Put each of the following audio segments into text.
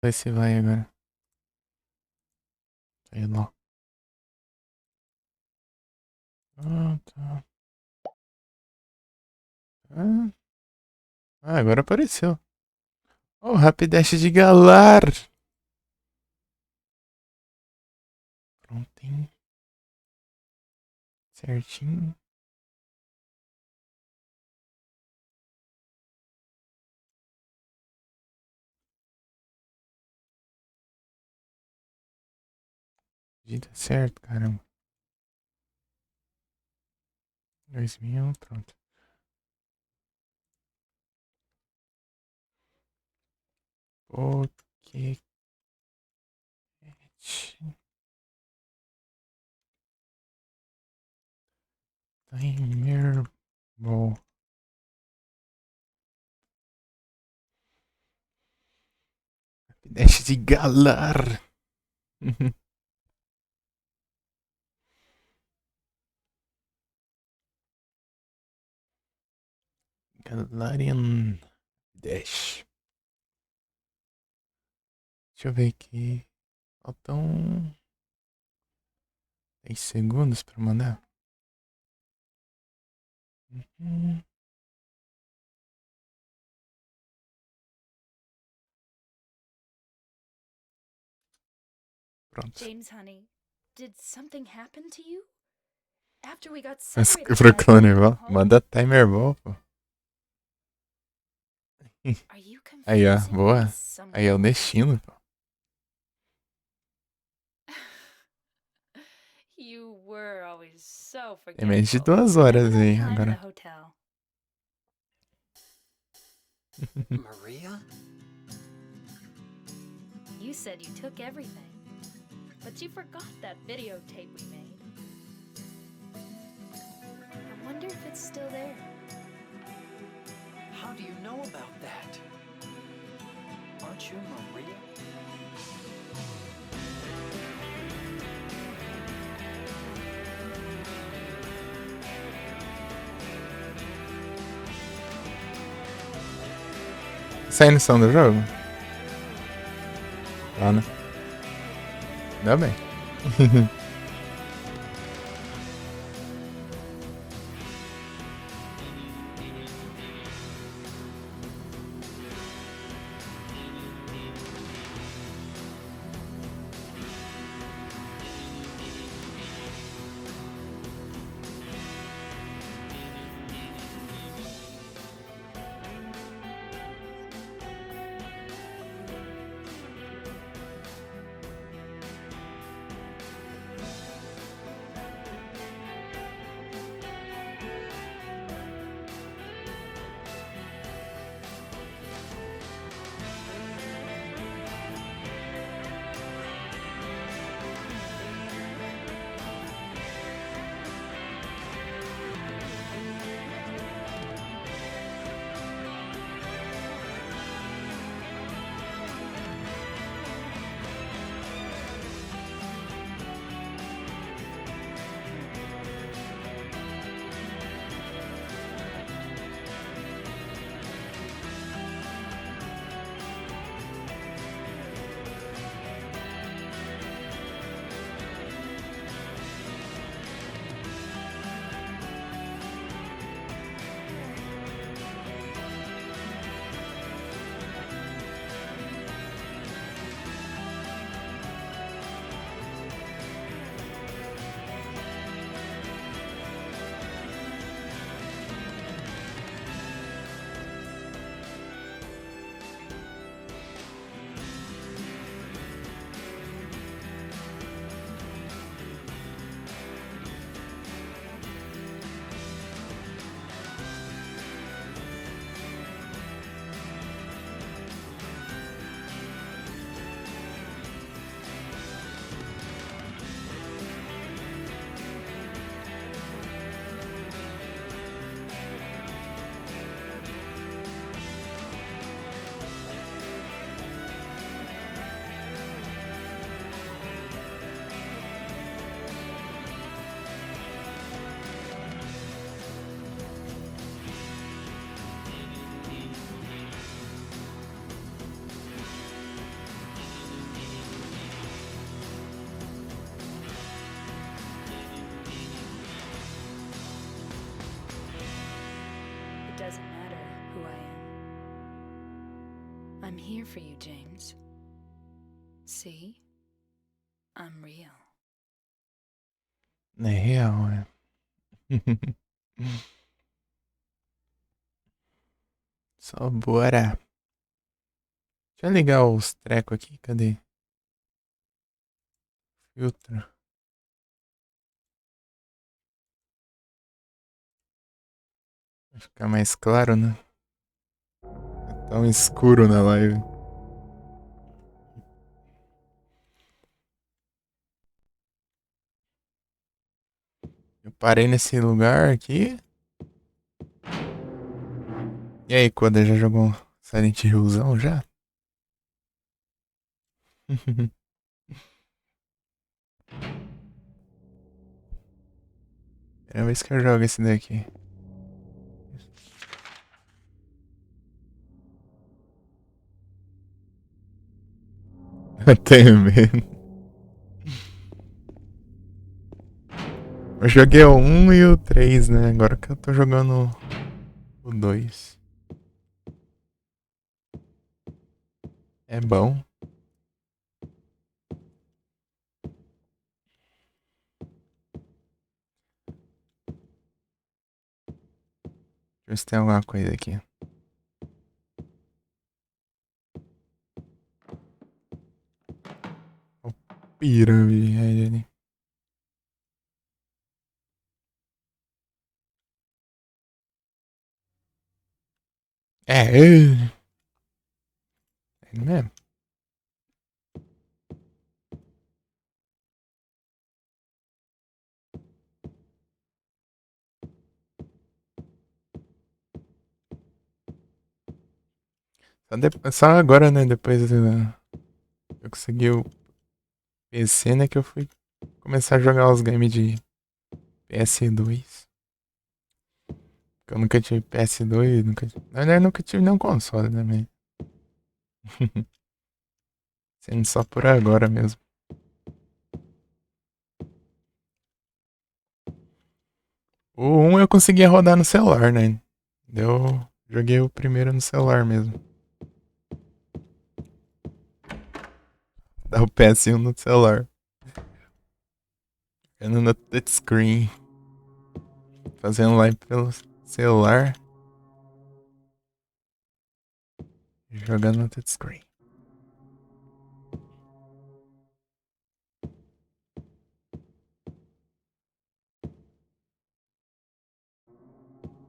Vê se vai agora. Sei lá. Ah, tá. Agora apareceu. Oh, Rapidash de Galar. Prontinho. Certinho. Tá certo, caramba. 2000, pronto. Pocket Timer Ball. Rapidash de Galar. Galarian Dash. Deixa eu ver aqui. Faltam 10 segundos pra mandar. Pronto. James, honey, did something happen to you? After we got Mas separated, pro I wanted to Clonerball, come home. manda Timer Ball, pô. Are you Aí, ó, confusing me with boa. someone Aí é o else? destino, pô. You were always so Tem menos de forgetful. 2 Remember horas that aí time in the agora. hotel? Maria? You said you took everything, but you forgot that videotape we made. I wonder if it's still there. How do you know about that? Aren't you Maria? Saindo som do jogo? Tá, né? Ainda bem. here for you, James. See? I'm real. É real, é. Só bora. Deixa eu ligar os trecos aqui. Cadê? Filtro. Vai ficar mais claro, né? Tá tão escuro na live. Eu parei nesse lugar aqui. E aí, Koda, já jogou Silent Hillzão já? Primeira vez que eu jogo esse daqui. Eu tenho medo. Eu joguei o 1 e o 3, né? Agora que eu tô jogando o 2. É bom. Deixa eu ver se tem alguma coisa aqui. O pirâmide ali. É mesmo. Só agora, né? Depois eu consegui o PC, né? Que eu fui começar a jogar os games de PS2. Porque eu nunca tive PS2, na verdade, nunca tive nenhum console também. Sendo só por agora mesmo. O 1 eu conseguia rodar no celular, né? Eu joguei o primeiro no celular mesmo. Dá o PS1 no celular. Jogando no touchscreen. Fazendo live pelo celular. Jogando no touchscreen.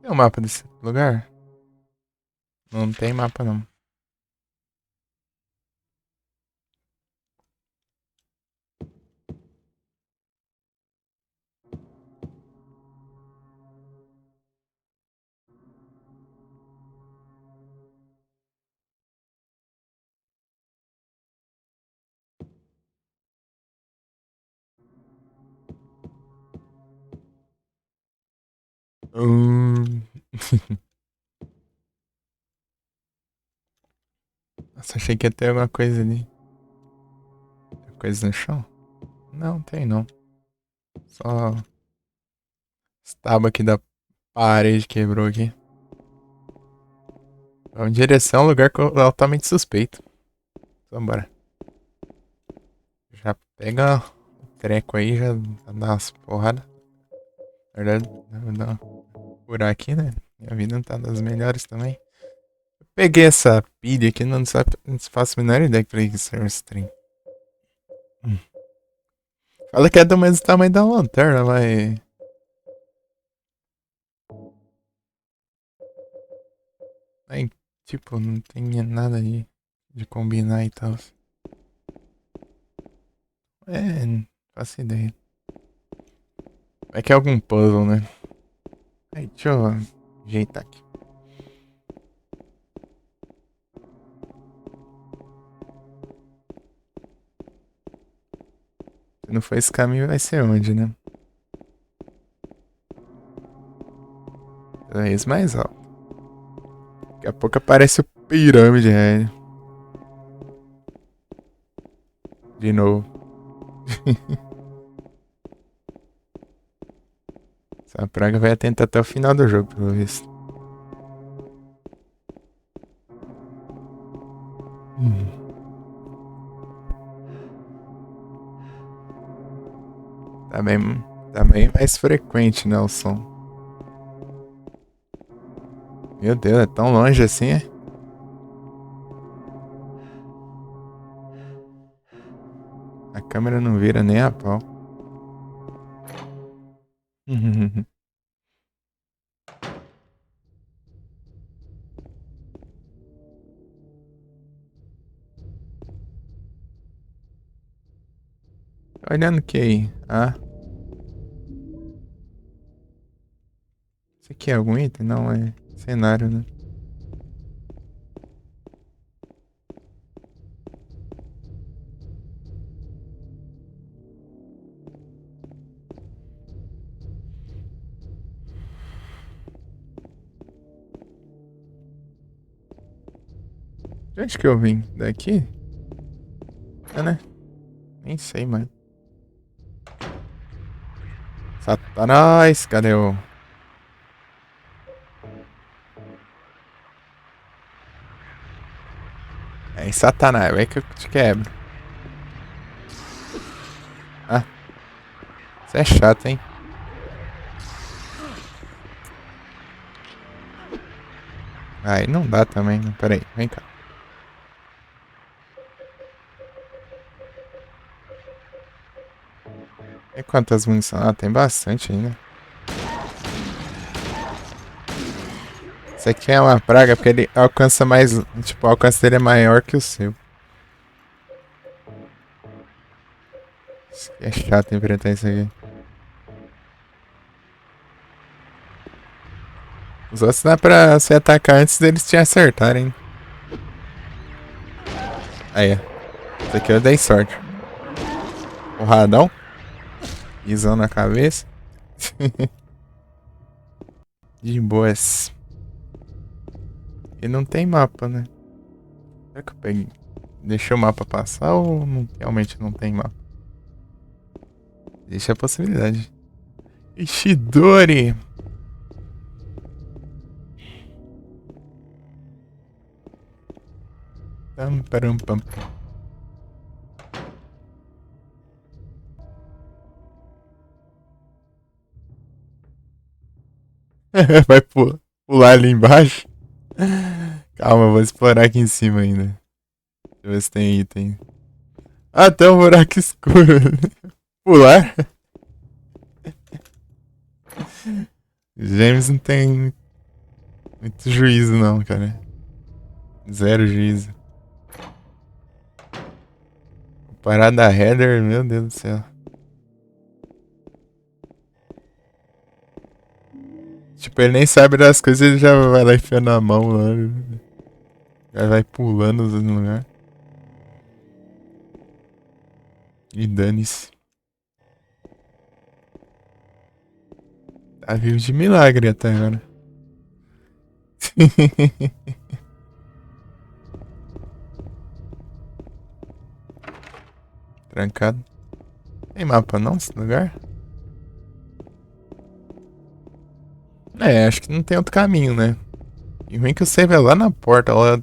Tem o mapa desse lugar? Não tem mapa não. Hum. Nossa, achei que ia ter alguma coisa ali. Tem coisa no chão? Não, tem não. Só as tábuas aqui da parede quebrou aqui. Vamos em direção a um lugar altamente suspeito. Então bora. Já pega o treco aí, já dá umas porradas. Na verdade, vou dar por aqui, né? Minha vida não tá das melhores também. Eu peguei essa pilha aqui, não faço a menor ideia pra que serve esse trem. Fala que é do mesmo tamanho da lanterna, mas. Aí, tipo, não tem nada de combinar e tal. É, não faço ideia. É que é algum puzzle, né? Aí, deixa eu ajeitar aqui. Se não for esse caminho, vai ser onde, né? Cada vez mais alto. Daqui a pouco aparece o pirâmide, velho. De novo. Essa praga vai atentar até o final do jogo, pelo visto. Tá bem mais frequente, né, o som. Meu Deus, é tão longe assim, é? A câmera não vira nem a pau. Olhando o que aí? Ah. Isso aqui é algum item? Não, é cenário, né? De onde que eu vim? Daqui? É, né? Nem sei, mano. Satanás, cadê o... É, Satanás, vai que eu te quebro. Ah, isso é chato, hein? Aí não dá também, né? Pera aí, vem cá. E quantas munições? Ah, tem bastante ainda. Isso aqui é uma praga porque ele alcança mais... Tipo, o alcance dele é maior que o seu. Isso aqui é chato enfrentar isso aqui. Os outros dá pra se atacar antes deles te acertarem. Aí, ó. Isso aqui eu dei sorte. Porradão. Pisão na cabeça. De boas. E não tem mapa, né? Será que eu peguei? Deixa o mapa passar ou realmente não tem mapa? Deixa a possibilidade. Ishidori! Pam, param, pam. Vai pular ali embaixo? Calma, eu vou explorar aqui em cima ainda. Deixa eu ver se tem item. Ah, tem um buraco escuro. Pular? James não tem muito juízo não, cara. Zero juízo. Parada header, meu Deus do céu. Tipo, ele nem sabe das coisas, ele já vai lá enfiando a mão lá. Já vai pulando no lugar. E dane-se. Tá vivo de milagre até agora. Trancado. Tem mapa não nesse lugar? É, acho que não tem outro caminho, né? E ruim que o save é lá na porta, lá.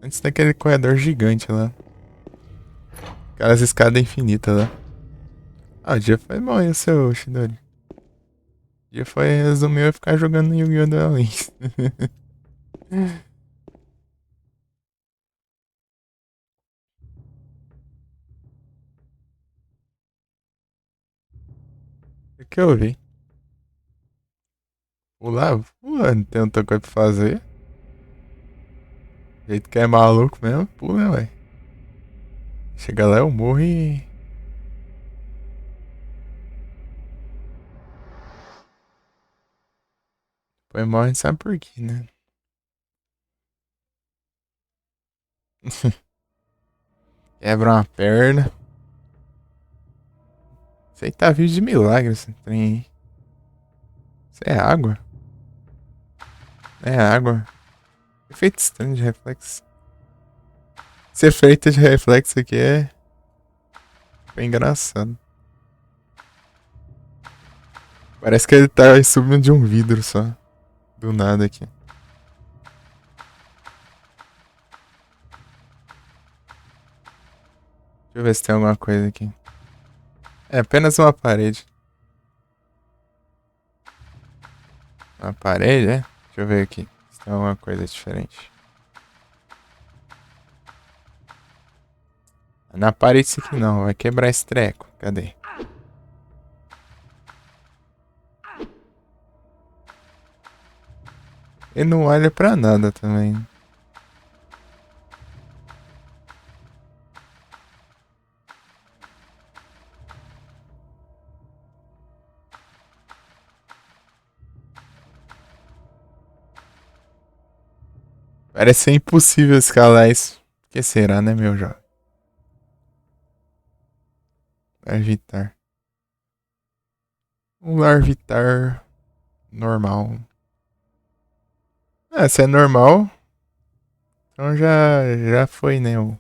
Antes daquele corredor gigante lá. Aquelas escadas infinitas lá. Ah, o dia foi bom, e o seu, Shidori? O dia foi resumir eu ficar jogando Yu-Gi-Oh! Duel Links. O que eu vi? Pular? Pula, não tem outra coisa pra fazer. Do jeito que é maluco mesmo, pula, ué. Chega lá, eu morro e. Depois morre, sabe por quê, né? Quebra uma perna. Isso aí tá vivo de milagre, esse trem aí. Isso é água? É água. Efeito estranho de reflexo. Esse efeito de reflexo aqui é bem engraçado. Parece que ele tá em cima de um vidro só. Do nada aqui. Deixa eu ver se tem alguma coisa aqui. É apenas uma parede. Uma parede, é? Deixa eu ver aqui. Se tem alguma coisa diferente. Na parede isso aqui não, vai quebrar esse treco. Cadê? Ele não olha pra nada também. Parece ser impossível escalar isso. Por que será, né, meu jovem? Larvitar. Um larvitar normal. Ah, se é normal, então já foi, né? O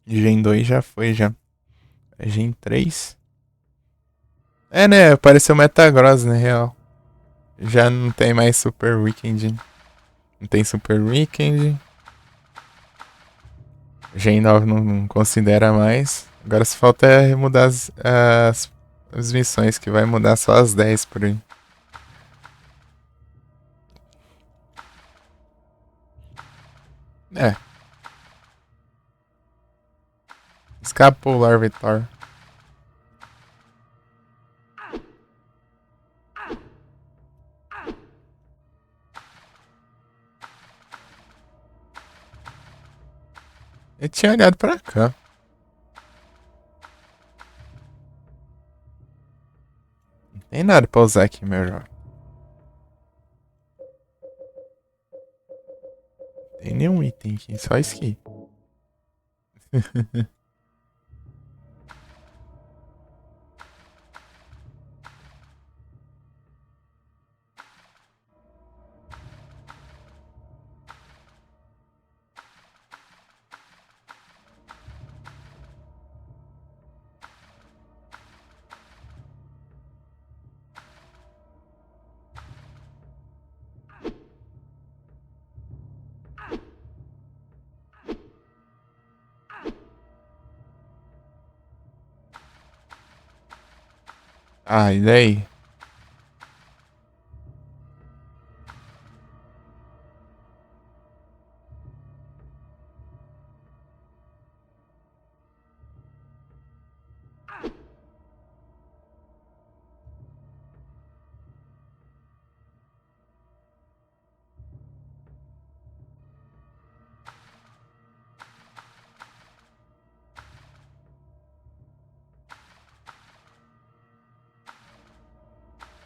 Gen 2 já foi, já. É Gen 3? É, né? Apareceu Metagross, na real. Já não tem mais Super Weekend. Não tem Super Weekend. Gen 9 não considera mais. Agora só falta é mudar as missões, que vai mudar só as 10 por aí. É, escapou o Larvitar. Eu tinha olhado pra cá. Não tem nada pra usar aqui, meu jovem. Tem nenhum item aqui, só isso aqui. Ah, e daí?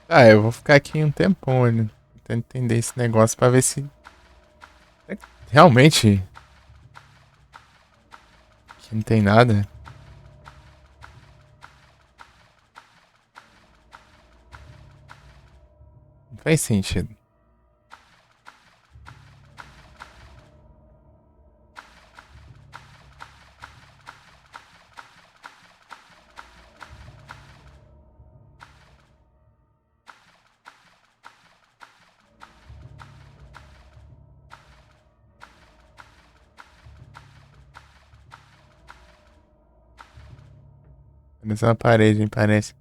Ah, eu vou ficar aqui um tempão, olha. Tentando entender esse negócio pra ver se realmente que não tem nada. Não faz sentido. Parece uma parede, hein? Parece.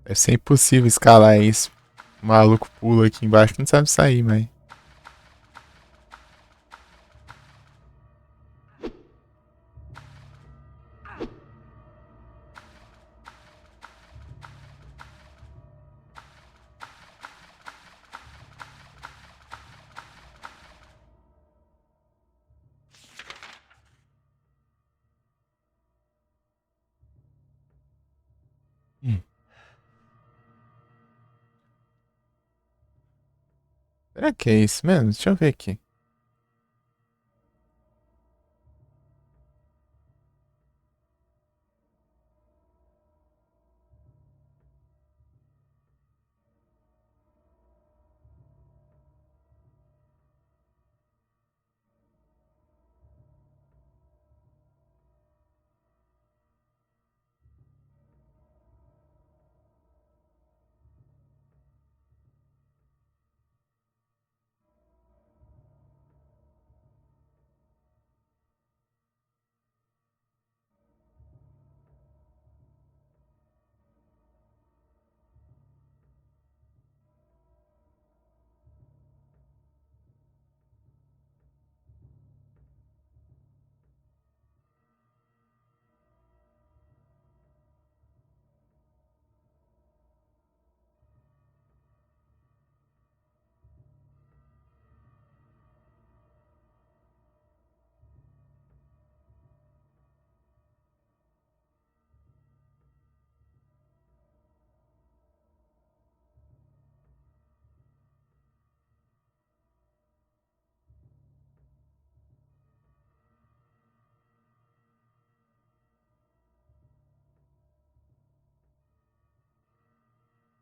Deve ser impossível escalar isso. O maluco pula aqui embaixo que não sabe sair, mas. Hum. Será que é isso mesmo? Deixa eu ver aqui.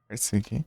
Esse aqui.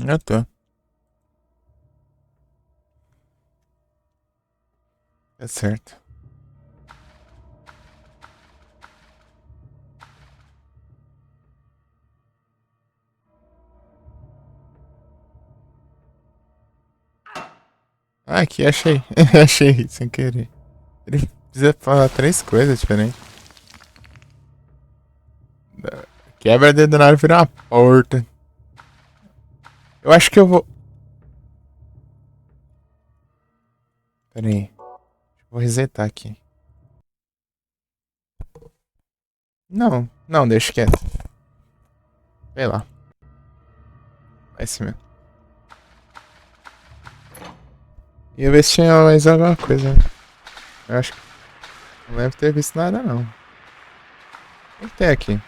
Eu tô. Tá certo. Ah, aqui, achei. Achei, sem querer. Ele precisa falar 3 coisas diferentes. Quebra dedo na árvore, vira uma porta. Eu acho que eu vou. Pera aí. Vou resetar aqui. Não, não, deixa quieto. Sei lá. Vai ser mesmo. Ia ver se tinha mais alguma coisa. Eu acho que não lembro de ter visto nada, não. O que tem aqui?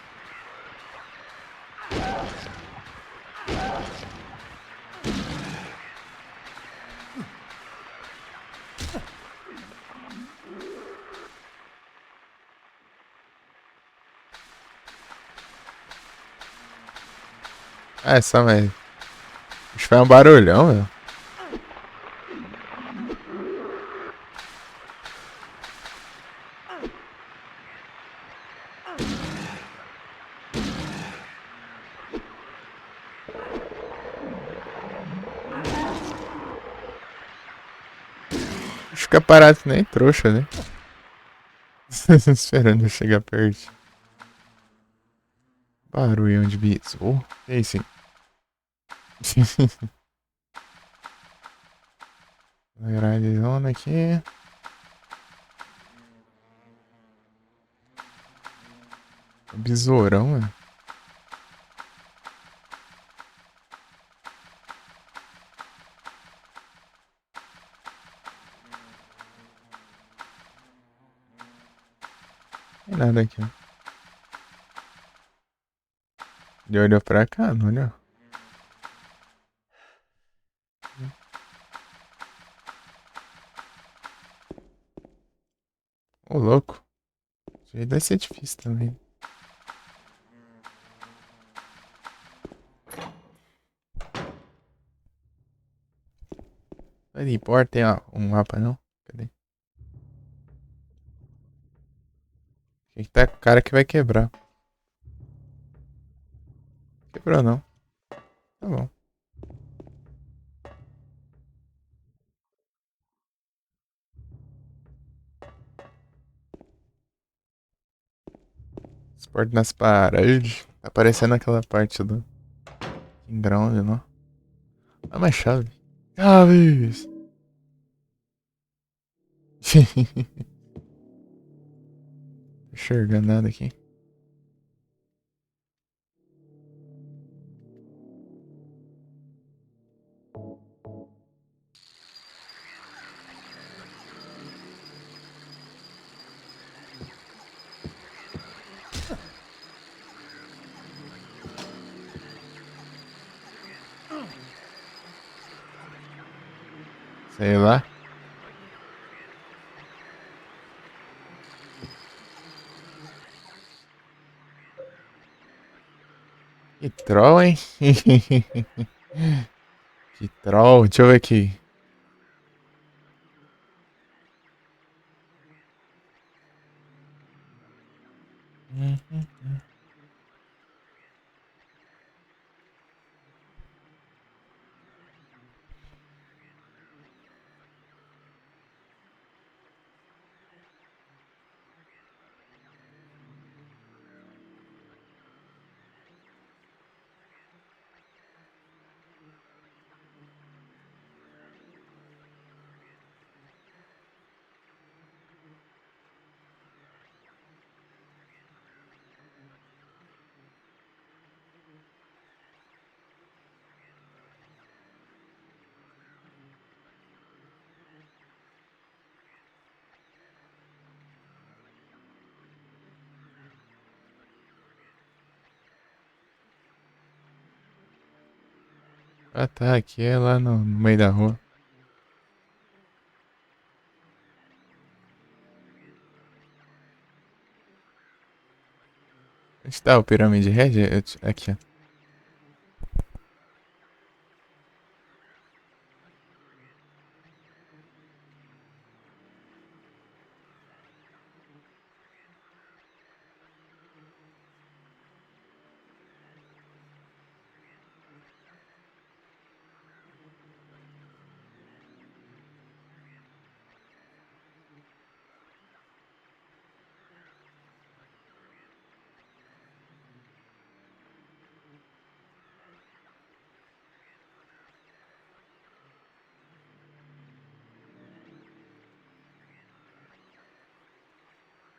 Ah, é só mais. Acho que foi um barulhão, meu. Fica parado que nem trouxa, né? Esperando eu chegar perto. Barulhão de besouro. É isso aí. Grade aqui. Besourão, mano. Tem nada aqui. Ele olhou pra cá, não olhou? Ô, louco. Isso aí deve ser difícil também. Não importa, tem um mapa não? Cadê? Tem que tá com cara que vai quebrar. Quebrou não. Tá bom. Esporte nas paredes. Tá parecendo aquela parte do ground, não? Ah, mas chave. Chaves! Tô enxergando nada aqui. Sei lá. Que troll, hein? Que troll. Deixa eu ver aqui. Ah, tá. Aqui é lá no meio da rua. Onde tá o Pirâmide Red? Aqui, ó.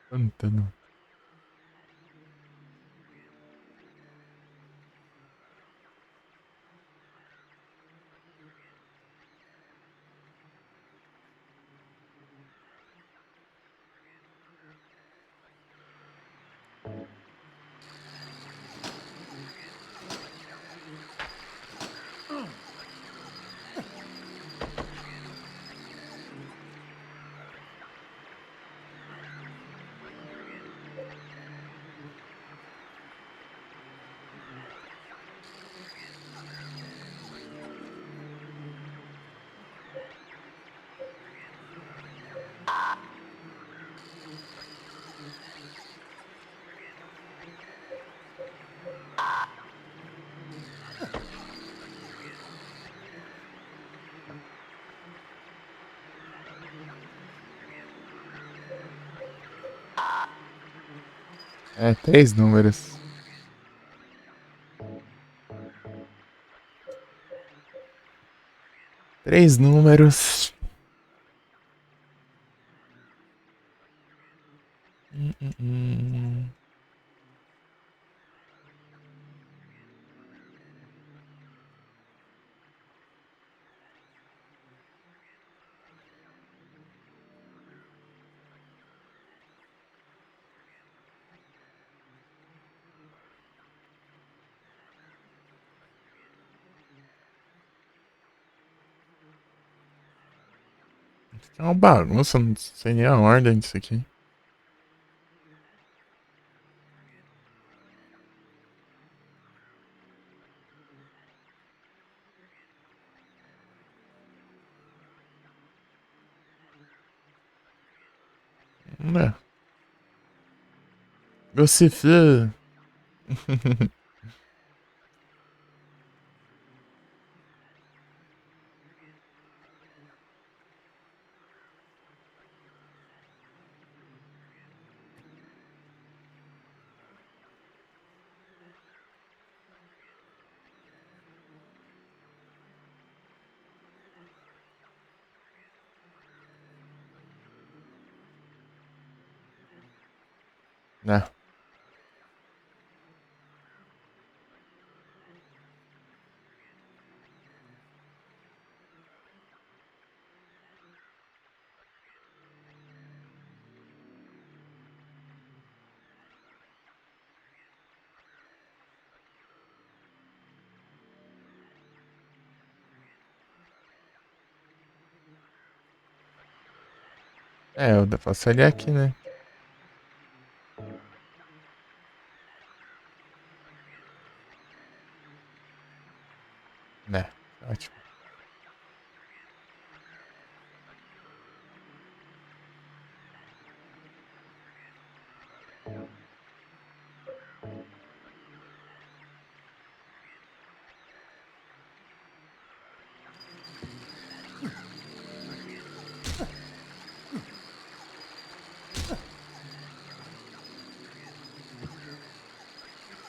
Pântano. É, 3 números. 3 números. Hum, hum, hum. Isso aqui é uma bagunça, não sei nem a ordem disso aqui. É. Lucifer. Né? É, eu posso olhar aqui, né? Né, ótimo.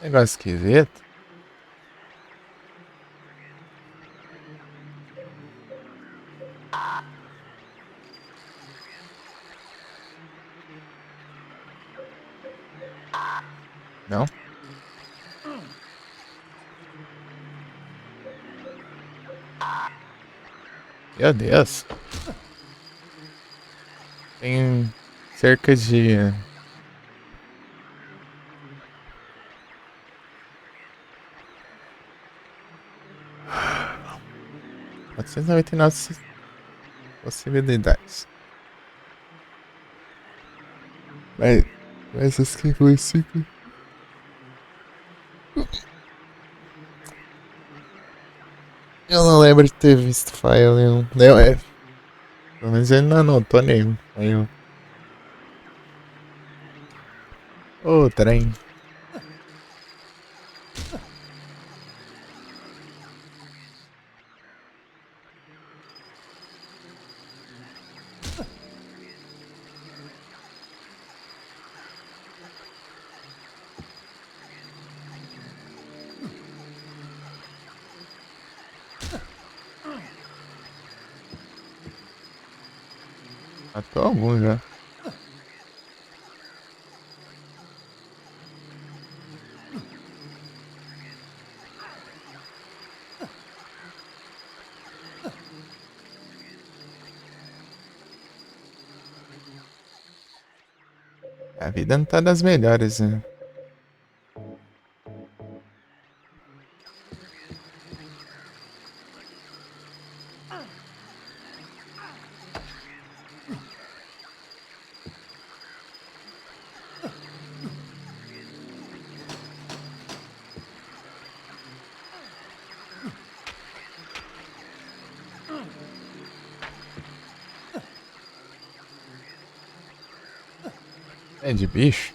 Negócio esquisito. Não? Meu Deus. Tem cerca de 499 possibilidades. Mas, mas as que foi 5. Eu não lembro de ter visto file nenhum. Não, é. Pelo menos ele não anotou nenhum. Aí eu. Ô, trem. Matou algum já. A vida não tá das melhores, né? É de bicho?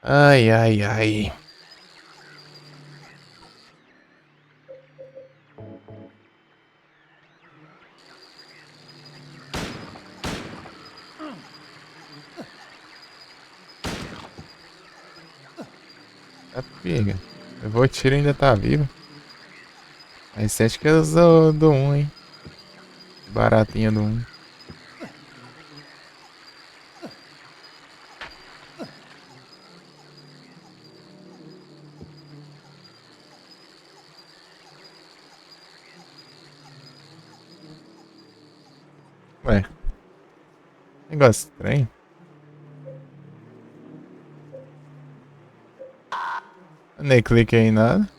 Ai, ai, ai. Tá pega. Eu vou tiro ainda tá vivo. Mas você acha que eu sou do 1, hein? Baratinho do 1. Ué, negócio estranho. Eu nem cliquei em nada.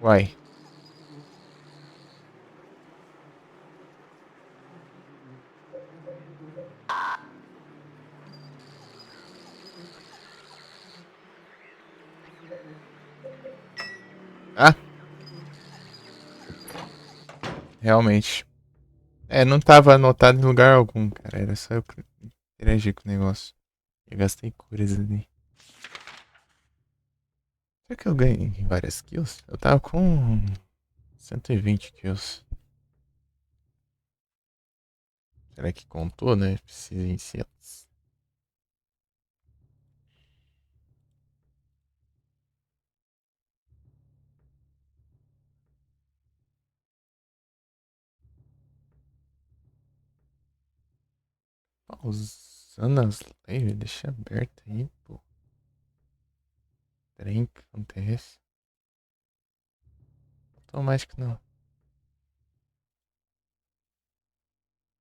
Uai. Ah, realmente. É, não tava anotado em lugar algum, cara. Era só eu interagir com o negócio. Eu gastei cores ali. Será que eu ganhei várias kills? Eu tava com 120 kills. Será que contou, né? Precisa em céus. Usando as leis, deixa aberto aí, pô. Trem que acontece. Automático não.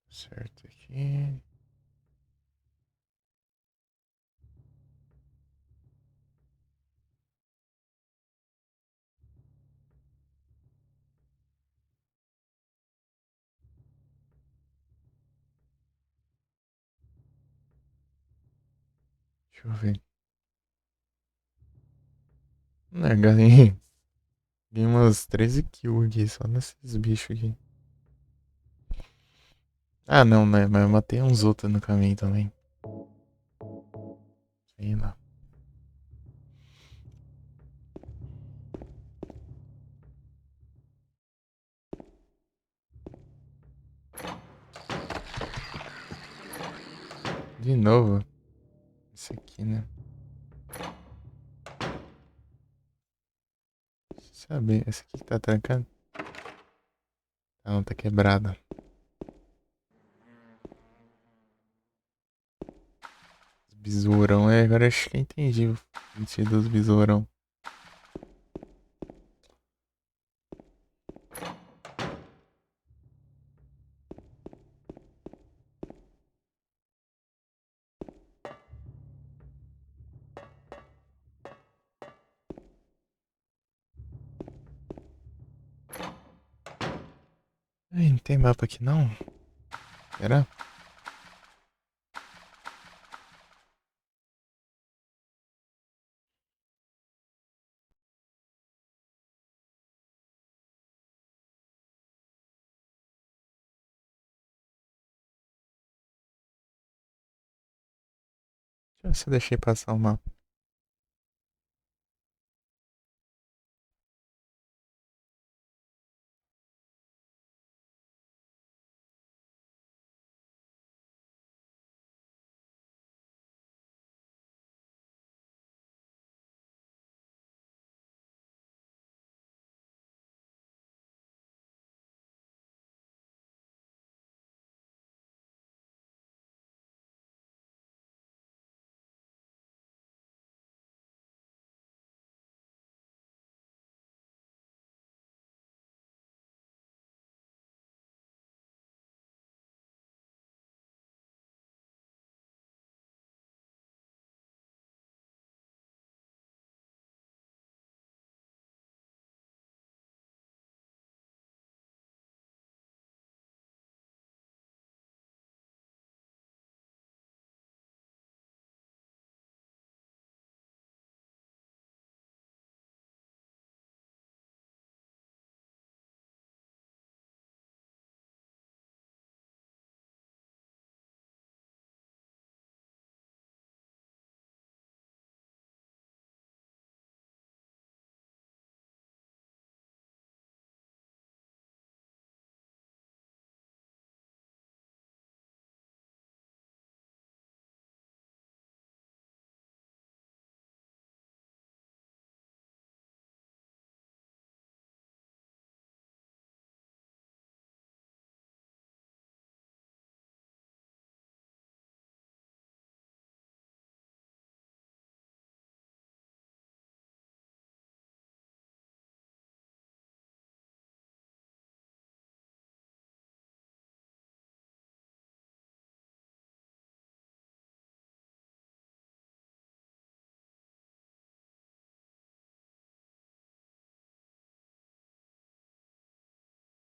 Certo aqui. Deixa eu ver. Galinha. Ganhei umas 13 kills aqui, só nesses bichos aqui. Ah, não, né? Mas eu matei uns outros no caminho também. Sei lá. De novo. Esse aqui, né? Sabe, esse aqui que tá trancado? Ah, não, tá quebrado. Os besourão, agora acho que entendi o sentido dos besourão. Ai, não tem mapa aqui não? Será? Deixa eu ver se eu deixei passar o mapa.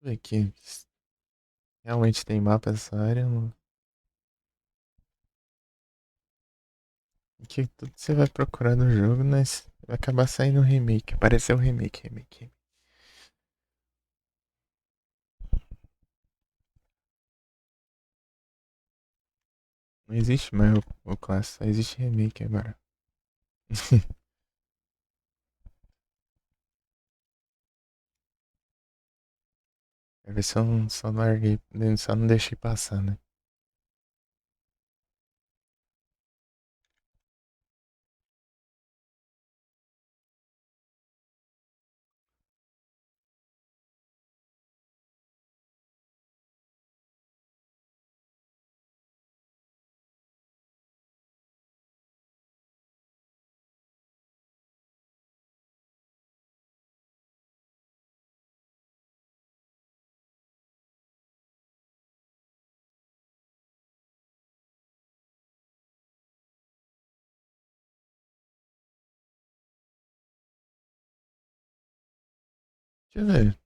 Deixa eu ver aqui. Realmente tem mapa essa área, mano. Que tudo você vai procurar no jogo, mas vai acabar saindo um remake. Apareceu um remake. Não existe mais o clássico, só existe remake agora. A versão só larguei, só não deixei passar, né? Deixa eu ver.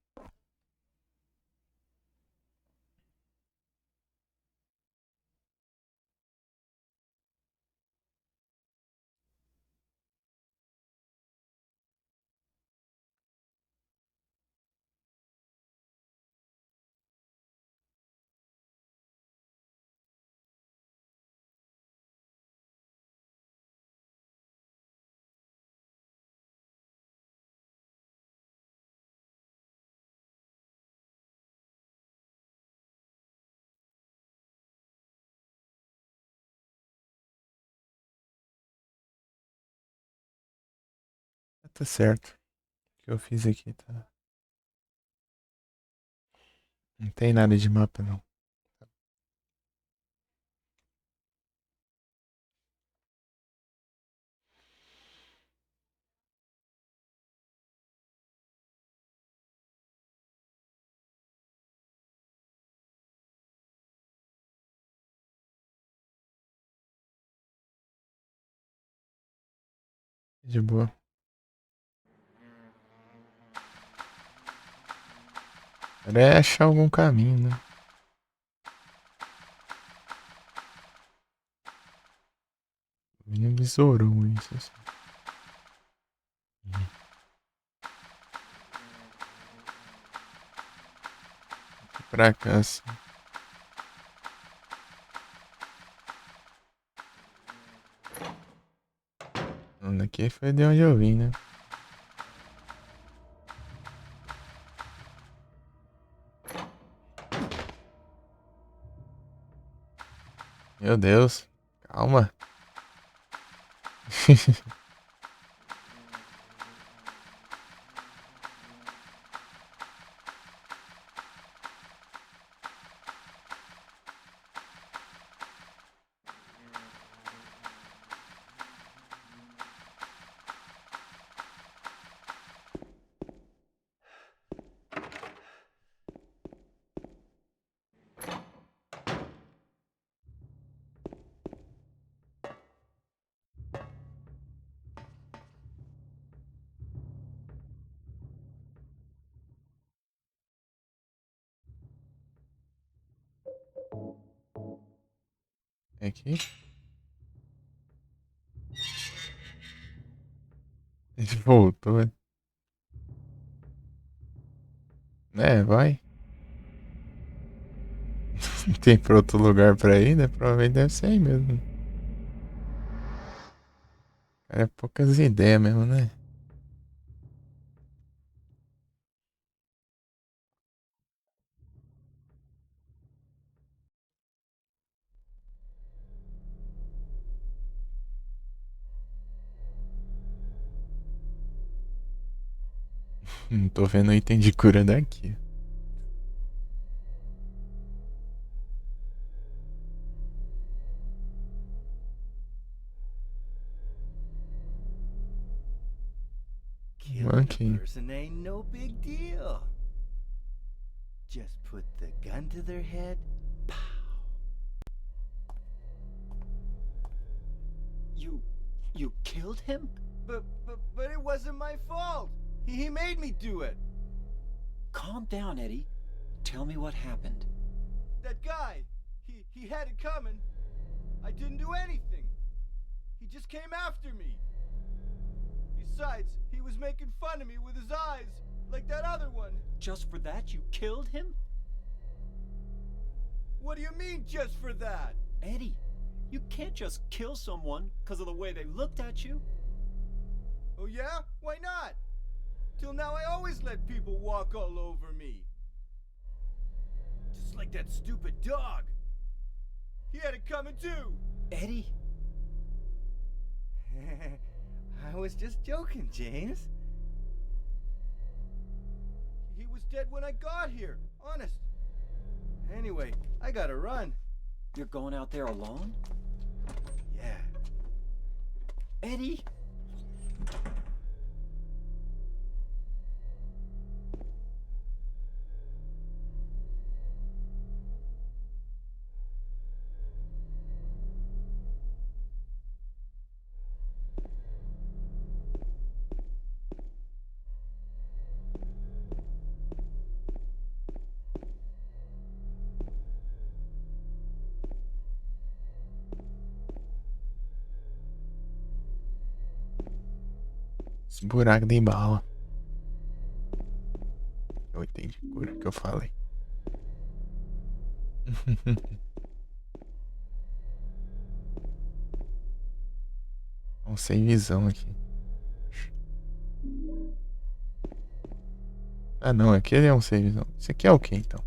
Tá certo. O que eu fiz aqui tá. Não tem nada de mapa, não. De boa. Era é achar algum caminho, né? Me besourou isso, assim. Pra cá, assim. Daqui foi de onde eu vim, né? Meu Deus. Calma. Aqui. Ele voltou, né? É, vai. Não tem pra outro lugar pra ir, né? Provavelmente deve ser aí mesmo. Cara, é poucas ideias mesmo, né? Não tô vendo item de cura daqui. Killing Ok. a person ain't no big deal. Just put the gun to their head. Pow. You killed him? But it wasn't my fault. He made me do it. Calm down, Eddie. Tell me what happened. That guy, he had it coming. I didn't do anything. He just came after me. Besides, he was making fun of me with his eyes, like that other one. Just for that, you killed him? What do you mean, just for that? Eddie, you can't just kill someone because of the way they looked at you. Oh yeah? Why not? Till now I always let people walk all over me. Just like that stupid dog. He had it coming too. Eddie? I was just joking, James. He was dead when I got here, honest. Anyway, I gotta run. You're going out there alone? Yeah. Eddie? buraco de bala. Eu entendi cura que eu falei. Um sem visão aqui. Ah não, aquele é um sem visão. Esse aqui é o que então?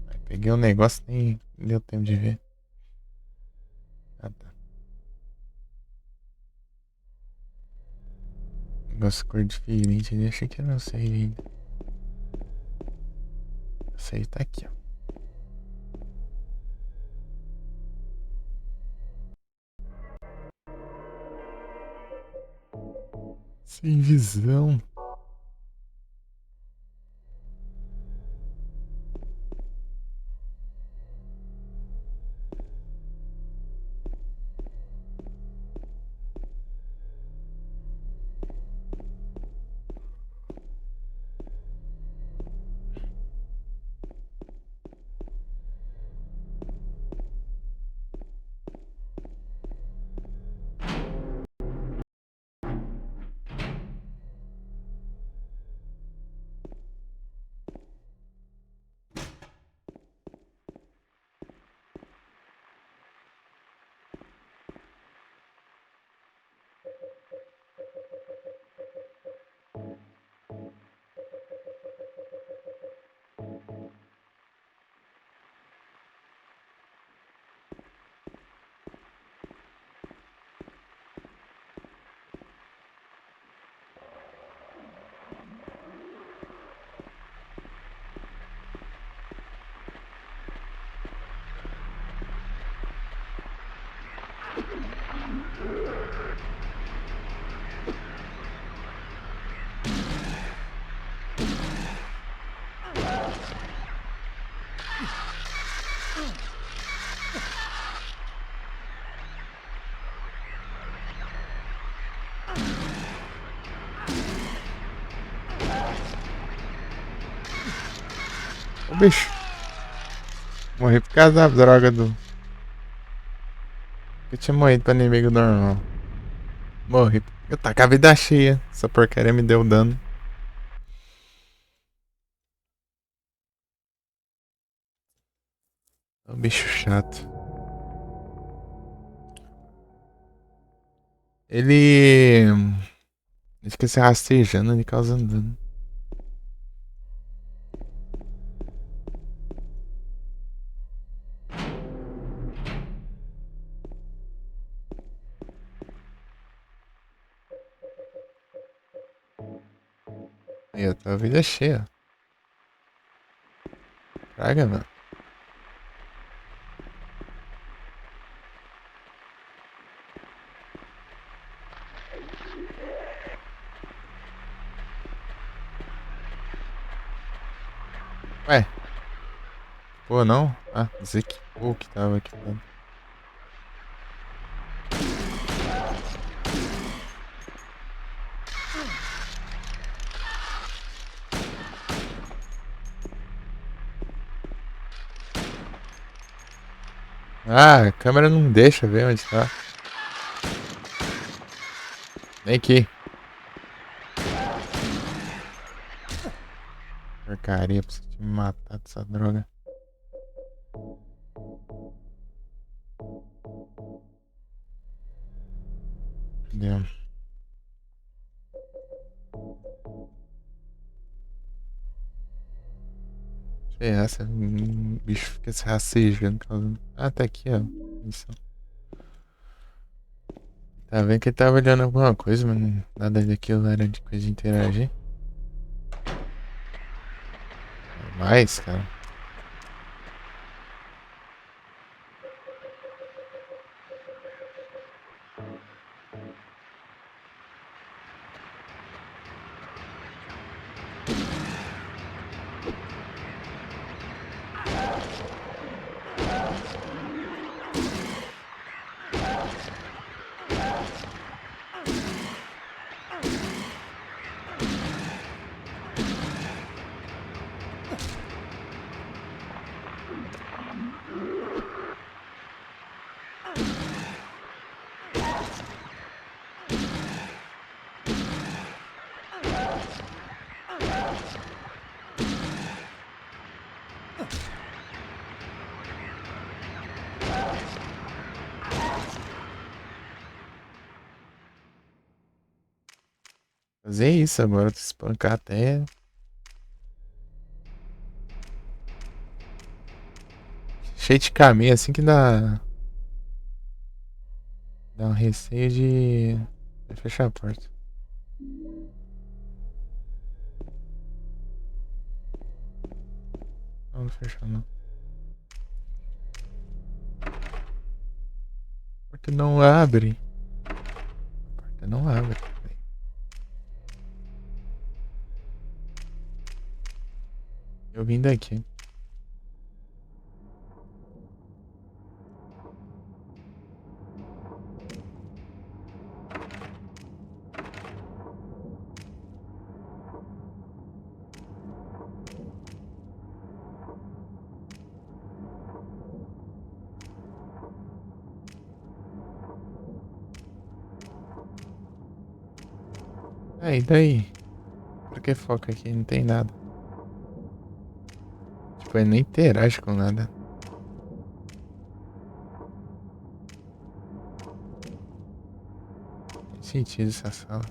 Aí peguei um negócio e nem deu tempo de ver. Ah tá. Negócio cor diferente, eu achei que era um save ainda. O save tá aqui, ó. Sem visão. Ô bicho. Morri por causa da droga do. Eu tinha morrido pra inimigo normal. Morri. Eu tava com a vida cheia. Essa porcaria me deu dano. É um bicho chato. Ele. Ele fica se rastejando, ele causa dano. Aí, eu tô a vida cheia. Praga, mano. Ué. Pô, não? Ah, dizer que pô que tava aqui. Ah, a câmera não deixa ver onde tá. Vem aqui. Porcaria, preciso te matar dessa droga. Deu. Essa, o bicho fica se rastejando. Ah, tá aqui, ó. Isso. Tá vendo que ele tava olhando alguma coisa, mas nada daquilo era de coisa de interagir. Mais, cara. Fazer isso agora, espancar até. Cheio de caminho, assim que dá. Dá um receio de. Vai fechar a porta. Não, não fechou não. A porta não abre. A porta não abre. Eu vim daqui. E daí? Por que foca aqui? Não tem nada. Tipo, ele não interage com nada. Tem sentido essa sala.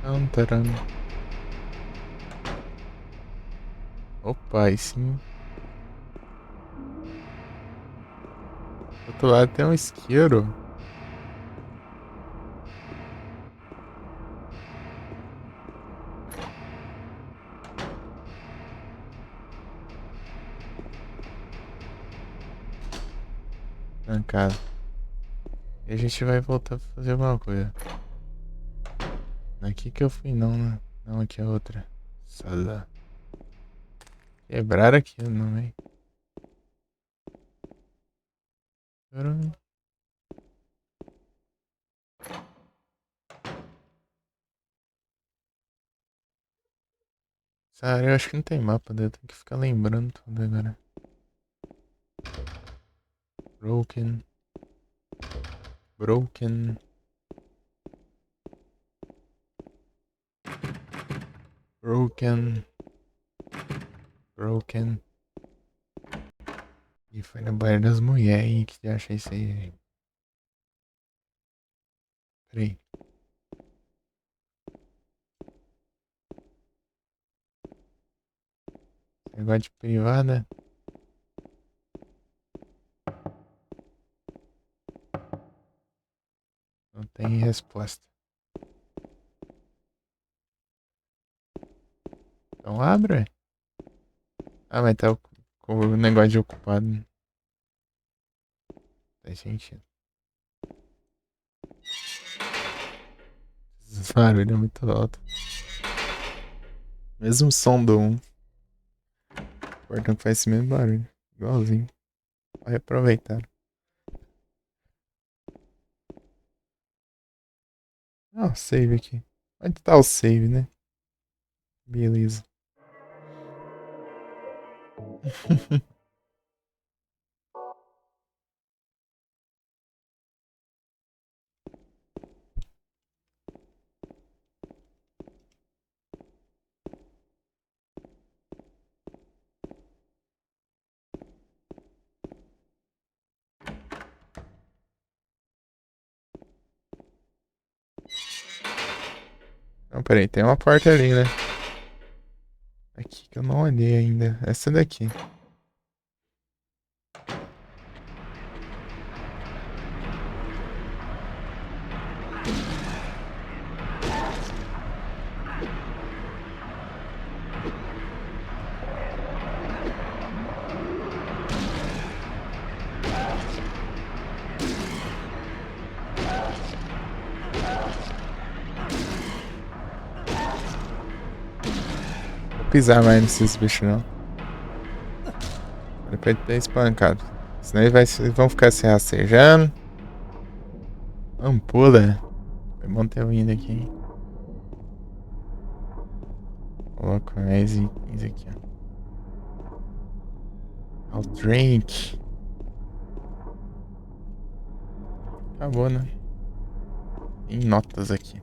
Não, tarano. Opa, aí sim. Do outro lado tem um isqueiro. Trancado. E a gente vai voltar a fazer alguma coisa. Aqui que eu fui não, né? Não, aqui é outra. Sala. Quebraram aqui, não, hein? Essa área eu acho que não tem mapa, daí eu tenho que ficar lembrando tudo agora. Broken. Broken. Broken. Broken. E foi na Baía das Mulheres aí que eu achei isso aí. Peraí. Negócio de privada. Não tem resposta. Então abre. Ah, mas tá com o negócio de ocupado. Faz sentido. Esse barulho é muito alto. Mesmo som do 1. O portão faz esse mesmo barulho. Igualzinho. Vai aproveitar. Ah, save aqui. Onde tá o save, né? Beleza. Não, peraí, tem uma porta ali, né? Aqui que eu não olhei ainda. Essa daqui. Vou pisar mais nesses bichos, não. Depois de ter espancado. Senão eles vão ficar se rastejando. Vamos, pula. Foi bom ter vindo aqui, hein? Coloco mais itens aqui, ó. I'll drink. Acabou, né? Tem notas aqui.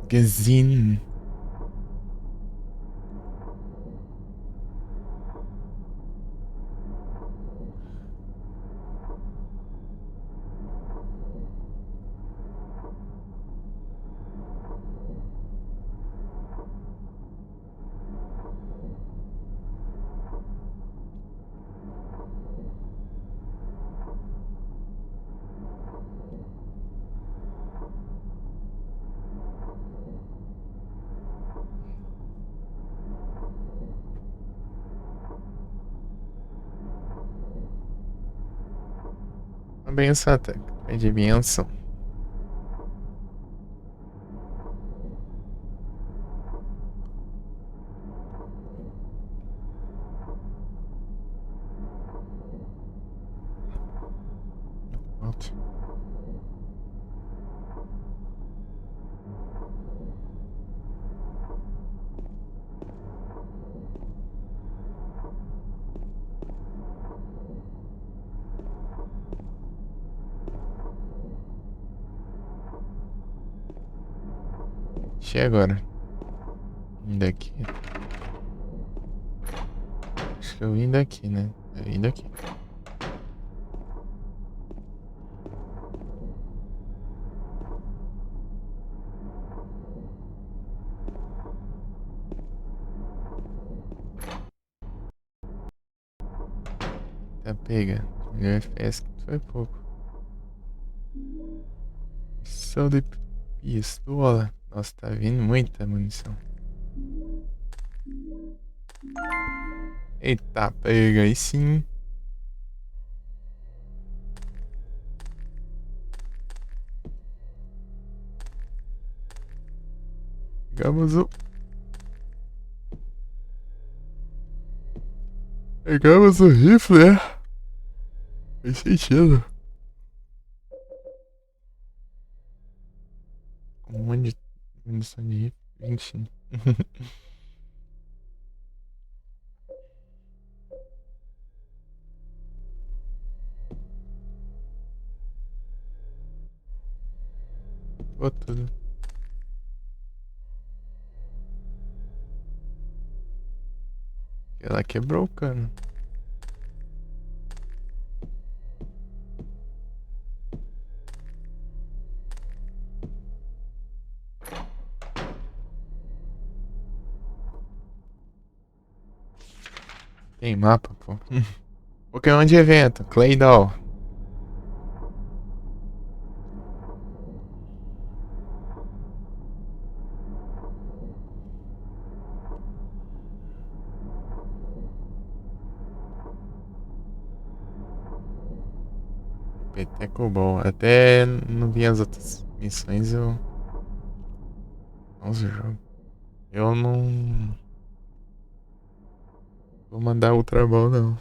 Magazine. Uma benção até. É de benção. Pronto. Achei agora. Vim daqui. Acho que eu vim daqui, né? Eu vim daqui. Tá pega. 1000 FPS que foi pouco. Só de pistola. Nossa, tá vindo muita munição. Eita, pega aí sim. Pegamos o. Pegamos o rifle, né? Faz sentido. Um monte de munição de rifle. 20. Boa tudo. Ela quebrou o cano. Tem mapa, pô. Pokémon de evento, Claydol. Peteco bom. Até não vi as outras missões, eu. Nossa, jogo. Eu não. Vou mandar Ultra Ball, não.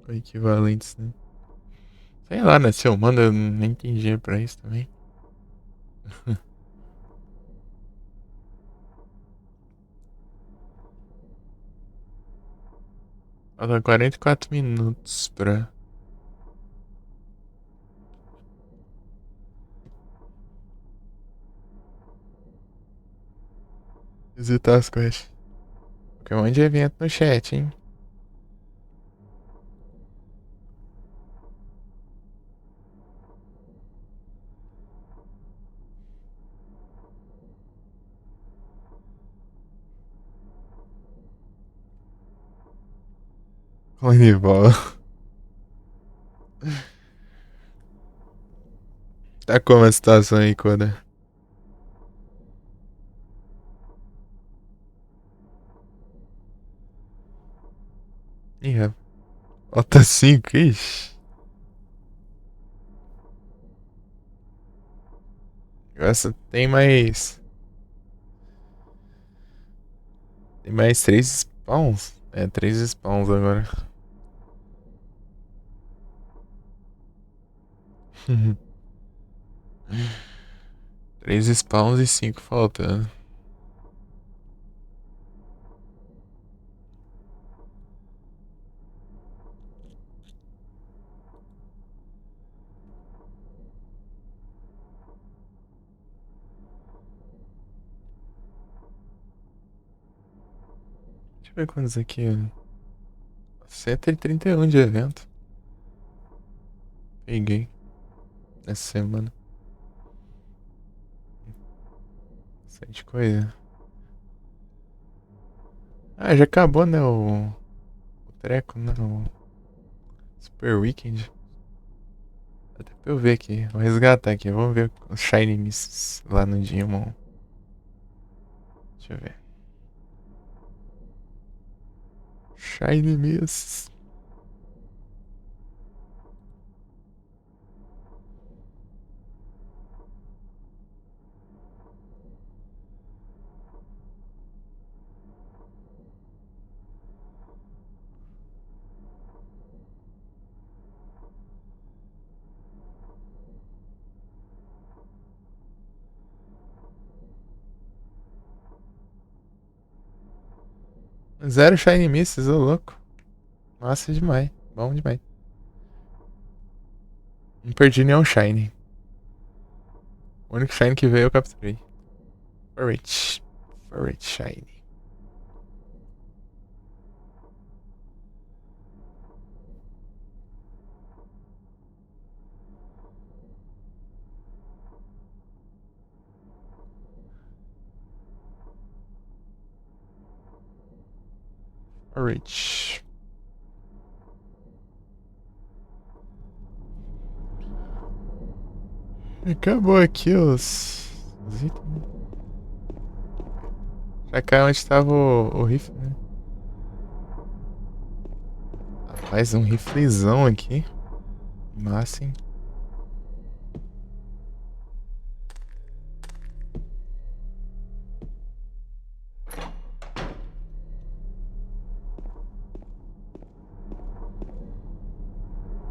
O equivalentes, né? Sei lá, né? Se eu mando, eu nem tem dinheiro pra isso também. Falta 44 minutos pra visitar as quests. Pokémon de evento no chat, hein? Clone bola. Tá como a situação aí, Koda? Ih, rapaz. Falta 5, ixi. Essa tem mais. Tem mais 3 spawns? É, 3 spawns agora. Três spawns e 5 faltando. eu ver quantos aqui. 131 de evento. Peguei. Essa semana. Bastante coisa. Ah, já acabou, né? O treco, né? O Super Weekend. Até pra eu ver aqui. Vou resgatar aqui. Vamos ver os Shiny Mists lá no Digimon. Deixa eu ver. Shiny Mists. Zero Shiny Mists, ô louco. Massa demais. Bom demais. Não perdi nenhum Shiny. O único Shiny que veio eu capturei. Furret. Furret Shiny. Furret. Acabou aqui os itens. Pra cá onde tava o rifle, né? Rapaz, um riflezão aqui. Massa, hein?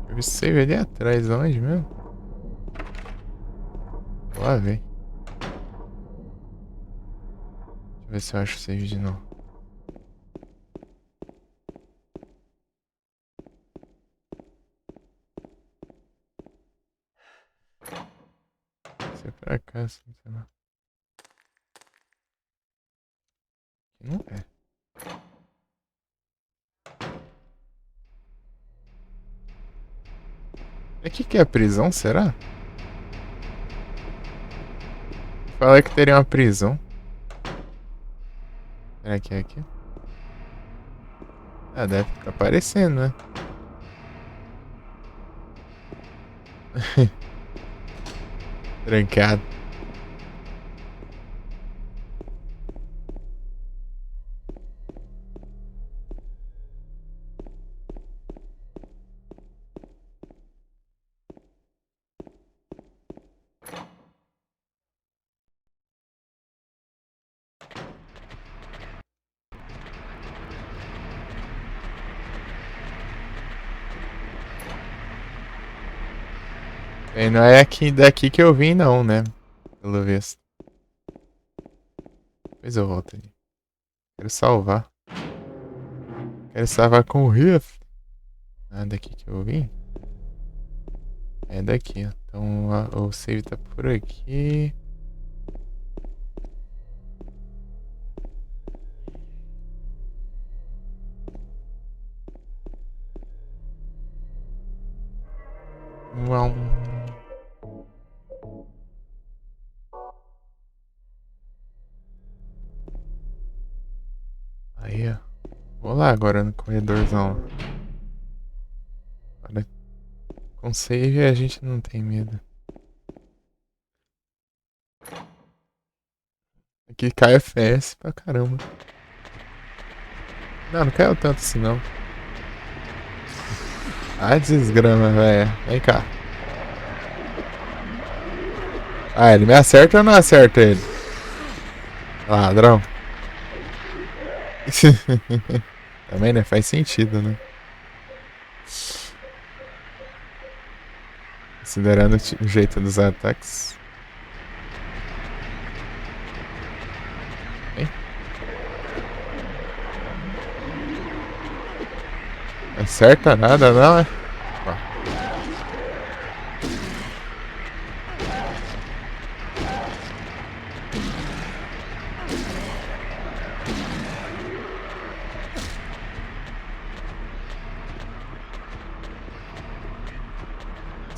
Eu vi save ali atrás, onde mesmo? Vou lá ver. Deixa eu ver se eu acho o save de novo. Se é pra cá, assim, sei lá. Aqui não é. Aqui que é a prisão, será? Falei que teria uma prisão. Será que é aqui? Ah, deve ficar aparecendo, né? Trancado. E não é aqui, daqui que eu vim, não, né? Pelo visto. Depois eu volto ali. Quero salvar. Quero salvar com o rifle. Ah, daqui que eu vim? É daqui, ó. Então o save tá por aqui. Uau. Aí, ó. Vou lá agora no corredorzão. Agora, com save a gente não tem medo. Aqui cai FPS pra caramba. Não, não caiu tanto assim não. Ah, desgrama, velho. Vem cá. Ah, ele me acerta ou não acerta ele? Ladrão. Também, né? Faz sentido, né? Considerando o jeito dos ataques. Hein? Não acerta nada, não, é?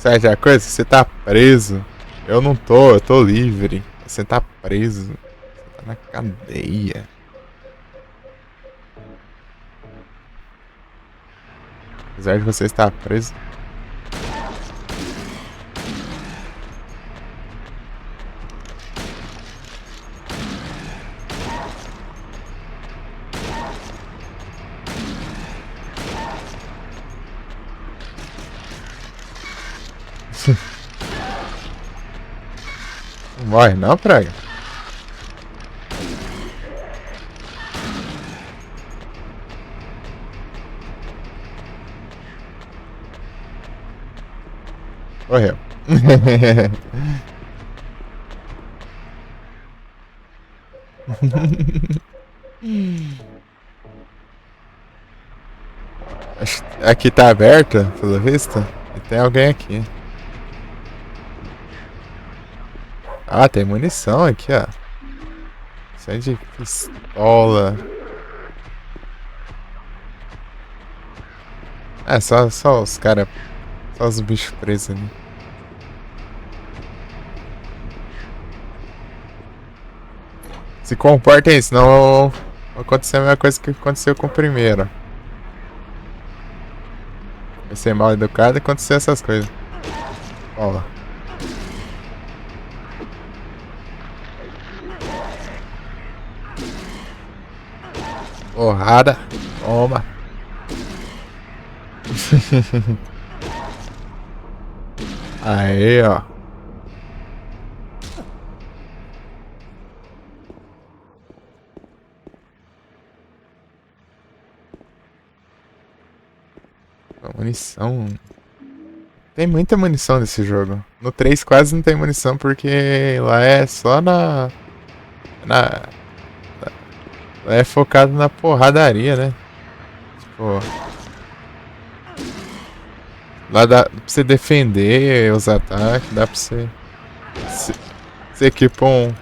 Sabe a coisa? Você tá preso. Eu não tô, eu tô livre. Você tá preso. Você tá na cadeia. Apesar de você estar preso. Não morre não, praga? Morreu. Aqui tá aberta, pelo visto. E tem alguém aqui. Ah, tem munição aqui, ó. Isso é de pistola. É, só os caras. Só os bichos presos ali. Se comportem, senão vai acontecer a mesma coisa que aconteceu com o primeiro. Vai ser mal educado e acontecer essas coisas. Ó. Porrada. Toma. Aí, ó. Munição. Tem muita munição nesse jogo. No 3 quase não tem munição porque lá é só na lá é focado na porradaria, né? Tipo, lá dá pra você defender os ataques, dá pra você. Você equipa um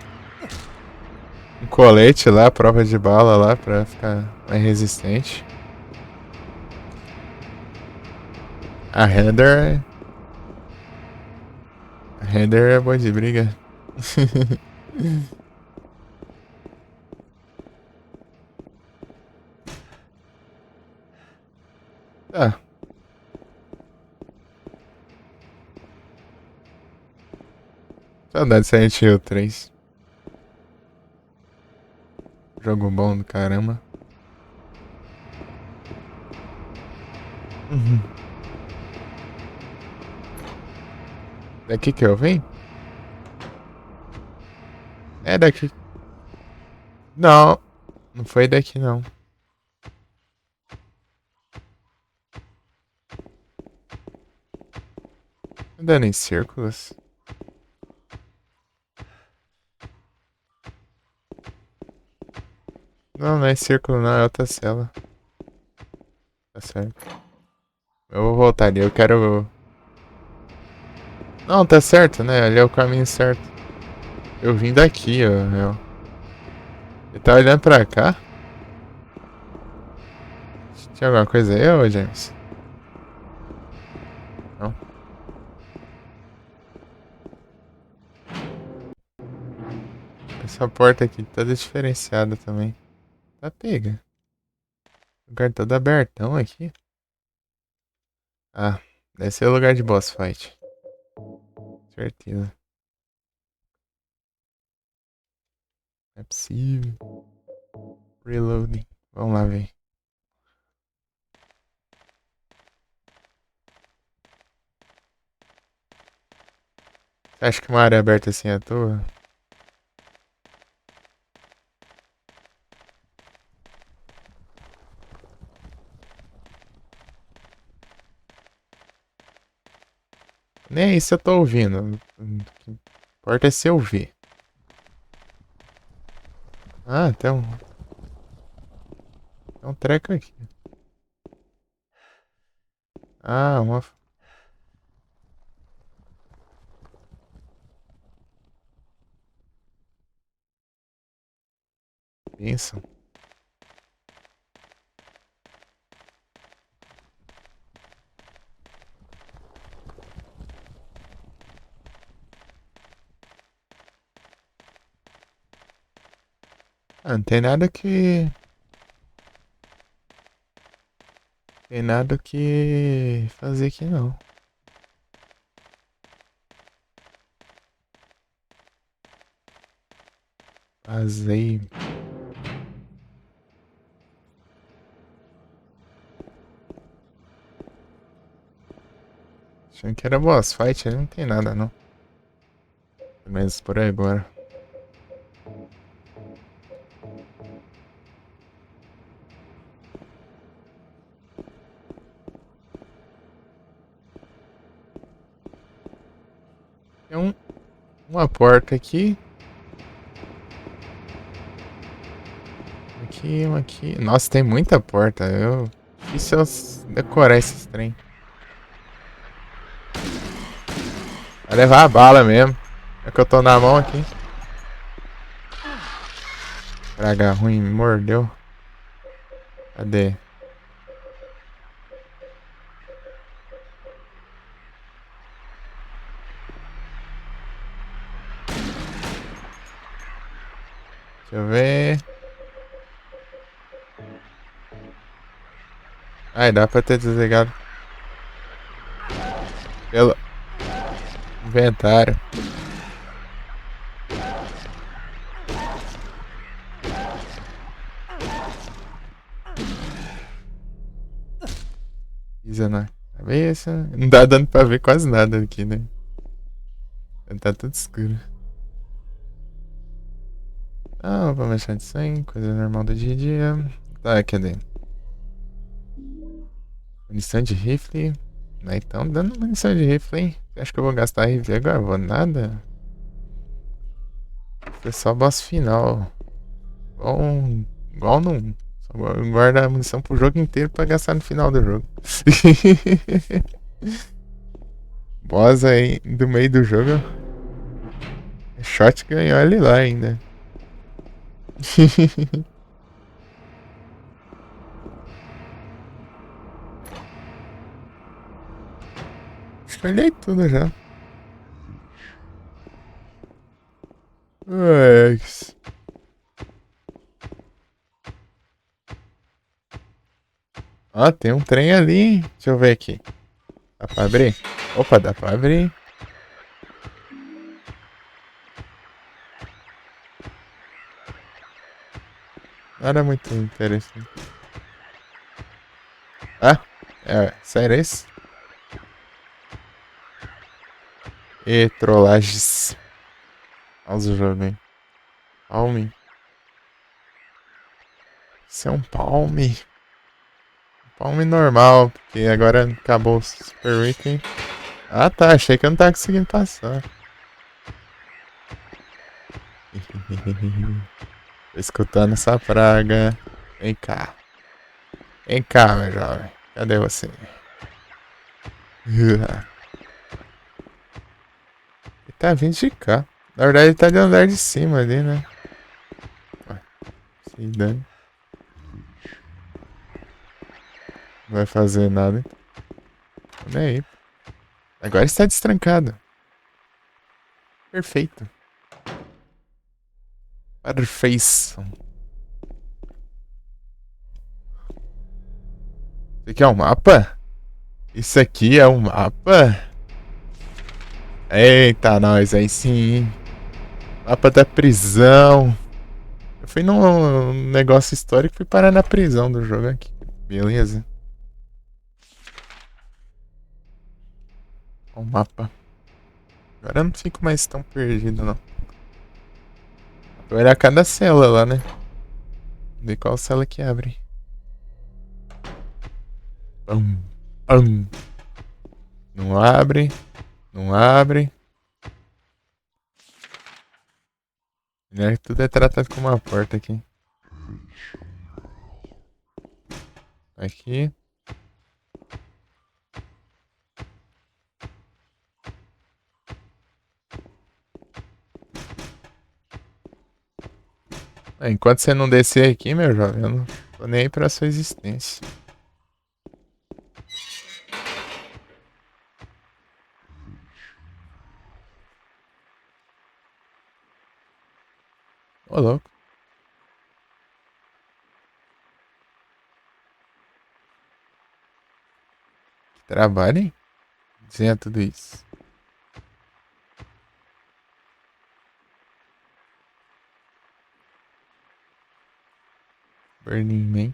colete lá, prova de bala lá pra ficar mais resistente. A Heather. A Heather é boa de briga. Tá. Saudade de Silent Hill 3. Jogo bom do caramba. Uhum. Daqui que eu vim? É daqui. Não, não foi daqui não. Andando em círculos. Não, não é círculo não, é outra cela. Tá certo. Eu vou voltar ali, eu quero. Não, tá certo, né? Ali é o caminho certo. Eu vim daqui, ó. Ele tá olhando pra cá? Tinha alguma coisa aí, ô James? Não. Essa porta aqui toda diferenciada também. Tá pega. O lugar todo abertão aqui. Ah, deve ser o lugar de boss fight. Certeza. Não é possível. Reloading. Vamos lá ver. Você acha que uma área aberta assim é à toa? Nem isso eu tô ouvindo. O que importa é se eu ver. Ah, tem um treco aqui. Ah, uma. Bênção. Ah, não tem nada que. Tem nada que fazer aqui não. Vazei. Achando que era boss fight, ali não tem nada não. Pelo menos por agora. Tem uma porta aqui. Aqui, uma aqui. Nossa, tem muita porta. Difícil eu decorar esses trem. Vai levar a bala mesmo. É que eu tô na mão aqui. Praga ruim, me mordeu. Cadê? Deixa eu ver. Ai, dá pra ter desligado. Pelo inventário. Pisa na cabeça. Não dá dando pra ver quase nada aqui, né? Tá tudo escuro. Ah, vou mexer de 100, coisa normal do dia a dia. Tá, cadê? Munição de rifle. Ah, então, dando munição de rifle, hein? Acho que eu vou gastar rifle agora? Vou nada. Foi só boss final. Igual num. Só guarda a munição pro jogo inteiro pra gastar no final do jogo. Boss aí do meio do jogo. Shot ganhou ele lá ainda. Escolhei tudo já. Mas... Ó, tem um trem ali, hein? Deixa eu ver aqui. Dá pra abrir? Opa, dá pra abrir. Nada muito interessante. Ah, sério isso? E trollagens. Olha os jogos, hein? Palme. Isso é um palme. Palme normal, porque agora acabou o Super Weekend. Ah tá, achei que eu não tava conseguindo passar. Tô escutando essa praga. Vem cá. Vem cá, meu jovem. Cadê você? Ele tá vindo de cá. Na verdade, ele tá de andar de cima ali, né? Ué, se dane. Não vai fazer nada. Tô nem aí. Agora está destrancado. Perfeito. Perfeição. Isso aqui é um mapa? Isso aqui é um mapa? Eita, nós aí sim. Mapa da prisão. Eu fui num negócio histórico e fui parar na prisão do jogo aqui. Beleza. O mapa. Agora eu não fico mais tão perdido, não. Vou olhar cada cela lá, né? Ver qual cela que abre. Pum, pum. Não abre. Não abre. Tudo é tratado como uma porta aqui. Aqui. Enquanto você não descer aqui, meu jovem, eu não tô nem aí pra sua existência. Ô, louco. trabalho, hein? Desenhar tudo isso. Burning Man.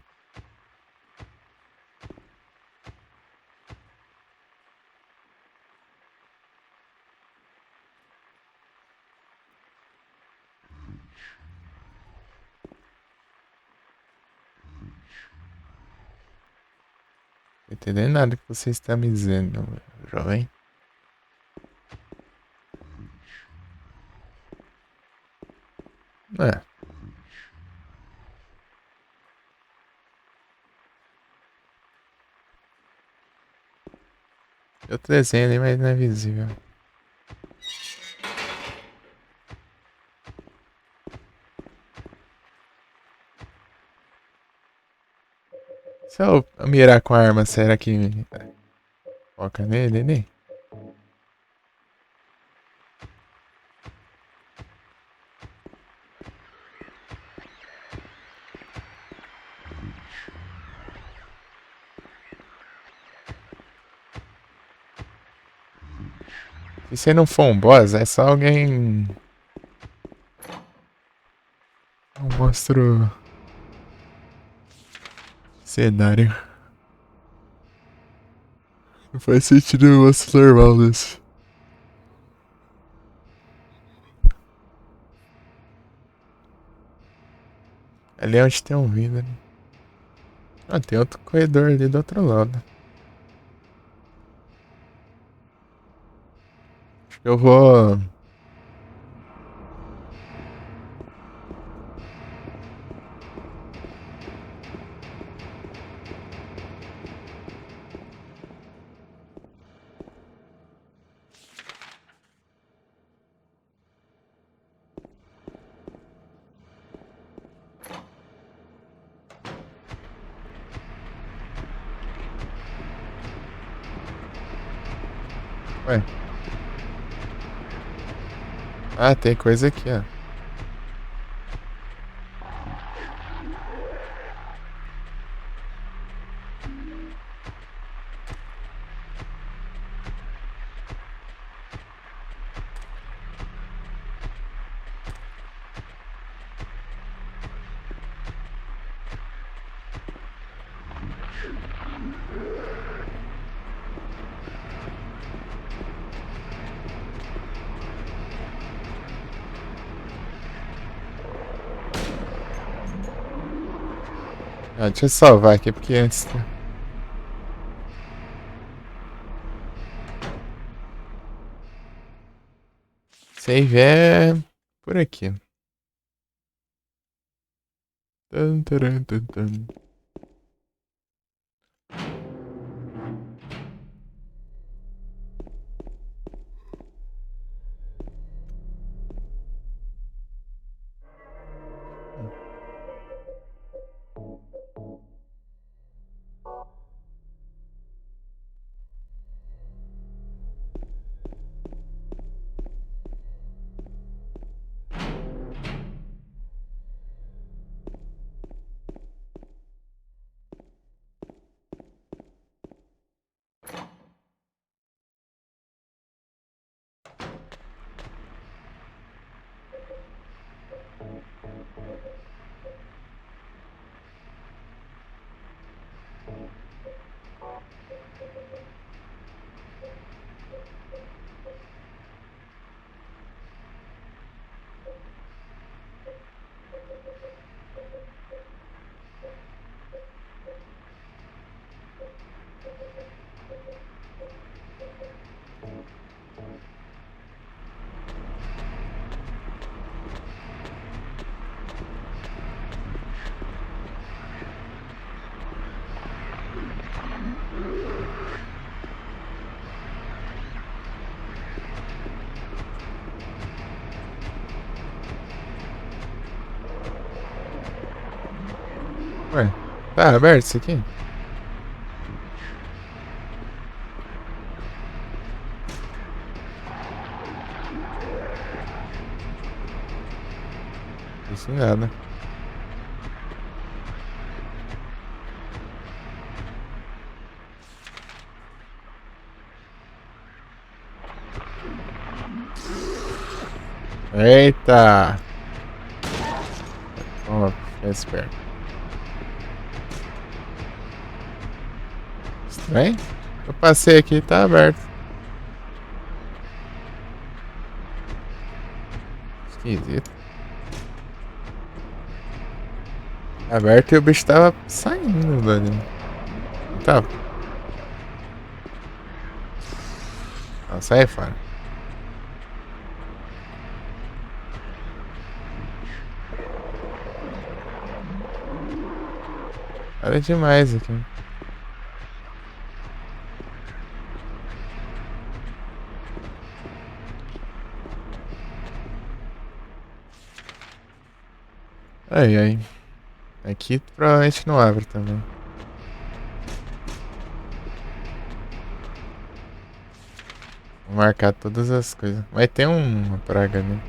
Não entendendo nada que você está me dizendo, jovem. É. Eu tô desenhando ali, mas não é visível. Se eu mirar com a arma, será que foca nele, né? Se você não for um boss, é só alguém... Um monstro... cenário. Não faz sentido um monstro normal desse. Ali é onde tem um vidro. Ah, tem outro corredor ali do outro lado. Acho que eu vou... Ué. Ah, tem coisa aqui, ó. Ah, deixa eu salvar aqui, porque antes... Save é... por aqui. Tan, taran, tan, tan. Ué, tá aberto isso aqui? Isso nada. Eita! Vamos ficar esperto. Estranho? Eu passei aqui, tá aberto. Esquisito. Aberto e o bicho tava saindo dali. Não tava? Não, sai fora. Olha demais aqui. Ai, ai. Aqui provavelmente não abre também. Vou marcar todas as coisas. Mas tem uma praga ali.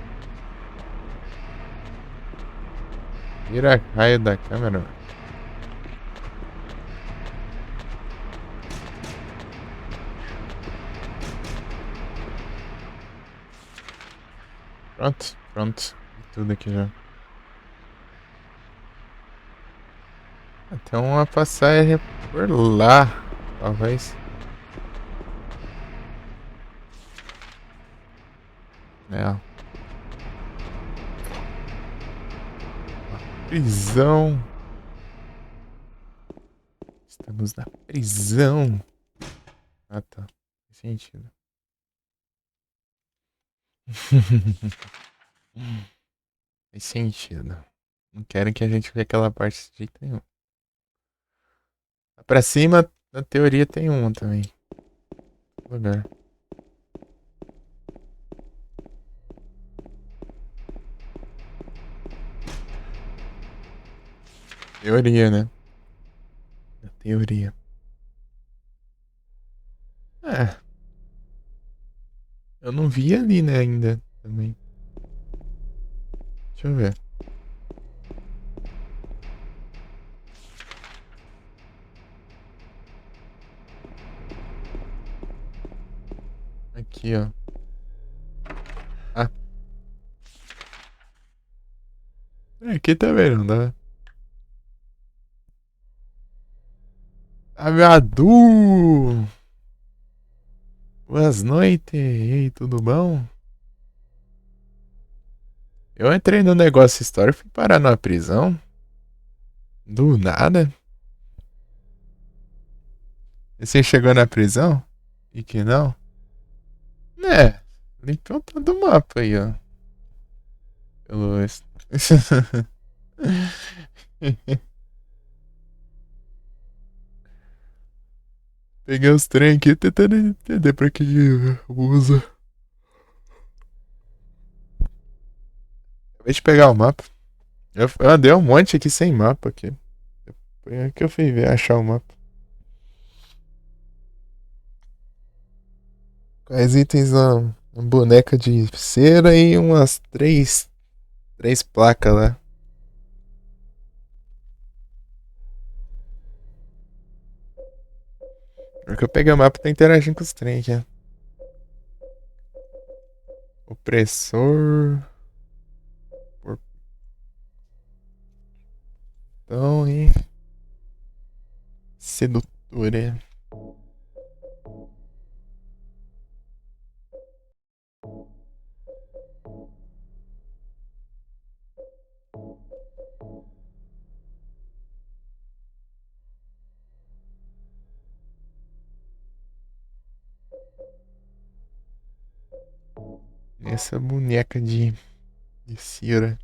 Vira raio da câmera. Pronto, pronto. Tudo aqui já. Tem uma passagem por lá, talvez. É. Prisão. Estamos na prisão. Ah, tá. Faz sentido. Faz sentido. Não querem que a gente veja aquela parte de jeito nenhum. Lá pra cima, na teoria, tem um também. Lugar. Teoria, né? Na teoria. É. Eu não vi ali, né, ainda. Também. Deixa eu ver. Aqui, ó. Ah. Aqui também não dá. Aviadu! Boas noites! E aí, tudo bom? Eu entrei no negócio história e fui parar numa prisão. Do nada. E você chegou na prisão? E que não? Né? Limpou todo o mapa aí, ó. Pelo... Peguei os trem aqui tentando entender pra que usa. Acabei de pegar o mapa. Eu andei um monte aqui sem mapa aqui. Foi que eu fui ver, achar o mapa. Quais itens lá? Uma boneca de cera e umas três placas lá. Porque eu peguei o mapa pra interagir com os trem aqui. Opressor. Portão e. Sedutora. Essa boneca de cera.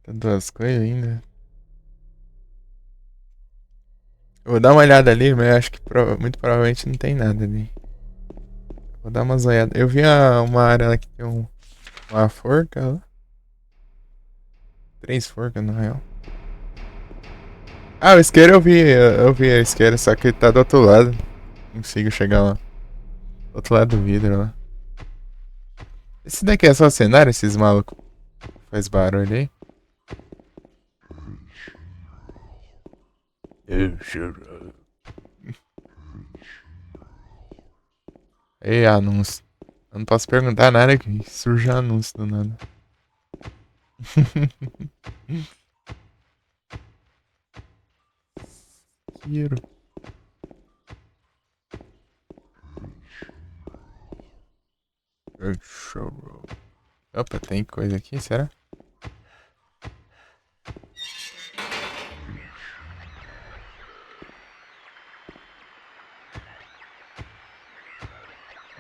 Tá duas coisas ainda. Eu vou dar uma olhada ali, mas eu acho que muito provavelmente não tem nada ali. Vou dar umas olhadas. Eu vi uma área lá que tem uma forca lá. 3 forcas, na real. Ah, o isqueiro eu vi a isqueira, só que tá do outro lado. Não consigo chegar lá. Do outro lado do vidro lá. Esse daqui é só cenário, esses malucos? Faz barulho aí. Ei, anúncio. Eu não posso perguntar nada aqui. Surge anúncio do nada. Quero. Opa, tem coisa aqui, será?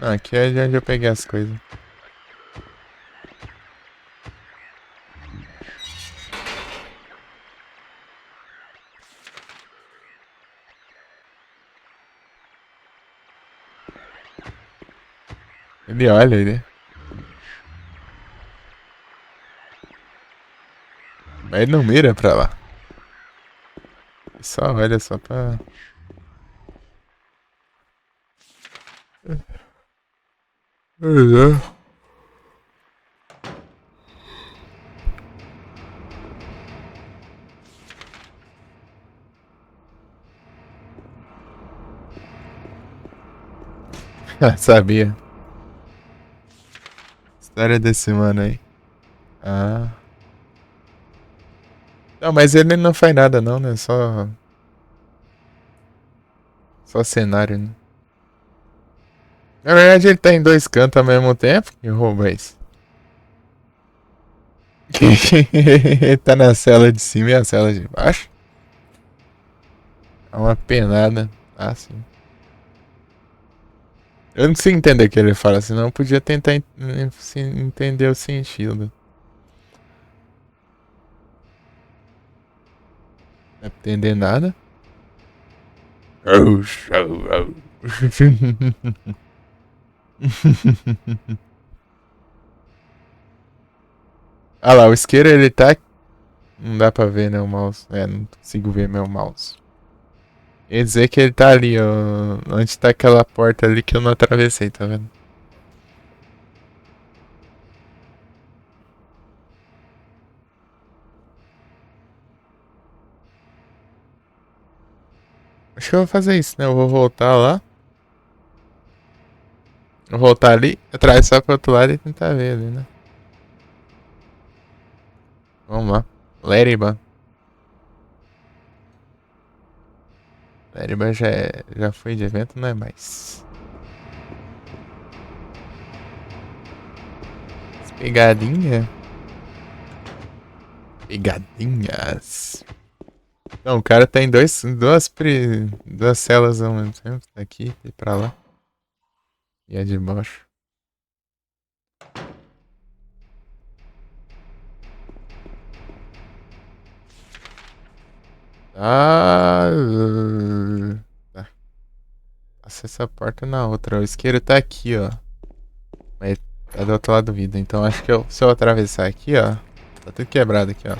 Não, aqui é onde eu peguei as coisas. Ele olha, ele. Mas ele não mira pra lá. Ele só olha só pra. Sabia. História desse mano aí. Ah. Não, mas ele não faz nada não, né? Só cenário, né? Na verdade ele tá em dois cantos ao mesmo tempo. Que roubo é esse? Ele tá na cela de cima e a cela de baixo. É uma penada. Ah, sim. Eu não consigo entender o que ele fala, senão eu podia tentar entender o sentido. Não entender nada. Oh, show, oh. Ah lá, o isqueiro ele tá. Não dá pra ver, né, o mouse. É, não consigo ver meu mouse. Quer dizer que ele tá ali, ó. Onde tá aquela porta ali que eu não atravessei, tá vendo? Acho que eu vou fazer isso, né? Eu vou voltar lá. Vou voltar ali, atravessar pro outro lado e tentar ver ali, né? Vamos lá. Leriban. Leriban já foi de evento, não é mais. Pegadinha? Pegadinhas. Não, o cara tem duas celas ao mesmo tempo. Daqui e pra lá. E a de baixo. Ah, tá. Passa essa porta na outra. O isqueiro tá aqui, ó. Mas tá do outro lado do vidro. Então acho que se eu atravessar aqui, ó. Tá tudo quebrado aqui, ó.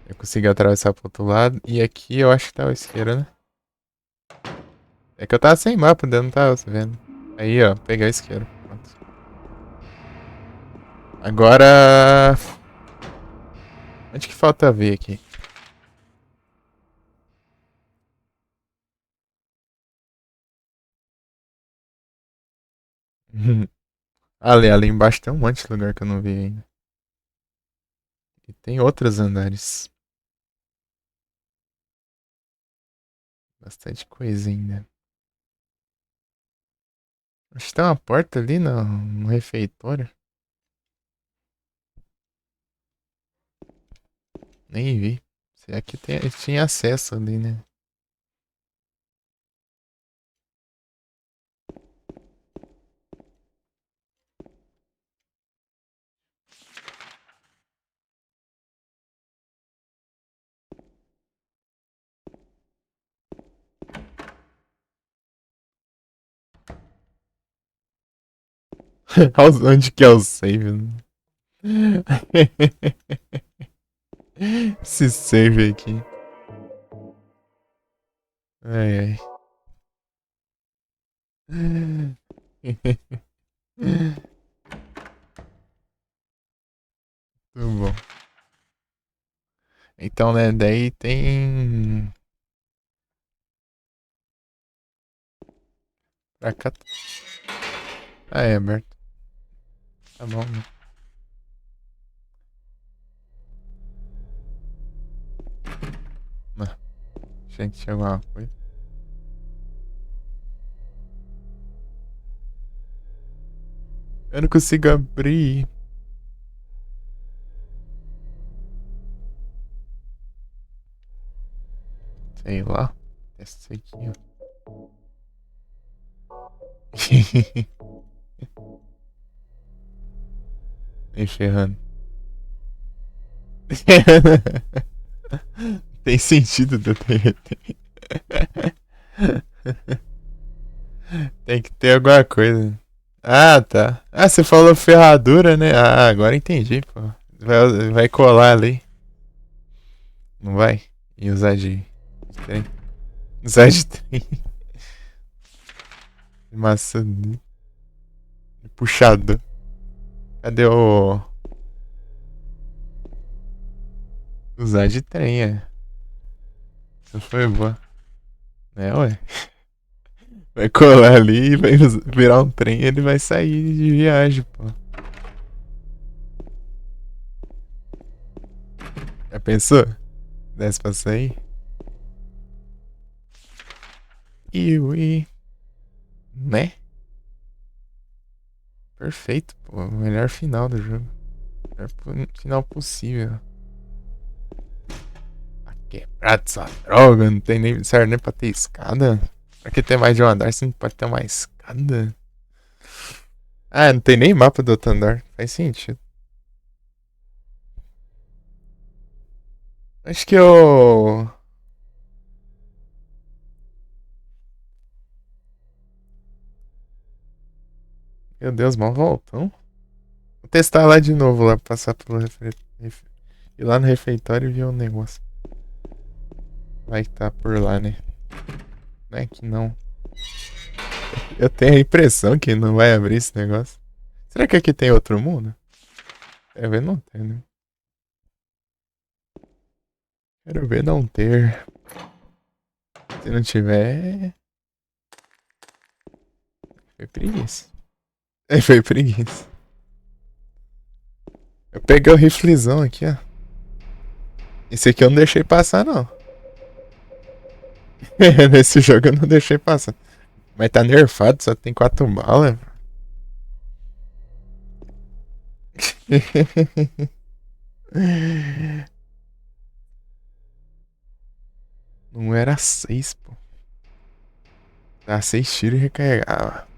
Eu consegui atravessar pro outro lado. E aqui eu acho que tá o isqueiro, né? É que eu tava sem mapa, daí eu não tava vendo. Aí, ó. Peguei o isqueiro. Pronto. Agora. Onde que falta ver aqui? Ali embaixo tem um monte de lugar que eu não vi ainda. E tem outros andares. Bastante coisa ainda. Acho que tem uma porta ali no refeitório. Nem vi. Será que tinha acesso ali, né? Onde que é o save? Né? Esse save aqui. Ai, ai. Muito bom. Então, né, daí tem. Pra cá. Ah, é aberto. Tá bom, né? Não. Achei que tinha alguma coisa. Eu não consigo abrir. Sei lá. Esse aqui, ó. Nem ferrando. Tem sentido do TNT. Tem que ter alguma coisa. Ah, tá. Ah, você falou ferradura, né? Ah, agora entendi, pô. Vai colar ali. Não vai? E usar de trem. Usar de trem. Massa de puxado. Cadê o. Usar de trem, é. Isso foi boa. É, ué. Vai colar ali e vai virar um trem e ele vai sair de viagem, pô. Já pensou? Desce pra sair? Iui. Né? Perfeito, pô. Melhor final do jogo. Melhor final possível. Tá quebrado essa droga. Não tem nem. Serve nem pra ter escada. Pra que ter mais de um andar se não pode ter uma escada? Ah, não tem nem mapa do outro andar. Faz sentido. Acho que eu. Meu Deus, mal voltam. Vou testar lá de novo, lá, passar pelo ir lá no refeitório e ver um negócio. Vai que tá por lá, né? Não é que não. Eu tenho a impressão que não vai abrir esse negócio. Será que aqui tem outro mundo? Quero ver não ter, né? Quero ver não ter. Se não tiver. Foi preguiça. É, foi preguiça. Eu peguei o riflezão aqui, ó. Esse aqui eu não deixei passar, não. Nesse jogo eu não deixei passar. Mas tá nerfado, só tem 4 balas. Não era 6, pô. Dá 6 tiros e recarregava.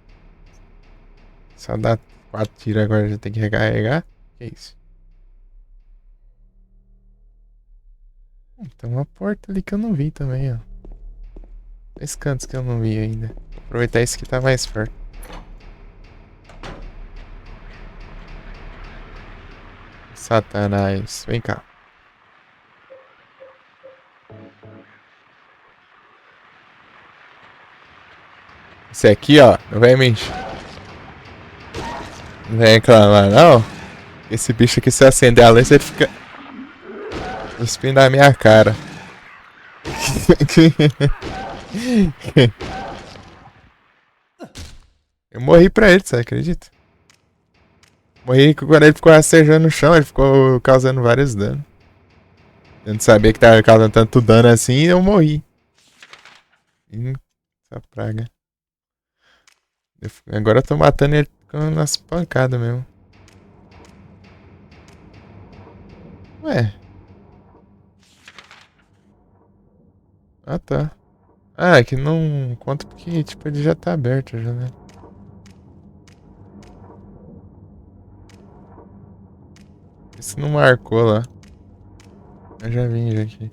Só dá 4 tiros agora, já tem que recarregar. Que isso? Tem uma porta ali que eu não vi também, ó. 2 cantos que eu não vi ainda. Vou aproveitar esse que tá mais perto. Satanás, vem cá. Esse aqui, ó, não vem mentir. Não vem reclamar, não. Esse bicho aqui, se acender a luz, ele fica cuspindo na minha cara. Eu morri pra ele, você acredita? Morri quando ele ficou rastejando no chão, ele ficou causando vários danos. Eu não sabia que tava causando tanto dano assim e eu morri. Essa praga. Agora eu tô matando ele nas pancadas mesmo. Ué. Ah, tá. Ah, é que não conta porque, tipo, ele já tá aberto já, né? Isso não marcou lá. Eu já vim já aqui.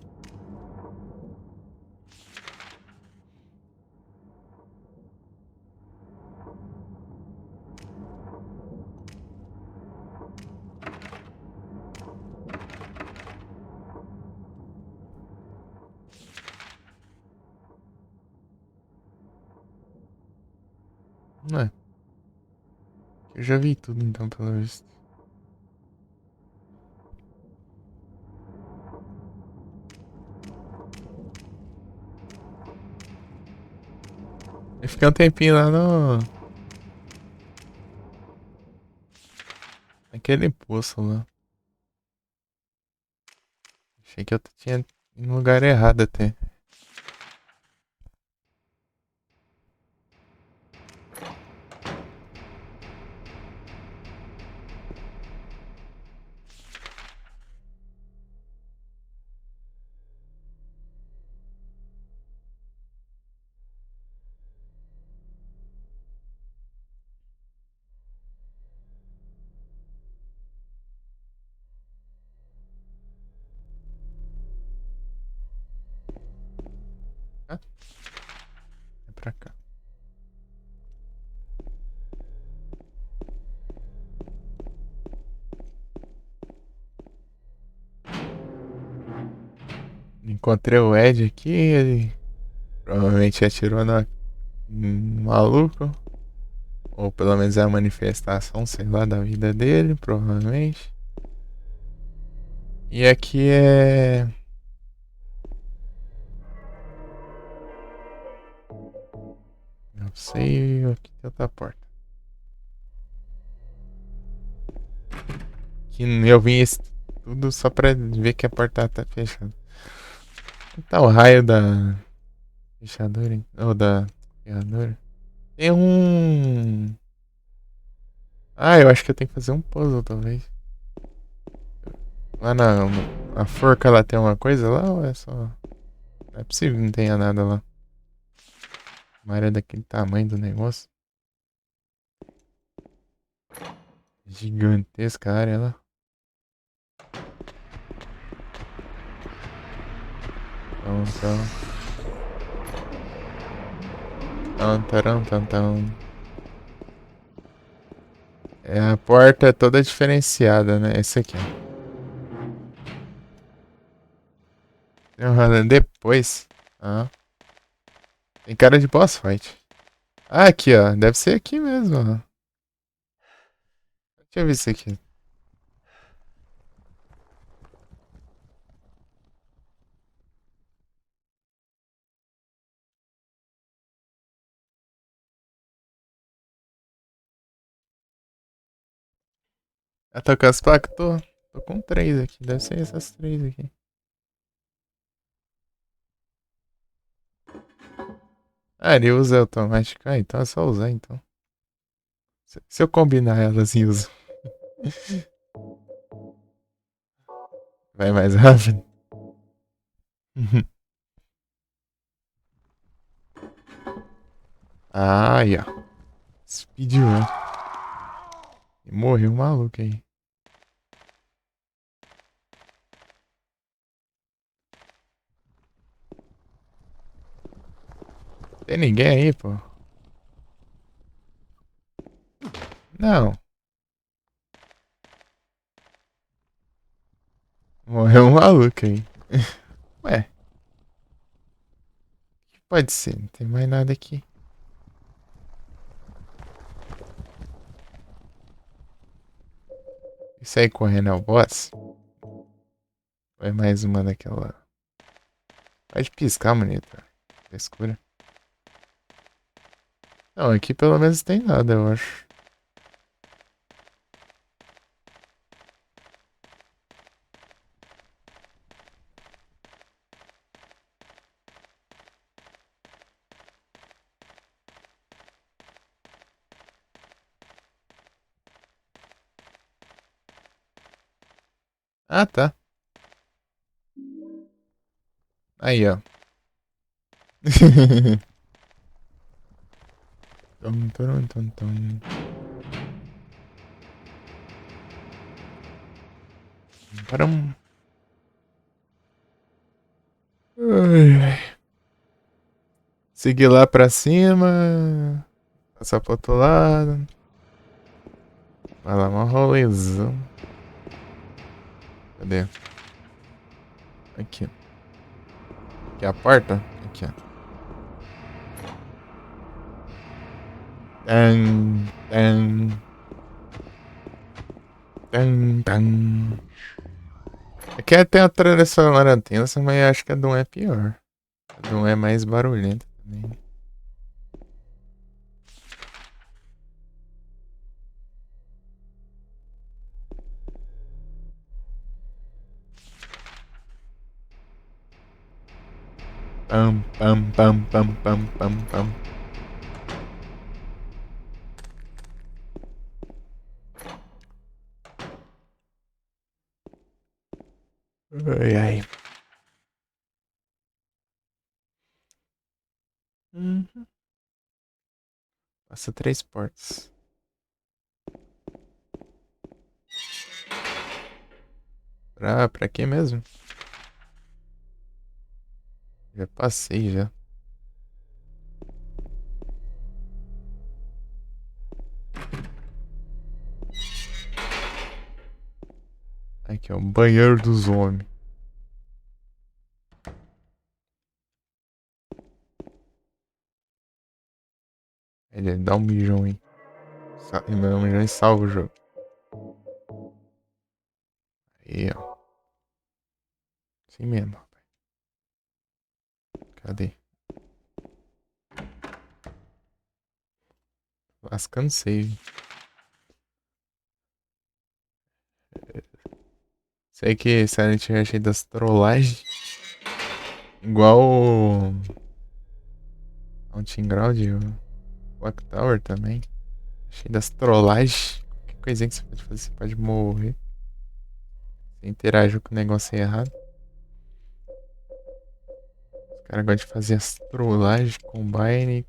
Ué. Eu já vi tudo então, pelo visto. Eu fiquei um tempinho lá no... Naquele poço lá. Achei que eu tinha ido no lugar errado até. Ah, é pra cá. Encontrei o Ed aqui, ele provavelmente atirou no maluco. Ou pelo menos é a manifestação, sei lá, da vida dele, provavelmente. E aqui é... Não sei, aqui tem outra porta. Que eu vim isso tudo só pra ver que a porta tá fechada. Tá o raio da fechadura, hein? Ou da fechadura. Tem um... Ah, eu acho que eu tenho que fazer um puzzle, talvez. Lá na forca ela tem uma coisa lá ou é só... Não é possível que não tenha nada lá. Uma área daquele tamanho do negócio. Gigantesca a área lá. Tão. É, a porta é toda diferenciada, né? Esse aqui. Depois. Ah. Tem cara de boss fight. Ah, aqui, ó. Deve ser aqui mesmo, ó. Deixa eu ver isso aqui. Eu tô com as placas? Tô com 3 aqui. Deve ser essas 3 aqui. Ah, ele usa automático. Ah, então é só usar, então. Se eu combinar elas e uso. Vai mais rápido. Ah, aí, ó. Speedrun. E morreu um maluco aí. Tem ninguém aí, pô? Não. Morreu um maluco aí. Ué. O que pode ser? Não tem mais nada aqui. Isso aí correndo é o boss? Ou é mais uma daquela... Pode piscar, bonita. Escura. Não, aqui pelo menos tem nada, eu acho. Ah, tá. Aí, ó. Tum. Param. Ai. Seguir lá pra cima. Passar pro outro lado. Vai lá, um rolezão. Cadê? Aqui. Aqui é a porta? Aqui, ó. Tan. Aqui até a trilha sonora tensa, mas acho que a do 1 é pior. A do 1 é mais barulhenta também. Pam, pam, pam, pam, pam, pam, pam. Ai, ai. Passa 3 portas. Pra quê mesmo? Já passei já. Aqui é o banheiro dos homens. Ele dá um mijão aí. Ele dá um mijão e salva o jogo. Aí, ó. Assim mesmo, rapaz. Cadê? Lascando save. Sei que Silent Hill é cheio das trollagens. Igual o Haunting Ground e o Clock Tower também. Cheio das trollagens. Qualquer coisinha que você pode fazer, você pode morrer. Você interage com o negócio errado. Os caras gostam de fazer as trollagens, combine.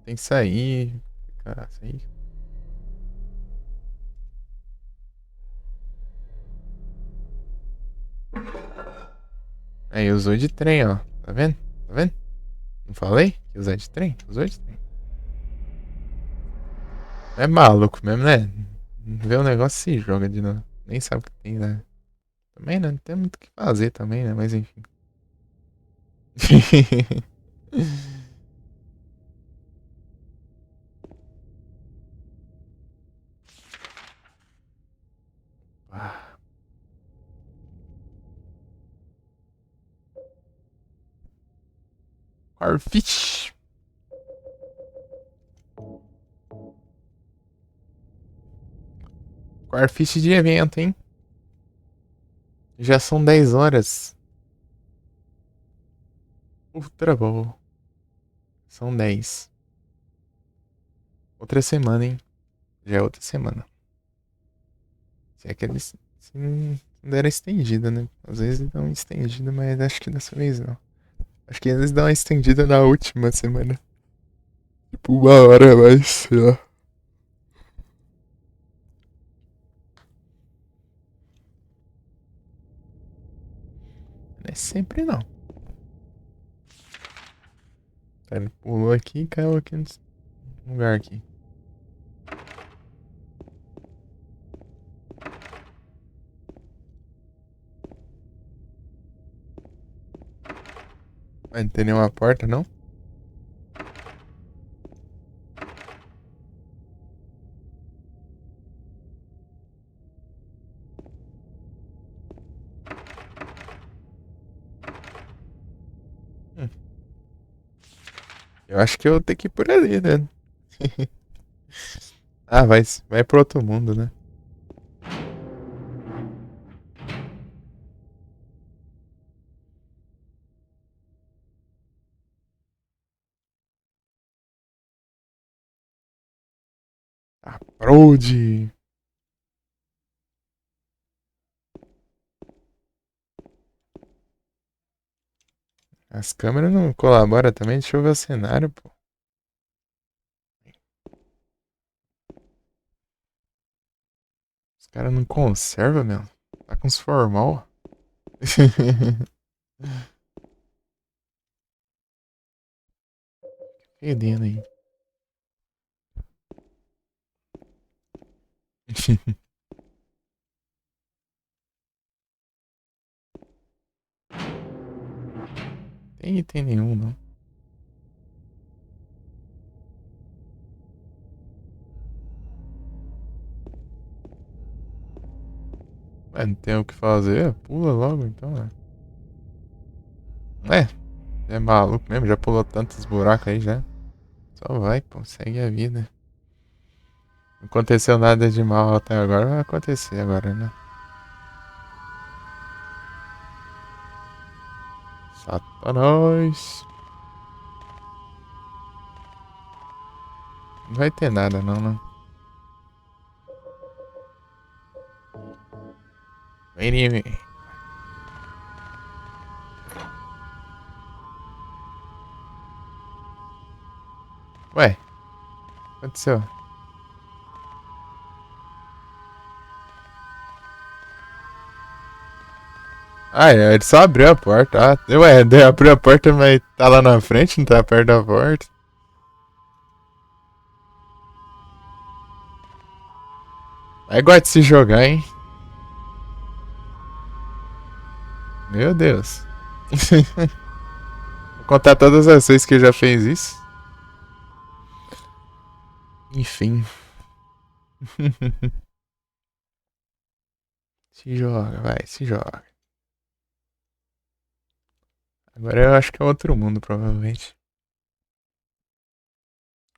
Tem que sair. Cara, sair. Aí usou de trem, ó. Tá vendo? Tá vendo? Não falei que usar de trem? Usou de trem. É maluco mesmo, né? Vê o negócio e se joga de novo. Nem sabe o que tem, né? Também, né? Não tem muito o que fazer também, né? Mas enfim. Ah. Farfish. Farfish de evento, hein? Já são 10 horas. Ultra Bowl. São 10. Outra semana, hein? Já é outra semana. Se é que eles se não deram estendida, né? Às vezes dão uma estendida, mas acho que dessa vez não. Acho que eles dão uma estendida na última semana. Tipo, 1 hora a mais, sei lá. Não é sempre não. Ele pulou aqui e caiu aqui no lugar aqui. Não tem nenhuma porta, não? Eu acho que eu vou ter que ir por ali, né? Ah, vai pro outro mundo, né? Ah, Prode! As câmeras não colaboram também? Deixa eu ver o cenário, pô. Os caras não conservam, meu. Tá com os formal. Fedendo aí. Tem item nenhum, não. Ué, não tem o que fazer? Pula logo, então, né? É maluco mesmo, já pulou tantos buracos aí já. Só vai, pô, segue a vida. Não aconteceu nada de mal até agora, vai acontecer agora, né? Satanás. Não vai ter nada não, né? Vem em mim. Ué, o que aconteceu? Ah, ele só abriu a porta. Ah, ué, abriu a porta, mas tá lá na frente, não tá perto da porta. Aí gosta de se jogar, hein? Meu Deus. Vou contar todas as vezes que já fez isso. Enfim. Se joga, vai, se joga. Agora eu acho que é outro mundo, provavelmente.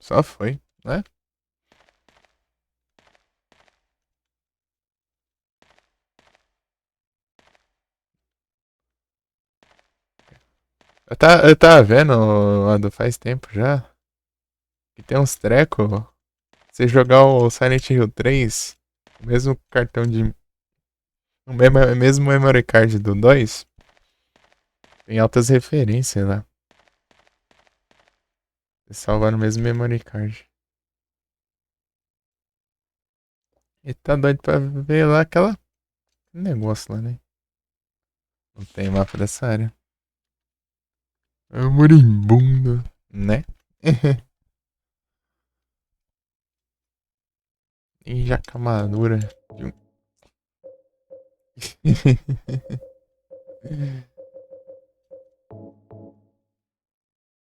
Só foi, né? Eu tava vendo, Ando, faz tempo já. Que tem uns treco. Você jogar o Silent Hill 3, o mesmo cartão de. O mesmo memory card do 2, tem altas referências lá. Você salva no mesmo memory card. E tá doido pra ver lá aquela negócio lá, né? Não tem mapa dessa área. É um moribundo, né? E jacamadura.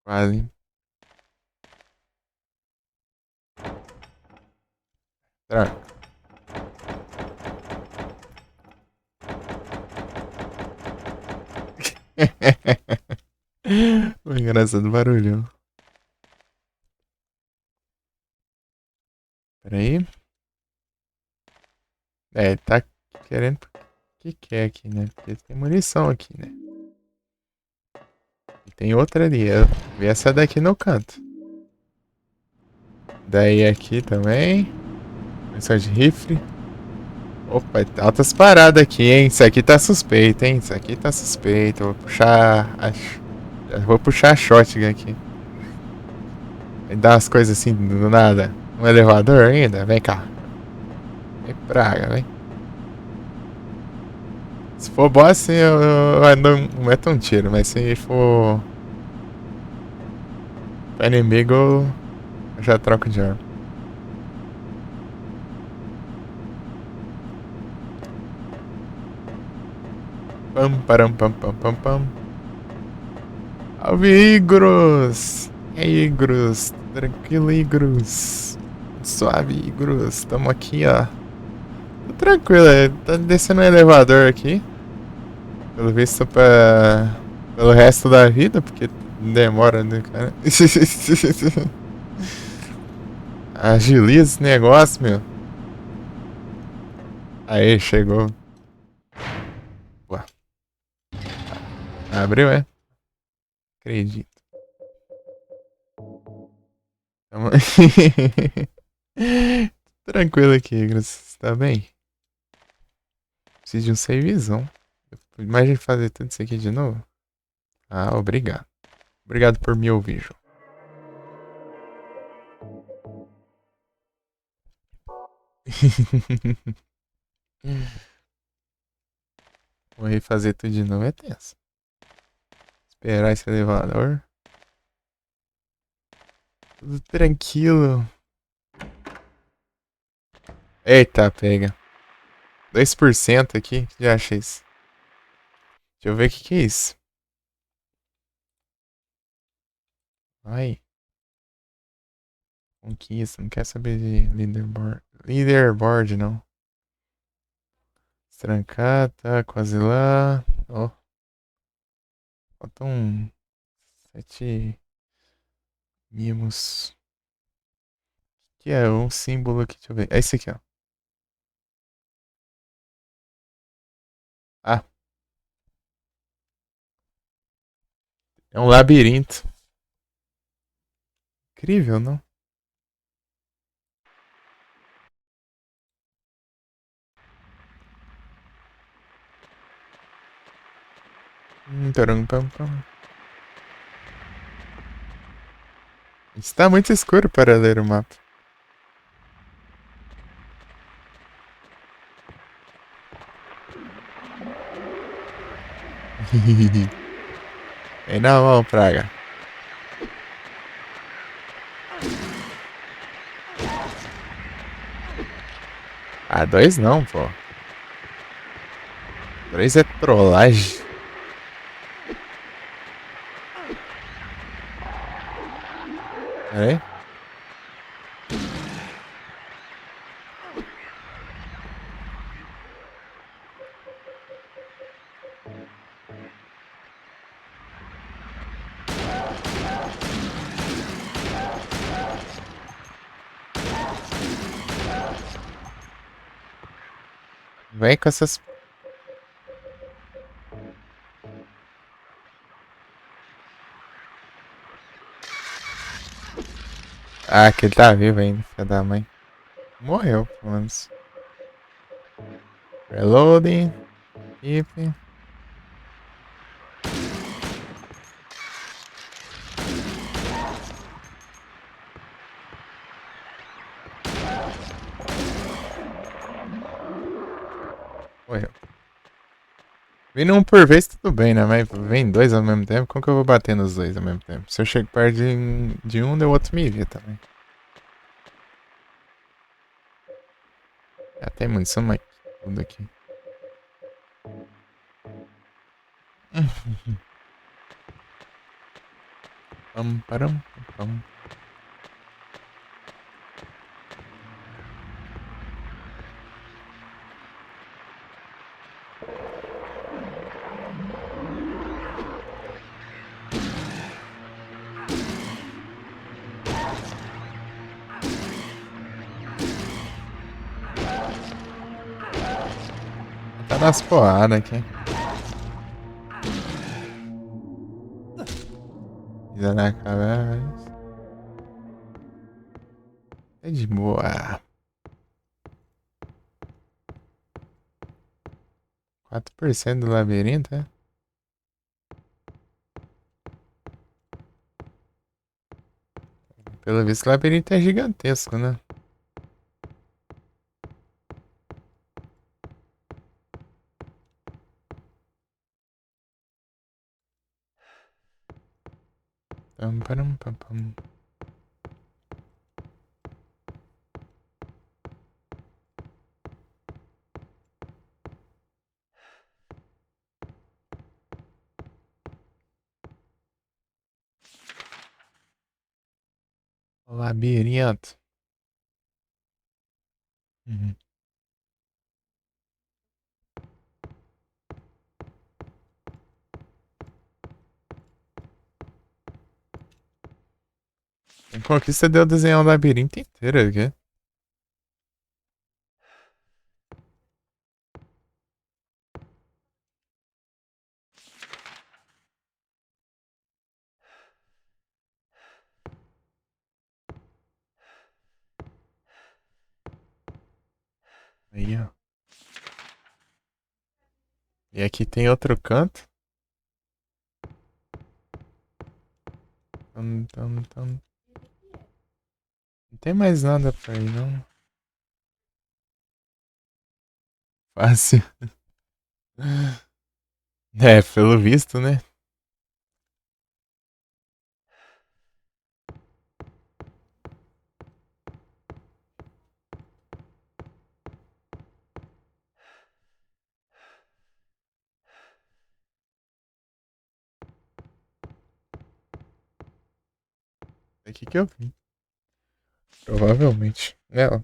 Quase. Tra- O engraçado barulhão. Pera aí. É, tá querendo. O que que é aqui, né? Porque tem munição aqui, né? E tem outra ali. Eu vi essa daqui no canto. Daí aqui também. Munição de rifle. Opa, tem altas paradas aqui, hein? Isso aqui tá suspeito, hein? Isso aqui tá suspeito. Eu vou puxar. Já vou puxar a shotgun aqui. Vai dar umas coisas assim do nada. Um elevador ainda? Vem cá. Vem praga, vem. Se for boss, assim, eu não meto um tiro, mas se for pra inimigo, eu já troco de arma. Pam, param, pam, pam, pam, pam. Salve, Igros! E aí, Igros? Tranquilo, Igros? Suave, Igros. Tamo aqui, ó. Tô tranquilo, tá descendo um elevador aqui. Pelo visto, pelo resto da vida, porque demora, né, cara? Agiliza esse negócio, meu. Aí, chegou. Ué, abriu, é? Acredito. Tamo... Tranquilo aqui, Igros. Tá bem? Preciso de um savezão. Imagina fazer tudo isso aqui de novo. Ah, obrigado. Obrigado por me ouvir, João. Vou refazer tudo de novo é tenso. Esperar esse elevador. Tudo tranquilo. Eita, pega. 2% aqui. Já achei isso. Deixa eu ver o que é isso. Ai. Conquista. Não quer saber de leaderboard. Leaderboard, não. Trancar, tá quase lá. Ó. Faltam 7 mimos. Que é um símbolo aqui, deixa eu ver. É esse aqui, ó. Ah. É um labirinto. Incrível, não? Tarum, pam, pam. Está muito escuro para ler o mapa. Vem na mão, praga. Ah, 2 não, pô. 3 é trollagem. Pera aí. Vem com essas... Ah, que ele tá vivo ainda, filho da mãe. Morreu, pelo menos. Reloading. Keep. Morreu. Vindo um por vez, tudo bem, né? Mas vem 2 ao mesmo tempo, como que eu vou bater nos 2 ao mesmo tempo? Se eu chego perto de um, daí o outro me vê também. Já tem munição, mas tudo aqui. Pam, param, pam. Tá nas porradas aqui. Pisa na cabeça. É de boa. 4% do labirinto, é? Pelo visto, o labirinto é gigantesco, né? Pam, param, pam, pam. Labirinto. Uhum. Em Conquista deu desenhar o labirinto inteiro aqui. Aí, ó. E aqui tem outro canto. Não tem mais nada pra ir, não. Fácil. É, pelo visto, né? É aqui que eu vim. Provavelmente. É, ó.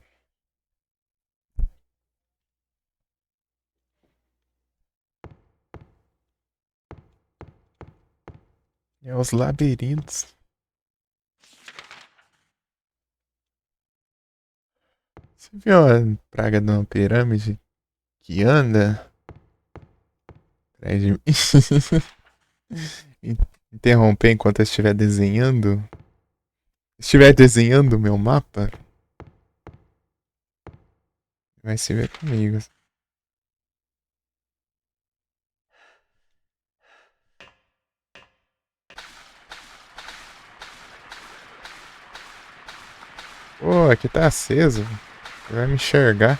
É os labirintos. Você viu a praga de uma pirâmide que anda atrás de mim? interromper enquanto eu estiver desenhando. Estiver desenhando o meu mapa, vai se ver comigo. Pô, aqui tá aceso. Vai me enxergar.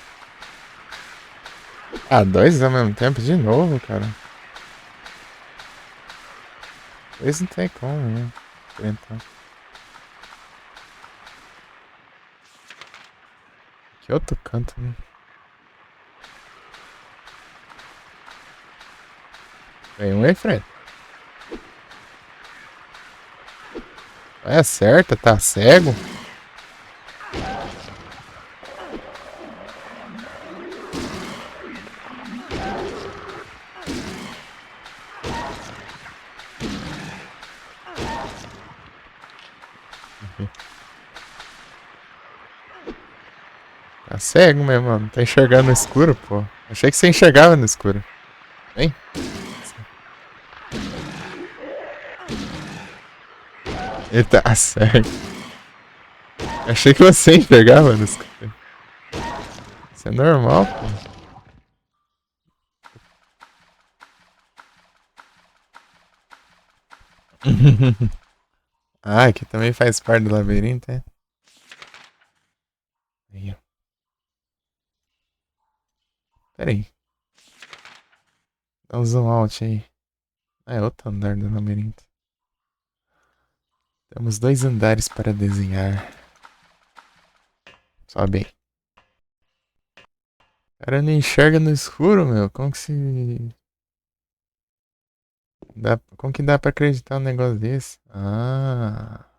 Ah, dois ao mesmo tempo de novo, cara. Dois não tem como, né? Então. Que outro canto, né? Vem um aí, Fred. Vai, acerta, tá cego? Tá cego mesmo, mano. Tá enxergando no escuro, pô. Achei que você enxergava no escuro. Vem. Ele tá cego. Achei que você enxergava no escuro. Isso é normal, pô. Ah, aqui também faz parte do labirinto, é? Aí, ó. Pera aí. Dá um zoom out aí. Ah, é outro andar do labirinto. Temos 2 andares para desenhar. Sobe aí. O cara não enxerga no escuro, meu. Como que se... Como que dá pra acreditar num negócio desse? Ah...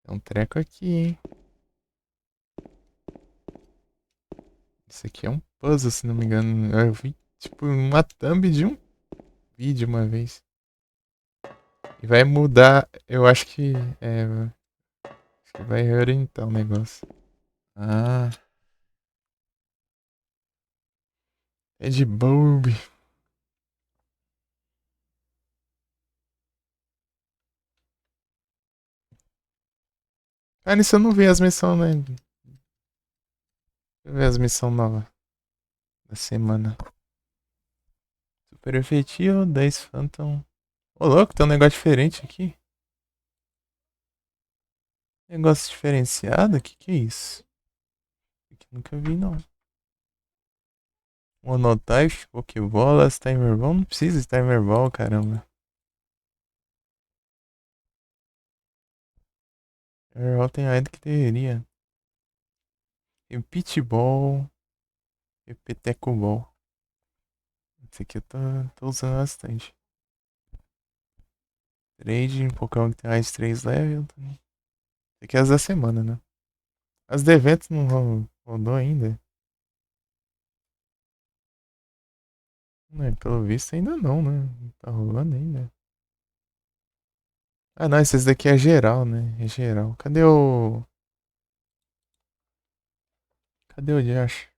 Tem um treco aqui, hein? Isso aqui é um puzzle, se não me engano. Eu vi, tipo, uma thumb de um vídeo uma vez. E vai mudar. Eu acho que. Acho que vai orientar o negócio. Ah. É de Bulb. Ah, nisso eu não vi as missões, né? Deixa eu ver as missões novas da semana. Super efetivo, 10 Phantom. Ô, louco, tem um negócio diferente aqui. Negócio diferenciado? Que é isso? Aqui nunca vi, não. Monotype, Pokébolas, Timer Ball. Não precisa de Timer Ball, caramba. Airwall tem ainda que deveria. Repeat Ball. Repeteco Ball. Esse aqui eu tô usando bastante. Trade, Pokémon que tem mais 3 level. Esse aqui é as da semana, né? As de eventos não rodou ainda. Pelo visto ainda não, né? Não tá rolando ainda. Ah não, esse daqui é geral, né? É geral. Cadê o. Cadê o Josh?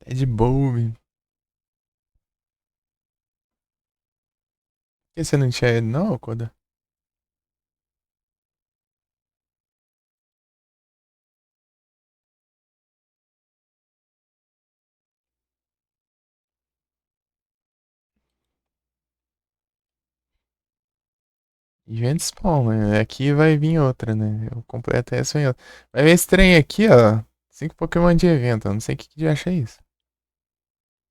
É de Bulb. Por que você não tinha ele não, Koda? Event Spawn, né? Aqui vai vir outra, né? Eu completo essa em outra. Vai ver esse trem aqui, ó. 5 Pokémon de evento. Eu não sei o que acha isso.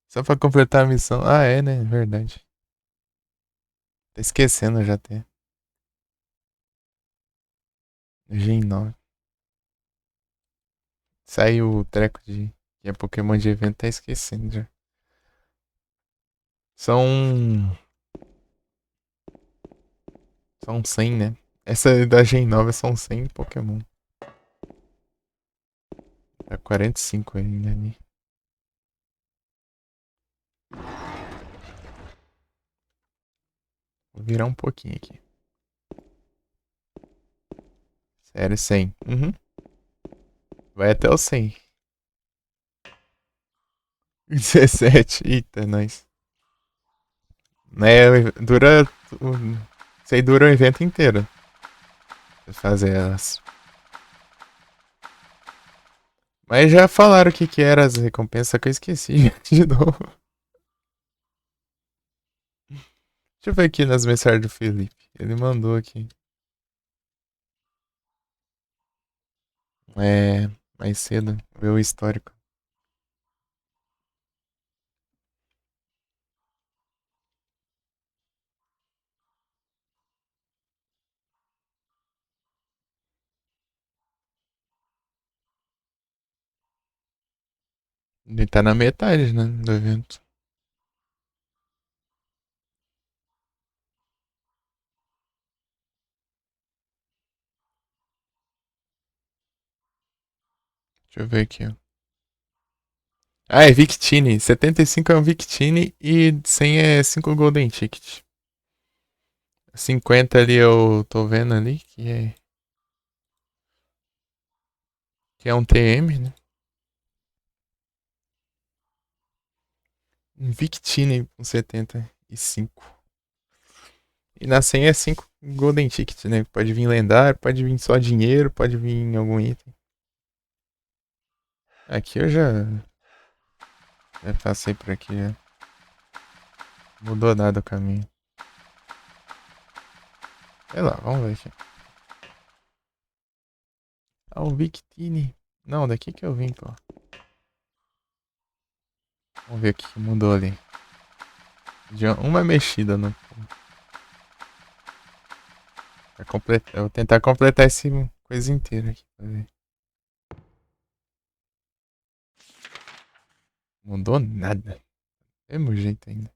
Só pra completar a missão. Ah, é, né? Verdade. Tá esquecendo já até. Gen 9. Saiu o treco de que é Pokémon de evento, tá esquecendo já. São. São 100, né? Essa da Gen 9 são 100 Pokémon. Tá 45 ainda ali. Vou virar um pouquinho aqui. Sério, 100. Uhum. Vai até o 100. 17. Eita, nós. Né, dura. Isso aí dura o evento inteiro. Pra fazer elas. Mas já falaram o que que era as recompensas que eu esqueci de novo. Deixa eu ver aqui nas mensagens do Felipe. Ele mandou aqui. É. Mais cedo. Ver o histórico. Ele tá na metade, né? Do evento. Deixa eu ver aqui, ó. Ah, é Victini. 75 é um Victini e 100 é 5 Golden Ticket. 50 ali eu tô vendo ali, que é um TM, né? Um Victini com 75. E na 100 é 5 Golden Ticket, né? Pode vir lendário, pode vir só dinheiro, pode vir em algum item. Aqui eu já passei por aqui, já. Mudou nada o caminho. Sei lá, vamos ver aqui. Ah, o Victini. Não, daqui que eu vim, pô. Vamos ver o que mudou ali. Deu uma mexida no. Eu vou tentar completar essa coisa inteira aqui pra ver. Mudou nada. Mesmo jeito ainda.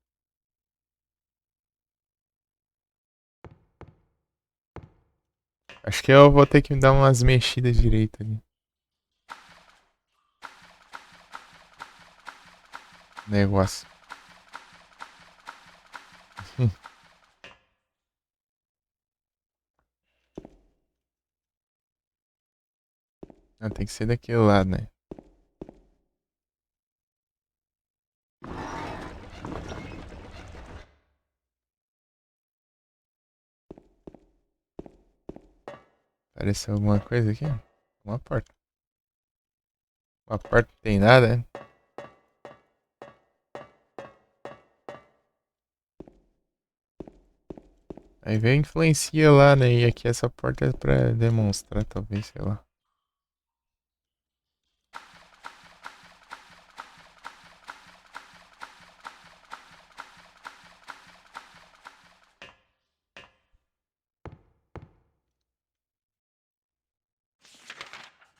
Acho que eu vou ter que dar umas mexidas direito ali. Negócio. Não, tem que ser daquele lado, né? Apareceu alguma coisa aqui? Uma porta. Uma porta não tem nada, né? Aí vem influencia lá, né? E aqui essa porta é pra demonstrar, talvez, sei lá.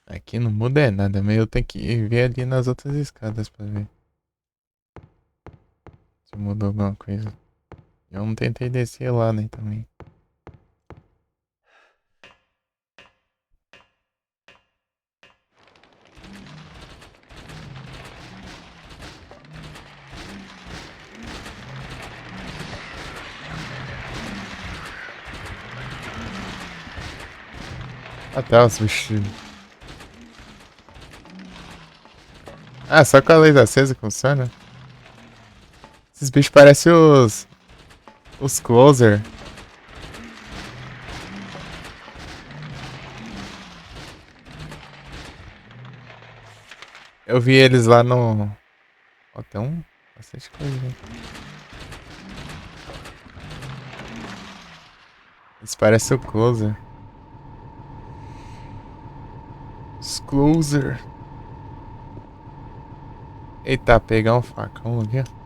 Aqui não muda é nada, mas eu tenho que ver ali nas outras escadas pra ver se mudou alguma coisa. Eu não tentei descer lá, né, também. Ah tá, os bichos. Ah, só com a luz acesa que funciona? Esses bichos parecem os closer. Eu vi eles lá no... Ó, tem bastante coisa, né? Eles parecem o closer. Os closer. Eita, pegar um facão aqui, ó.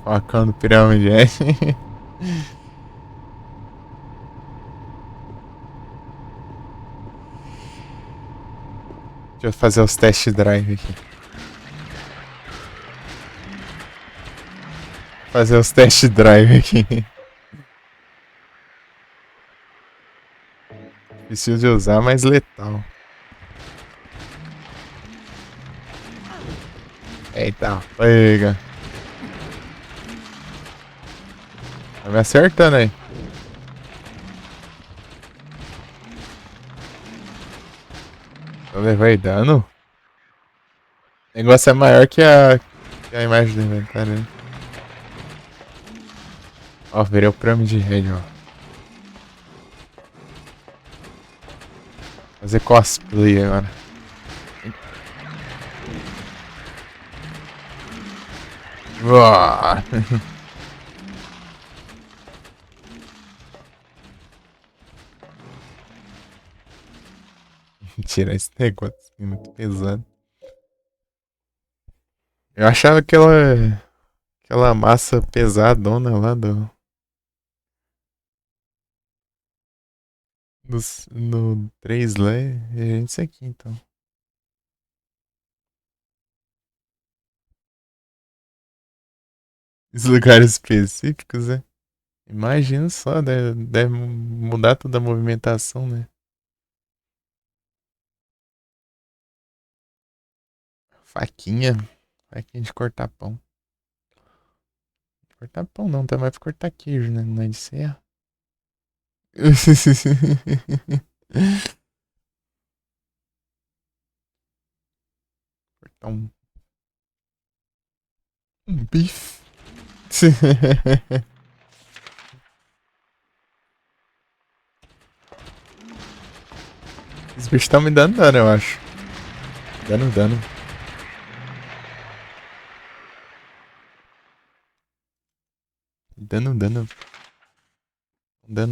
Facão do pirâmide, é. Deixa eu fazer os test drive aqui. Fazer os test drive aqui. Preciso de usar, mas letal. Eita, pega. Tá me acertando aí. Eu levei dano? O negócio é maior que a imagem do inventário, né? Ó, virei o prêmio de rede, ó. Fazer cosplay agora. Uau. Tirar esse negócio assim, muito pesado. Eu achava aquela massa pesadona lá no 3 lá. É isso aqui então. Os lugares específicos, né? Imagina só, deve mudar toda a movimentação, né? Faquinha. Faquinha de cortar pão. Cortar pão não, tá mais pra cortar queijo, né? Não é de serra. Cortar um bife. Os bichos estão me dando dano, eu acho. Dano. Dano.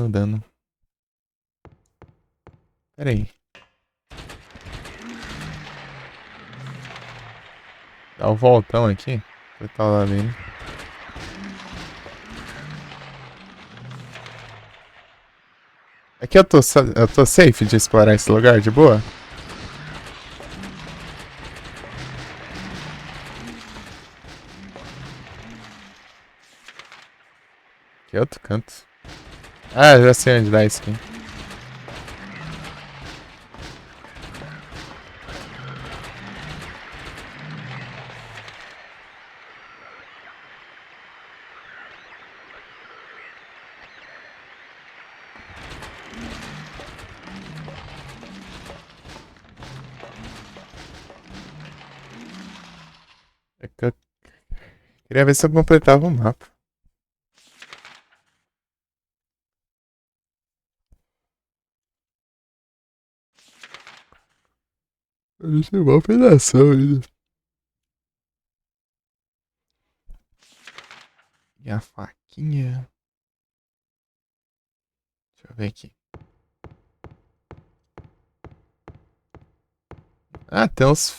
Dano. Pera aí. Dá o voltão aqui. Você tá lá dentro. Aqui eu tô safe de explorar esse lugar de boa? Aqui é outro canto. Ah, já sei onde dá isso aqui. É que eu queria ver se eu completava o mapa. Isso é uma operação ainda. E a faquinha. Deixa eu ver aqui. Ah, tem uns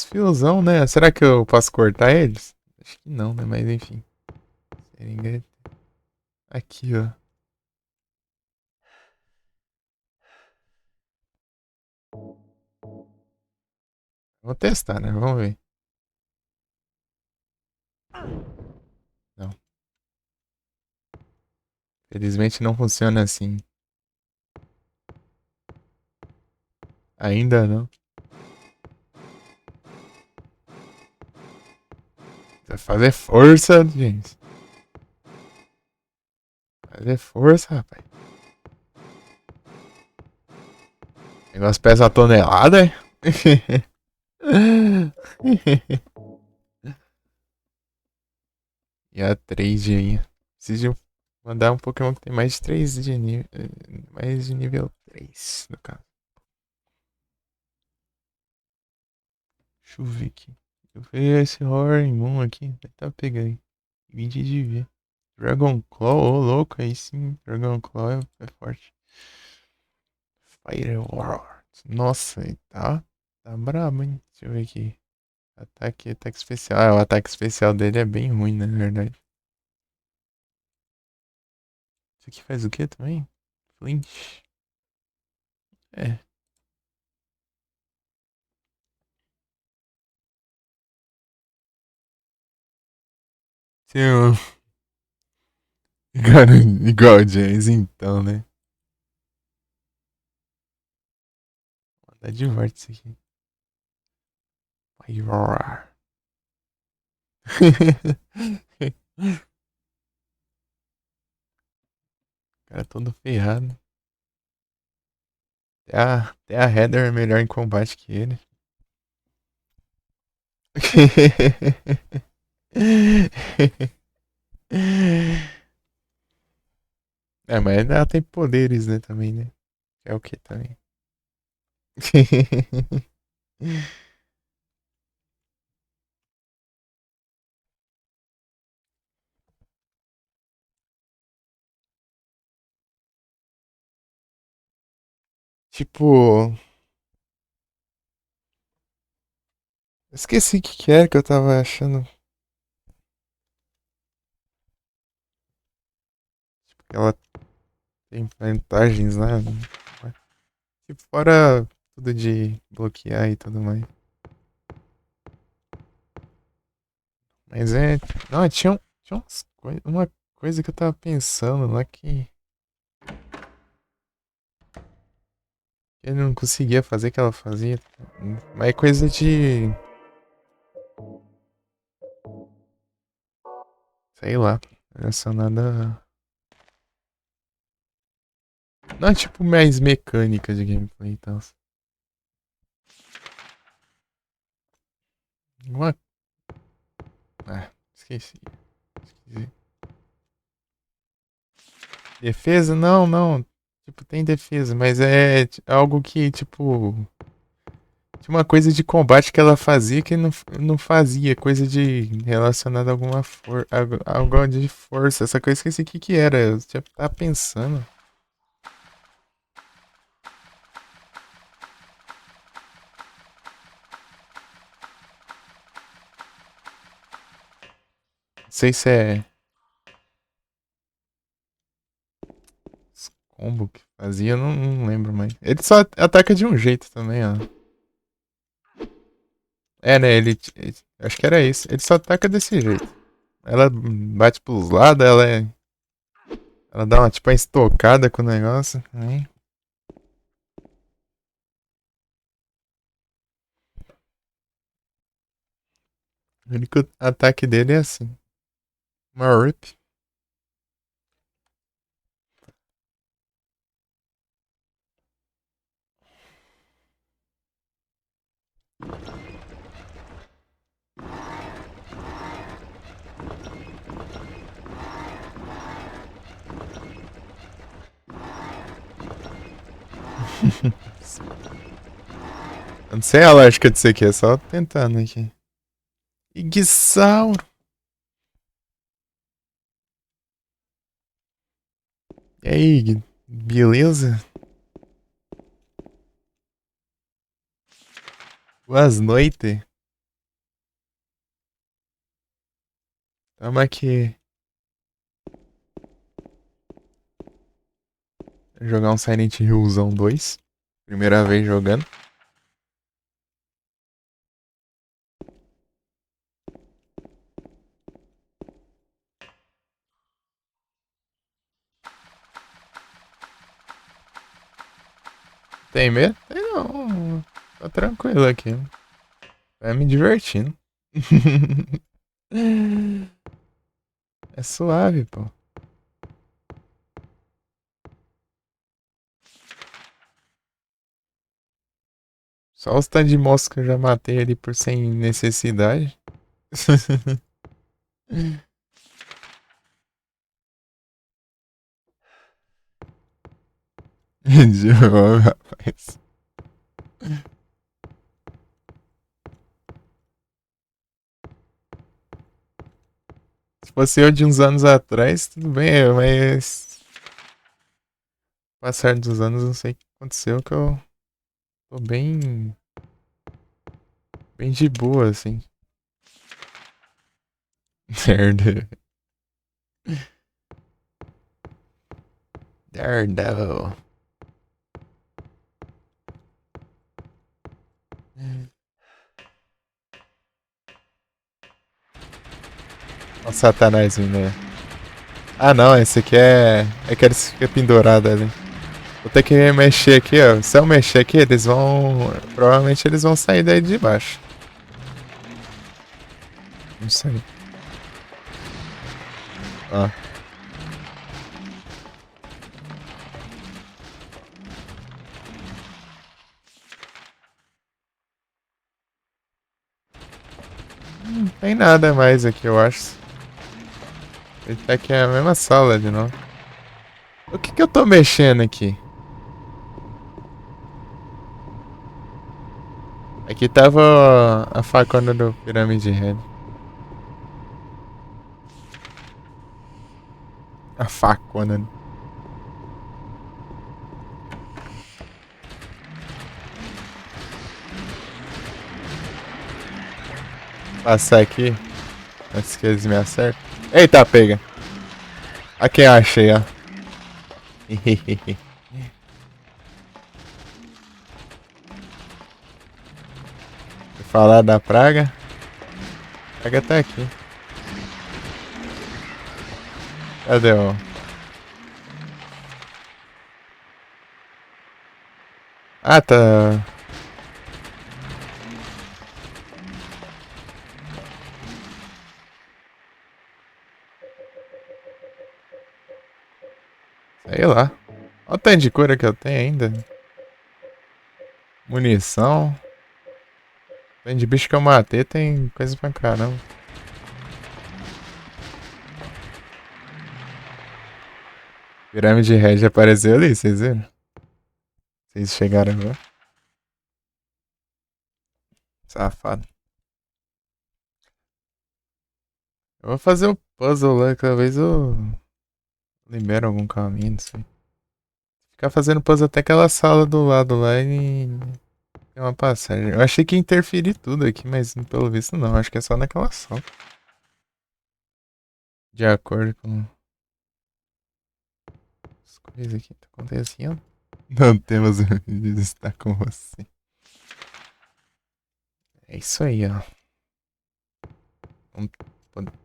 fiozão, né? Será que eu posso cortar eles? Acho que não, né? Mas enfim. Seringa. Aqui, ó. Vou testar, né? Vamos ver. Não. Felizmente não funciona assim. Ainda não. Vai fazer força, gente. Fazer força, rapaz. O negócio pesa uma tonelada, é? E a 3 de aí. Preciso mandar um Pokémon que tem mais de 3 de nível. Mais de nível 3, no caso. Deixa eu ver aqui. Eu vi esse Horror Moon aqui. Tá pegando aí. 20 de ver. Dragon Claw, ô louco, aí sim. Dragon Claw é forte. Fire War. Nossa, ele tá brabo, hein? Deixa eu ver aqui. Ataque especial. Ah, o ataque especial dele é bem ruim, né, na verdade. Isso aqui faz o que também? Flinch. É. Sim, igual o James, então, né? Vou mandar de volta isso aqui. Fire. Cara todo ferrado. Até a Heather é melhor em combate que ele. É, mas ela tem poderes, né, também, né? É o que também? Tipo, esqueci o que era que eu tava achando. Tipo, que ela tem vantagens lá, né? Tipo, fora tudo de bloquear e tudo mais. Mas é. Não, tinha uma coisa que eu tava pensando lá que ele não conseguia fazer que ela fazia. Mas é coisa de. Sei lá. Relacionada. Não é tipo mais mecânica de gameplay e tal. Uma. Ah, esqueci. Defesa? Não, não. Tipo, tem defesa, mas é algo que, tipo. Tinha uma coisa de combate que ela fazia que não fazia. Coisa de. Relacionada a alguma força. Algo de força. Essa coisa eu esqueci o que era. Eu já tava pensando. Não sei se é. Combo que fazia, não lembro mais. Ele só ataca de um jeito também, ó. É, né? Acho que era isso. Ele só ataca desse jeito. Ela bate pros lados, ela dá uma tipo uma estocada com o negócio. Né? O único ataque dele é assim. Uma rip. Eu não sei a lógica disso aqui, é só tentando aqui. Igsauro. E aí, beleza? Boas noites. Tamo aqui. Jogar um Silent Hillzão 2. Primeira vez jogando. Tem medo? Tem não. Tô tranquilo aqui. Vai me divertindo. É suave, pô. Só os tantos de mosca que eu já matei ali por sem necessidade. Idiota, rapaz. Se fosse eu de uns anos atrás, tudo bem, mas. Passar dos anos, não sei o que aconteceu, que eu tô bem. Bem de boa, assim. Merda. Daredevil. Olha o Satanás vindo aí. Ah não, esse aqui é. É que eles ficam pendurados ali. Vou ter que mexer aqui, ó. Se eu mexer aqui, eles vão. Provavelmente eles vão sair daí de baixo. Não sei. Ó. tem nada mais aqui, eu acho. Ele tá aqui na mesma sala de novo. O que que eu tô mexendo aqui? Aqui tava a facona do Pirâmide Red. A facona. Passar aqui. Antes que eles me acertem. Eita, pega. A quem eu achei, ó. Falar da praga. A praga tá aqui. Cadê o... Ah, tá... Sei lá. Olha o tanto de cura que eu tenho ainda. Munição. Tem de bicho que eu matei, tem coisa pra caramba. Pirâmide Red apareceu ali, vocês viram? Vocês chegaram agora? Safado. Eu vou fazer o puzzle lá, que talvez eu libero algum caminho, não sei. Ficar fazendo puzzle até aquela sala do lado lá e... Tem uma passagem. Eu achei que ia interferir tudo aqui, mas pelo visto não. Acho que é só naquela sala. De acordo com as coisas aqui que tá acontecendo. Não temos o de estar com você. É isso aí, ó.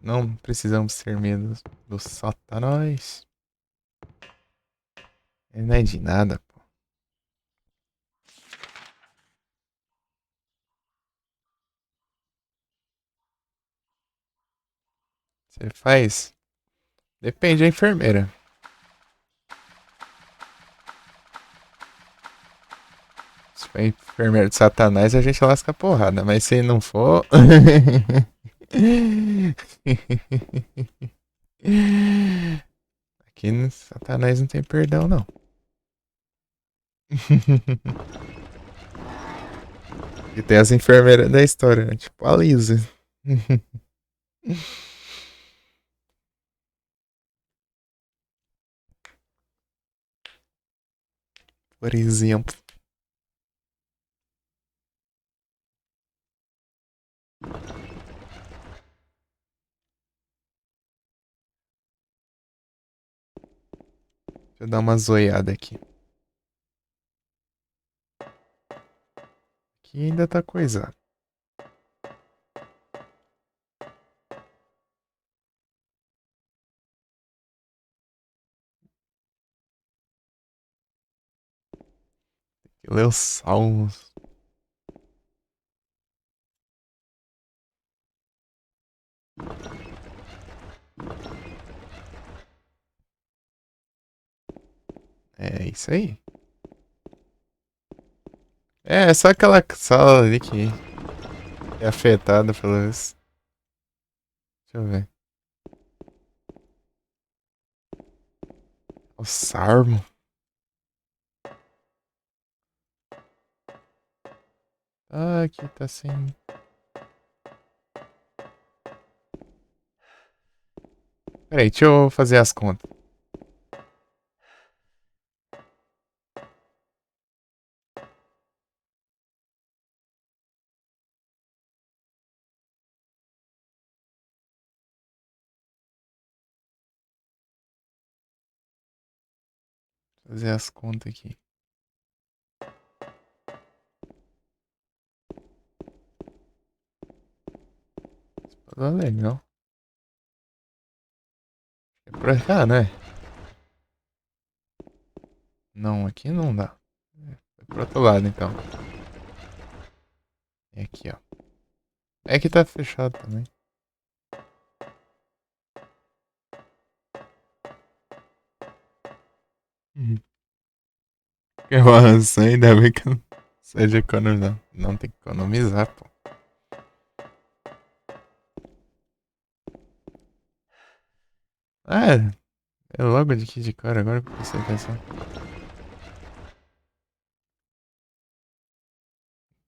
Não precisamos ter medo do Satanás. Ele não é de nada, pô. Você faz? Depende da enfermeira. Se for enfermeira de Satanás, a gente lasca a porrada. Mas se não for... Aqui no Satanás não tem perdão, não. E tem as enfermeiras da história, né? Tipo a Lisa. Por exemplo. Deixa eu dar uma zoiada aqui. Aqui ainda tá coisado. Tem que ler os salmos. É isso aí. É só aquela sala ali que é afetada pelo isso. Deixa eu ver. O Sarmo. Ah, aqui tá sem. Peraí, deixa eu fazer as contas. Fazer as contas aqui. Tá legal. É pra cá, né? Não, aqui não dá. É pro outro lado, então. É aqui, ó. É que tá fechado também. Uhum. Eu avancei, ainda bem que eu não sei de economizar. Não tem que economizar, pô. Ah, é logo de Kid Core, agora que eu prestei atenção.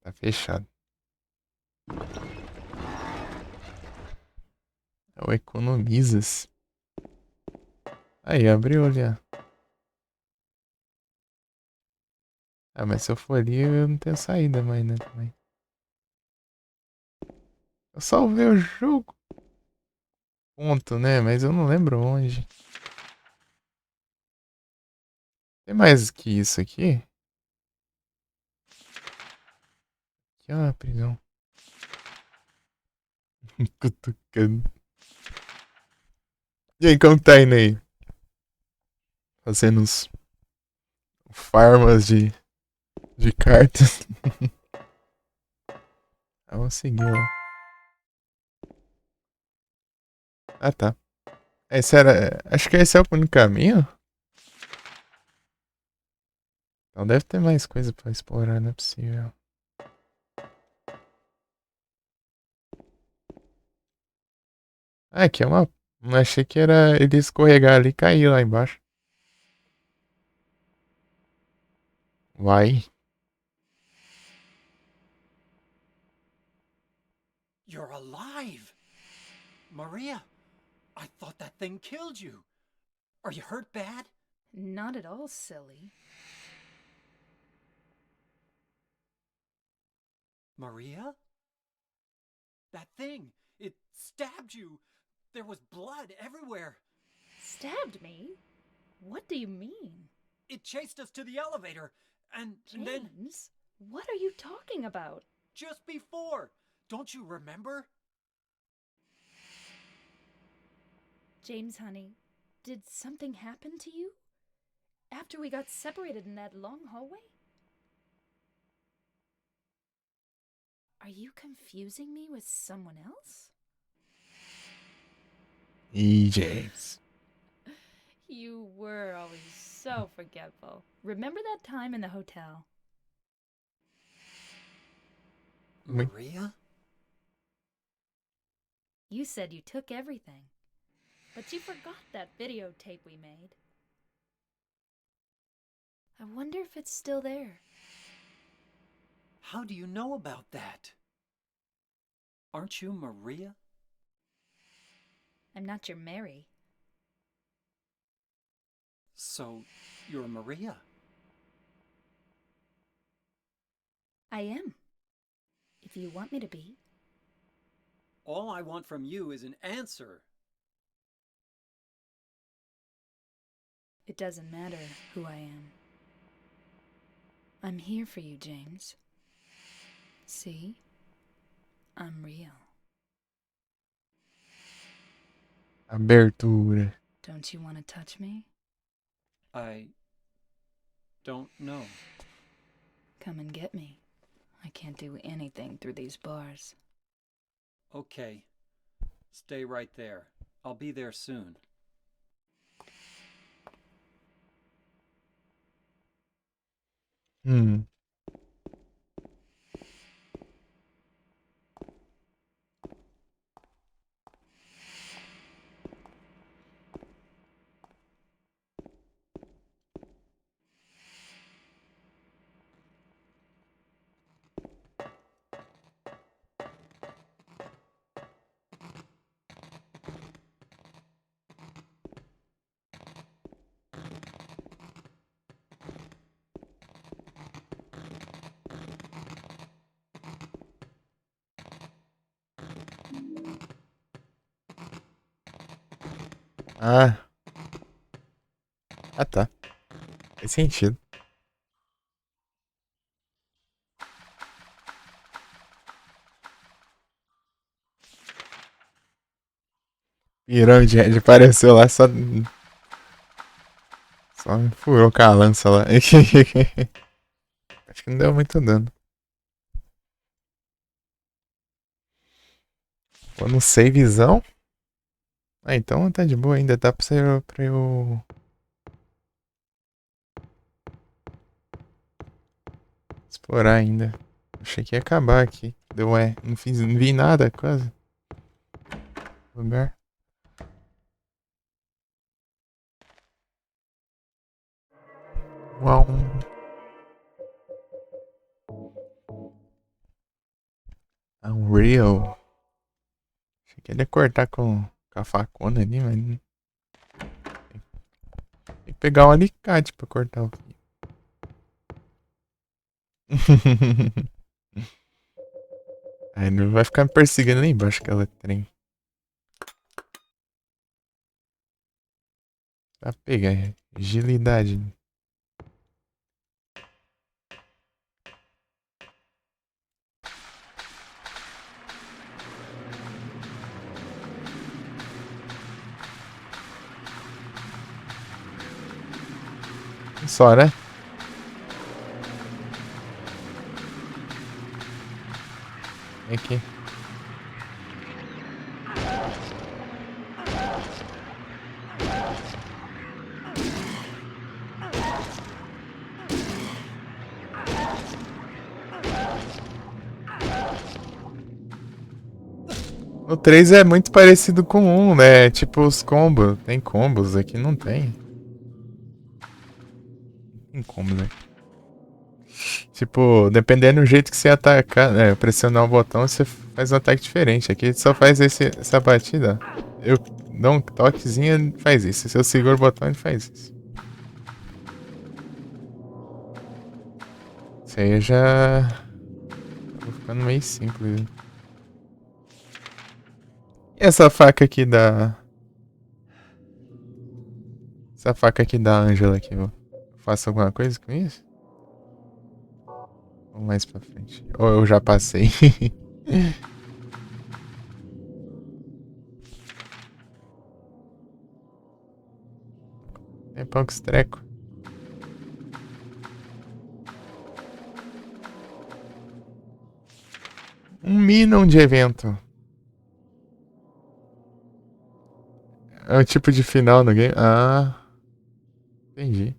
Tá fechado. É o Economizas. Aí, abriu ali, ó. Ah, mas se eu for ali, eu não tenho saída mais, né, também. Eu salvei o jogo. Ponto, né? Mas eu não lembro onde. Tem mais que isso aqui? Aqui é uma prisão. Cutucando. E aí, como tá indo aí? Fazendo uns farmas de cartas. Ah, vamos seguir lá. Ah, tá. Esse era. Acho que esse é o único caminho. Então deve ter mais coisa pra explorar, não é possível. Ah, aqui é uma. Achei que era ele escorregar ali e cair lá embaixo. Vai. You're alive! Maria, I thought that thing killed you. Are you hurt bad? Not at all, silly. Maria? That thing, it stabbed you. There was blood everywhere. Stabbed me? What do you mean? It chased us to the elevator, and then James, what are you talking about? just before. Don't you remember? James, honey, did something happen to you? After we got separated in that long hallway? Are you confusing me with someone else? James. You were always so forgetful. Remember that time in the hotel? Maria? You said you took everything, but you forgot that videotape we made. I wonder if it's still there. How do you know about that? Aren't you Maria? I'm not your Mary. So, you're Maria. I am. If you want me to be. All I want from you is an answer. It doesn't matter who I am. I'm here for you, James. See? I'm real. Abertura. Don't you want to touch me? I don't know. Come and get me. I can't do anything through these bars. Okay. Stay right there. I'll be there soon. Hum. Ah. Ah, tá. Faz sentido. Pirâmide Red apareceu lá só. Só me furou com a lança lá. Acho que não deu muito dano. Vou no savezão. Ah, então tá de boa ainda. Dá pra eu explorar ainda. Achei que ia acabar aqui. Deu não vi nada quase. Lugar. Uau. Unreal. Achei que ele ia cortar com a facona ali, mas. Tem que pegar um alicate pra cortar o fio. Aí não vai ficar me perseguindo ali embaixo aquela trem. Tá pegando. Agilidade. Só, né? Vem aqui. O 3 é muito parecido com o 1, né? Tipo os combos. Tem combos, aqui não tem. Tem combos aqui. Tipo, dependendo do jeito que você atacar, né? Pressionar o botão, você faz um ataque diferente. Aqui só faz essa batida. Eu dou um toquezinho, ele faz isso. Se eu seguro o botão, ele faz isso. Isso aí eu já... Tô ficando meio simples. E essa faca aqui da... Essa faca aqui da Angela aqui, eu faço alguma coisa com isso? Ou mais pra frente? Ou eu já passei? É poucos treco. Um Minimum de evento. É um tipo de final no game? Ah. Entendi.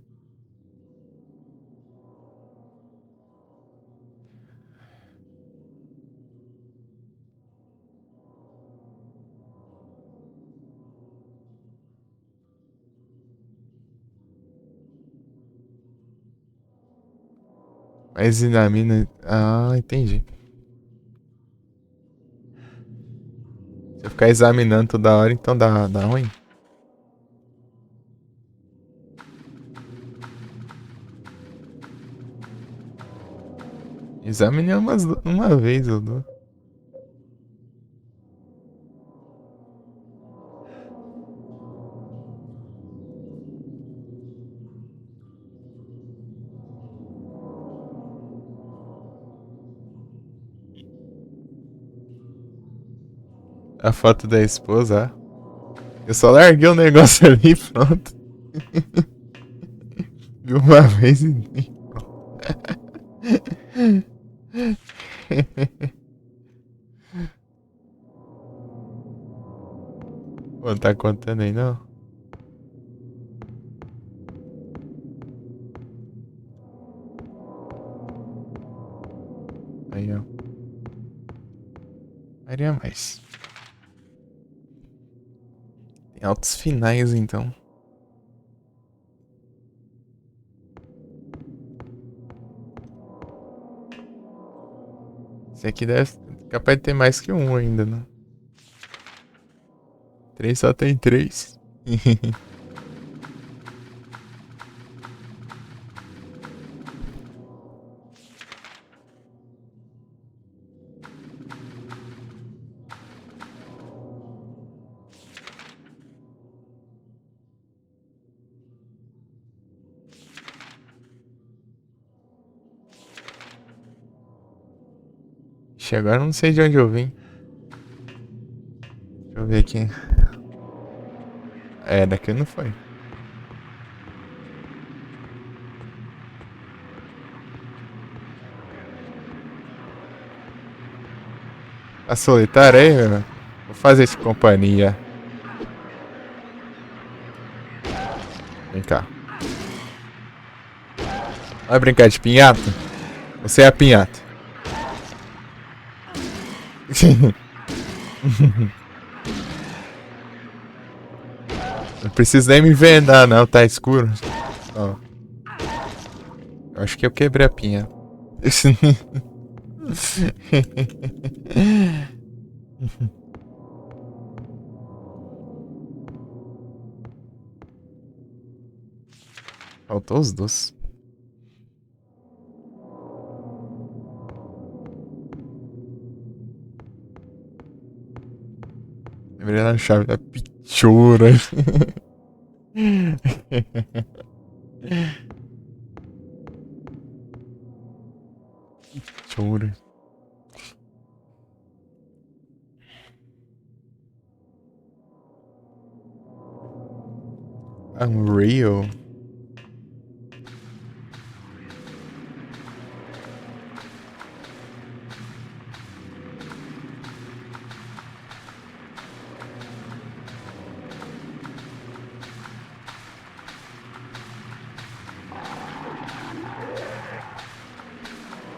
Mas examina. Ah, entendi. Se eu ficar examinando toda hora, então dá ruim. Examinei uma vez ou duas. A foto da esposa, eu só larguei o negócio ali e pronto. Vi uma vez e nem. Pô, tá contando aí não? Aí, ó. Faria mais. Tem altos finais, então. Esse aqui deve... capaz de ter mais que um ainda, né? 3 só tem 3. Ixi, agora eu não sei de onde eu vim. Deixa eu ver aqui. É, daqui não foi. Tá solitário aí, meu? Vou fazer de companhia. Vem cá. Vai brincar de pinhata? Você é a pinhata. Não preciso nem me vendar, não, tá escuro. Ó. Eu acho que eu quebrei a pinha. Faltou os doces. Lembrei da chave da pichura. Pichura. Unreal.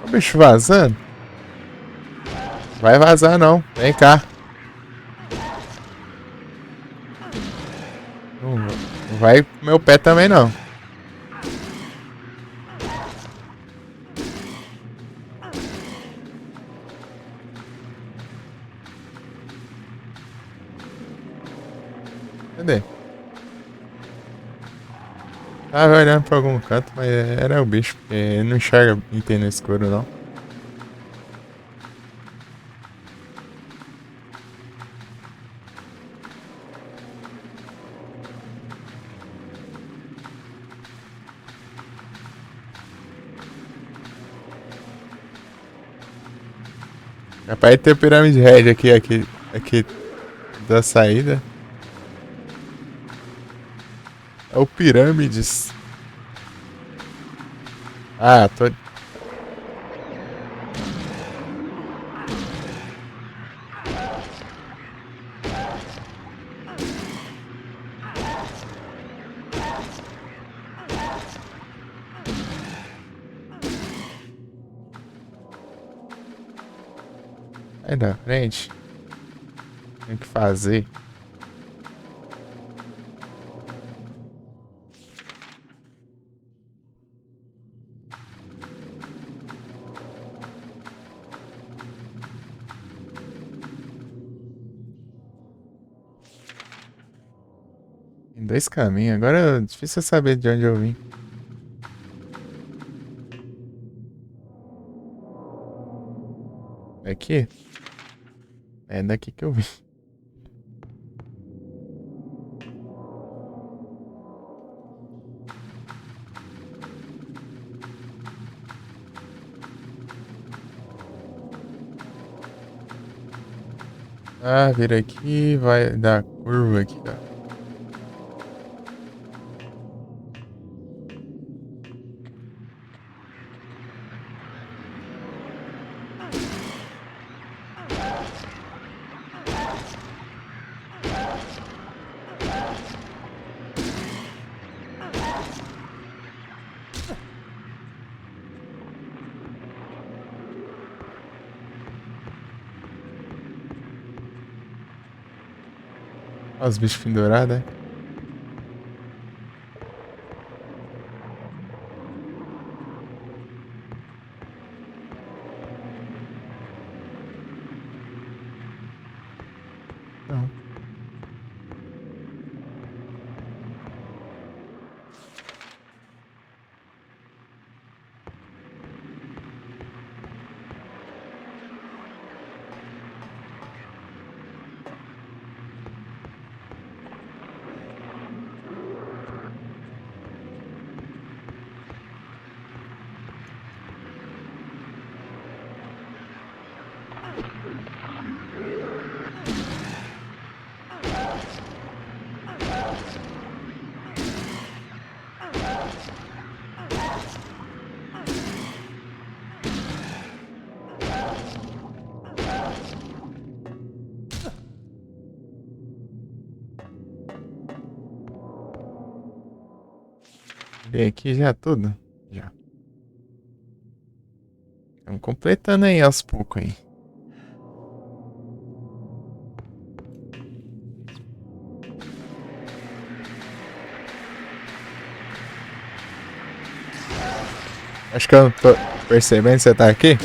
O bicho vazando? Vai vazar não. Vem cá. Não vai pro meu pé também não. Cadê? Tava olhando pra algum canto, mas era o bicho, porque ele não enxerga item no escuro não. Capaz de ter o Pyramid Head aqui da saída. É o Pirâmides. Ah, tô... Aí na frente. Tem que fazer. Tem dois caminhos. Agora é difícil saber de onde eu vim. Aqui? É daqui que eu vim. Ah, vira aqui, vai dar curva aqui, ó. Olha os bichos pendurados, né? Não. E aqui já tudo? Já. Estamos completando aí aos poucos aí. Acho que eu não tô percebendo que você tá aqui.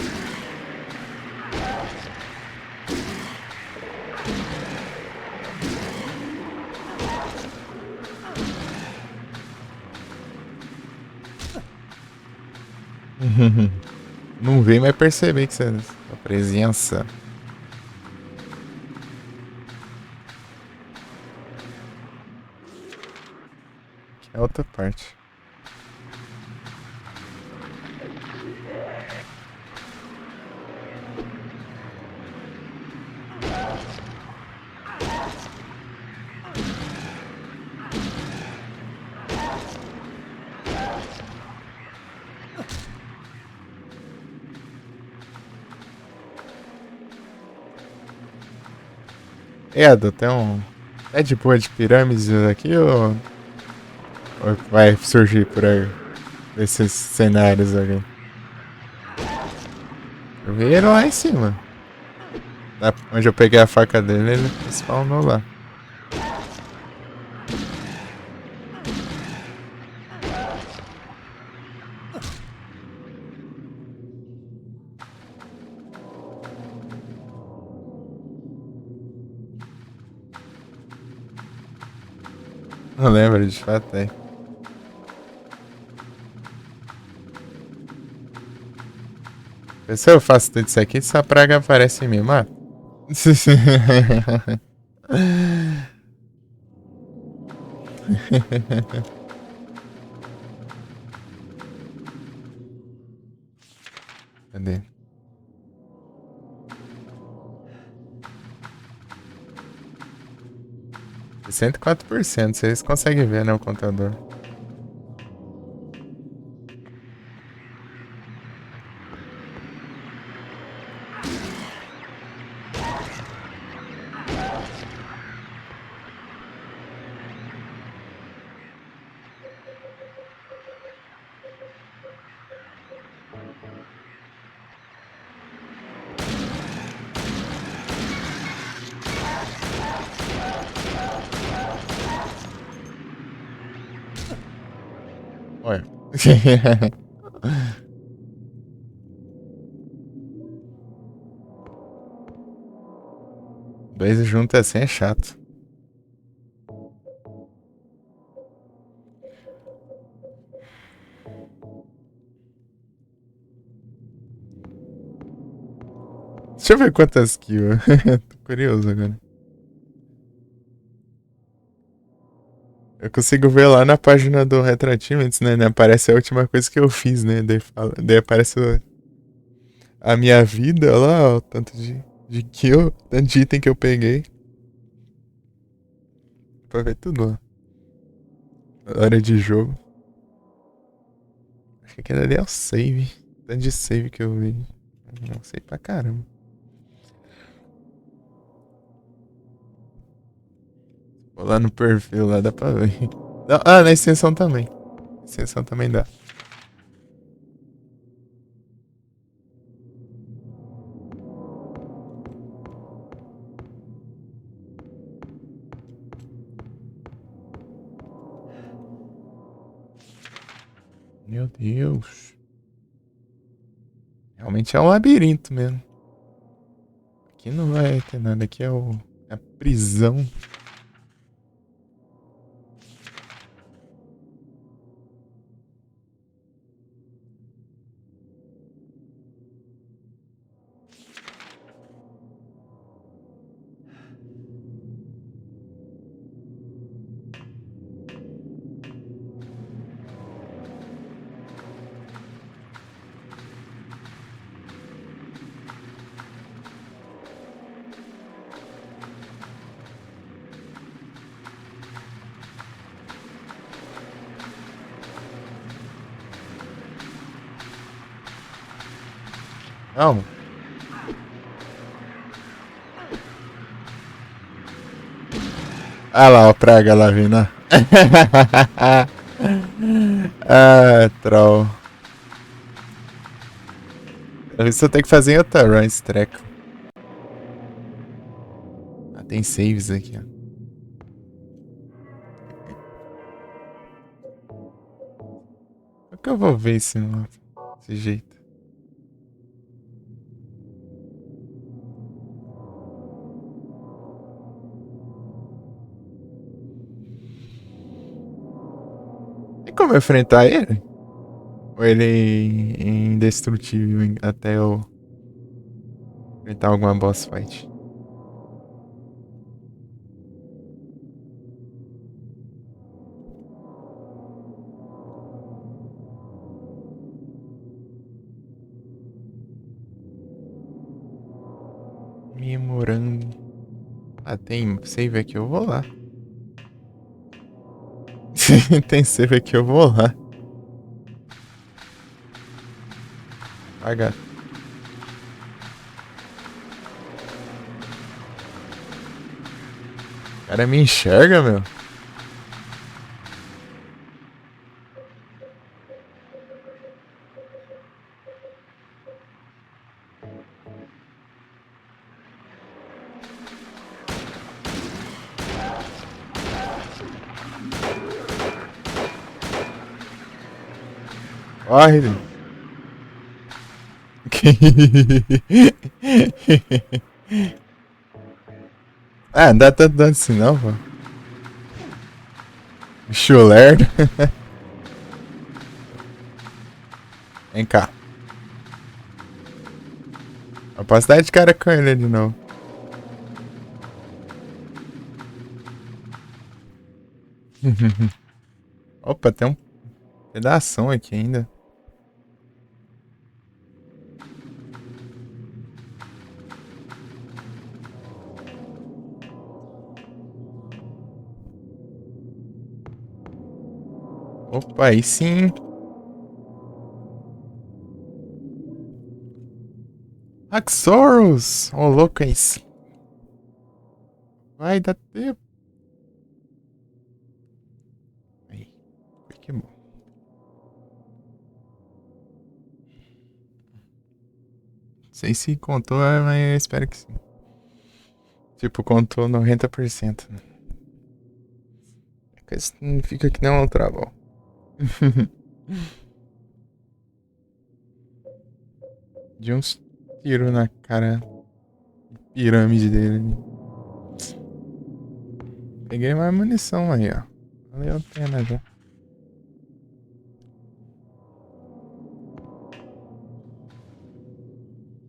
Não vi, mas percebi que você... a presença. Que é outra parte. Edo, tem um... é de boa de pirâmides aqui ou vai surgir por aí? Desses cenários ali. Eu vi ele lá em cima. Onde eu peguei a faca dele, ele spawnou lá. Não lembro, de fato, é. Se eu faço tudo isso aqui, essa praga aparece em mim, mata. Cadê? E 104%, vocês conseguem ver, né, o contador. Olha. Dois juntos assim é chato. Deixa eu ver quantas kills. Tô curioso agora. Eu consigo ver lá na página do Retro Achievements, né? Aparece a última coisa que eu fiz, né? Daí aparece a minha vida lá, ó, tanto de kill, tanto de item que eu peguei. Pra ver tudo lá. Hora de jogo. Acho que aquele ali é o save. Tanto de save que eu vi. Não sei pra caramba. Vou lá no perfil, lá dá pra ver. Ah, na extensão também. Na extensão também dá. Meu Deus. Realmente é um labirinto mesmo. Aqui não vai ter nada. Aqui é a prisão. Calma. Ah lá, a praga lá vindo, ó. Ah, troll. Isso eu tenho que fazer em outra run esse treco. Ah, tem saves aqui, ó. Como que eu vou ver esse mapa? Desse jeito. Tem como eu enfrentar ele? Ou ele é indestrutível até eu enfrentar alguma boss fight? Memorando. Ah, tem save aqui, eu vou lá. Tem save aqui, eu vou lá. Paga. O cara me enxerga, meu. Corre. Ah, não dá tanto dano assim não, pô. Bicho lerdo. Vem cá. Eu posso dar de cara com ele de novo. Opa, tem um pedação aqui ainda. Opa, aí sim. Axorus! Ô, louco, aí sim. Vai dar tempo. Aí. Que bom. Não sei se contou, mas eu espero que sim. Tipo, contou 90%. Isso significa que não é um trabalho. De uns tiros na cara. Pirâmide dele. Peguei mais munição aí, ó. Valeu a pena já.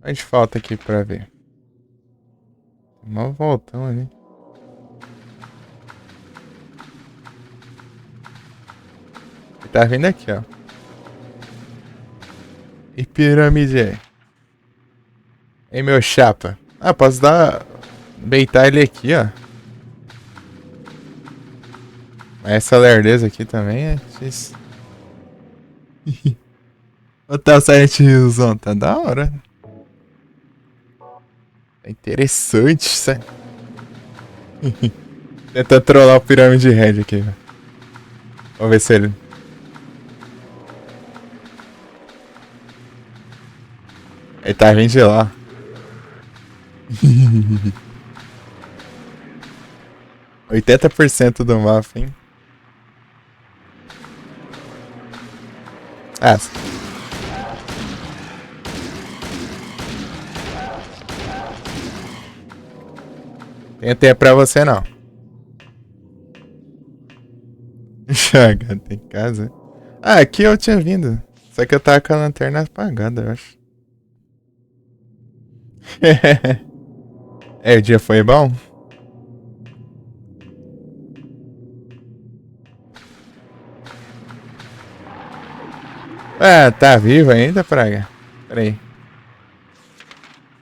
Faz falta aqui pra ver. Tem mó voltão ali. Ele tá vindo aqui, ó. E pirâmide aí? Ei, meu chapa. Ah, posso dar... Beitar ele aqui, ó. Mas essa lerdeza aqui também é difícil. Botar o Silent Hillzão, tá da hora. É interessante, sabe? Tenta trollar o Pirâmide Red aqui, velho. Vamos ver se ele... Ele tá vindo de lá. 80% do mapa, hein? Ah. Tem tempo pra você, não. Joga, tem casa. Ah, aqui eu tinha vindo. Só que eu tava com a lanterna apagada, eu acho. É, o dia foi bom? Ah, tá vivo ainda, praga? Pera aí.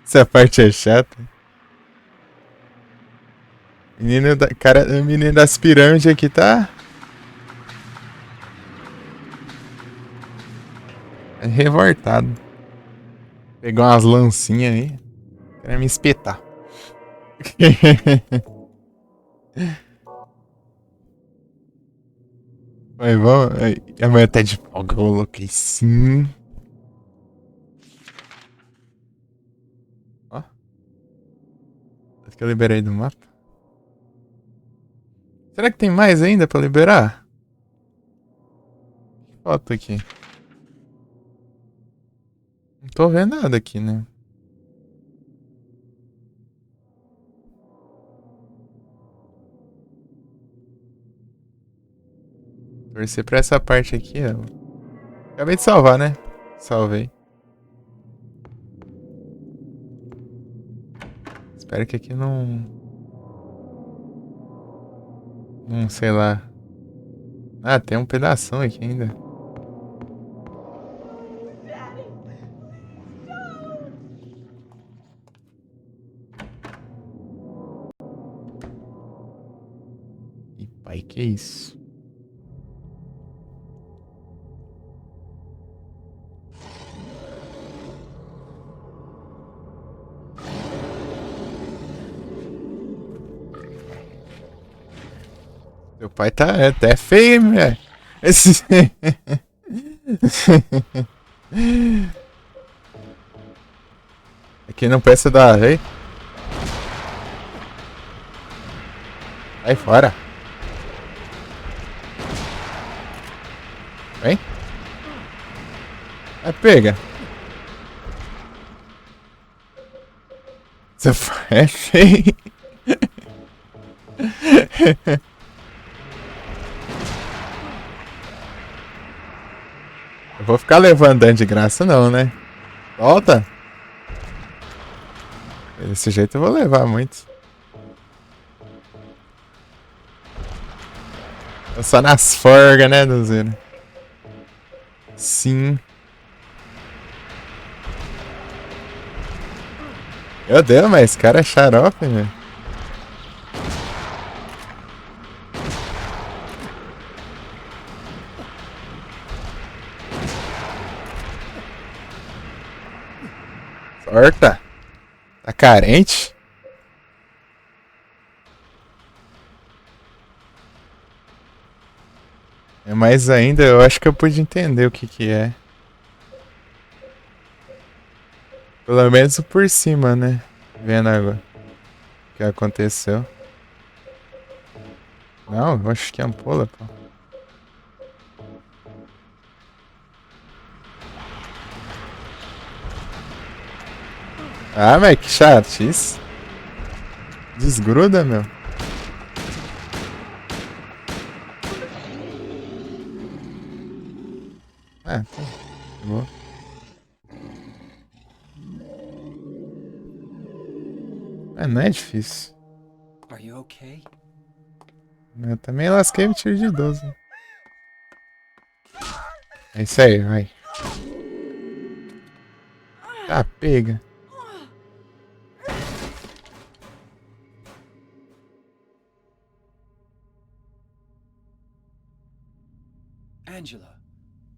Essa parte é chata. Menino da... Cara, o menino das pirâmides aqui tá... É revoltado. Pegou umas lancinhas aí. Quer me espetar. Vai, vamos. Amanhã tá de folga, eu coloquei sim. Ó. Acho que eu liberei do mapa. Será que tem mais ainda pra liberar? Foto aqui. tô vendo nada aqui, né? Torcer pra essa parte aqui, ó. Acabei de salvar, né? Salvei. Espero que aqui não... Não, sei lá. Ah, tem um pedação aqui ainda. Ih, pai, que isso? Seu pai tá até feio, hein, velho. Esse... Aqui não peça da rei. Sai fora. Vem. Vai, pega. Seu pai é feio. Eu vou ficar levando dano de graça não, né? Volta. Desse jeito eu vou levar muito. Tô só nas forgas, né, Duzino? Sim. Meu Deus, mas esse cara é xarope, velho. Sorta. Tá carente? É mais ainda, eu acho que eu pude entender o que que é. Pelo menos por cima, né? Vendo agora o que aconteceu. Não, eu acho que é ampola, pô. Ah, mas que chatice. Desgruda, meu. Ah, tá. Boa. Ah, não é difícil. Are you okay? Eu também lasquei o tiro de 12. É isso aí, vai. Tá, pega. Angela,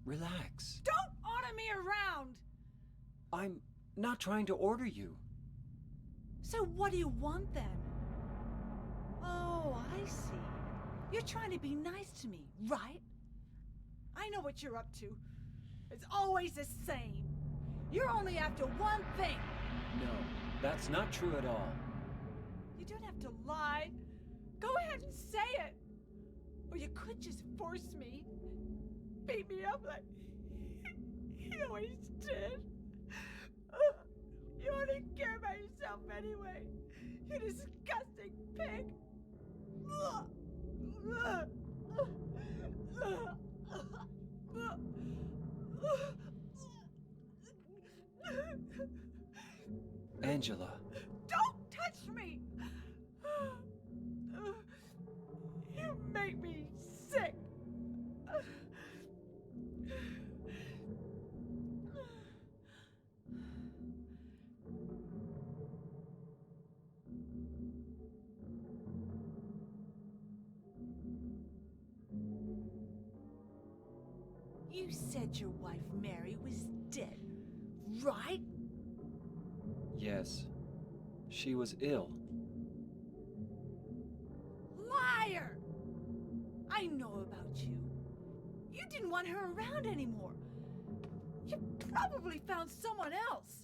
relax. Don't order me around! I'm not trying to order you. So what do you want then? Oh, I see. You're trying to be nice to me, right? I know what you're up to. It's always the same. You're only after one thing. No, that's not true at all. You don't have to lie. Go ahead and say it. Or you could just force me. Beat me up like you always did. You only care about yourself anyway. You disgusting pig. Angela, Don't touch me! You make me sick. You said your wife Mary was dead, right? yes. She was ill. Liar! I know about you. You didn't want her around anymore. You probably found someone else.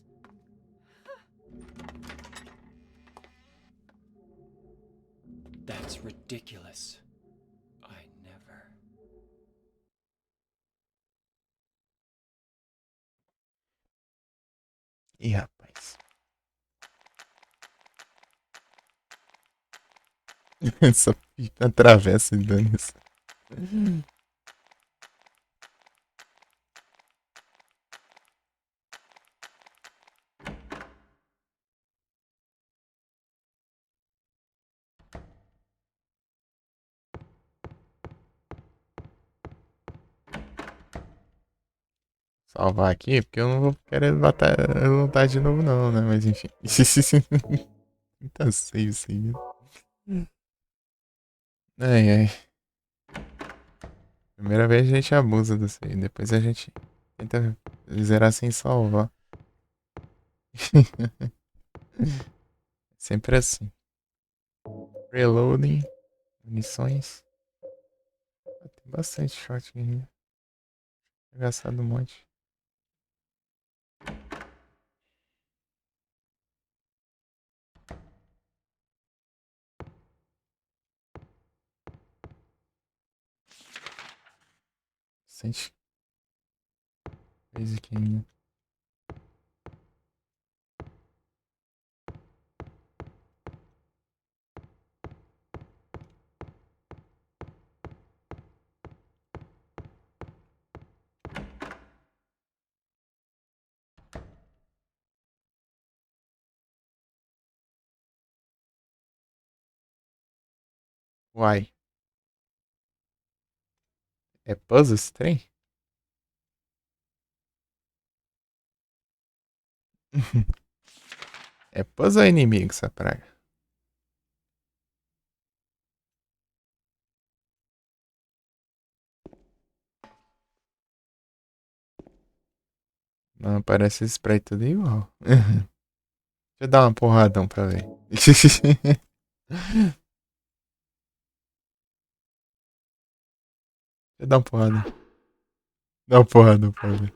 That's ridiculous. Ih, rapaz. Essa fita atravessa e dane-se. Salvar aqui, porque eu não vou querer lutar de novo não, né? Mas enfim. Tá save seguido. Ai, ai. Primeira vez a gente abusa do save, depois a gente tenta zerar sem salvar. Sempre assim. Reloading. Munições. Ah, tem bastante shot aqui. Gastado um monte. Bastante coisa aqui ainda. Uai. É puzzle esse trem? É puzzle ou é inimigo essa praga? Não, parece esse spray tudo igual. Deixa eu dar uma porradão pra ver. Deixa eu dar uma porrada. Dá uma porrada pra ver.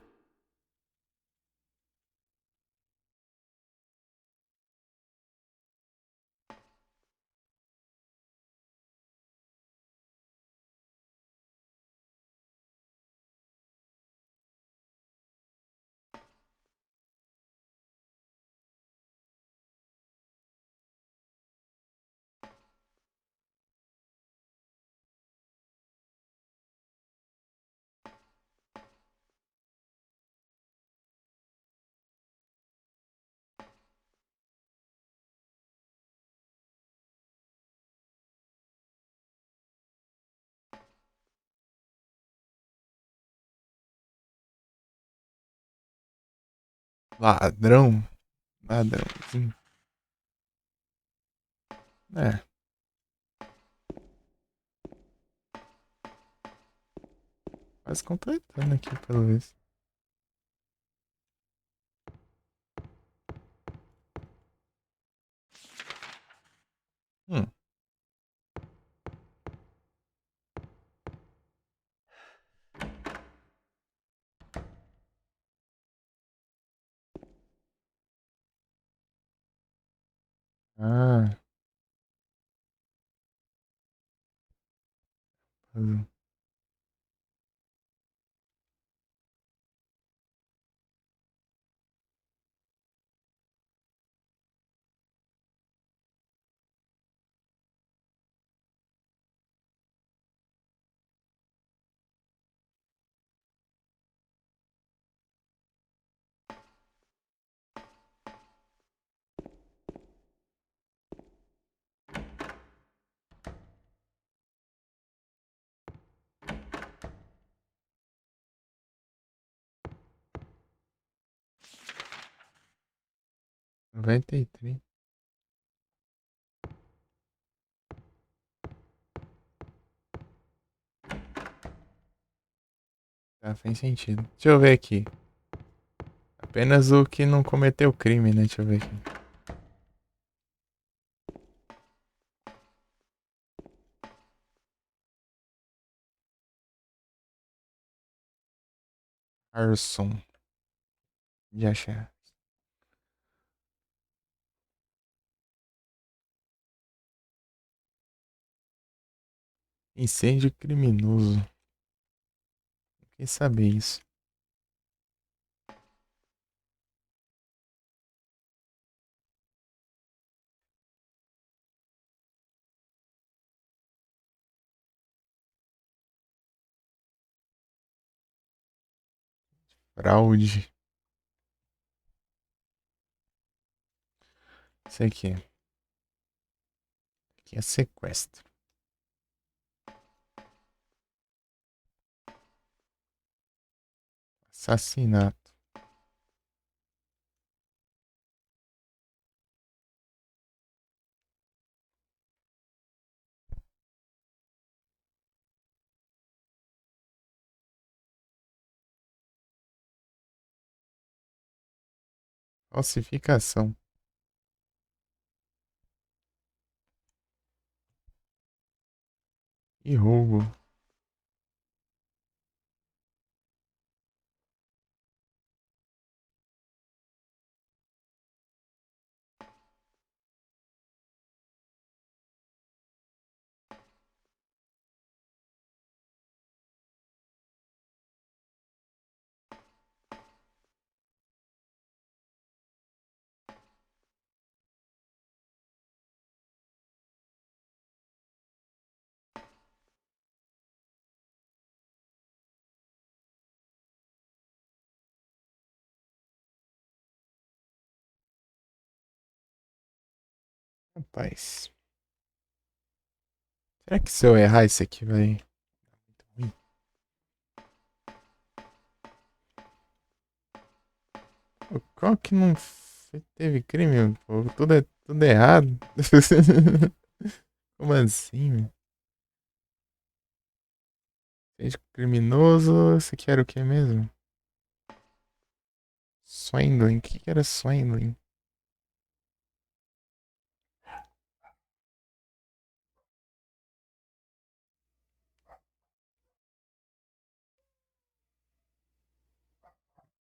Ladrão. Ladrãozinho. É. Quase completando aqui, pelo visto. Hum. Ah. Puzzle. Noventa e três. Tá, faz sentido. Deixa eu ver aqui. Apenas o que não cometeu crime, né? Deixa eu ver aqui. Arson. De achar. Incêndio criminoso. Quem saber isso? Fraude. Isso aqui. Aqui é sequestro. Assassinato. Falsificação. E roubo. Rapaz. Será que se eu errar isso aqui vai dar muito ruim? Pô, qual que não teve crime? Pô, tudo errado. Como assim, meu? Seja criminoso. Isso aqui era o que mesmo? Swindling. O que era swindling?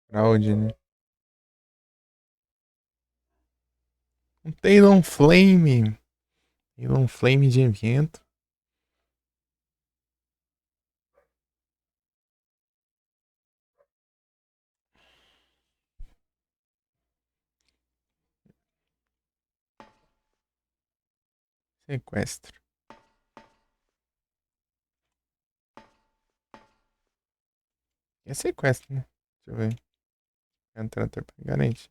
Fraude, né? Um Talon Flame. Talon Flame de evento. Sequestro. É sequestro, né? Deixa eu ver. Contrator pra garantir.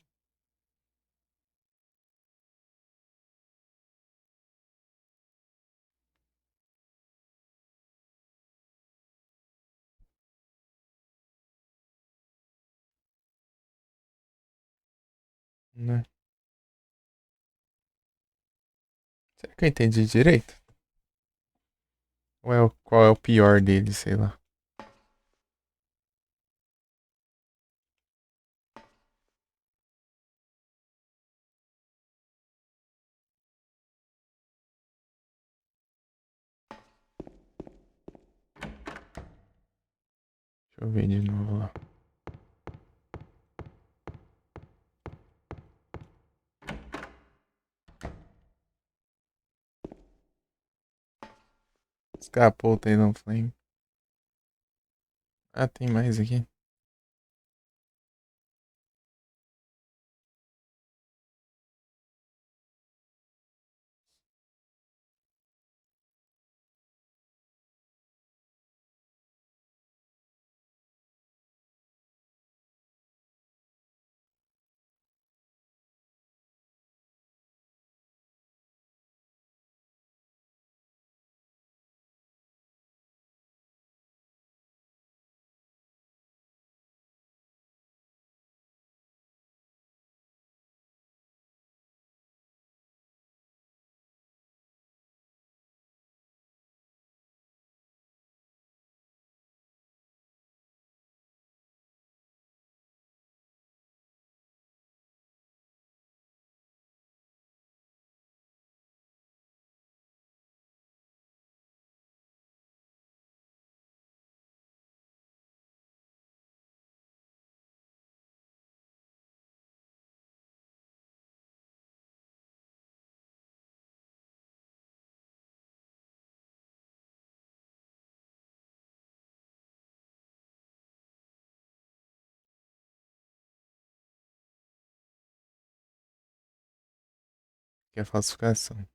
Né? Será que eu entendi direito? Ou qual é o pior dele, sei lá. Deixa eu ver de novo lá. Escapou o Talon Flame. Ah, tem mais aqui. Que é falsificação.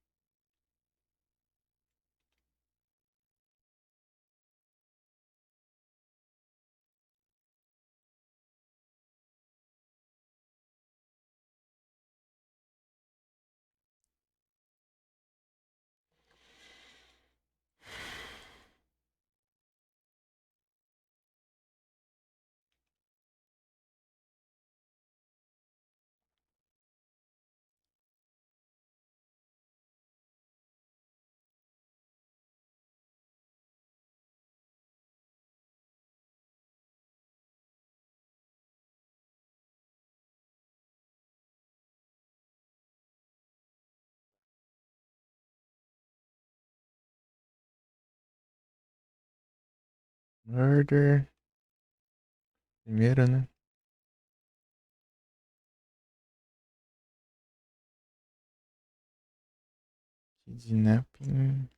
Murder. Primeiro, né? Kidnapping.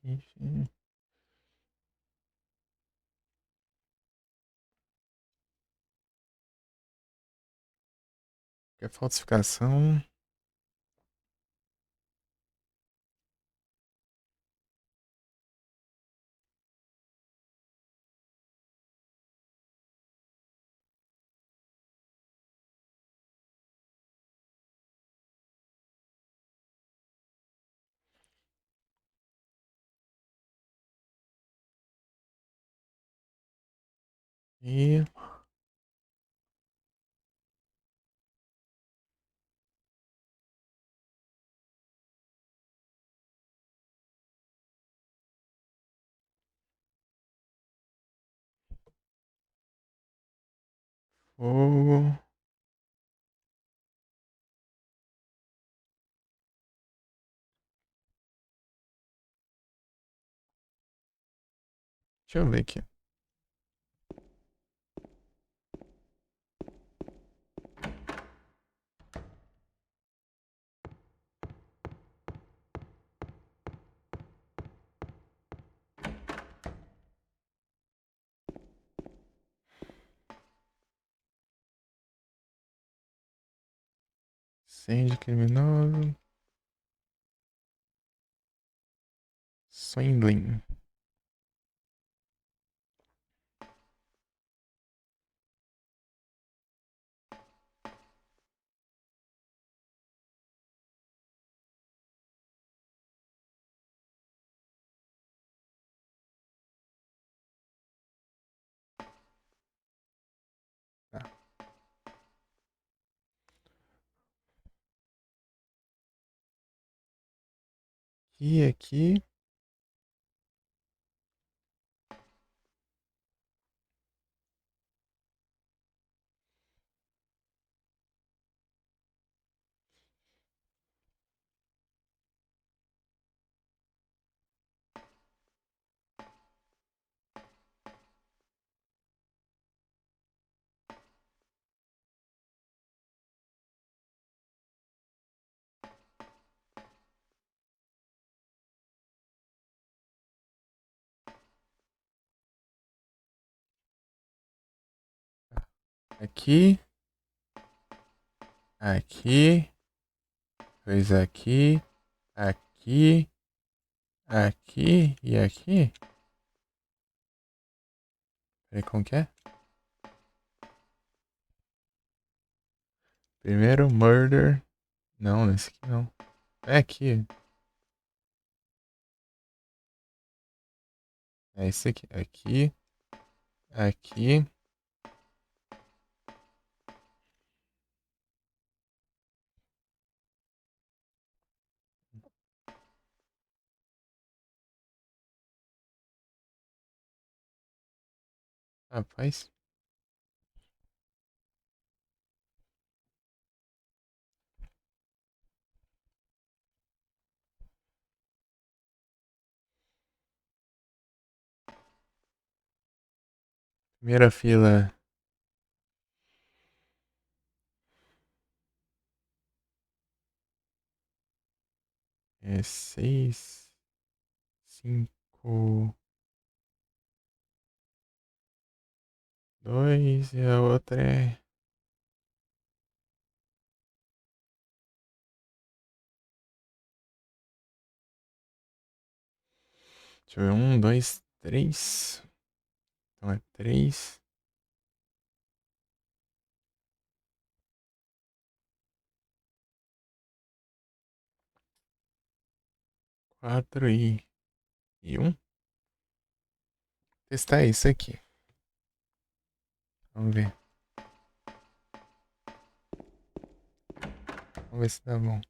Enfim. Que é falsificação. E. Fogo. Deixa eu ver aqui. Incêndio criminoso. Swindling. Tá. E aqui. Aqui. Aqui. Dois aqui. Aqui. Aqui. E aqui. Peraí, como que é? Primeiro, murder. Não, nesse aqui não. É aqui. É esse aqui. Aqui. Aqui. Rapaz. Primeira fila. É 6. 5. 2. E a outra é. Deixa eu ver. 1, 2, 3. Então é 3. 4 e 1. Testar isso aqui. Vamos ver. Vamos ver se dá bom.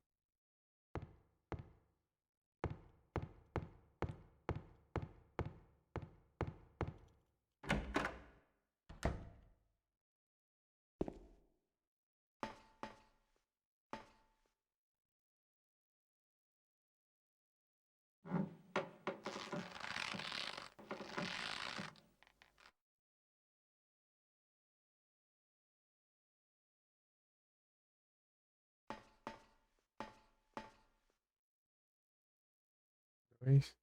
Dois.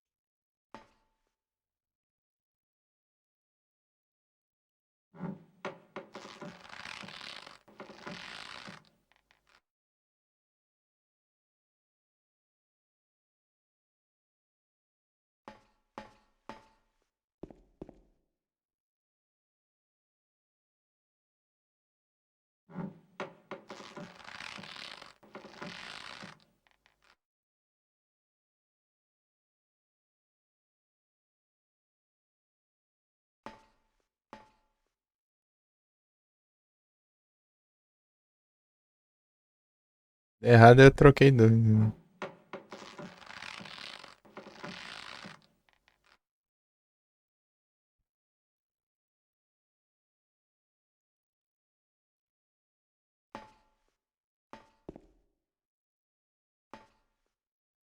Errado eu troquei dois. Né?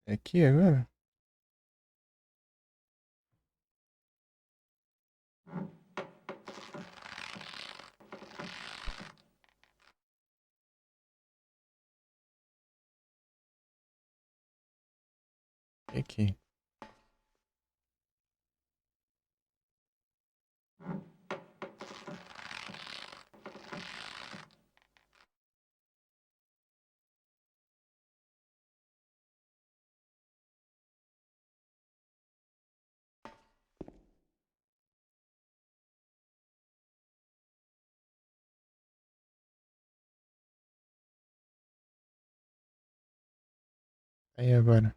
É aqui agora? É aqui. Aí agora.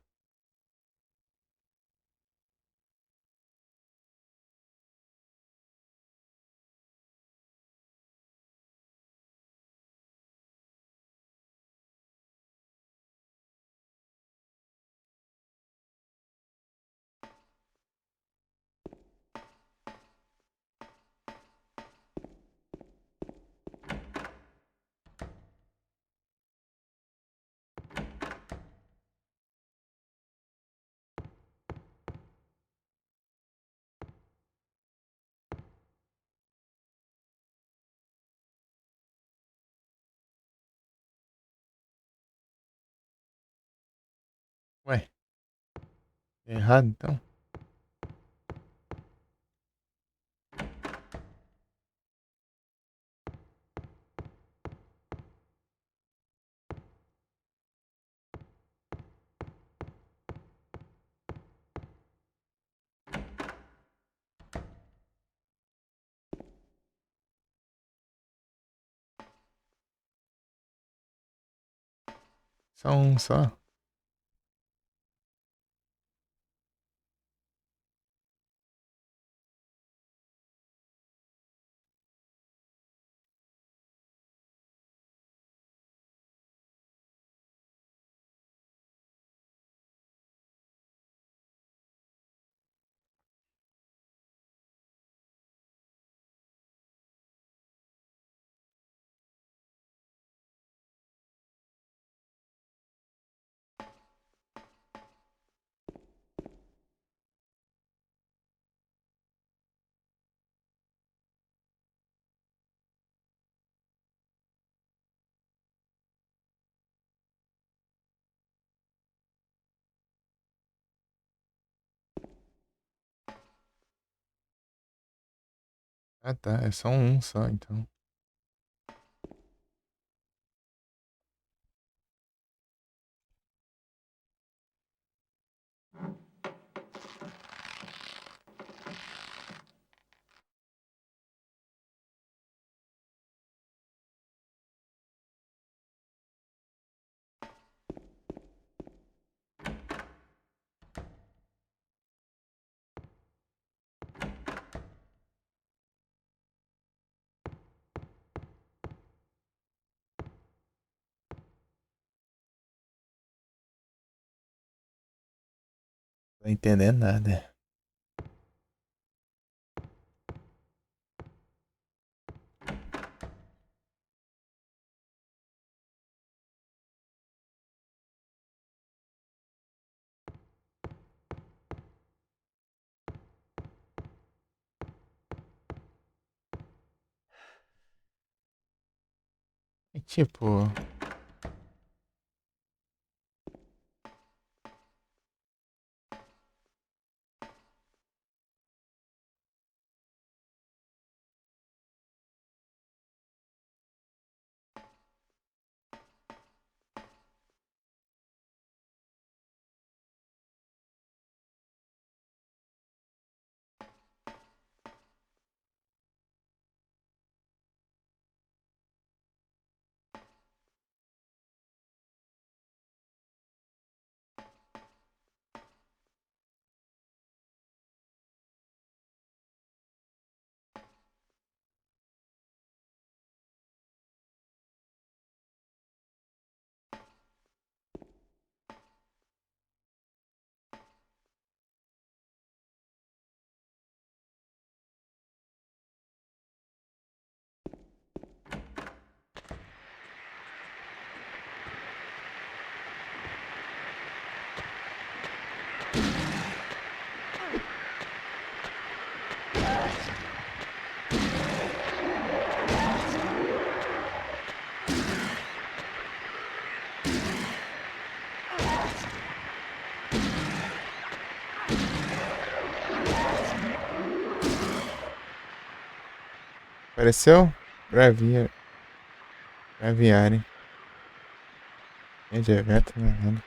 Ué. Errado então? Só um só? Ah tá, é só um só então. Tô entendendo nada. É tipo. Apareceu? Braviário. É de evento, né?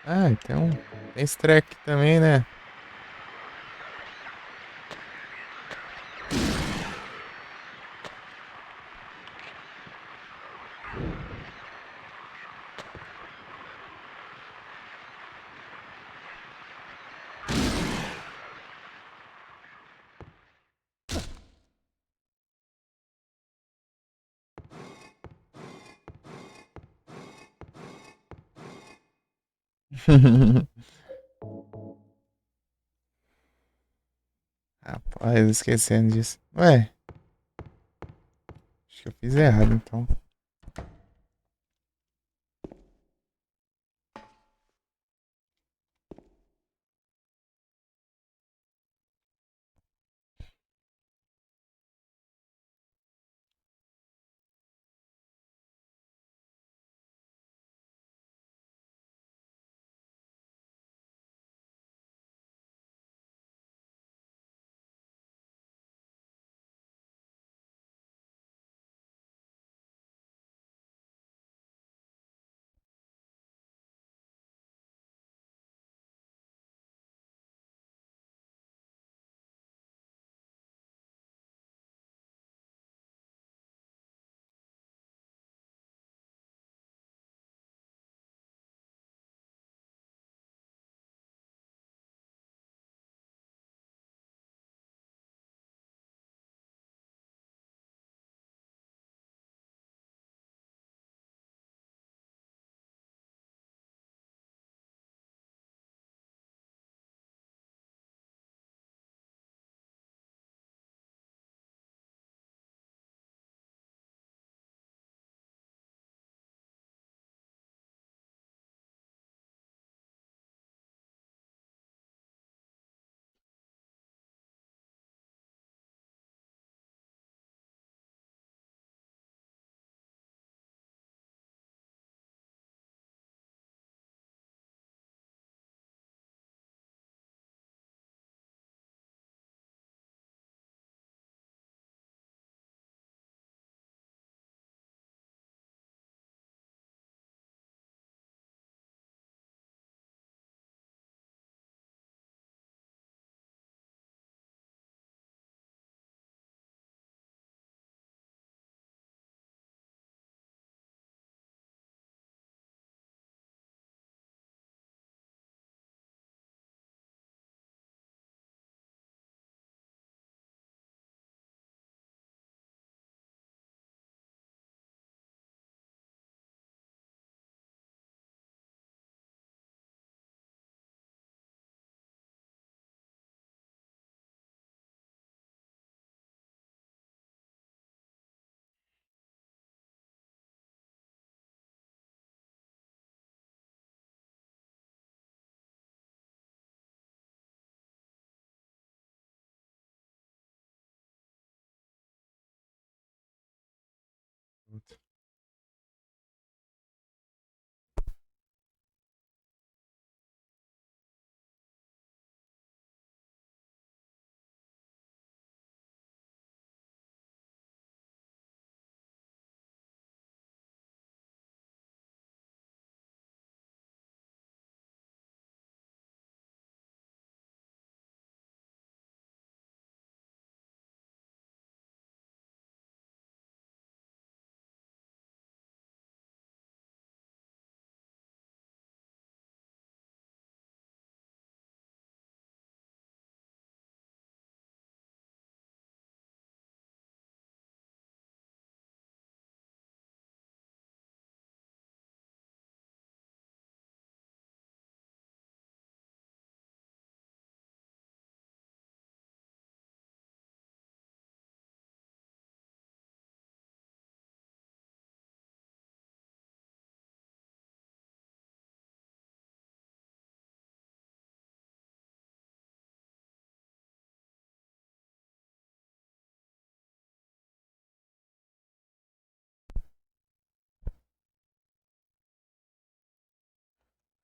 Ah, então. Tem esse track também, né? Rapaz, esquecendo disso. Ué, acho que eu fiz errado então.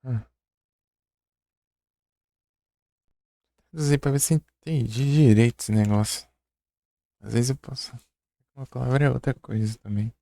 Ah, traduzir pra ver se eu entendi direito esse negócio. Às vezes eu posso. Uma palavra é outra coisa também.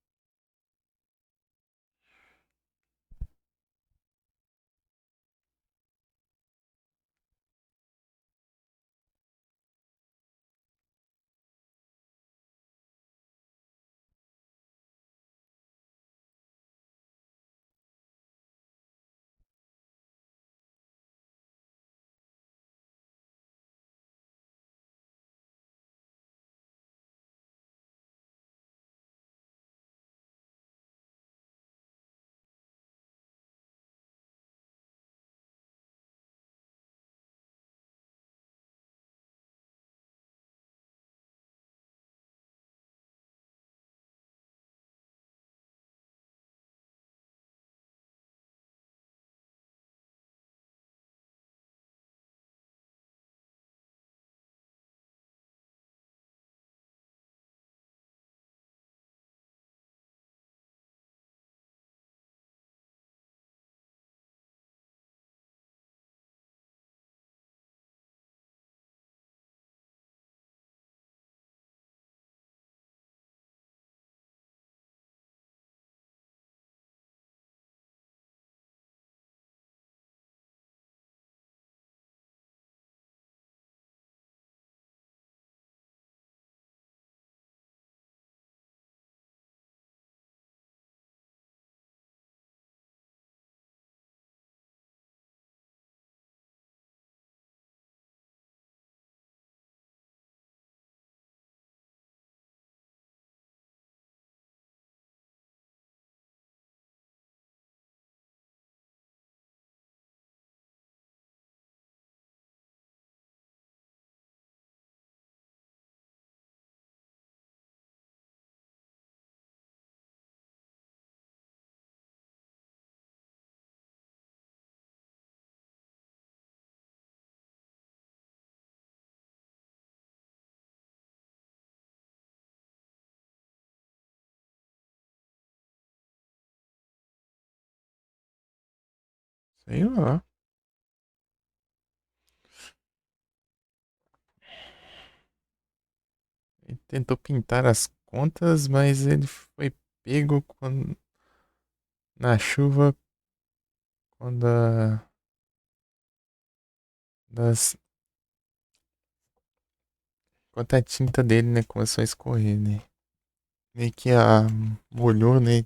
Sei lá. Ele tentou pintar as contas, mas ele foi pego na chuva quando das, quando a tinta dele, né, começou a escorrer, né? Meio que molhou, né?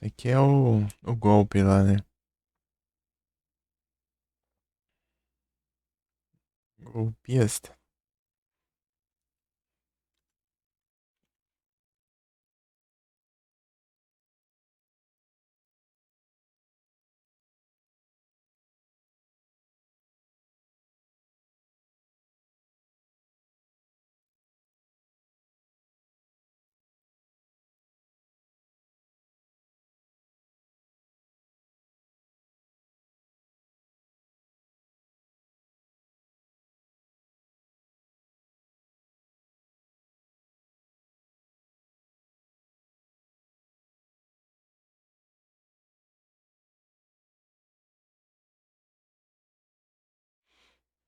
Esse aqui é o golpe lá, né? Golpista.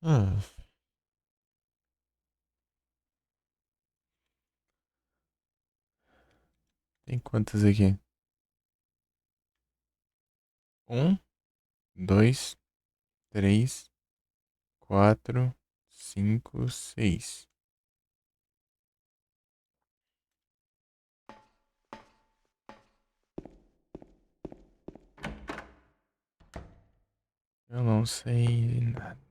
Hum. Tem quantos aqui? 1, 2, 3, 4, 5, 6. Eu não sei nada.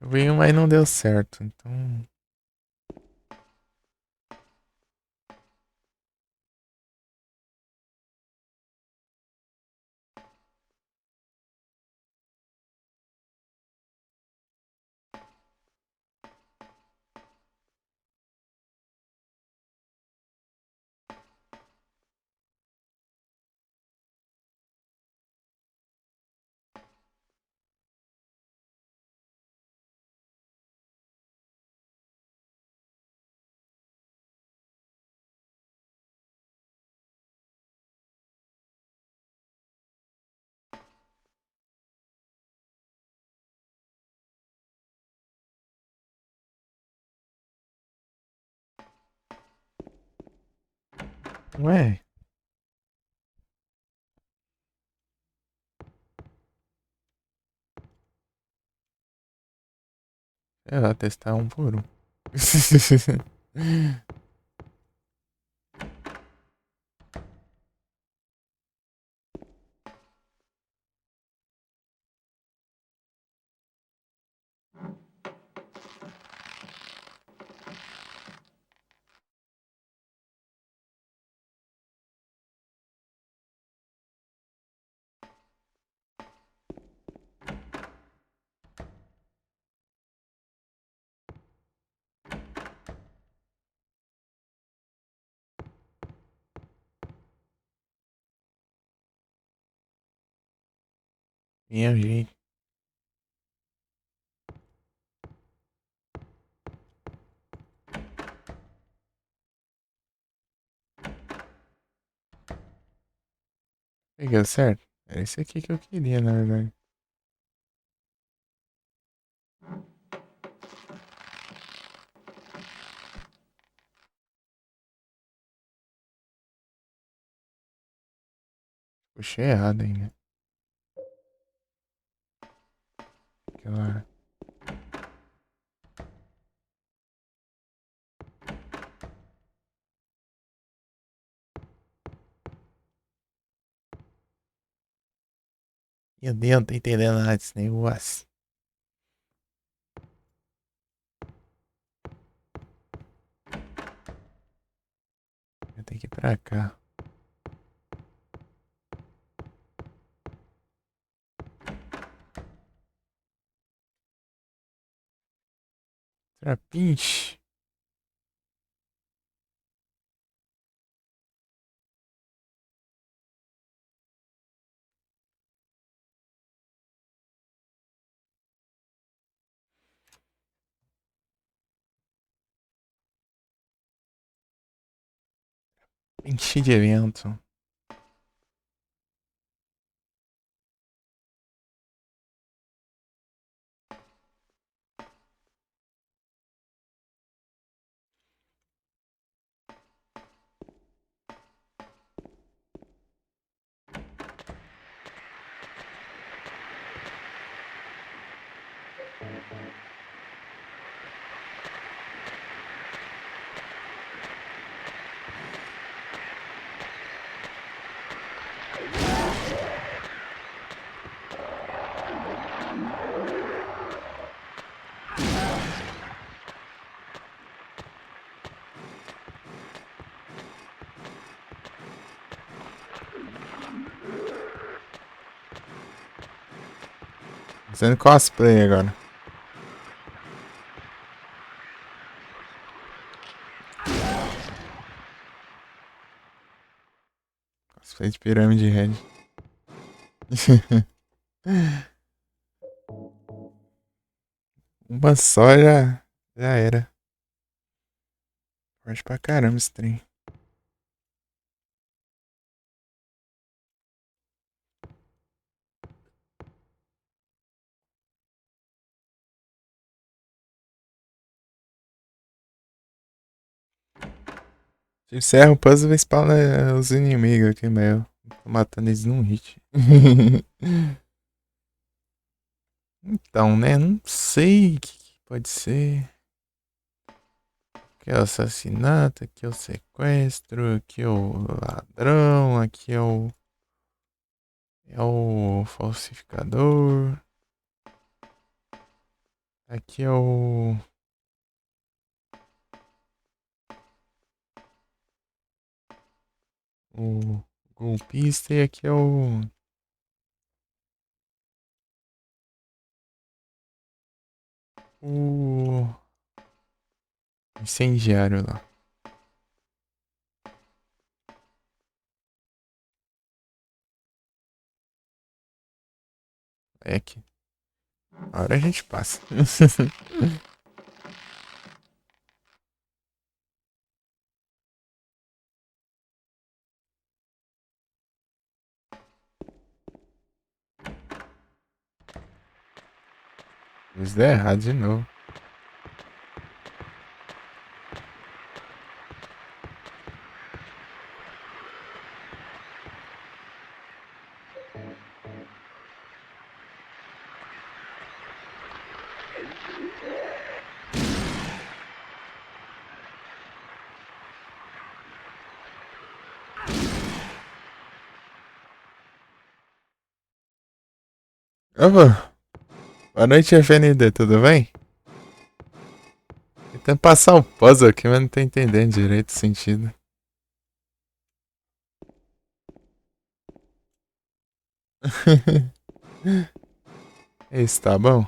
Eu vi um, mas não deu certo, então. Ué, sei lá, testar um por um. Minha gente. Peguei certo? Era esse aqui que eu queria, na verdade. Puxei errado ainda. Aquela. Meu Deus, não tô entendendo nada desse negócio. Eu tenho que ir pra cá. Trapinche. Pinche de evento. Fazendo cosplay agora. Cosplay de Pirâmide Red. Uma só já era. Forte pra caramba esse trem. Se encerra o puzzle e spawna os inimigos aqui, meu. Tô matando eles num hit. Então, né? Não sei o que pode ser. Aqui é o assassinato, aqui é o sequestro, aqui é o ladrão, aqui é o falsificador. Aqui é o golpista e aqui é o incendiário lá. É aqui. Agora a gente passa. Isso der errado de novo. Opa, boa noite, FND, tudo bem? Tentando passar o puzzle aqui, mas não tô entendendo direito o sentido. Isso, tá bom?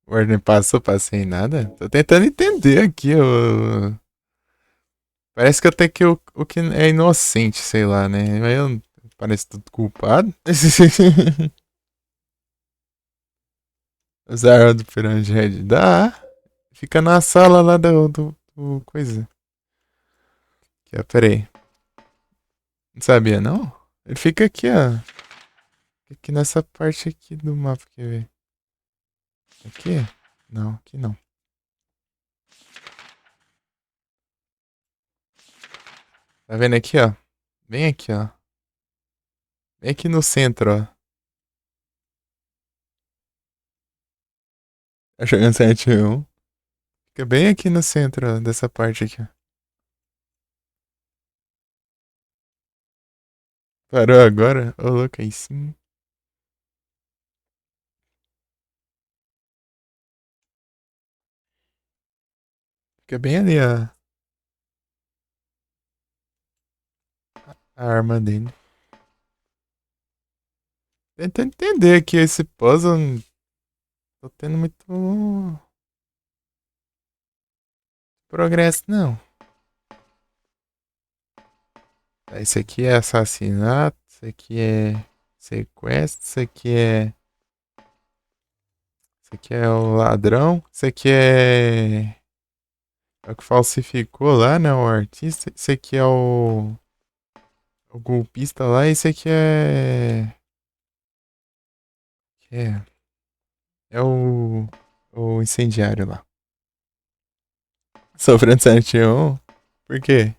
O Warner passou, passei em nada? Tô tentando entender aqui, parece que eu tenho que o que é inocente, sei lá, né? Mas eu parece tudo culpado. Usar do Pirâmide Red dá. Fica na sala lá do coisa. Aqui, ó, pera aí. Não sabia, não? Ele fica aqui, ó. Aqui nessa parte aqui do mapa, quer ver? Aqui? Não, aqui não. Tá vendo aqui, ó? Bem aqui, ó. Bem aqui no centro, ó. Tá jogando 7-1. Fica bem aqui no centro, ó, dessa parte aqui, ó. Parou agora? Ô, louco, aí sim. Fica bem ali, ó. A arma dele. Tentando entender aqui esse puzzle. Não tô tendo muito progresso, não. Tá, esse aqui é assassinato. Esse aqui é sequestro. Esse aqui é. Esse aqui é o ladrão. Esse aqui é. É o que falsificou lá, né? O artista. Esse aqui é o golpista lá. Esse aqui é. É. É o incendiário lá. Sofrendo 7-1. Por quê?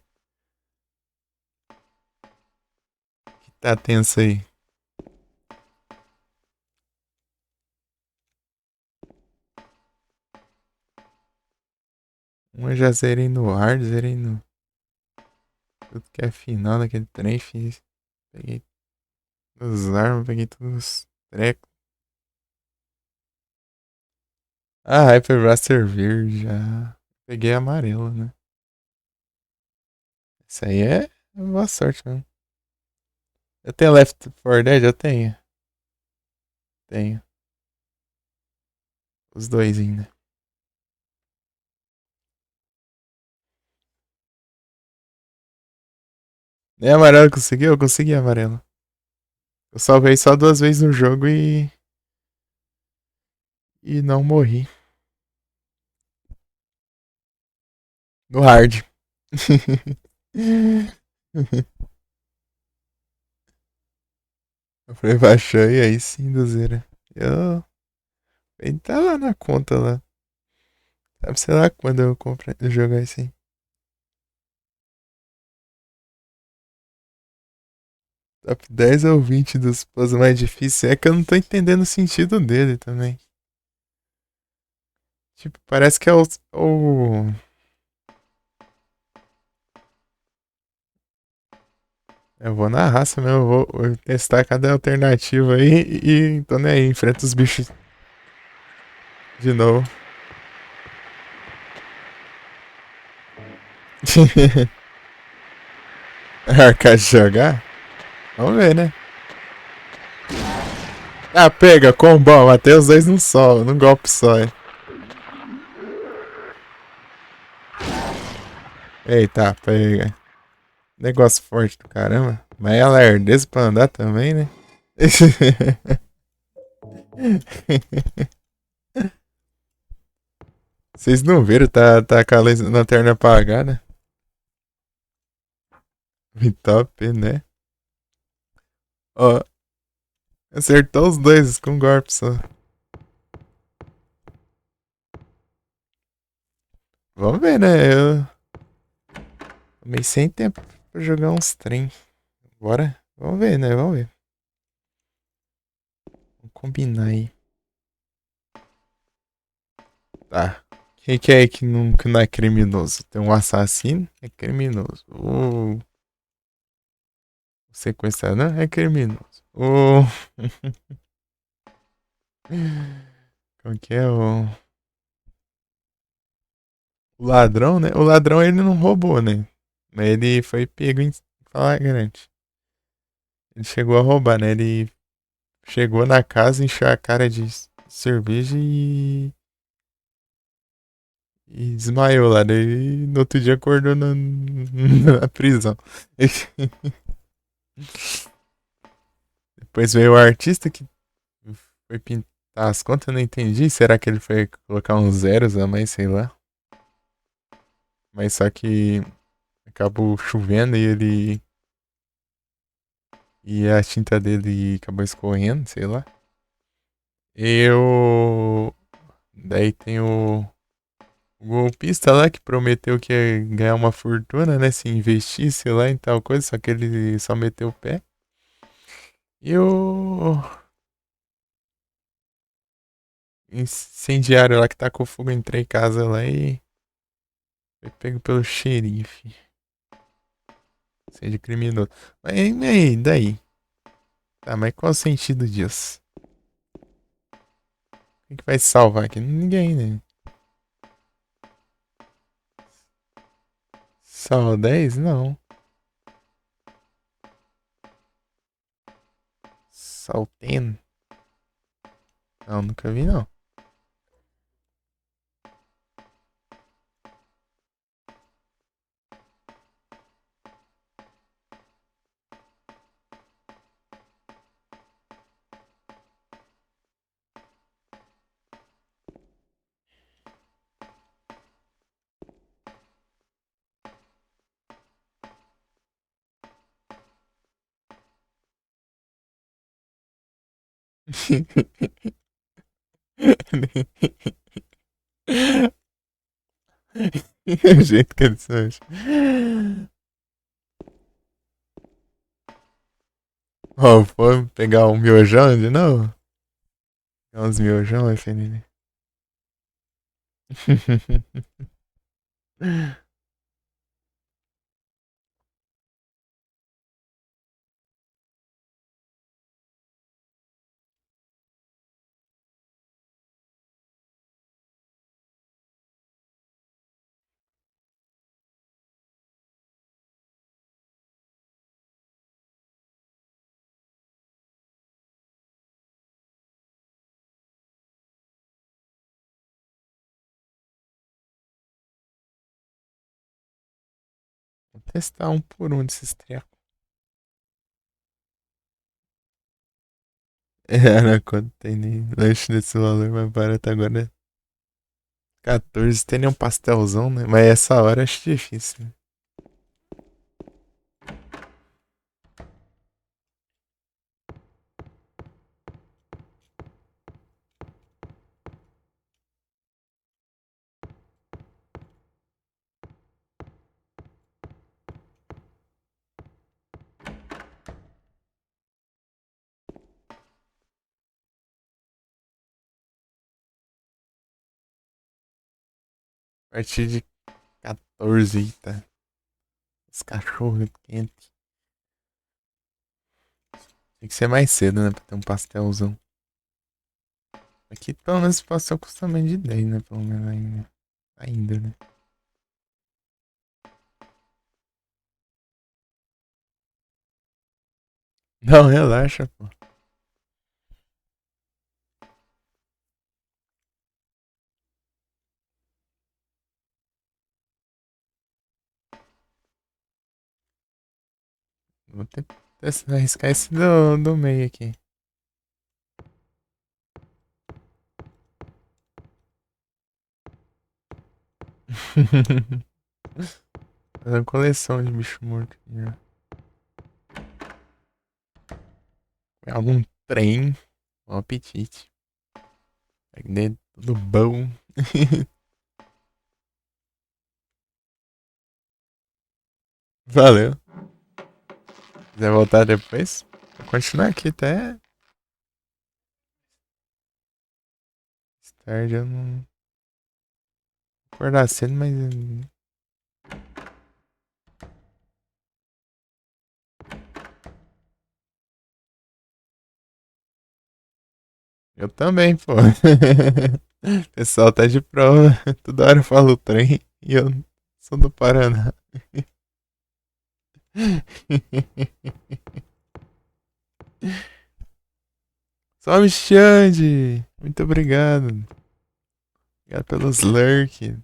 Que tá tenso aí? Eu já zerei no hard, zerei no. Tudo que é final daquele trem, fiz. Peguei as armas, peguei todos os trecos. Ah, Hyper Blaster verde já. Peguei amarelo, né? Isso aí é boa sorte mesmo. Eu tenho Left 4 Dead? Eu tenho. Tenho. Os dois ainda. Nem amarelo conseguiu? Eu consegui amarelo. Eu salvei só 2 vezes no jogo e. E não morri. No hard. Eu falei, baixou e aí sim, do zero. Eu. Ele tá lá na conta lá. Sabe, sei lá quando eu compro jogar assim. Top 10 ou 20 dos puzzles mais difíceis. É que eu não tô entendendo o sentido dele também. Tipo, parece que é o... Eu vou na raça mesmo, eu vou testar cada alternativa aí e tô nem aí, enfrento os bichos de novo. Arcade jogar? Vamos ver, né? Ah, pega, combão, matei os dois num golpe só. É. Eita, pega. Negócio forte do caramba. Mas ela é herdeza pra andar também, né? Vocês não viram, tá com a lanterna apagada. Top, né? Ó, acertou os dois com um golpe só. Vamos ver, né? Eu tomei sem tempo pra jogar uns trem. Bora? Vamos ver, né? Vamos ver. Vamos combinar aí. Tá. Quem que é que não é criminoso? Tem um assassino? É criminoso. O sequestrador é criminoso. O. Como que é o ladrão, né? O ladrão ele não roubou, né? Mas ele foi pego em flagrante. Ele chegou a roubar, né? Ele chegou na casa, encheu a cara de cerveja e desmaiou lá. Daí no outro dia acordou na prisão. Depois veio o artista que foi pintar as contas, eu não entendi. Será que ele foi colocar uns zeros a mais, sei lá. Mas só que acabou chovendo e ele. E a tinta dele acabou escorrendo, sei lá. Eu. Daí tem o golpista lá que prometeu que ia ganhar uma fortuna, né? Se investisse lá em tal coisa, só que ele só meteu o pé. E o incendiário lá que tacou fogo, entrei em casa lá e foi pego pelo xerife. Seja criminoso. Mas e aí, daí? Tá, mas qual o sentido disso? Quem que vai salvar aqui? Ninguém, né? Só 10? Não. Salteno? Não, nunca vi, não. O jeito que ele se mexe. Ó, vou pegar um miojão de novo? Pegar uns miojão, FNN. Vou testar um por um desses trecos. Era quanto tem nem lanche desse valor, mas barato agora é 14. Tem nem um pastelzão, né? Mas essa hora acho difícil. Né? A partir de 14, eita. Os cachorros quentes. Tem que ser mais cedo, né? Pra ter um pastelzão. Aqui pelo menos o pastel custa menos de 10, né? Pelo menos ainda. Ainda, né? Não, relaxa, pô. Vou ter que arriscar esse do meio aqui. Fazer uma coleção de bicho morto aqui, já. Algum trem. Bom apetite. Pega dentro tudo bom. Valeu. Quiser voltar depois? Vou continuar aqui até. Tarde eu não. Vou acordar cedo, mas. Eu também, pô. O pessoal tá de prova. Toda hora eu falo trem e eu sou do Paraná. Salve, Xande! Muito obrigado. Obrigado pelos lurk.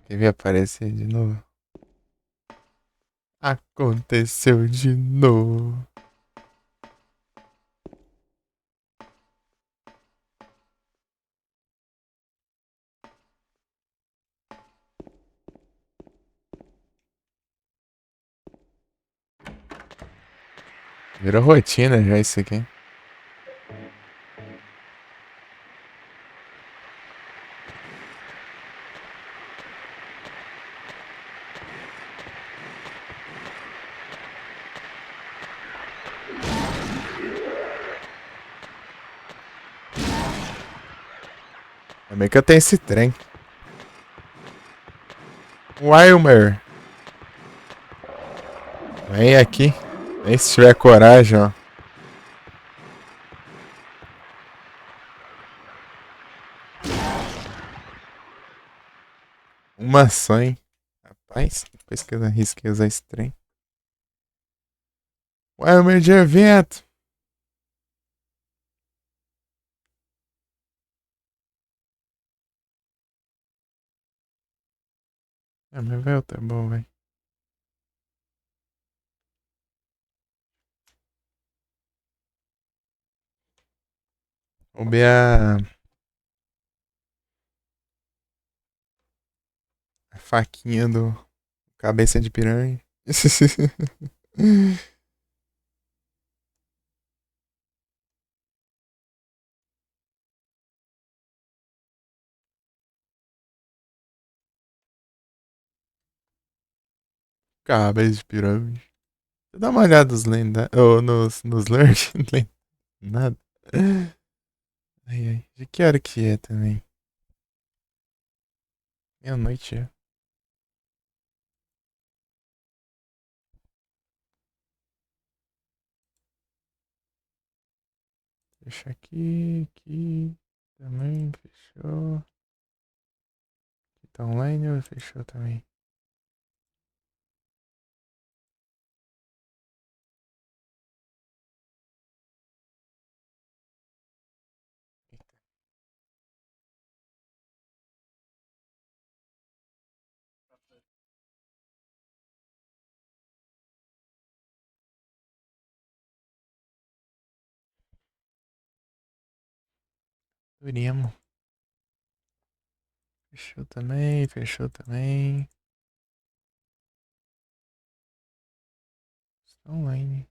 Quer ver aparecer de novo? Aconteceu de novo. Virou rotina já isso aqui. Ainda bem que eu tenho esse trem. Wilmer. Vem aqui. Nem se tiver coragem, ó. Uma só, hein? Rapaz, depois que eu arrisquei usar esse trem. Wilmer de evento. Ah, mas vai, tá bom, vai. Roubei a faquinha do cabeça de piranha. Cabeça de piranha. Dá uma olhada nos lendários. Ou nos lurks. Nada. Ai, ai. De que hora que é também? Meia-noite é. Fecha aqui, aqui. Também, fechou. Aqui tá online, fechou também. Durimo. Fechou também, fechou também. Está online.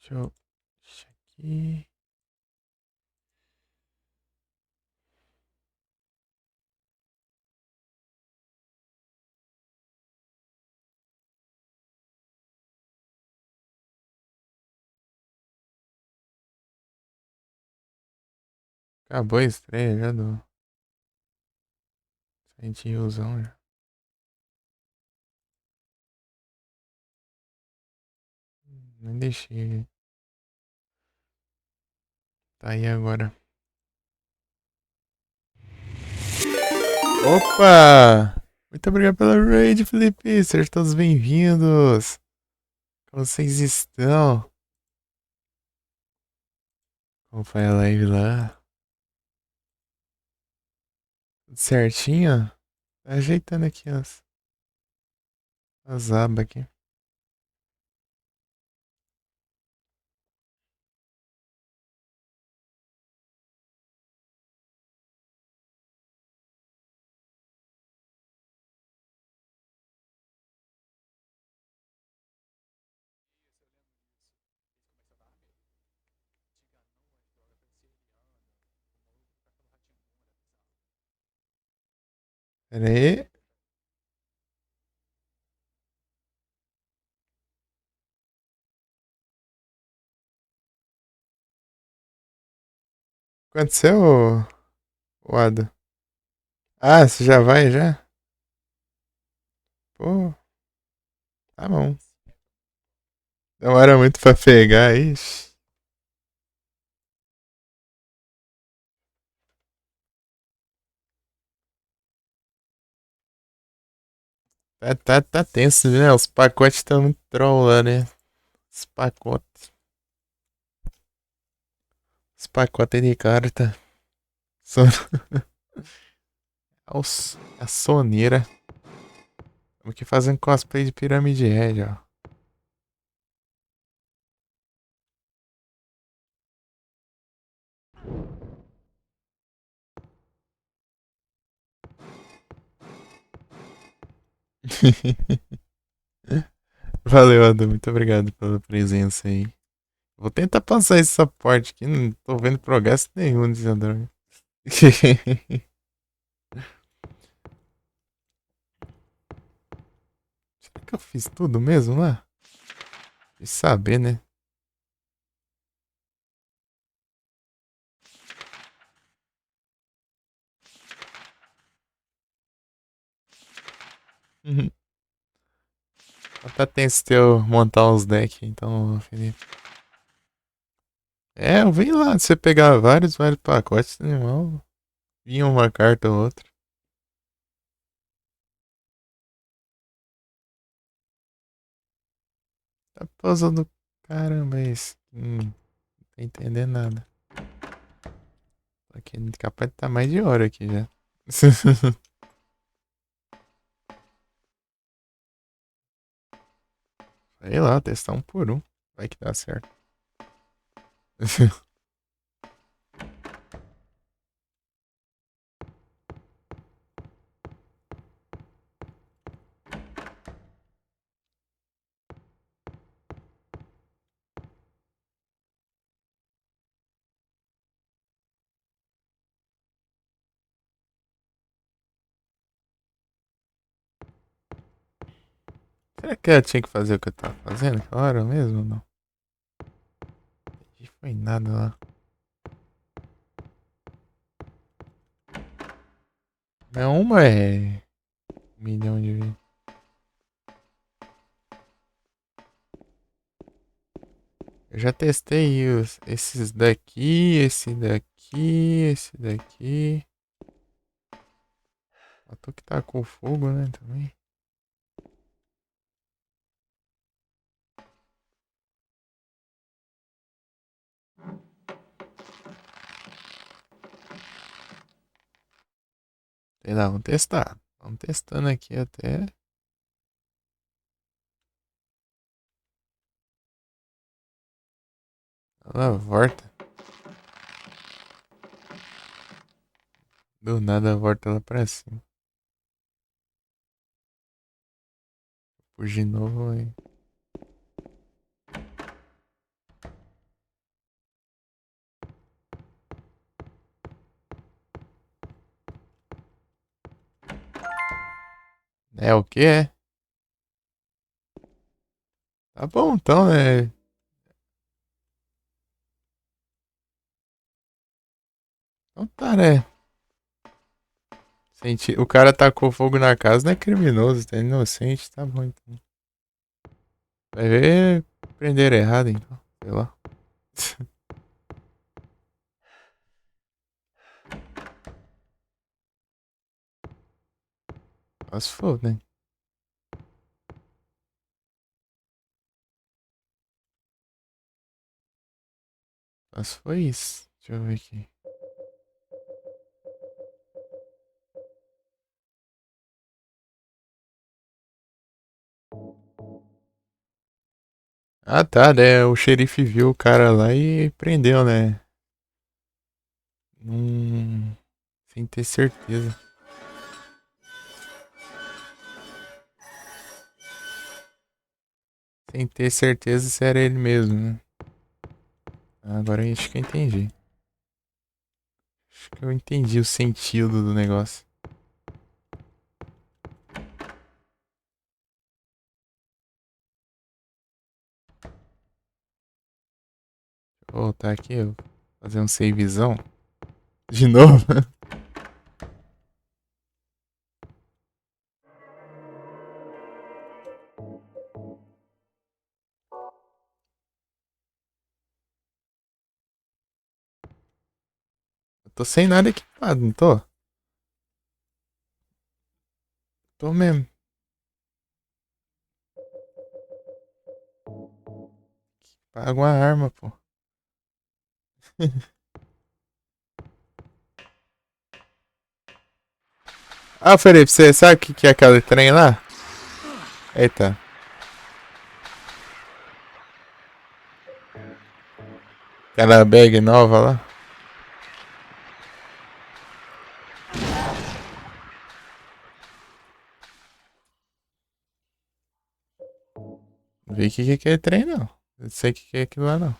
Deixa eu... Deixa aqui. Acabou a estreia já do Silent Hillzão já. Nem deixei. Tá aí agora. Opa! Muito obrigado pela raid, Felipe. Sejam todos bem-vindos. Como vocês estão? Como foi a live lá? Tudo certinho? Tá ajeitando aqui as abas aqui. Pera aí. O que aconteceu, Ado? Ah, você já vai já? Pô, tá bom. Demora muito pra pegar, ixi. Tá tenso, né? Os pacotes estão muito trollando, né? Os pacotes. Os pacotes de carta. So... A soneira. Estamos aqui fazendo cosplay de Pirâmide Red, ó. Valeu, Adu. Muito obrigado pela presença aí. Vou tentar passar esse suporte aqui. Não tô vendo progresso nenhum nesse Android. Será que eu fiz tudo mesmo lá? Quis saber, né? Uhum. Tá tenso teu montar os decks, então, Felipe. É, eu vi lá, você pegar vários pacotes, animal. Vinha uma carta ou outra. Tá pausando. Caramba, esse. Não tô entendendo nada. Aqui, capaz de tá mais de hora aqui já. Sei lá, testar um por um. Vai que dá certo. Será que eu tinha que fazer o que eu tava fazendo aquela hora mesmo ou não? Não foi nada lá. Não, uma é 1 milhão de vezes. Eu já testei esses daqui, esse daqui. Faltou que tá com fogo, né, também. Sei lá, vamos testar. Vamos testando aqui até. Ela volta. Do nada volta lá pra cima. Fugir de novo aí. É o que é? Tá bom então, né? Então tá, né? O cara tacou fogo na casa, não é criminoso, tá inocente, tá bom então. Vai ver, prenderam errado então, sei lá. Mas foda, né? Mas foi isso. Deixa eu ver aqui. Ah tá, né? O xerife viu o cara lá e prendeu, né? Sem ter certeza. Sem ter certeza se era ele mesmo, né? Agora acho que eu entendi. Acho que eu entendi o sentido do negócio. Vou voltar aqui, eu vou fazer um savezão. De novo. Eu tô sem nada equipado, não tô? Tô mesmo. Paga uma arma, pô. Ah, Felipe, você sabe o que é aquele trem lá? Eita. Aquela bag nova lá. Não vi o que é aquele trem, não. Não sei o que é aquilo lá, não.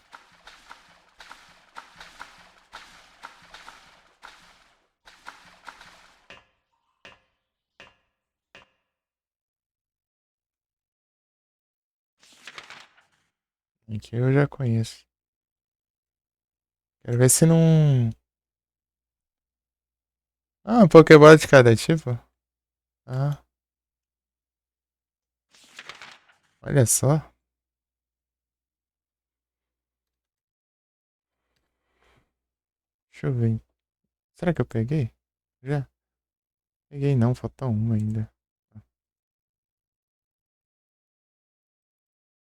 Aqui eu já conheço. Quero ver se não. Ah, um Pokébola de cada tipo? Ah, olha só. Deixa eu ver. Será que eu peguei? Já? Peguei não, falta uma ainda.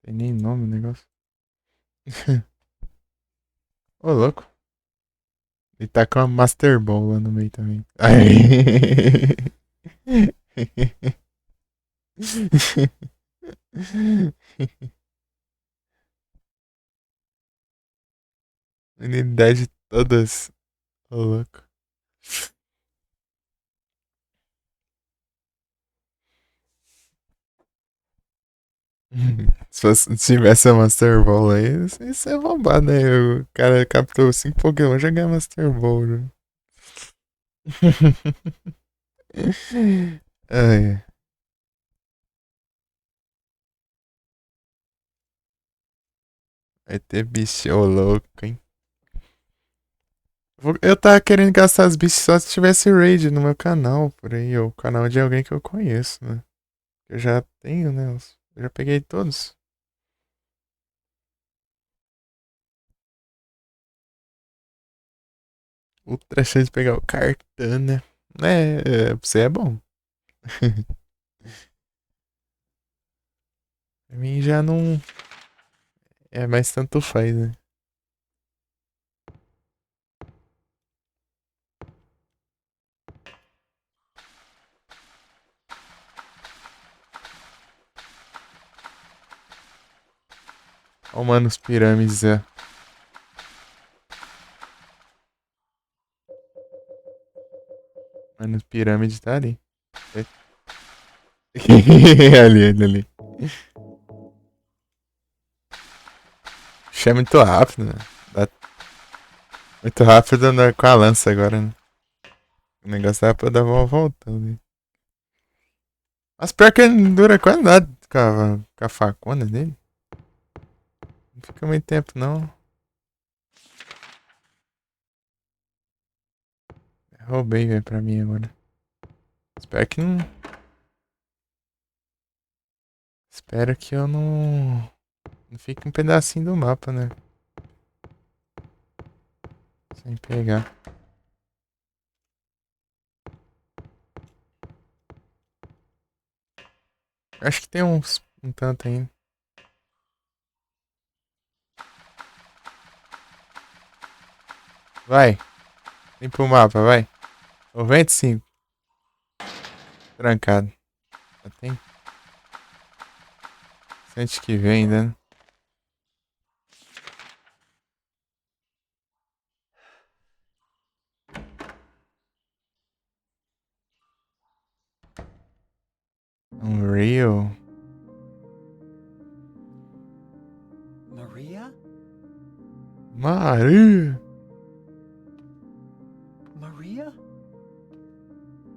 Tem nem nome o negócio. Ô, louco. Ele tá com a Master Ball lá no meio também. Aí. Unidade todas. Ô, louco. Se tivesse a Master Ball aí, isso é bombado, né? O cara captou 5 Pokémon já ganha Master Ball, né? Ai, vai ter bicho ô louco, hein? Eu tava querendo gastar as bichas só se tivesse raid no meu canal, por aí, ou canal de alguém que eu conheço, né? Eu já tenho, né? Eu já peguei todos. Ultra chance de pegar o cartão, né? Pra você é bom. Pra mim já não. É mais tanto faz, né? Ó, mano, os pirâmides, é. Mas no pirâmide tá ali. Ali. Puxa, é muito rápido, né? Muito rápido com a lança agora, né? O negócio dá pra dar uma volta ali. Mas pior que ele não dura quase nada com a facona dele. Não fica muito tempo, não. Roubei, velho, pra mim agora. Espero que não... Espero que eu não... Não fique um pedacinho do mapa, né? Sem pegar. Acho que tem um tanto ainda. Vai. Limpa o mapa, vai. 95. Trancado. Já tem. Sente que vem ainda, né? Unreal. Maria? Maria. Maria?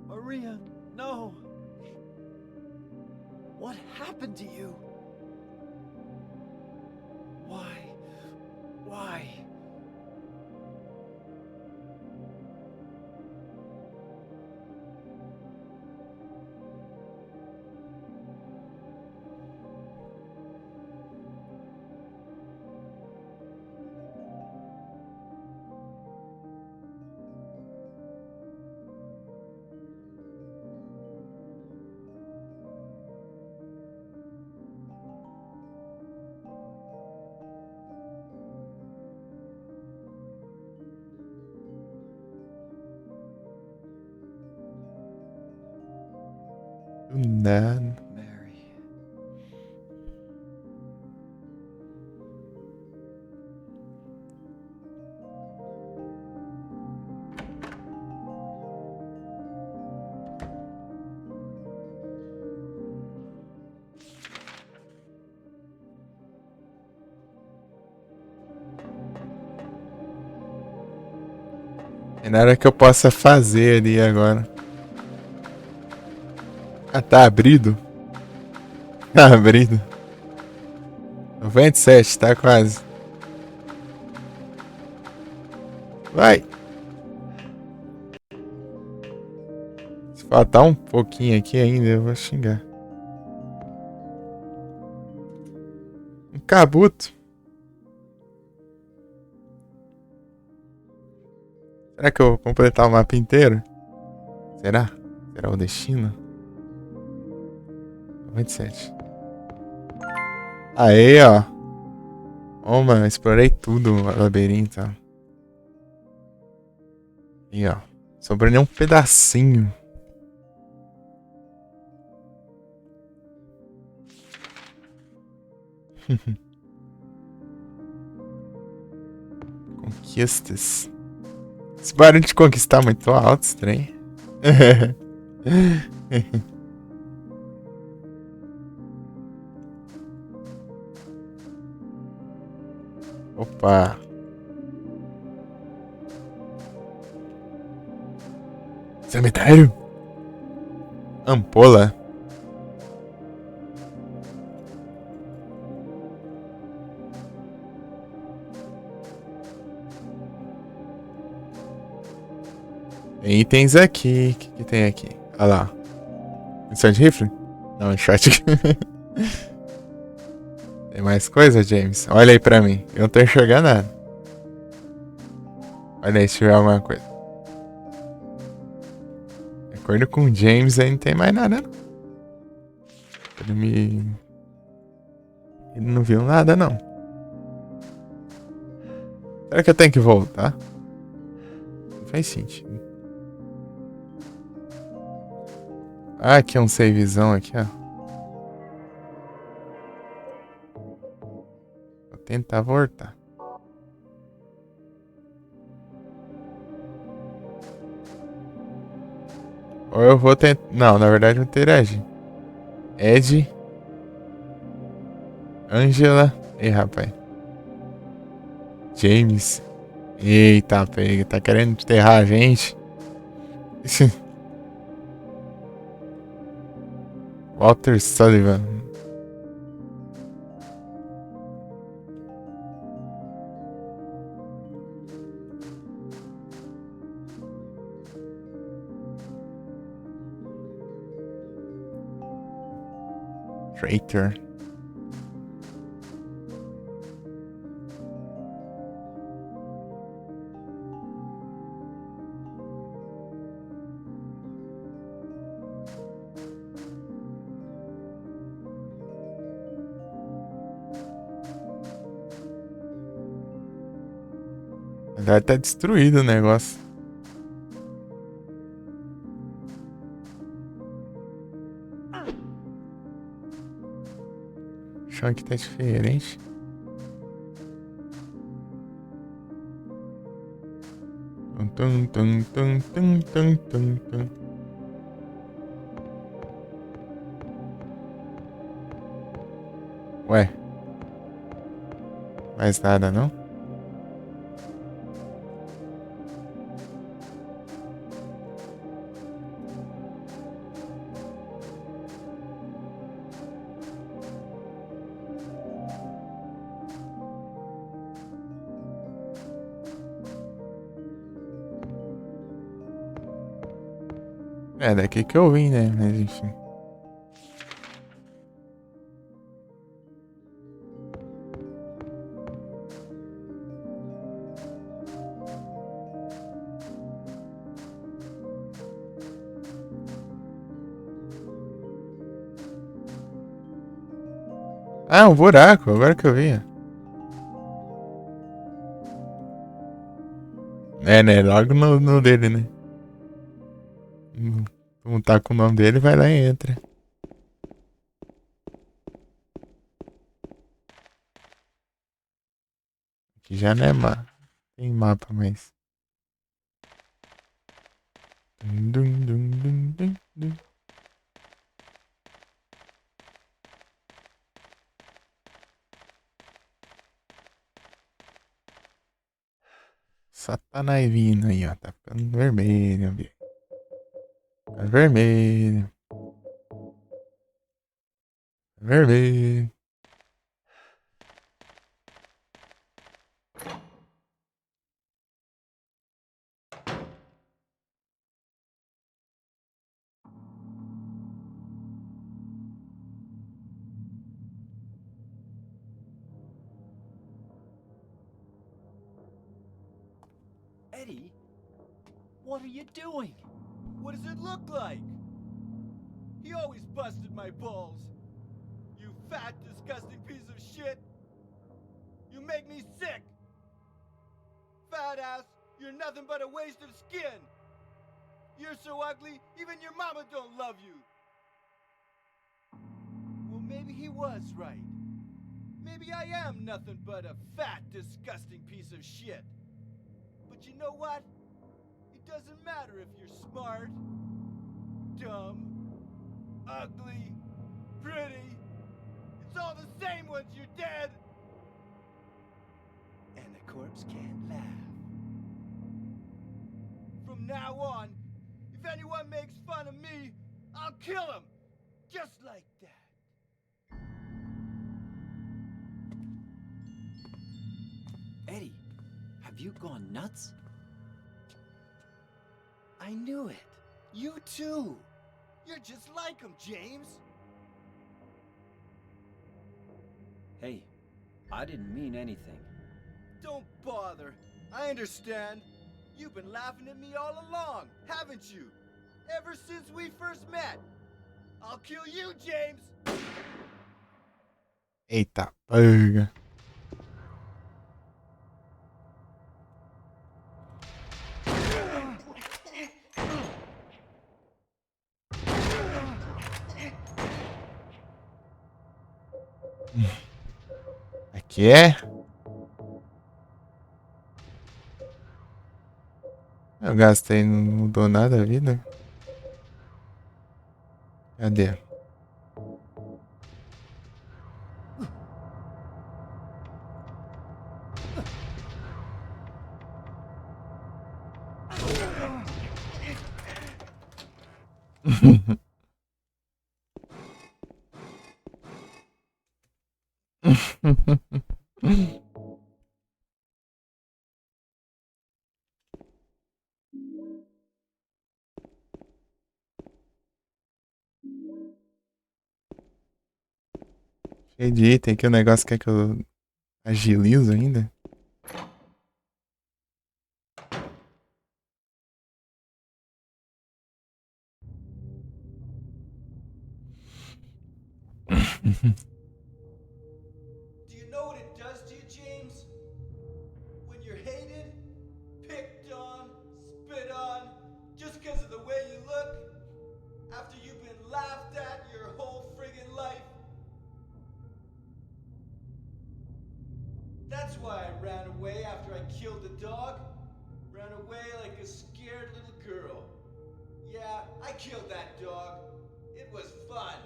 Maria, no. What happened to you? Why? Why? Do nada. Mary. Tem nada que eu possa fazer ali agora. Ah, tá abrido? Tá abrido. 97, tá quase. Vai. Se faltar um pouquinho aqui ainda, eu vou xingar. Um cabuto. Será que eu vou completar o mapa inteiro? Será? Será o destino? 97. Aê, ó. Ó, mano, explorei tudo o labirinto, ó. Aí, ó. Sobrou nem um pedacinho. Conquistas. Esse barulho de conquistar é muito alto, estranho. Opa. Cemitério? Ampola? Tem itens aqui. O que tem aqui? Olha lá. Missão de rifle? Não, shot. Tem mais coisa, James? Olha aí pra mim. Eu não tô enxergando nada. Olha aí se tiver alguma coisa. De acordo com o James, aí não tem mais nada, não. Ele não viu nada, não. Será que eu tenho que voltar? Não faz sentido. Ah, aqui é um savezão aqui, ó. Vou tentar voltar. Ou eu vou tentar... Não, na verdade eu vou interagir. Ed. Angela. Ei, rapaz. James. Eita, pega. Tá querendo enterrar a gente? Walter Sullivan. Traitor. Na verdade tá destruído o negócio. O chão aqui tá diferente. Tum, tum, tum, tum, tum, tum, tum. Ué. Mais nada, não? É daqui que eu vim, né? Mas enfim. Ah, um buraco, agora que eu vi. É, né? Logo no dele, né? Não tá com o nome dele, vai lá e entra. Aqui já não é mapa. Tem mapa, mas. Dum, dum, dum, dum, dum, dum. Satanás vindo aí, ó. Tá ficando vermelho, ambiente. Tá vermelho. Vermelho. Eddie, what are you doing? What does it look like? He always busted my balls. You fat, disgusting piece of shit. You make me sick. Fat ass, you're nothing but a waste of skin. You're so ugly, even your mama don't love you. Well, maybe he was right. Maybe I am nothing but a fat, disgusting piece of shit. But you know what? It doesn't matter if you're smart, dumb, ugly, pretty. It's all the same once you're dead. And the corpse can't laugh. From now on, if anyone makes fun of me, I'll kill him. Just like that. Eddie, have you gone nuts? I knew it. You too. You're just like him, James. Hey, I didn't mean anything. Don't bother. I understand. You've been laughing at me all along, haven't you? Ever since we first met. I'll kill you, James! Eita, pega. Aqui é? Eu gastei, não mudou nada a vida. Cadê? Cheio de item aqui, o negócio quer que eu agilizo ainda. Do you know what it does to you, James? When you're hated, picked on, spit on, just because of the way you look? After you've been laughed at your whole friggin' life? That's why I ran away after I killed the dog. Ran away like a scared little girl. Yeah, I killed that dog. It was fun.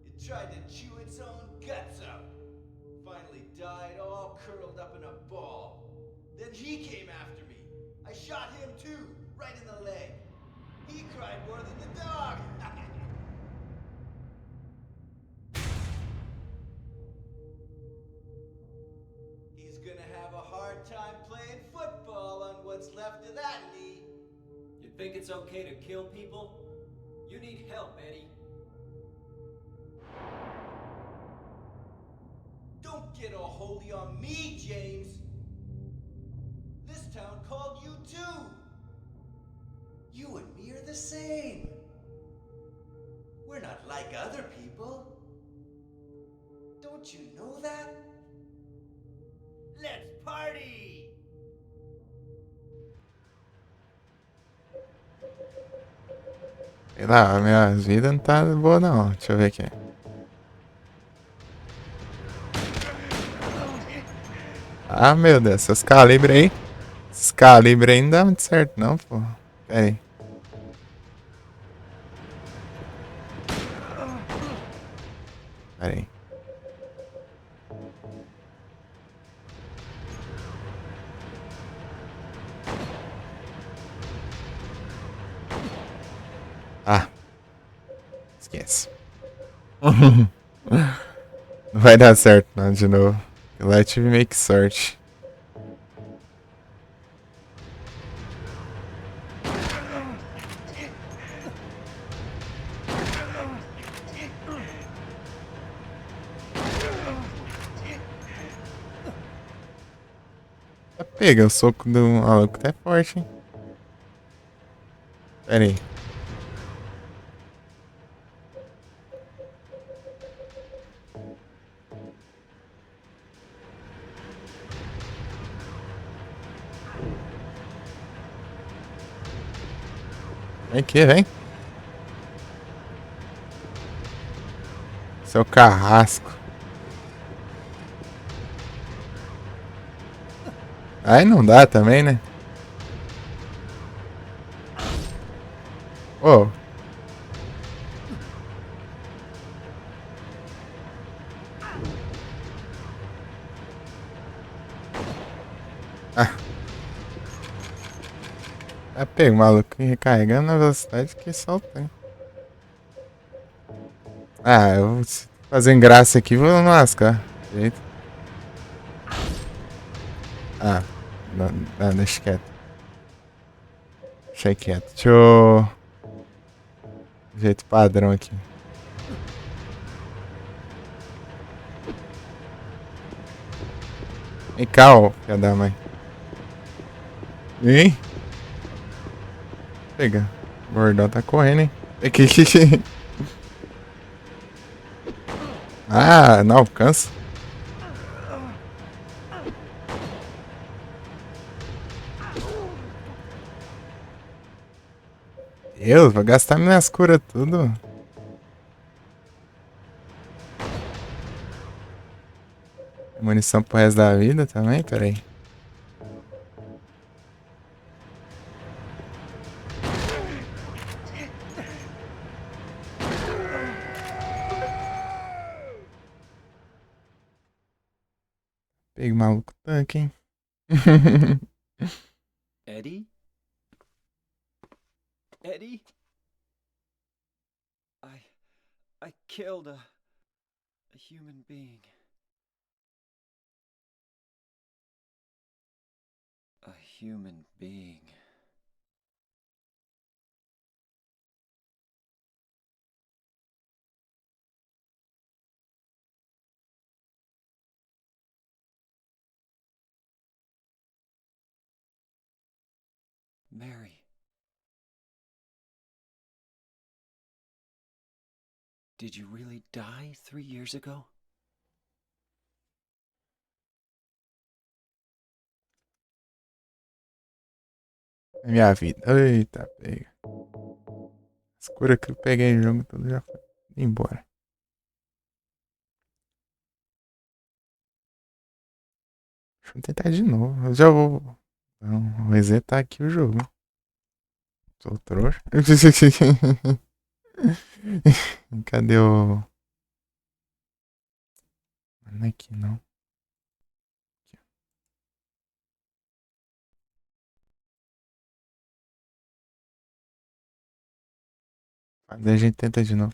It tried to chew its own guts out. Finally died all curled up in a ball. Then he came after me. I shot him too, right in the leg. He cried more than the dog. He's gonna have a hard time playing football on what's left of that knee. You think it's okay to kill people? You need help, Eddie. Don't get all holy on me, James. This town called you too. You and me are the same. We're not like other people. Don't you know that? Let's party! Sei lá, a minha vida não tá boa não. Deixa eu ver aqui. Ah, meu Deus, esses calibres aí. Esses calibres aí não dá muito certo não, pô. Pera aí. Pera aí. Ah. Esquece. Não vai dar certo não, de novo. Lá eu tive meio que sorte. Pega, o soco do maluco até forte, hein? Pera aí. Vem aqui, vem. Seu carrasco. Aí não dá também, né? Ô. Ah. Tá pego, maluco. Recarregando na velocidade que só tem. Ah, eu vou fazendo graça aqui, vou não lascar. Jeito. Ah. Não, deixa quieto. Deixa quieto. Deixa eu... Jeito padrão aqui. Vem cá, ó, filha da mãe. Vem. Pega. O gordão tá correndo, hein? Aqui. Ah, não alcança. Deus, vou gastar minhas curas tudo. Munição pro resto da vida também? Pera aí. Peguei maluco tanque, hein? Eddie? Eddie? I killed a human being. A human being. Mary. Did you really die 3 years ago? É minha vida. Eita, pega. As curas que eu peguei no jogo tudo já foi embora. Deixa eu tentar de novo. Eu já vou. Vou resetar aqui o jogo. Sou trouxa. Cadê o. Não é aqui não. Daí a gente tenta de novo.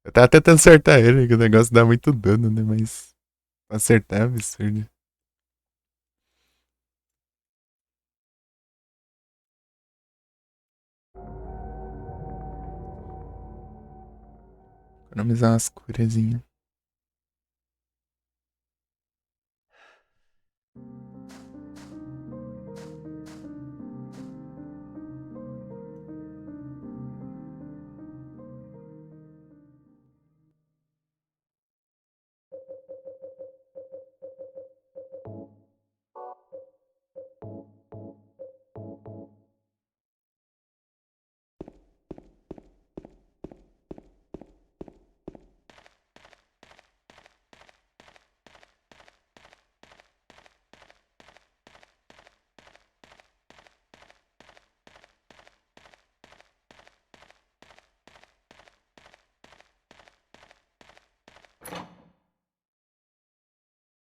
Eu tava tentando acertar ele, que o negócio dá muito dano, né? Mas acertar é absurdo. Economizar umas curazinhas.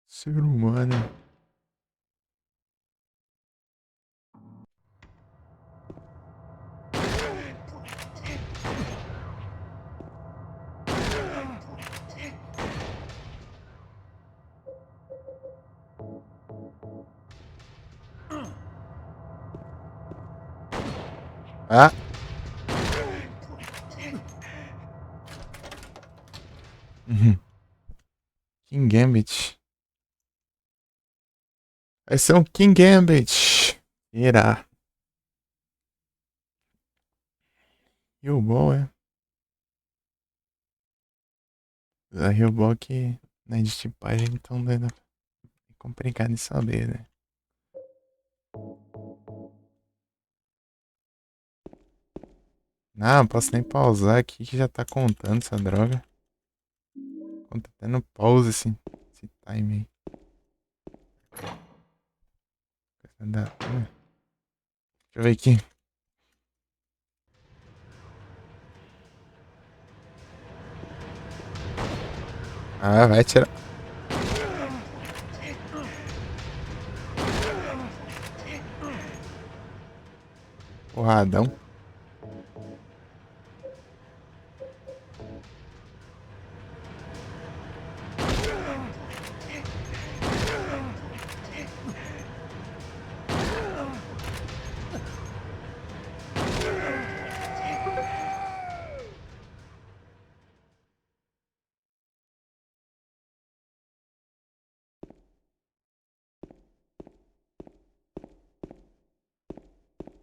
Ser humano. Ah! King Gambit. Vai ser um King Gambit. Irá. E o bom é. E o bom é que na de tipagem então é complicado de saber, né? Não posso nem pausar aqui que já tá contando essa droga. Conta até no pause esse time aí. Deixa eu ver aqui. Ah, vai tirar. Porradão.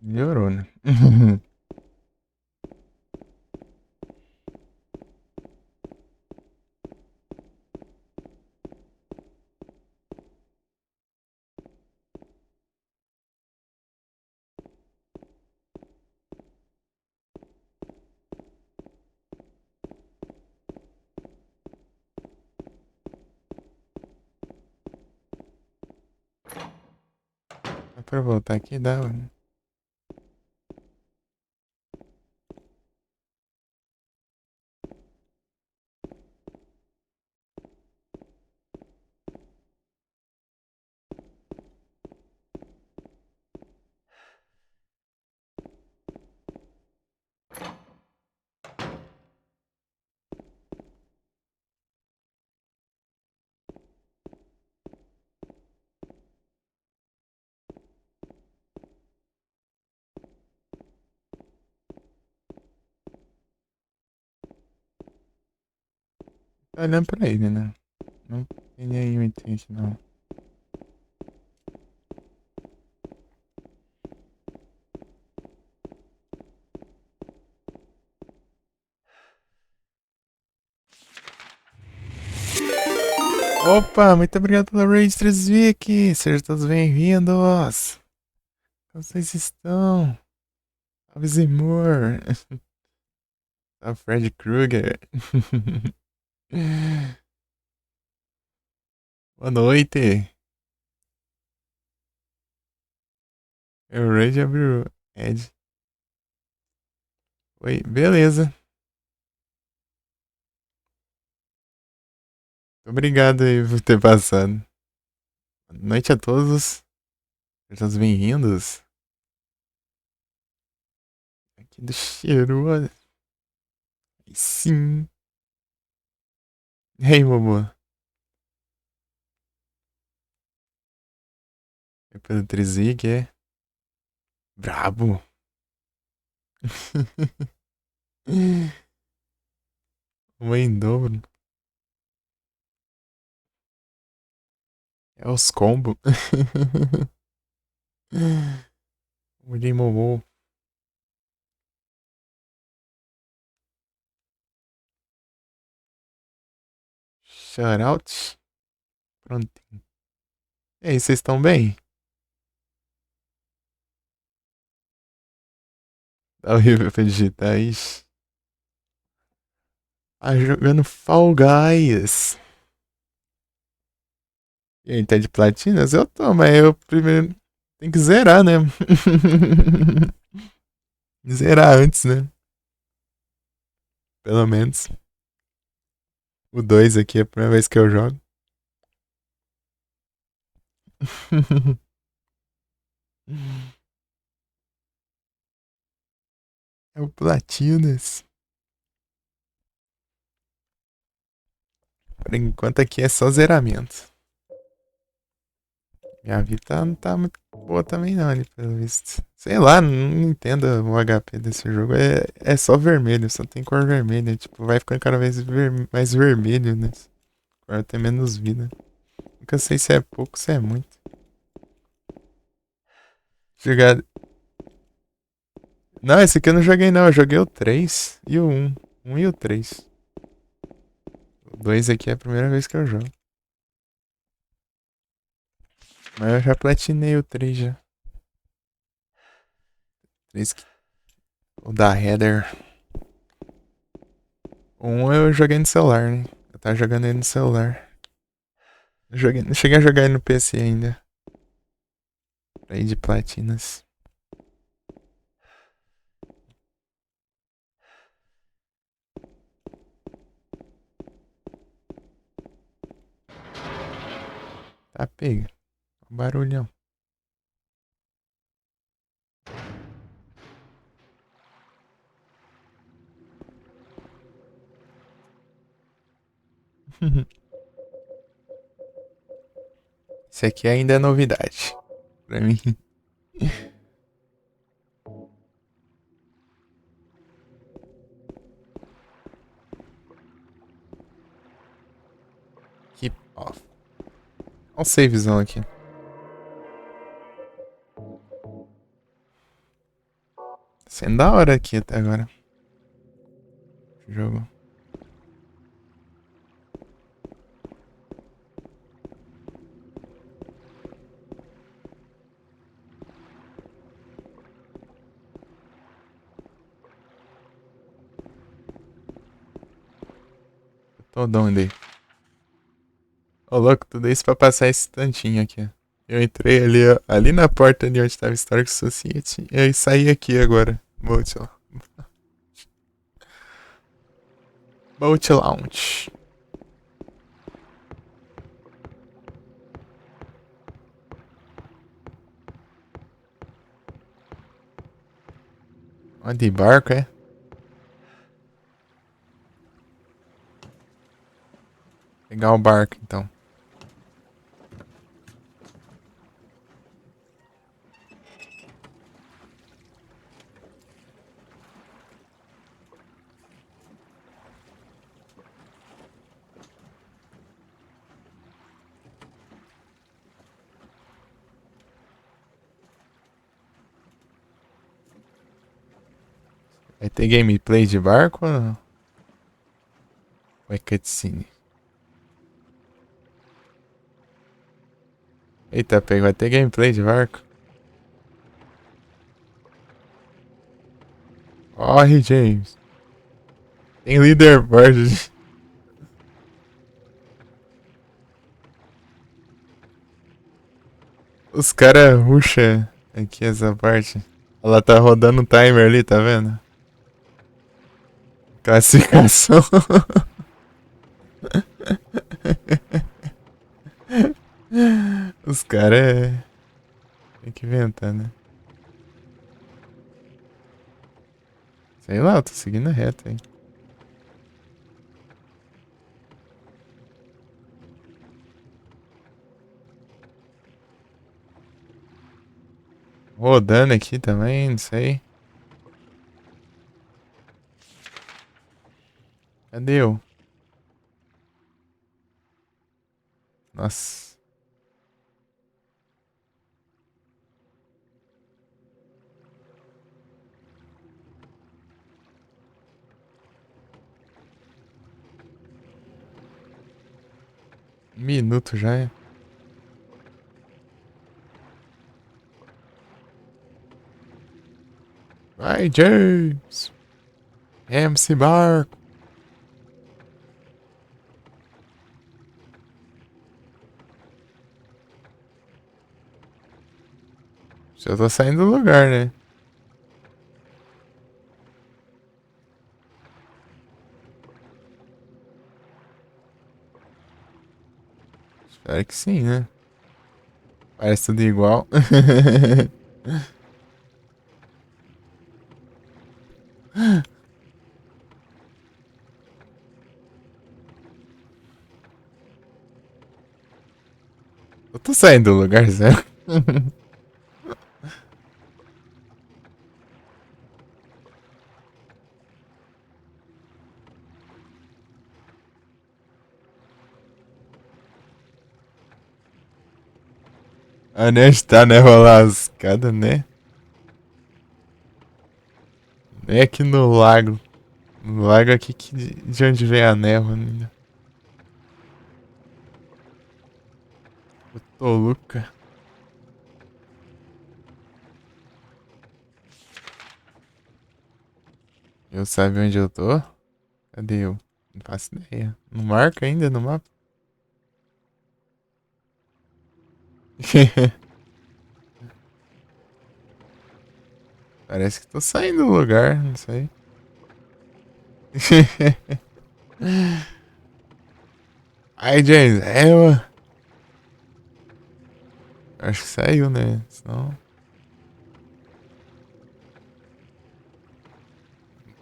Melhorou, né? Dá pra voltar aqui, dá, né? Tá olhando pra ele, né? Não tem nenhum item aqui, não. Opa, muito obrigado pela raid 3 aqui. Sejam todos bem-vindos. Como vocês estão? Salve Zimur. Salve Fred Krueger. Boa noite. O raid abriu Ed. Oi, beleza. Obrigado aí por ter passado. Boa noite a todos. Sejam todos bem-vindos. Aqui do cheiro, olha. Aí sim. E aí, Momo? É pelo Trizig, é? Brabo. Uma em dobro. É os combo. Olhei Momo. Shoutout. Prontinho. E aí, vocês estão bem? Tá horrível pra digitar isso. Ah, jogando Fall Guys. E aí, tá de platinas? Eu tô, mas eu primeiro tem que zerar, né? Zerar antes, né? Pelo menos. O 2 aqui é a primeira vez que eu jogo. É o Platinas. Por enquanto aqui é só zeramento. Minha vida não tá muito boa também não, ali, pelo visto. Sei lá, não entendo o HP desse jogo. É só vermelho, só tem cor vermelha. Tipo, vai ficando cada vez mais vermelho, né? Agora tem menos vida. Nunca sei se é pouco, se é muito. Jogar... Não, esse aqui eu não joguei não. Eu joguei o 3 e o 1. 1 e o 3. O 2 aqui é a primeira vez que eu jogo. Mas eu já platinei o 3 já. 3 que... O da Heather. O 1 eu joguei no celular, né? Eu tava jogando ele no celular. Não cheguei a jogar ele no PC ainda. Pra ir de platinas. Tá pega. Um barulhão. Esse aqui ainda é novidade. Pra mim. Keep off. Olha o savezão aqui. Sendo da hora aqui até agora. Jogo. Tô onde? Ô louco, tudo isso pra passar esse tantinho aqui. Eu entrei ali, ó, ali na porta ali onde tava Historic Society. E aí saí aqui agora. Boat Lounge. Ó, de barco, é? Pegar o barco, então. Vai ter gameplay de barco ou não? Ou é cutscene? Eita, pega, vai ter gameplay de barco? Corre, James. Tem leaderboard. Os caras rusham aqui essa parte. Ela tá rodando o timer ali, tá vendo? Classificação. Os caras tem que inventar, né? Sei lá, eu tô seguindo reto, hein? Rodando aqui também, não sei. Cadê eu? Nossa. Um minuto já é. Vai, James! MC Barco! Já tô saindo do lugar, né? Espero que sim, né? Parece tudo igual. Eu tô saindo do lugar, Zé. Onde tá, né? Rolar as escadas, né? Nem aqui no lago. No lago aqui de onde vem a névoa, né? Eu tô louca. Eu sabe onde eu tô? Cadê eu? Não faço ideia. Não marca ainda no mapa? Parece que tô saindo do lugar, não sei. Ai, James, é, mano. Acho que saiu, né? Senão.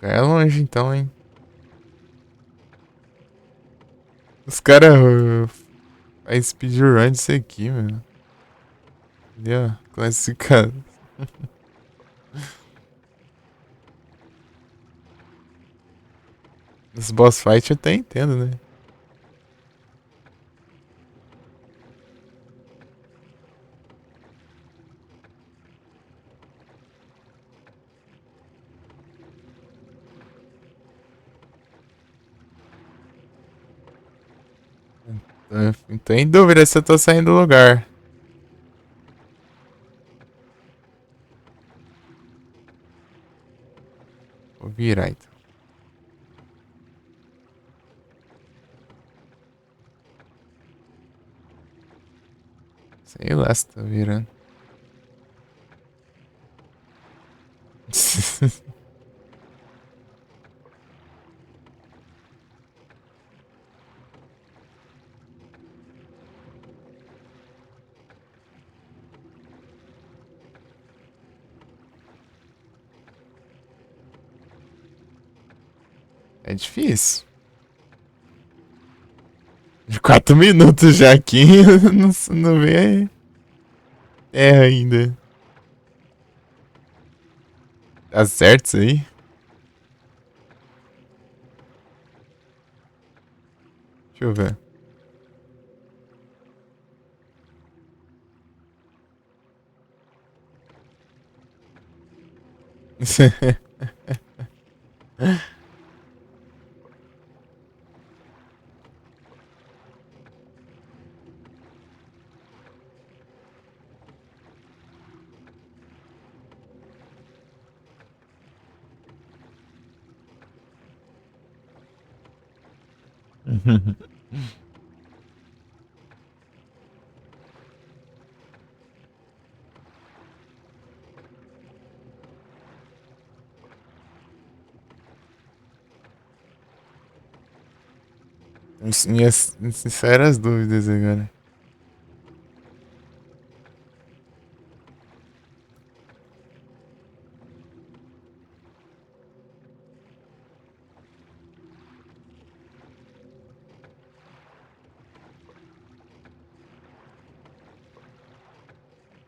É longe então, hein? Os caras fazem speedrun disso aqui, mano. Entendeu? Classificado. Os boss fight eu até entendo, né? Tô em dúvida se eu tô saindo do lugar. Vou virar então. Sei lá se tô virando. É difícil. De 4 minutos já aqui, não vê. É ainda. Tá certo isso aí? Deixa eu ver. Minhas sinceras dúvidas agora.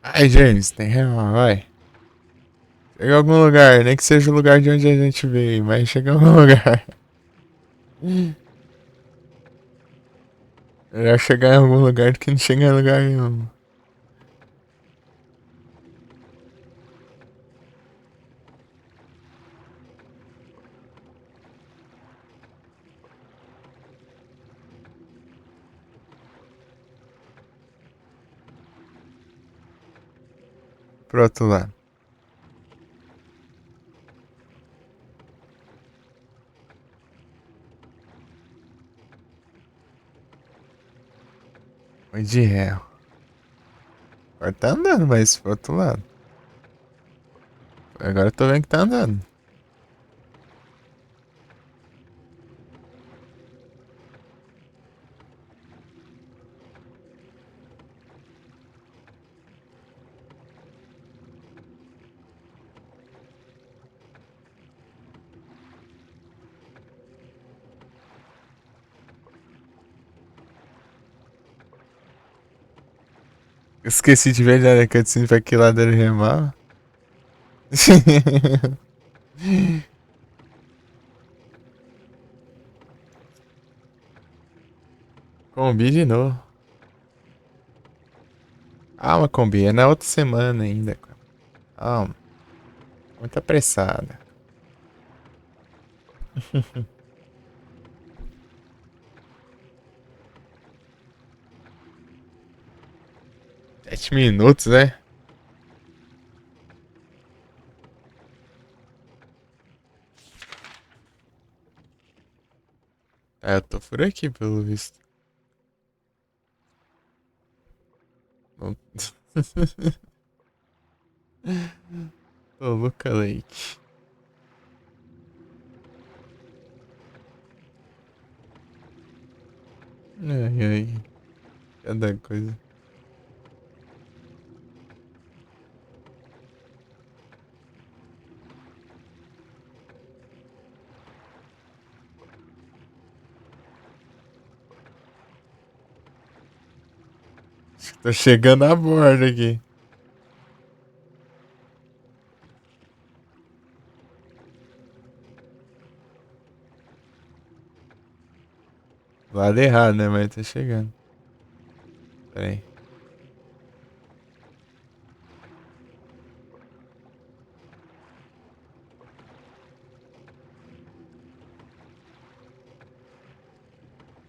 Ai, James, tem real, vai. Chega em algum lugar, nem que seja o lugar de onde a gente veio, mas chega em algum lugar. Melhor chegar em algum lugar do que não chegar em lugar nenhum. Pro outro lado. Foi de ré. Agora tá andando, mas pro outro lado. Agora eu tô vendo que tá andando. Esqueci de verdade a cutscene pra que lado ele remava. Combi de novo. Calma, Combi, é na outra semana ainda. Calma. Muito apressada. 7 minutos, né? É, eu tô por aqui, pelo visto. Não- Tô Luca Lake. Ai, ai. Cada coisa. Tô chegando a bordo aqui. Lado errado, né? Mas tô chegando. Pera aí.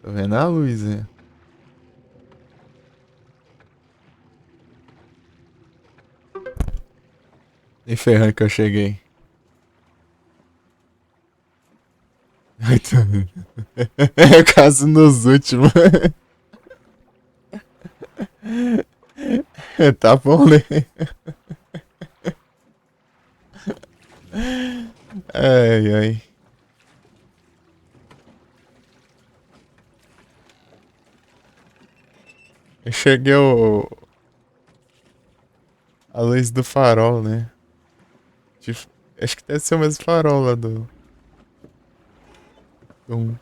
Tô vendo a luz, né? Nem ferrando que eu cheguei. Ai, tô vendo. É caso nos últimos. Tá bom, né? Ai, ai. Eu cheguei a luz do farol, né? Acho que deve ser o mesmo farol lá do 1.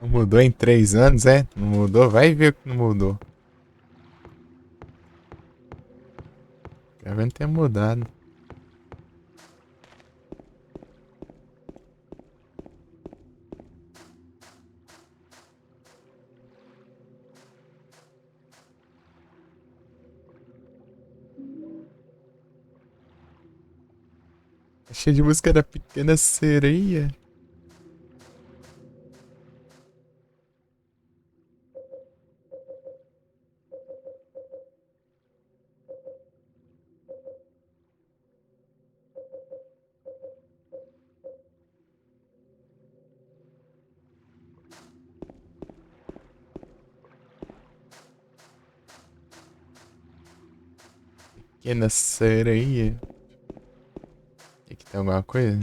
Não mudou em 3 anos, é? Não mudou? Vai ver o que não mudou. Quero ver não ter mudado. Cheio de música da Pequena Sereia. Pequena Sereia. Aqui tem alguma coisa?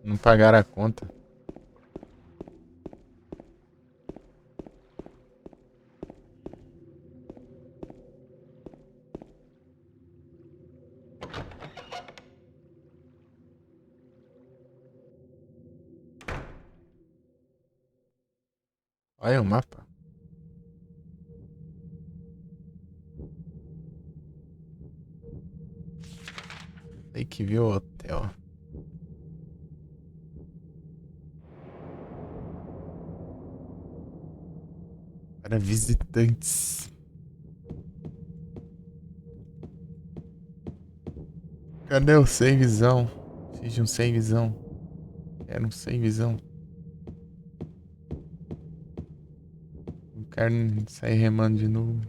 Não pagaram a conta. Olha o mapa. Tem que ver o hotel. Para visitantes. Cadê o savezão? Fiz um savezão. Era um savezão. Não quero sair remando de novo.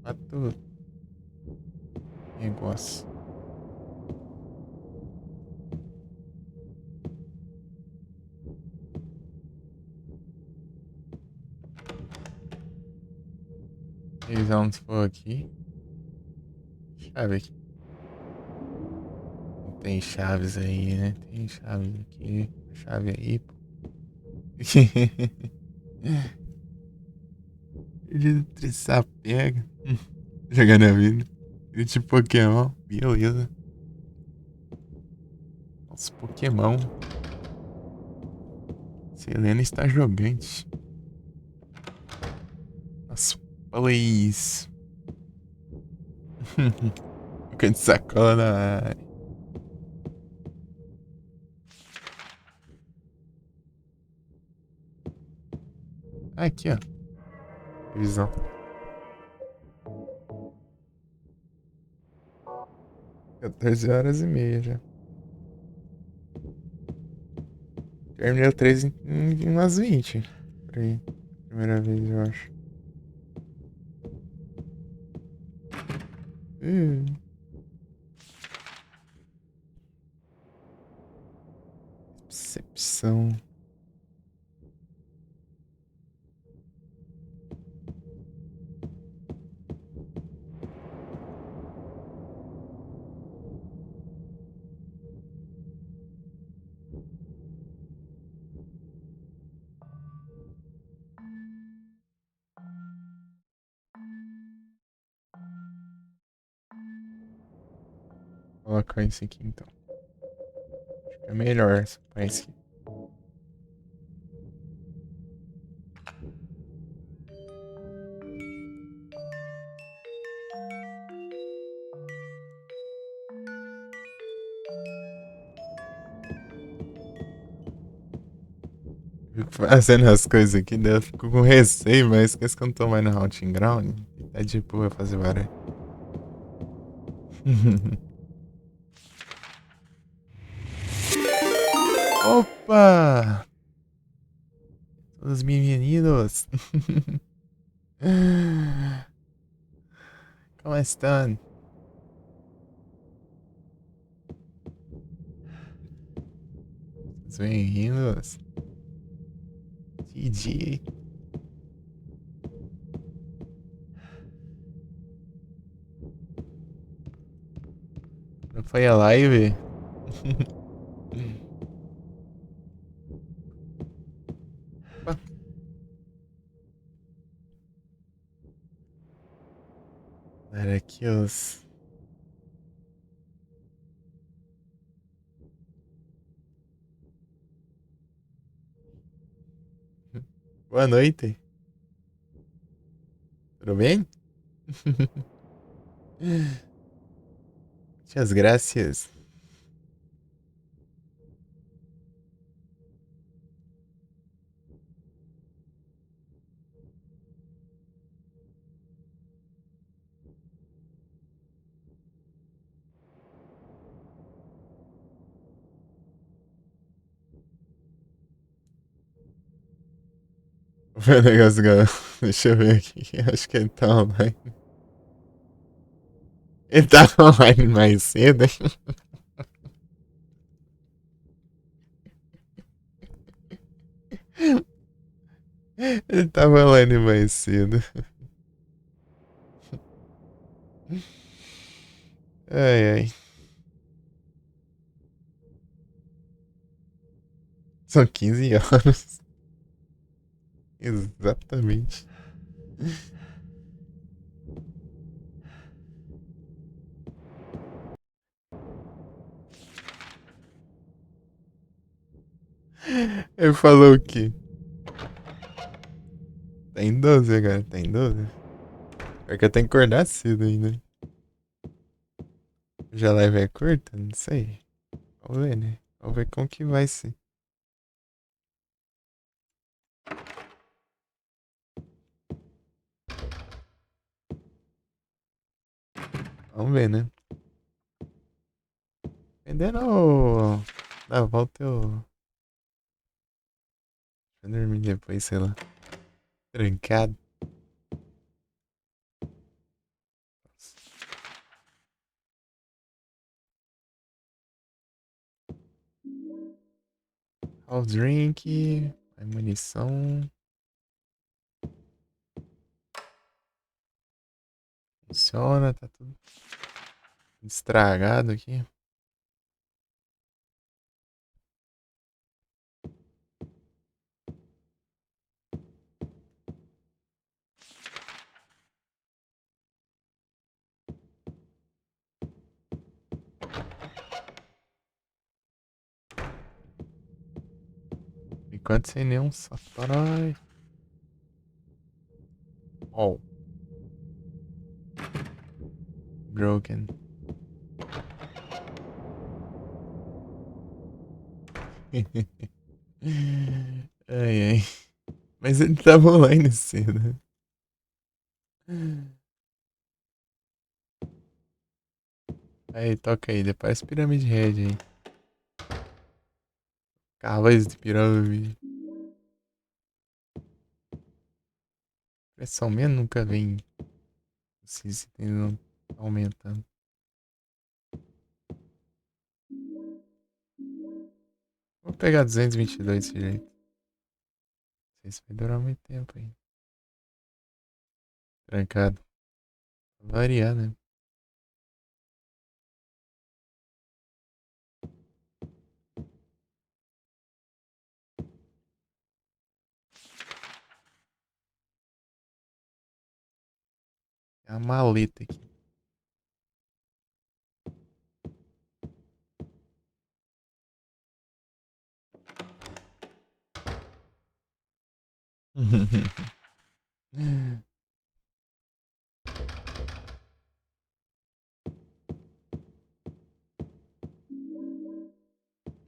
Quatro negócio. Eles vamos por aqui. Chave aqui. Não tem chaves aí, né? Tem chaves aqui. Chave aí, pô. Ele trissar pega. Jogando a vida. Ele de Pokémon. Beleza. Nossa, Pokémon. Selena está jogante. Nossa, please. Fica de sacola na área. Aqui, ó. Visão. (14h30) já. Terminei o 3 em umas 20. Por aí. Primeira vez, eu acho. Percepção. Vou colocar isso aqui então. Acho que é melhor essa parece. Fico fazendo as coisas aqui, daí eu fico com receio, mas esqueço que eu não tô mais no Haunting Ground. Tá de boa fazer barulho. Opa! Todos meninos. ¿Cómo están? Bem-vindos. GG. Não foi a live? Opa. Era aqui os... Boa noite. Tudo bem? Muitas graças. Foi o negócio que deixa eu ver aqui. Acho que ele tá online. Ele tava online mais cedo, hein? Ele tava online mais cedo. Ai, ai. São 15 horas. Exatamente. Ele falou o quê? Tá em 12 agora, tá em 12. Porque eu tenho que acordar cedo ainda. Já a live é curta? Não sei. Vamos ver, né? Vamos ver como que vai ser. Vamos ver, né? Dependendo da volta eu... Vou dormir depois, sei lá. Trancado. All drink. A munição. Funciona, tá tudo estragado aqui. Enquanto sem nenhum samurai. Oh. Broken. Ai, ai. Mas ele tava online cedo. Aí, toca aí. Depois Pirâmide Red aí. Cavaleiros de Pirâmide. Pressão minha nunca vem. Esses itens não aumentando. Vou pegar 222 desse jeito. Não sei se vai durar muito tempo aí. Trancado. Pra variar, né? É a maleta aqui.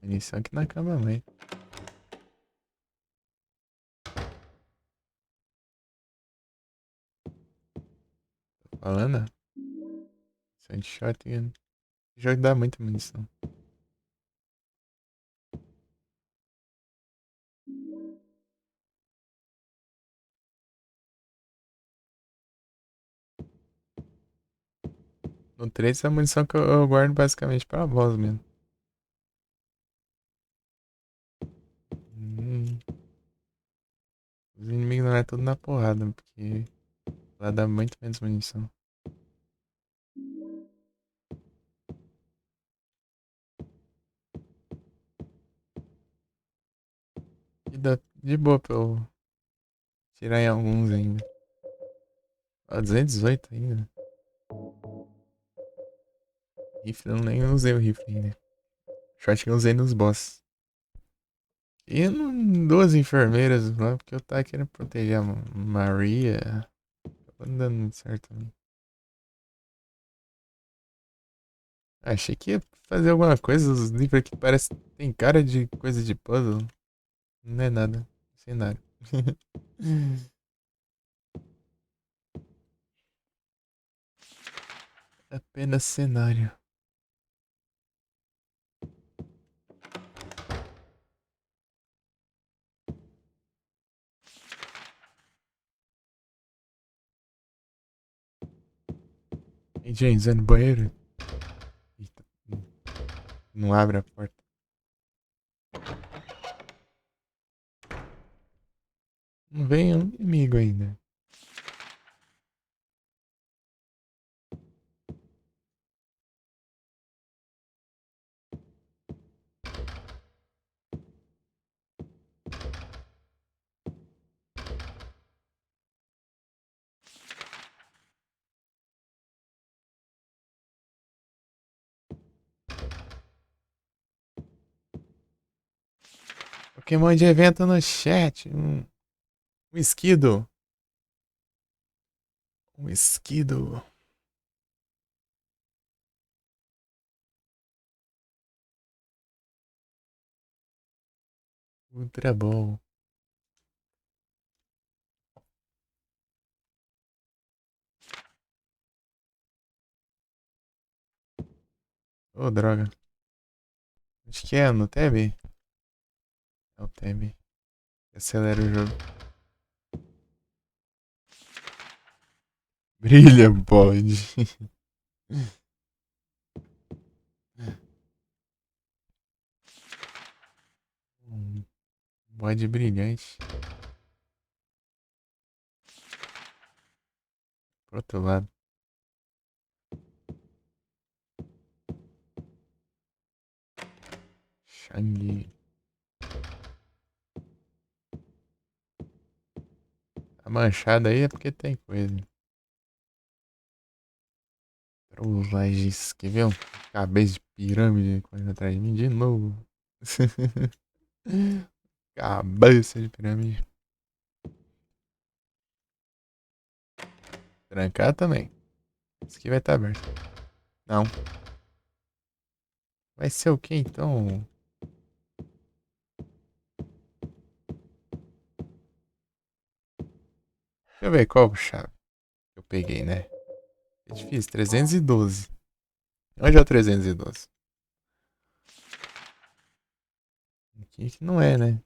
Munição aqui na cama, mãe. Tô falando? Munição de shotgun. O jogo dá muita munição. No 3 é a munição que eu guardo basicamente pra boss mesmo. Hum, os inimigos não é tudo na porrada, porque lá dá muito menos munição. E dá de boa pra eu tirar em alguns ainda. Ó, 218 ainda. Rifle, eu nem usei o rifle ainda. Shotgun eu usei nos boss. E duas enfermeiras lá, porque eu tava querendo proteger a Maria. Tava não dando muito certo também. Achei que ia fazer alguma coisa. Os livros aqui parece tem cara de coisa de puzzle. Não é nada. Cenário. Apenas cenário. Ei, James, vai no banheiro? Eita, não abre a porta. Não vem um inimigo ainda. Pokémon de evento no chat. Um esquido. Um esquido. Ultra bom. Ô, droga. Acho que é no Tab. É o Tab. Acelera o jogo. Brilha, pode. Bode brilhante. Pro outro lado. Shang. A manchada aí é porque tem coisa. Trollagens. Quer ver um cabeça de pirâmide correndo atrás de mim de novo? Cabeça de pirâmide. Trancar também. Isso aqui vai estar aberto. Não. Vai ser o que então? Deixa eu ver qual chave que eu peguei, né? É difícil. 312. Onde é o 312? Aqui que não é, né?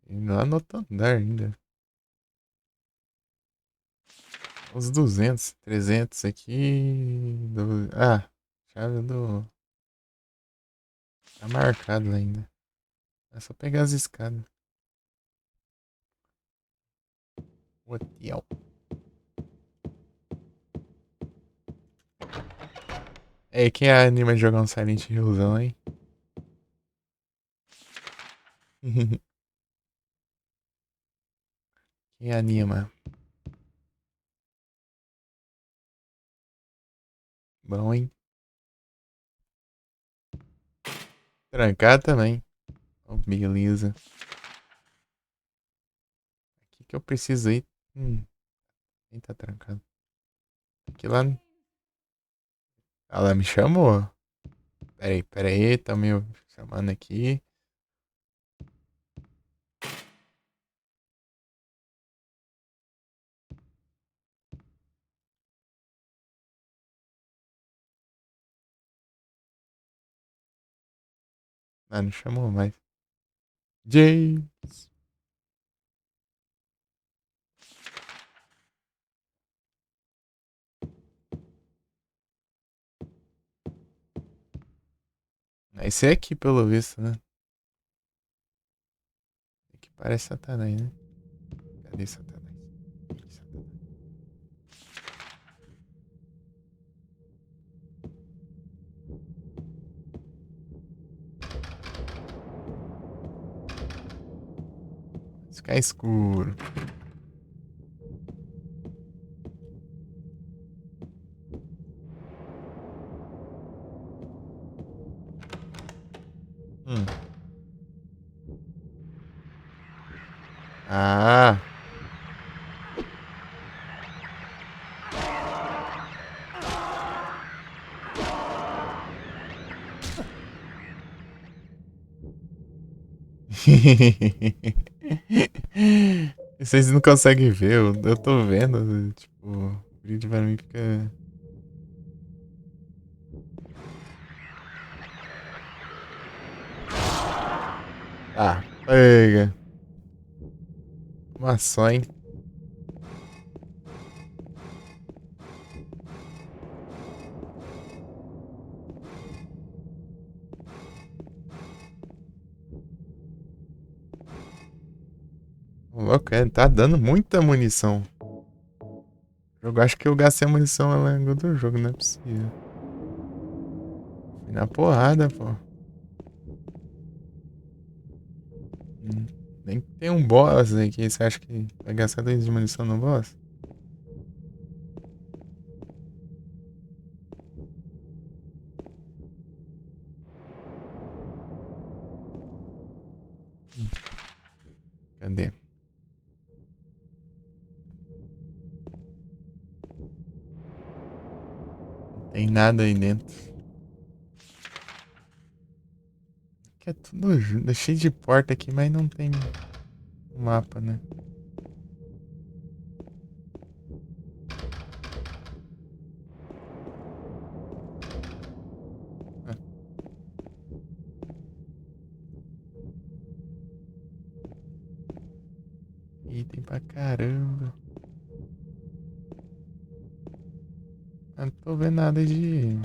E lá no outro andar ainda. Os 200, 300 aqui. Ah, chave do. Tá marcado ainda. É só pegar as escadas. Hotel. É, quem anima de jogar um Silent Hillzão, hein? Quem anima? Bom, hein? Trancar também. Oh, beleza. O que eu preciso aí? Nem tá trancado. Aqui lá. Ela me chamou. Pera aí, tá me chamando aqui. Ah, não chamou mais. James. Esse é aqui, pelo visto, né? Aqui parece Satanás, né? Cadê Satanás? Aqui, Satanás. Fica escuro. Hum. Ah. Vocês não conseguem ver, eu tô vendo, tipo, o vídeo pra mim fica. Ah, pega. Uma só, hein? O louco, tá dando muita munição. Eu acho que eu gastei a munição ao longo do jogo, não é possível. Fui na porrada, pô. Nem tem um boss aqui. Você acha que vai gastar 2 de munição no boss? Cadê? Não tem nada aí dentro. Aqui é tudo cheio de porta aqui, mas não tem mapa, né? Ah. Item pra caramba. Eu não tô vendo nada de.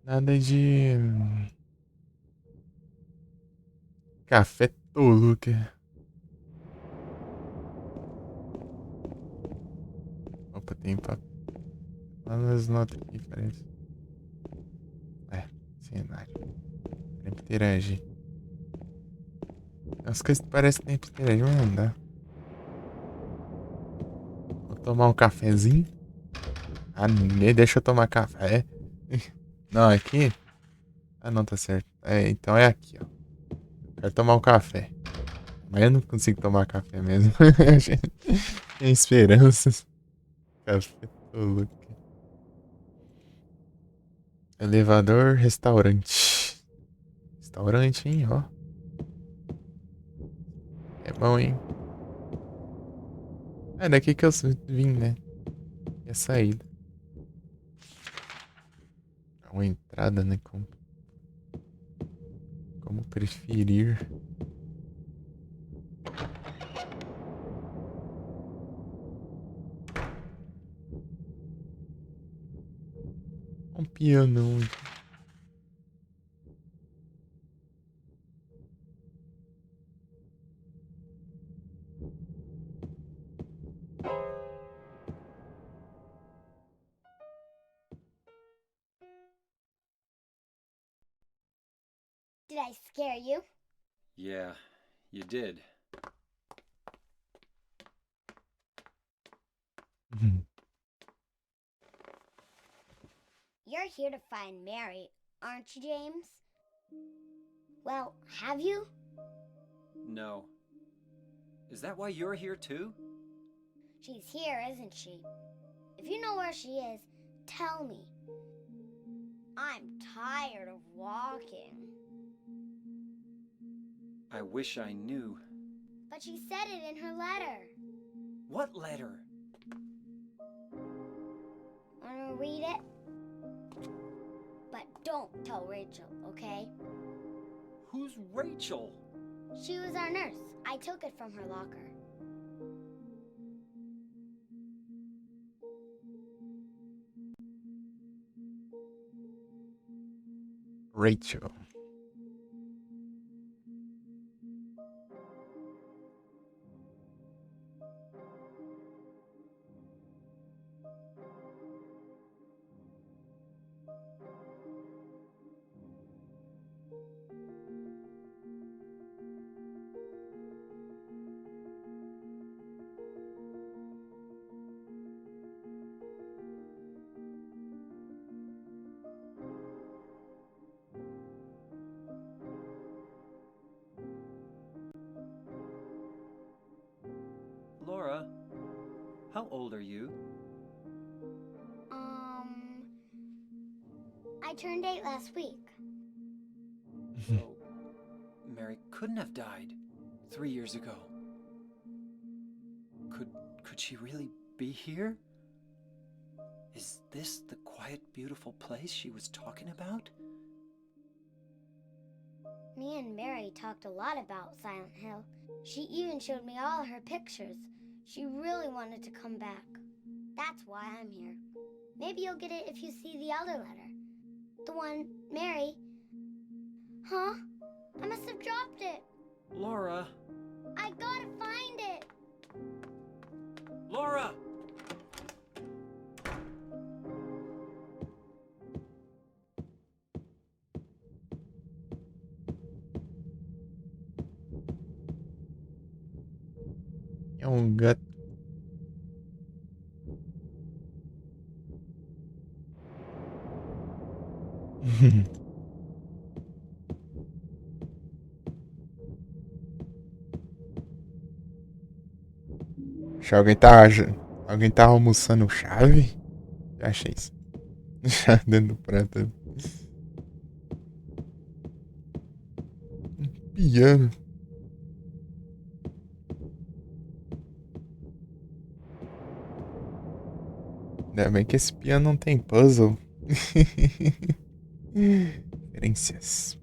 Nada de. Café Toluca. Opa, tem papel. Lá nas notas aqui, parece. É, cenário. Tem que interagir. As coisas que parecem que tem que interagir, mas não dá. Vou tomar um cafezinho. Ah, ninguém deixa eu tomar café. Não, aqui. Ah, não, tá certo. É, então é aqui, ó. Quero tomar um café. Mas eu não consigo tomar café mesmo. Tem esperanças. Café Toluca. Elevador, restaurante. Restaurante, hein, ó. É bom, hein? É daqui que eu vim, né? E a saída. Uma entrada, né? Como preferir. Um piano. Did I scare you? Yeah, you did. You're here to find Mary, aren't you, James? Well, have you? No. Is that why you're here too? She's here, isn't she? If you know where she is, tell me. I'm tired of walking. I wish I knew. But she said it in her letter. What letter? Wanna read it? But don't tell Rachel, okay? Who's Rachel? She was our nurse. I took it from her locker. Rachel. Laura, how old are you? I turned 8 last week. So, Mary couldn't have died 3 years ago. Could she really be here? Is this the quiet, beautiful place she was talking about? Me and Mary talked a lot about Silent Hill. She even showed me all her pictures. She really wanted to come back. That's why I'm here. Maybe you'll get it if you see the other letter. The one Mary... Huh? I must have dropped it. Laura! I gotta find it. Laura! É um gato. Acho que alguém tá almoçando chave? Já achei isso. Já dentro do prato. Piano. Ainda bem que esse piano não tem puzzle. Referências.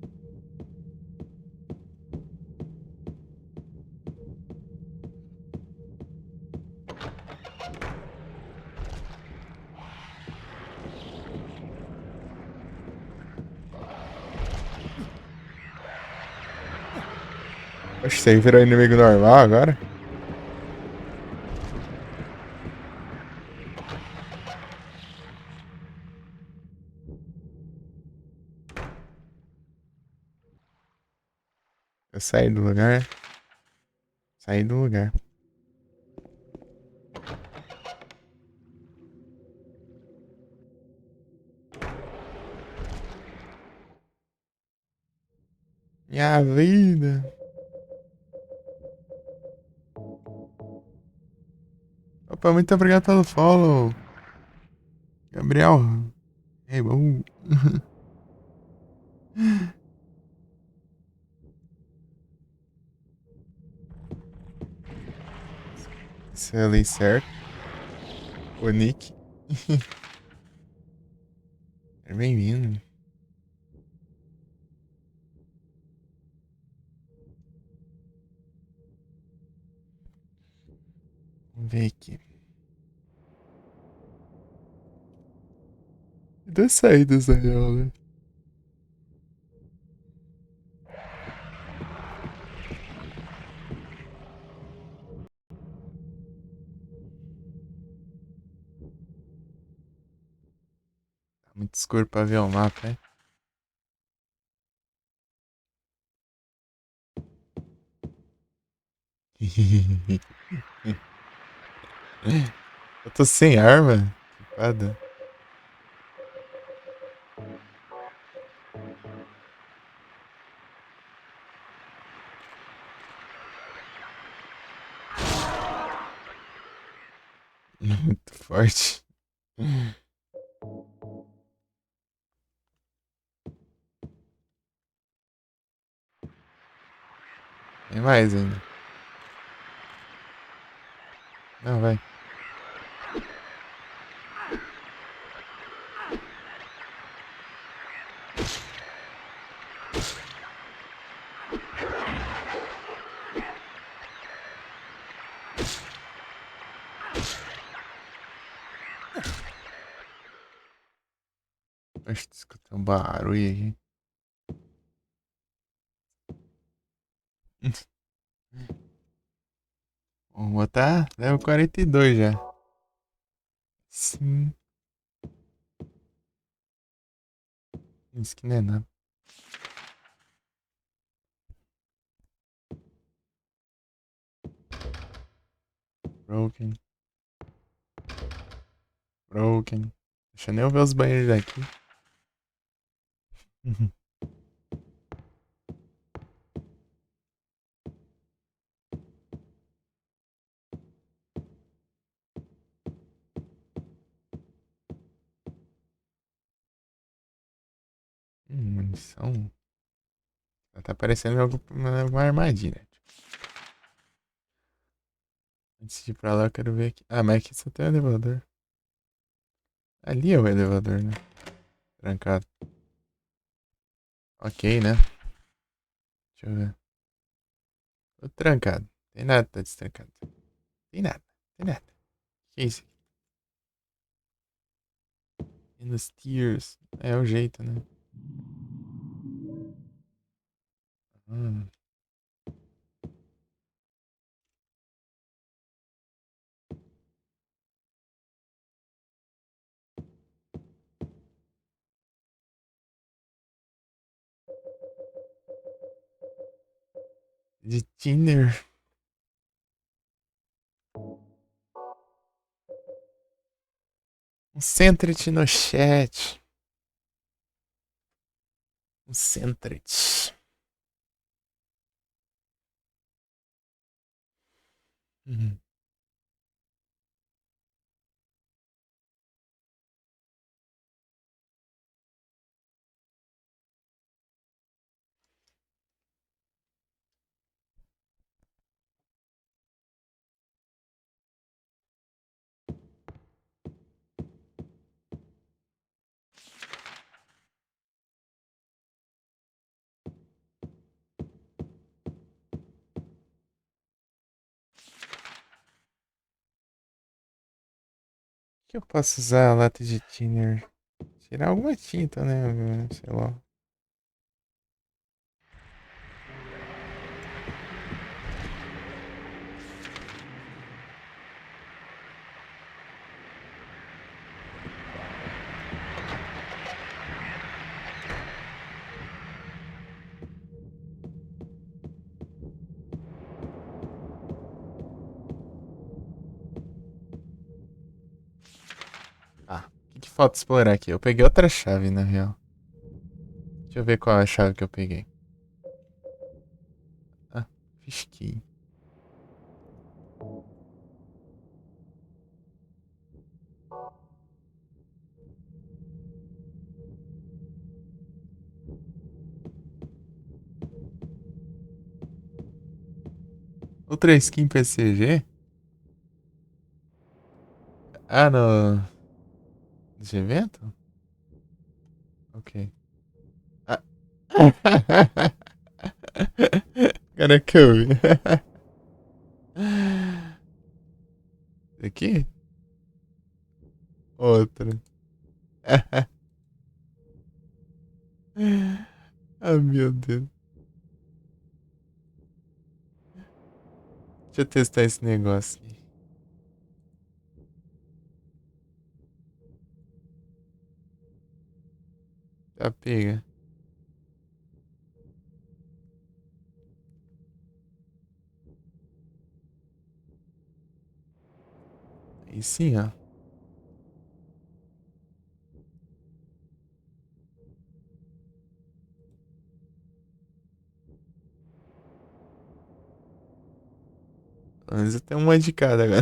Oxe, você virou inimigo normal agora? Eu saí do lugar. Saí do lugar. Minha vida. Opa, muito obrigado pelo follow. Gabriel. Hey, bom. Isso ali, certo? O Nick. É bem-vindo. Vamos ver aqui. Das saídas da aula. Tá muito escuro pra ver o mapa, é? Eu tô sem arma. Que foda. Muito forte. Tem mais ainda. Não, vai. Acho que escutei um barulho aqui. Vamos botar level 42 já. Sim. Isso que não é nada. Broken. Broken. Deixa eu nem eu ver os banheiros daqui. Munição. Tá parecendo uma armadilha. Antes de ir pra lá, eu quero ver aqui. Ah, mas aqui só tem um elevador. Ali é o elevador, né? Trancado. Ok, né? Deixa eu ver. Tô trancado. Tem nada, tá destrancado. Tem nada, tem nada. Que isso aqui? E nos tiers. É o jeito, né? Hum. De Tinder. Concentre-te no chat. Concentre-te. Uhum. O que eu posso usar a lata de Tinder? Tirar alguma tinta, né? Sei lá. Ah, o que falta explorar aqui? Eu peguei outra chave, na real. Deixa eu ver qual é a chave que eu peguei. Ah, fisquei. Outra skin PCG? Ah, no... De evento? Ok. Ah. Cara, que eu vi. Aqui? Outra. Ah, meu Deus. Deixa eu testar esse negócio aqui. Tá, pega. Aí sim, ó. Pelo menos eu tenho uma de cada agora.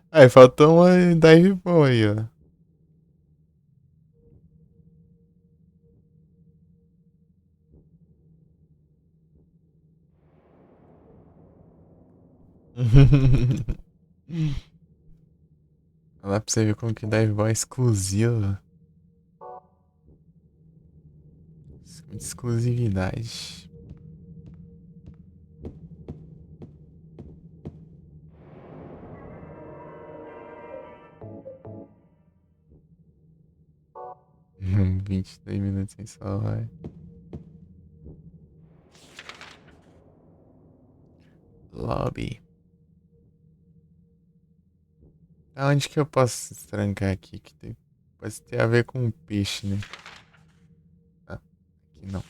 Aí, faltou uma dive boa aí, ó. Olha lá pra você ver como que dive boy é exclusivo. Exclusividade. Hum, 22 minutos sem salvar. Lobby. Aonde que eu posso trancar aqui? Que tem... Pode ter a ver com o peixe, né? Ah, aqui não.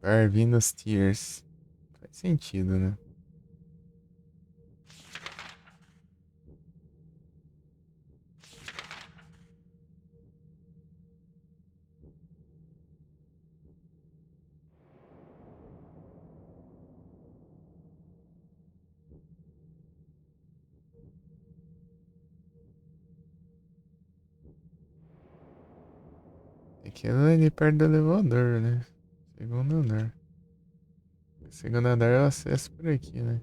Barvinos Tears. Faz sentido, né? Aquilo ali perto do elevador, né? Segundo andar. Segundo andar eu acesso por aqui, né?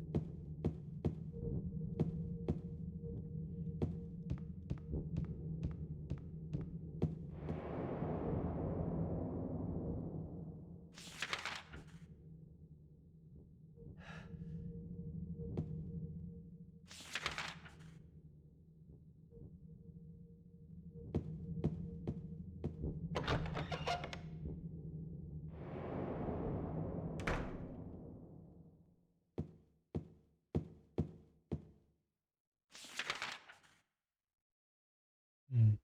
Hum.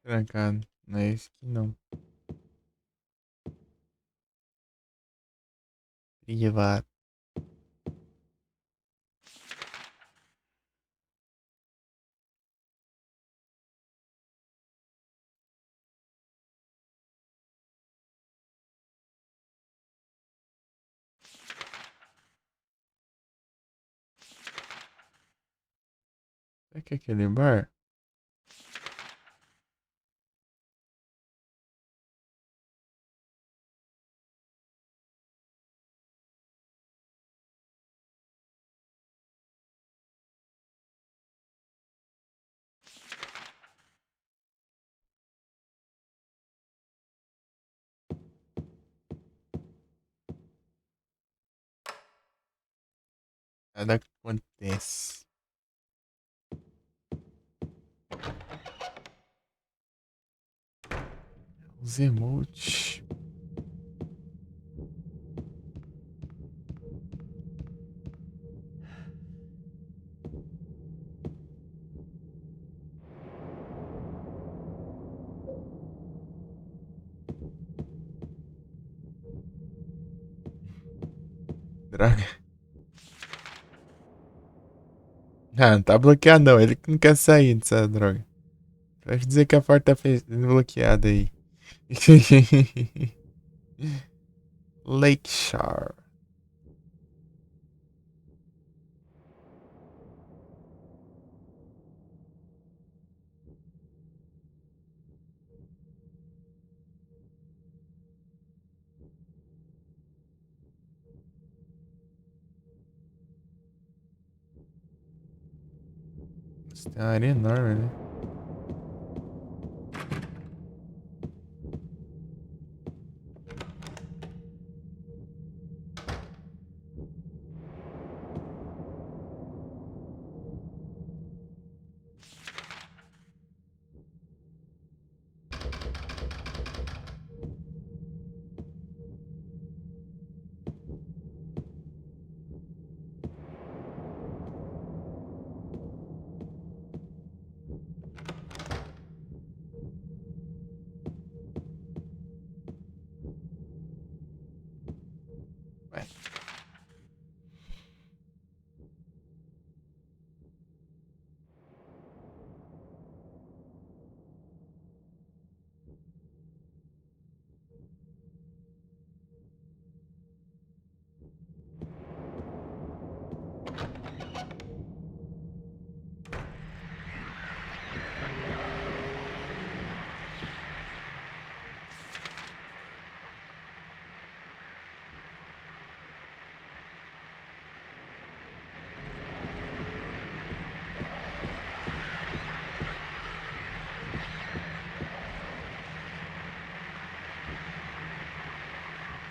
Trancado. Não é esse aqui não. Privado. Será que é aquele bar? Nada acontece. Os emotes. Droga. Ah, não tá bloqueado não. Ele que não quer sair dessa droga. Vai dizer que a porta tá bloqueada aí. Lakeshore. Nossa, tem uma área enorme, né? Ué.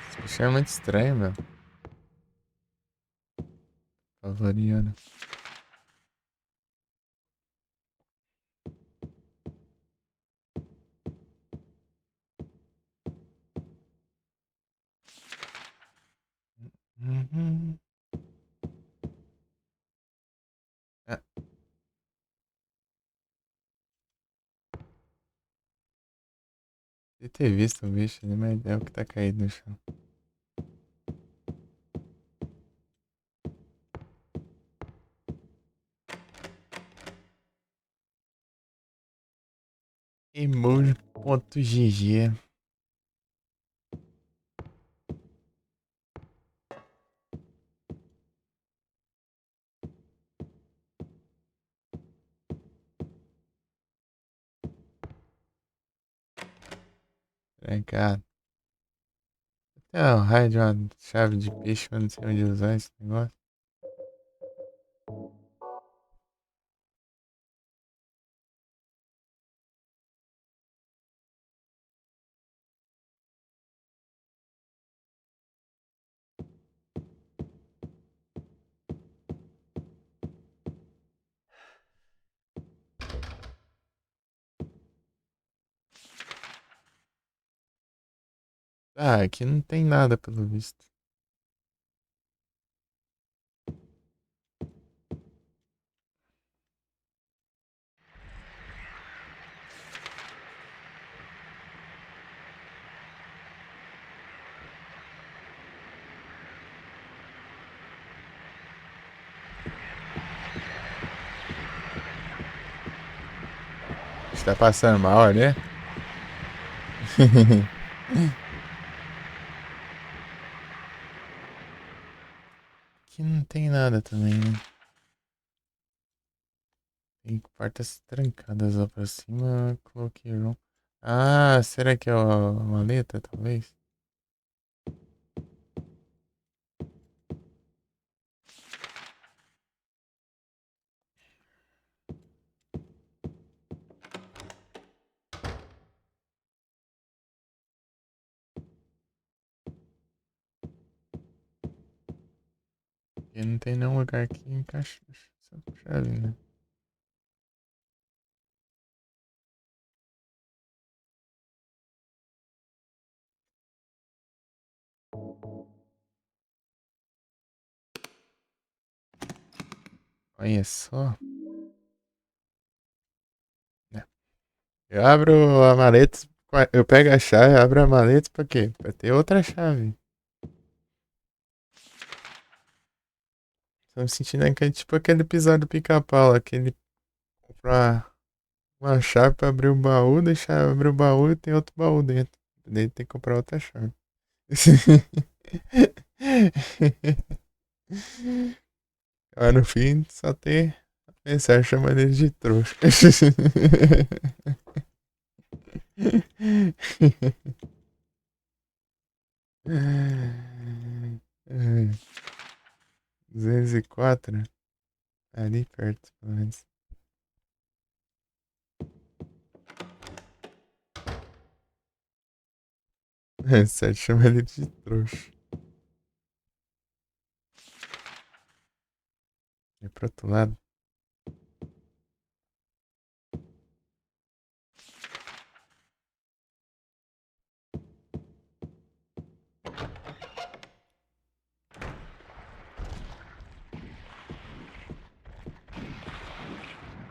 Esse bicho é muito estranho, meu. Favoriano. De ter visto o bicho ali, mas é o que tá caído no chão. Emoji.gg. Legal. Tem um raio de uma chave de peixe, eu não sei onde usar esse negócio. Ah, aqui não tem nada pelo visto. Está passando mal, né? Aqui não tem nada também, né? Tem portas trancadas lá pra cima. Coloquei room. Ah, será que é a maleta, talvez? E não tem nenhum lugar que encaixa essa chave, né? Olha só. É. Eu abro a maleta, eu pego a chave, abro a maleta pra quê? Pra ter outra chave. Tô me sentindo aqui, tipo aquele episódio do Pica-Pau, aquele comprar uma chave pra abrir o baú, deixar abrir o baú e tem outro baú dentro. Daí tem que comprar outra chave. Aí no fim só tem a mensagem chamando ele de trouxa. 204? Ali perto, pelo menos. Sério, chama ele de trouxa. E pro outro lado.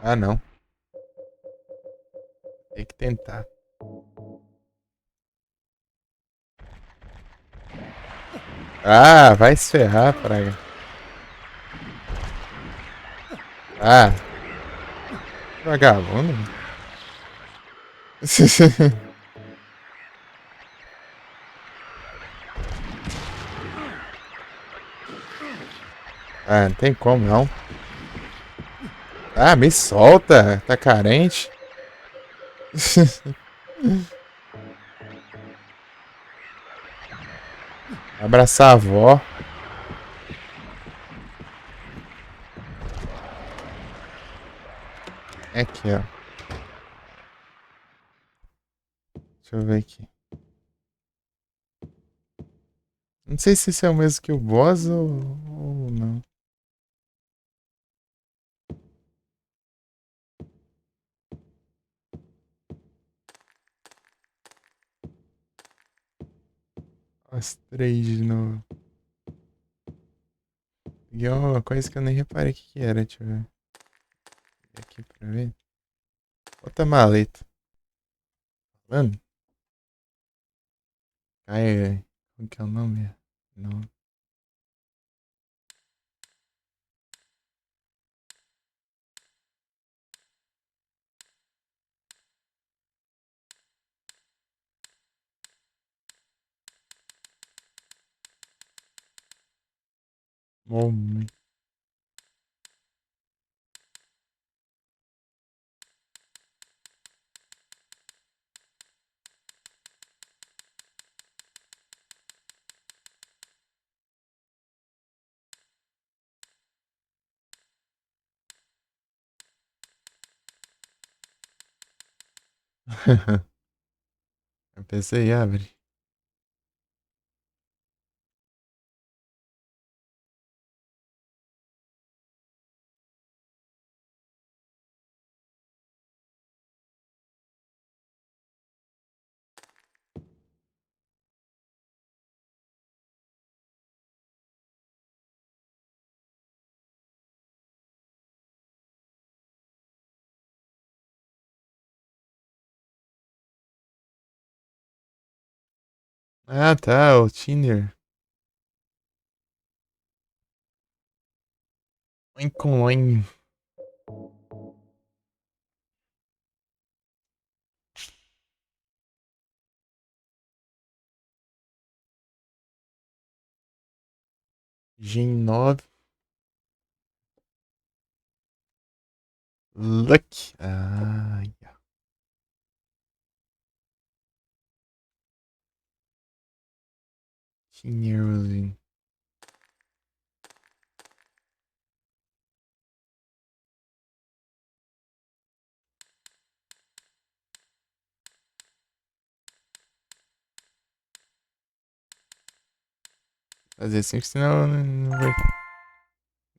Ah, não. Tem que tentar. Ah, vai se ferrar, praga. Ah. Vagabundo. Ah, não tem como não. Ah, me solta. Tá carente. Abraçar a avó. É aqui, ó. Deixa eu ver aqui. Não sei se esse é o mesmo que o boss ou não. As três de novo. E é uma coisa que eu nem reparei que era. Deixa eu ver. Aqui pra ver. Outra maleta. Mano. Ai, como que é o nome? Não. Mommy. Eu pensei, abre. Ah, tá, o Tinder. Oink, oink. Gen 9. Luck. Ah, yeah. Tinderzinho. Fazer assim, senão não vai.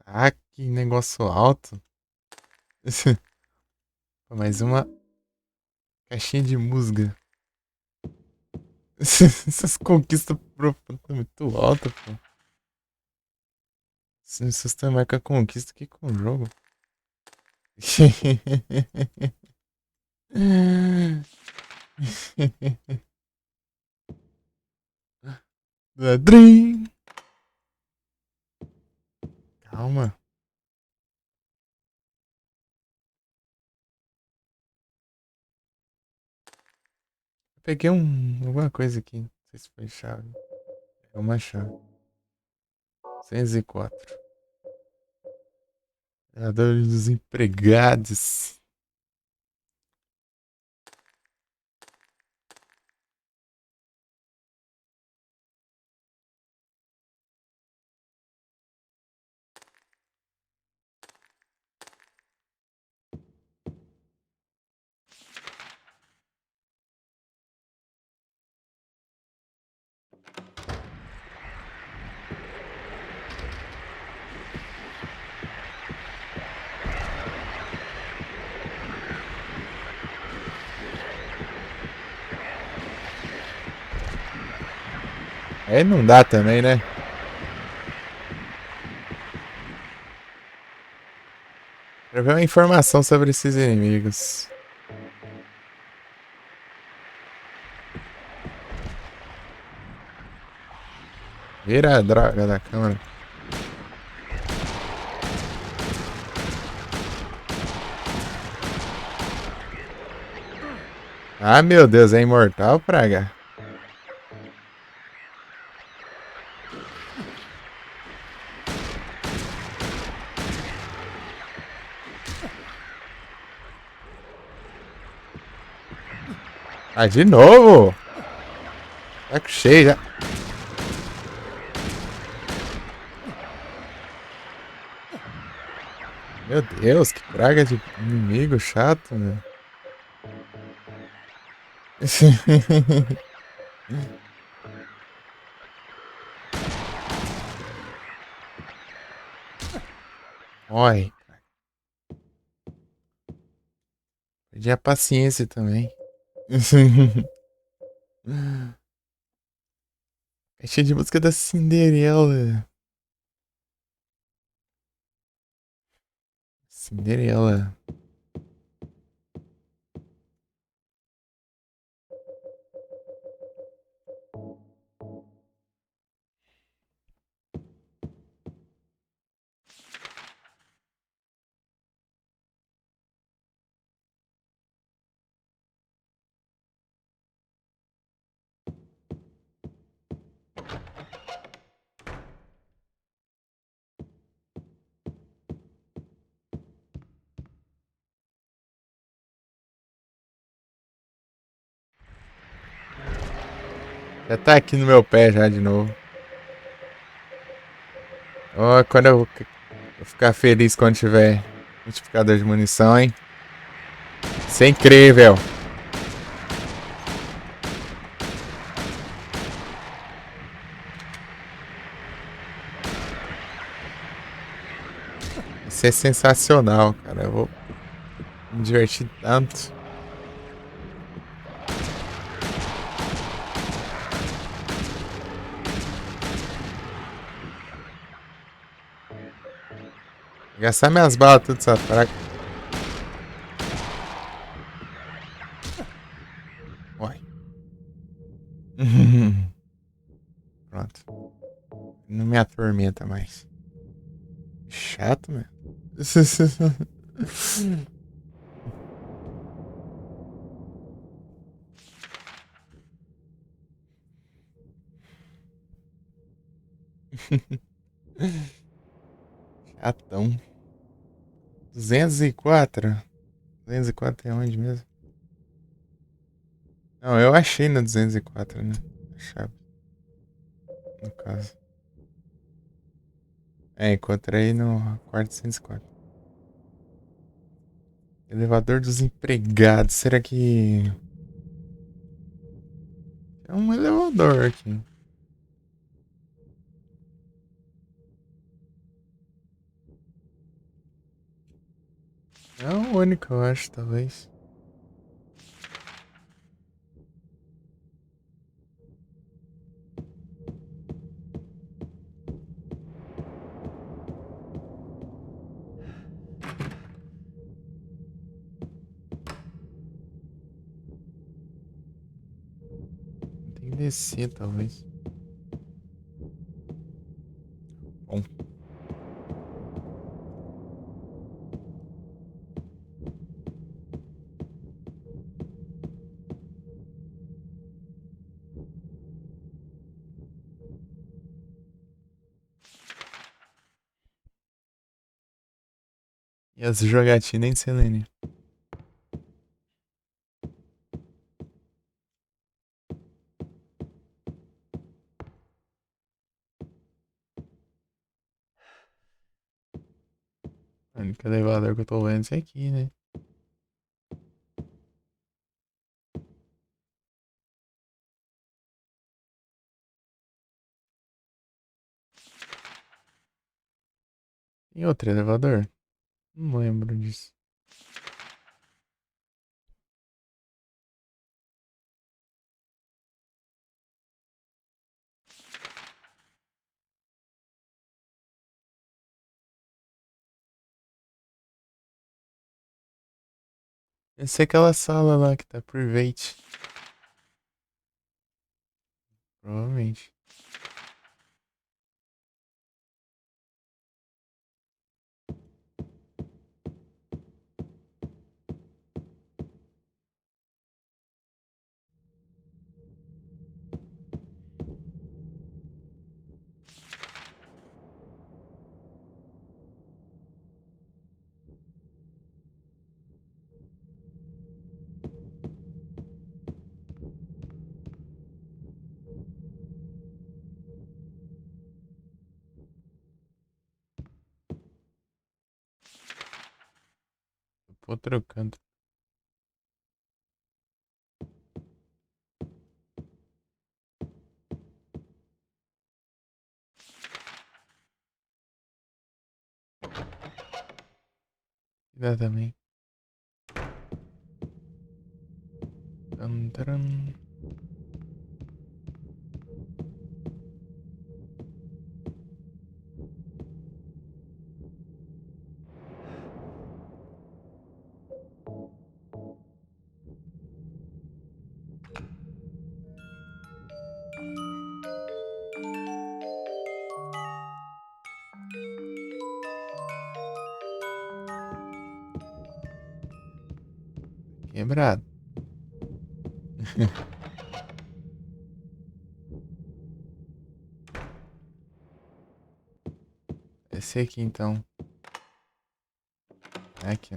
Ah, que negócio alto. Mais uma caixinha de musga. Essas conquistas profundas estão muito altas, pô. Se você mais com a conquista que com o jogo. Ladrim. Calma. Eu peguei alguma coisa aqui. Não sei se foi chave. É uma chave. 104. Trabalhadores dos empregados. Aí não dá também, né? Quero ver uma informação sobre esses inimigos. Vira a droga da câmera. Ah, meu Deus, é imortal, praga? Ah, de novo? Saco cheio já. Meu Deus, que praga de inimigo chato, meu. Oi. Perdi a paciência também. É cheio de música da Cinderela. Cinderela. Já tá aqui no meu pé já de novo. Ó, quando eu vou ficar feliz quando tiver multiplicador de munição, hein? Isso é incrível. Isso é sensacional, cara. Eu vou me divertir tanto. Gastar minhas balas tudo essa praga. Uai. Pronto. Não me atormenta mais. Chato, mano. Chatão. 204? 204 é onde mesmo? Não, eu achei na 204, né? A chave. No caso. É, encontrei no quarto 204. Elevador dos empregados. Será que. É um elevador aqui. É o único, eu acho, talvez. Tem que descer, talvez. Bom. E as jogatinas em Selene. O único elevador que eu tô vendo é esse aqui, né? Tem outro elevador? Não lembro disso. Essa é aquela sala lá que tá private. Provavelmente. Pro outro canto. Dá também. Tan, taran. Quebrado. Esse aqui então. É aqui.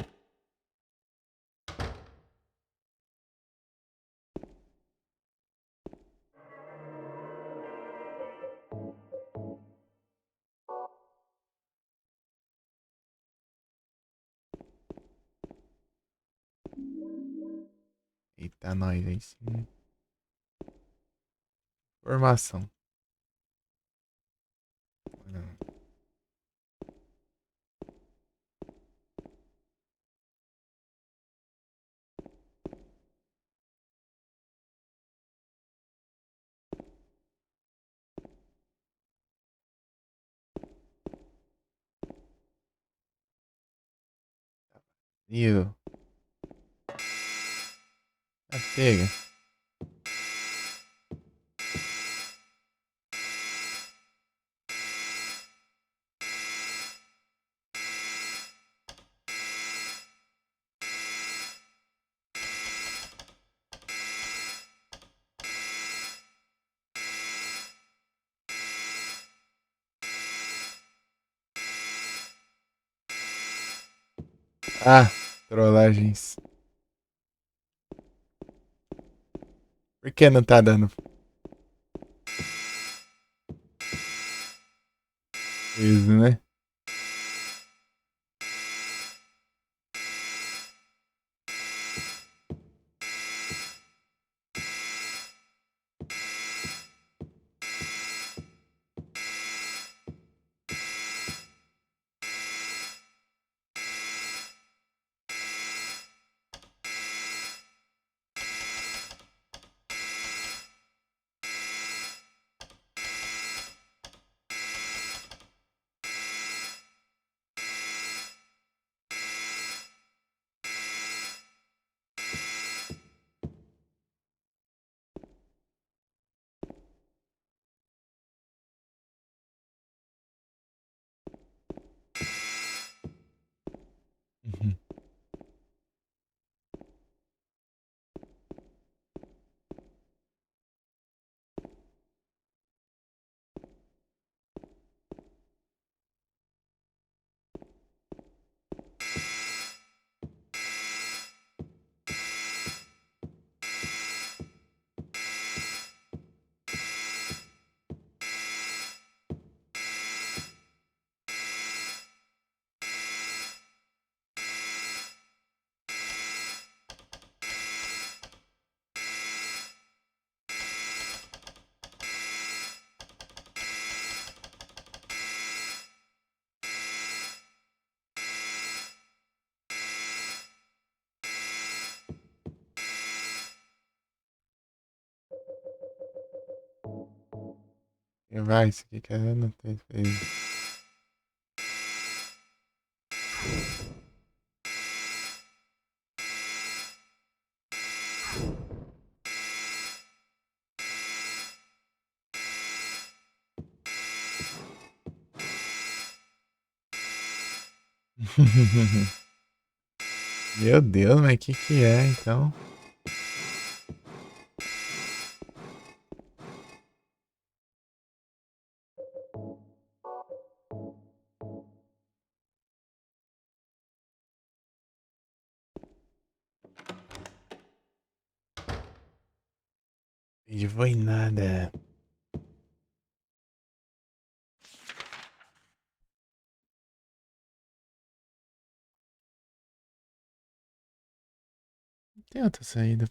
Eita, nós aí sim. Formação. Ih, pega. Ah, trollagens. Por que não tá dando? Isso, né? Uhum. E vai, isso aqui querendo ter feito. Meu Deus, mas que é então? Não foi nada. Não tem outra saída.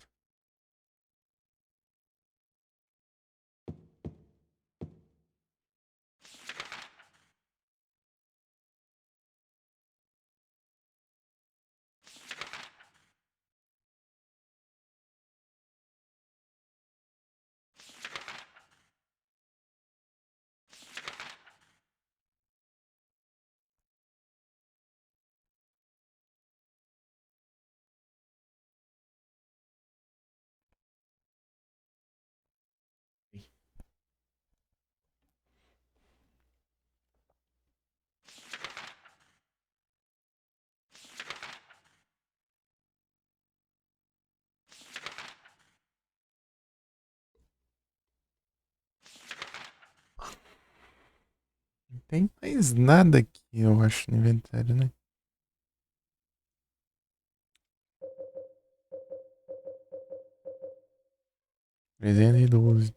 Não tem mais nada aqui, eu acho, no inventário, né? 312.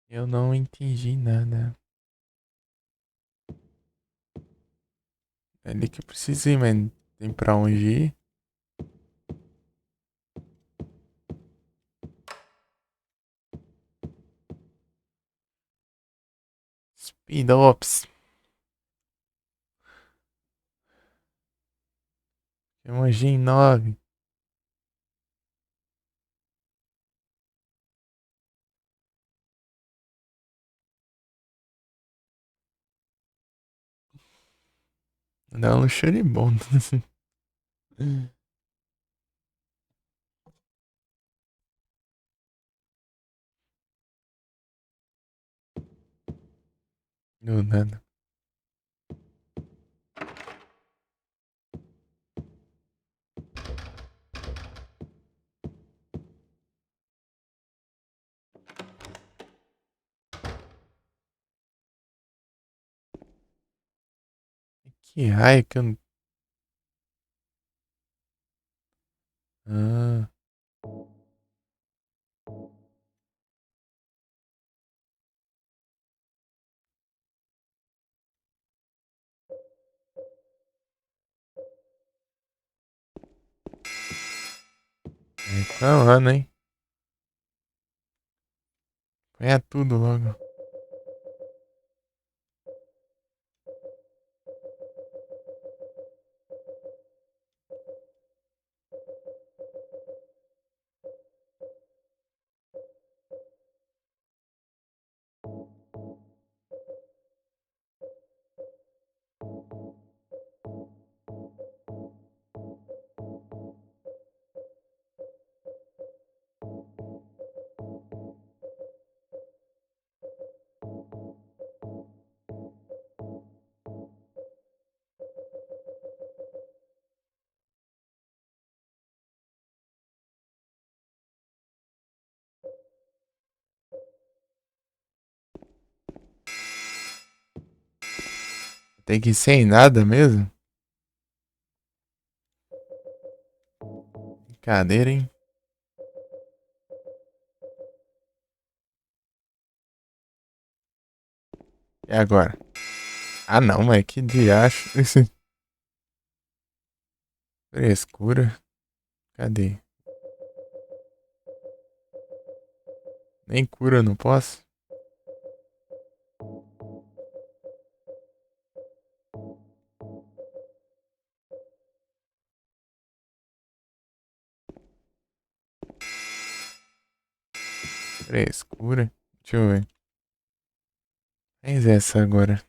Eu não entendi nada. É ali que eu preciso ir, mas tem pra onde ir? Speed Ops. Emoji 9. Dá um choribondo. Do nada. Que raio que eu não. Ah, reclamando, hein? Põe tudo logo. Tem que ir sem nada mesmo? Brincadeira, hein? E agora? Ah, não, mas que diacho. Frescura. Cadê? Nem cura eu não posso? Frescura. Deixa eu ver. Mas essa agora.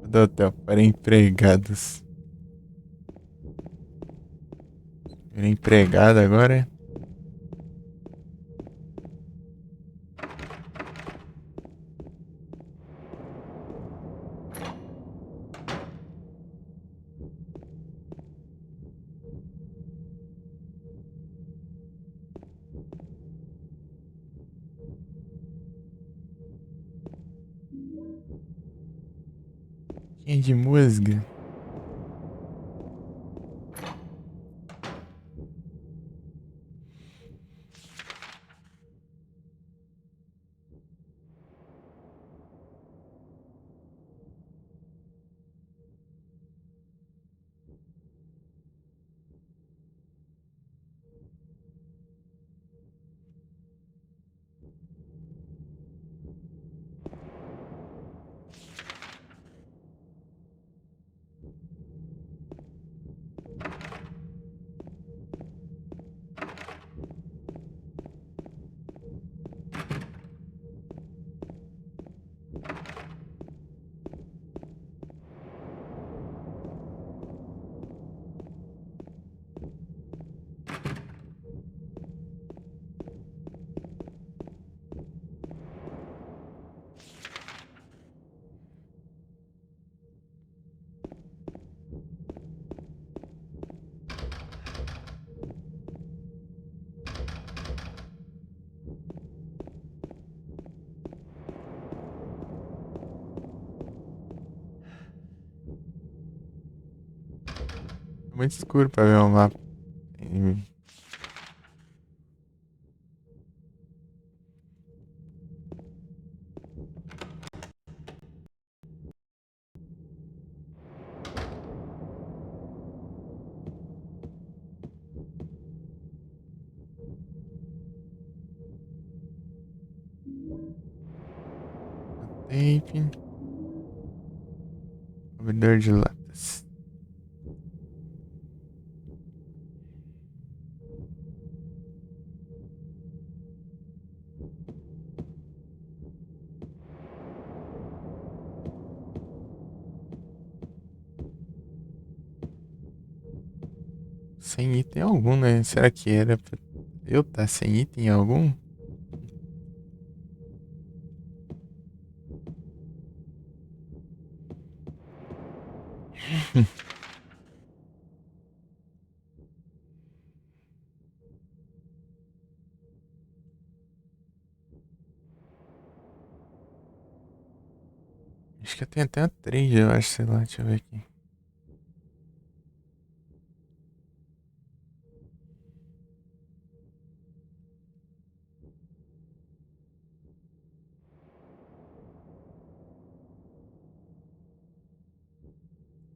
Do hotel para empregados. Ele é empregado agora, é? Quem é de musga? É muito escuro pra ver o mapa. E- Tape. Abridor de latas. Sem item algum, né? Será que era pra eu estar sem item algum? Acho que eu tenho até a 3, eu acho, sei lá, deixa eu ver aqui.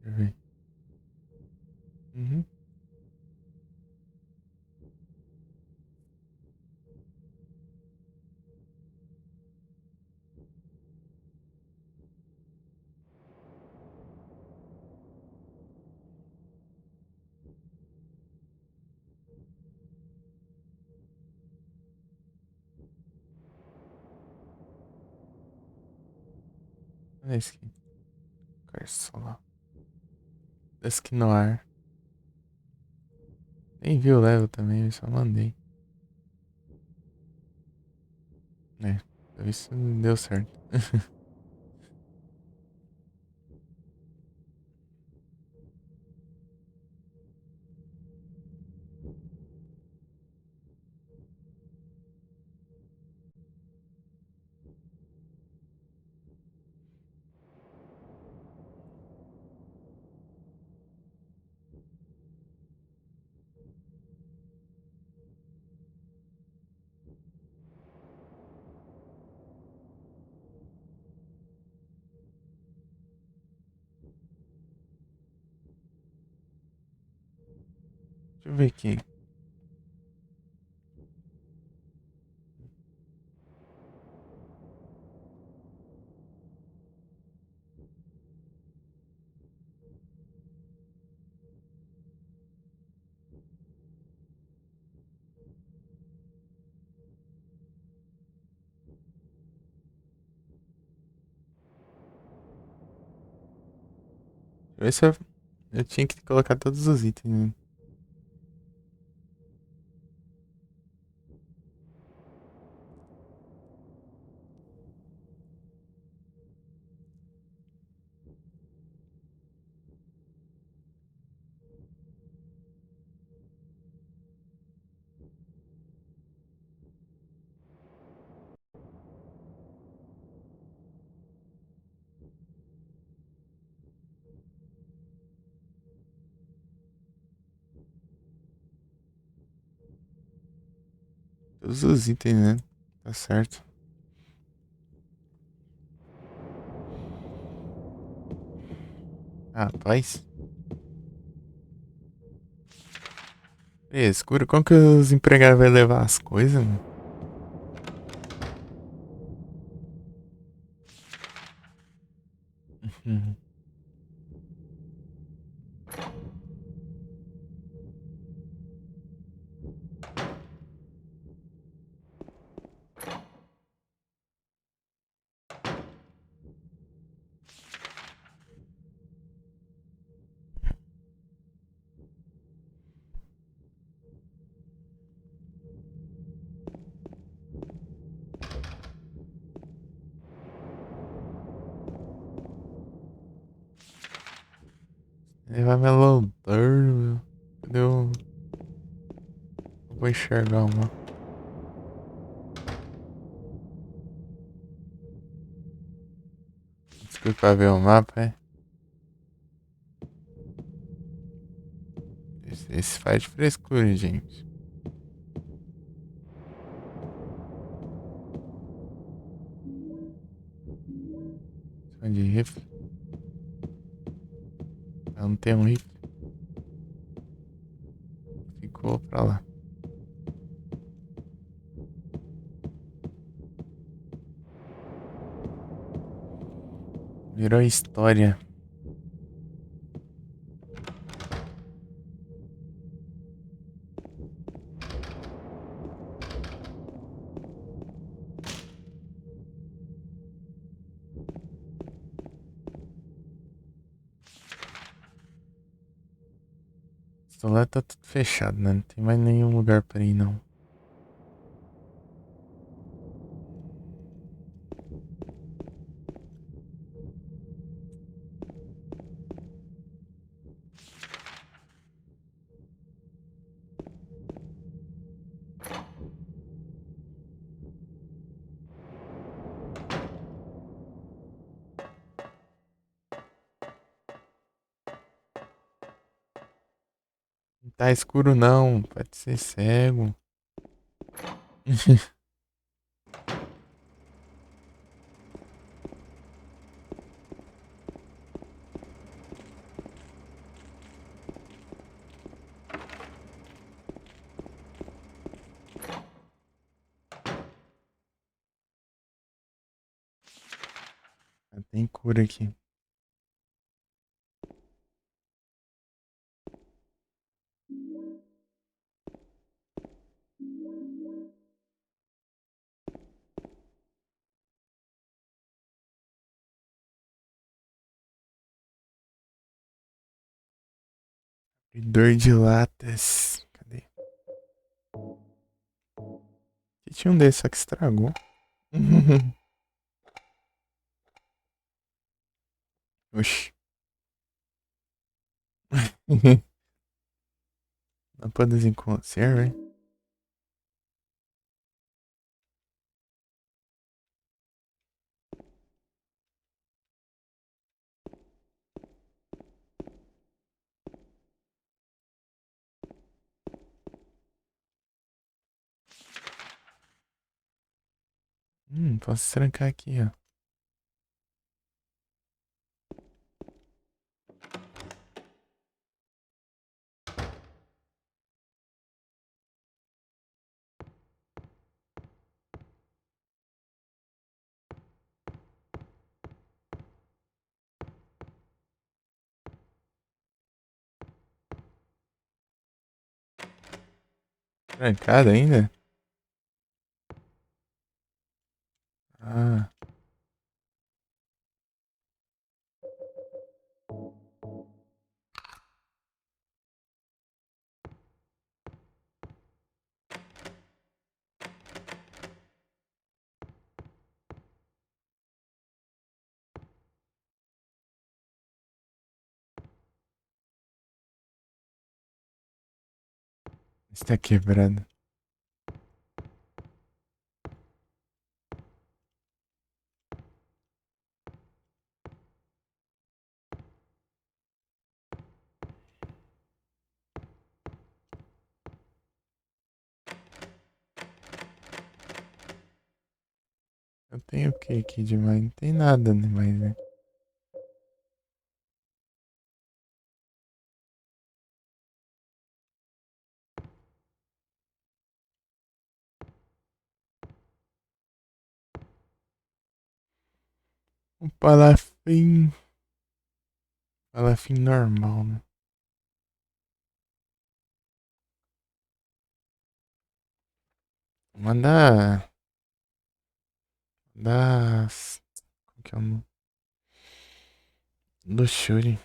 Deixa eu ver. Uhum. Olha esse aqui. Carsola. Dusk Noir. Nem vi o level também, eu só mandei. É, isso deu certo. Deixa eu ver aqui. Deixa eu ver se eu tinha que colocar todos os itens, né? Todos os itens, né? Tá certo. Rapaz. É escuro. Como que os empregados vão levar as coisas, mano? Uhum. Levar minha lanterna, meu. Cadê o... Eu vou enxergar uma. Desculpa ver o mapa, é? Esse faz de frescura, gente. Só de rifle. Não tem um rifle. Ficou pra lá. Virou história. Lá tá tudo fechado, né? Não tem mais nenhum lugar pra ir, não. Não tá escuro, não. Pode ser cego. Tem cura aqui. Abridor de latas. Cadê? E tinha um desse, só que estragou. Oxi. Lâmpadas em conserva, hein? Posso trancar aqui, ó. Trancado ainda? Ah. Está quebrado. Eu tenho o que aqui demais? Não tem nada demais, né? Um palafim. Palafim normal, né? Manda. Das. Como que é o nome? Do Shuri.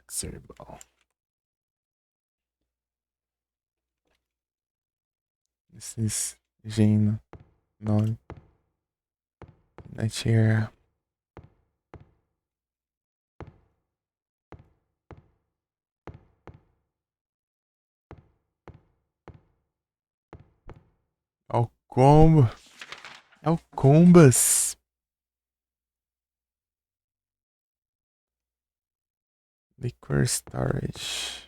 Cerebral. Esses Geno 9 na tier. É o combo. É o combas. Liquor storage.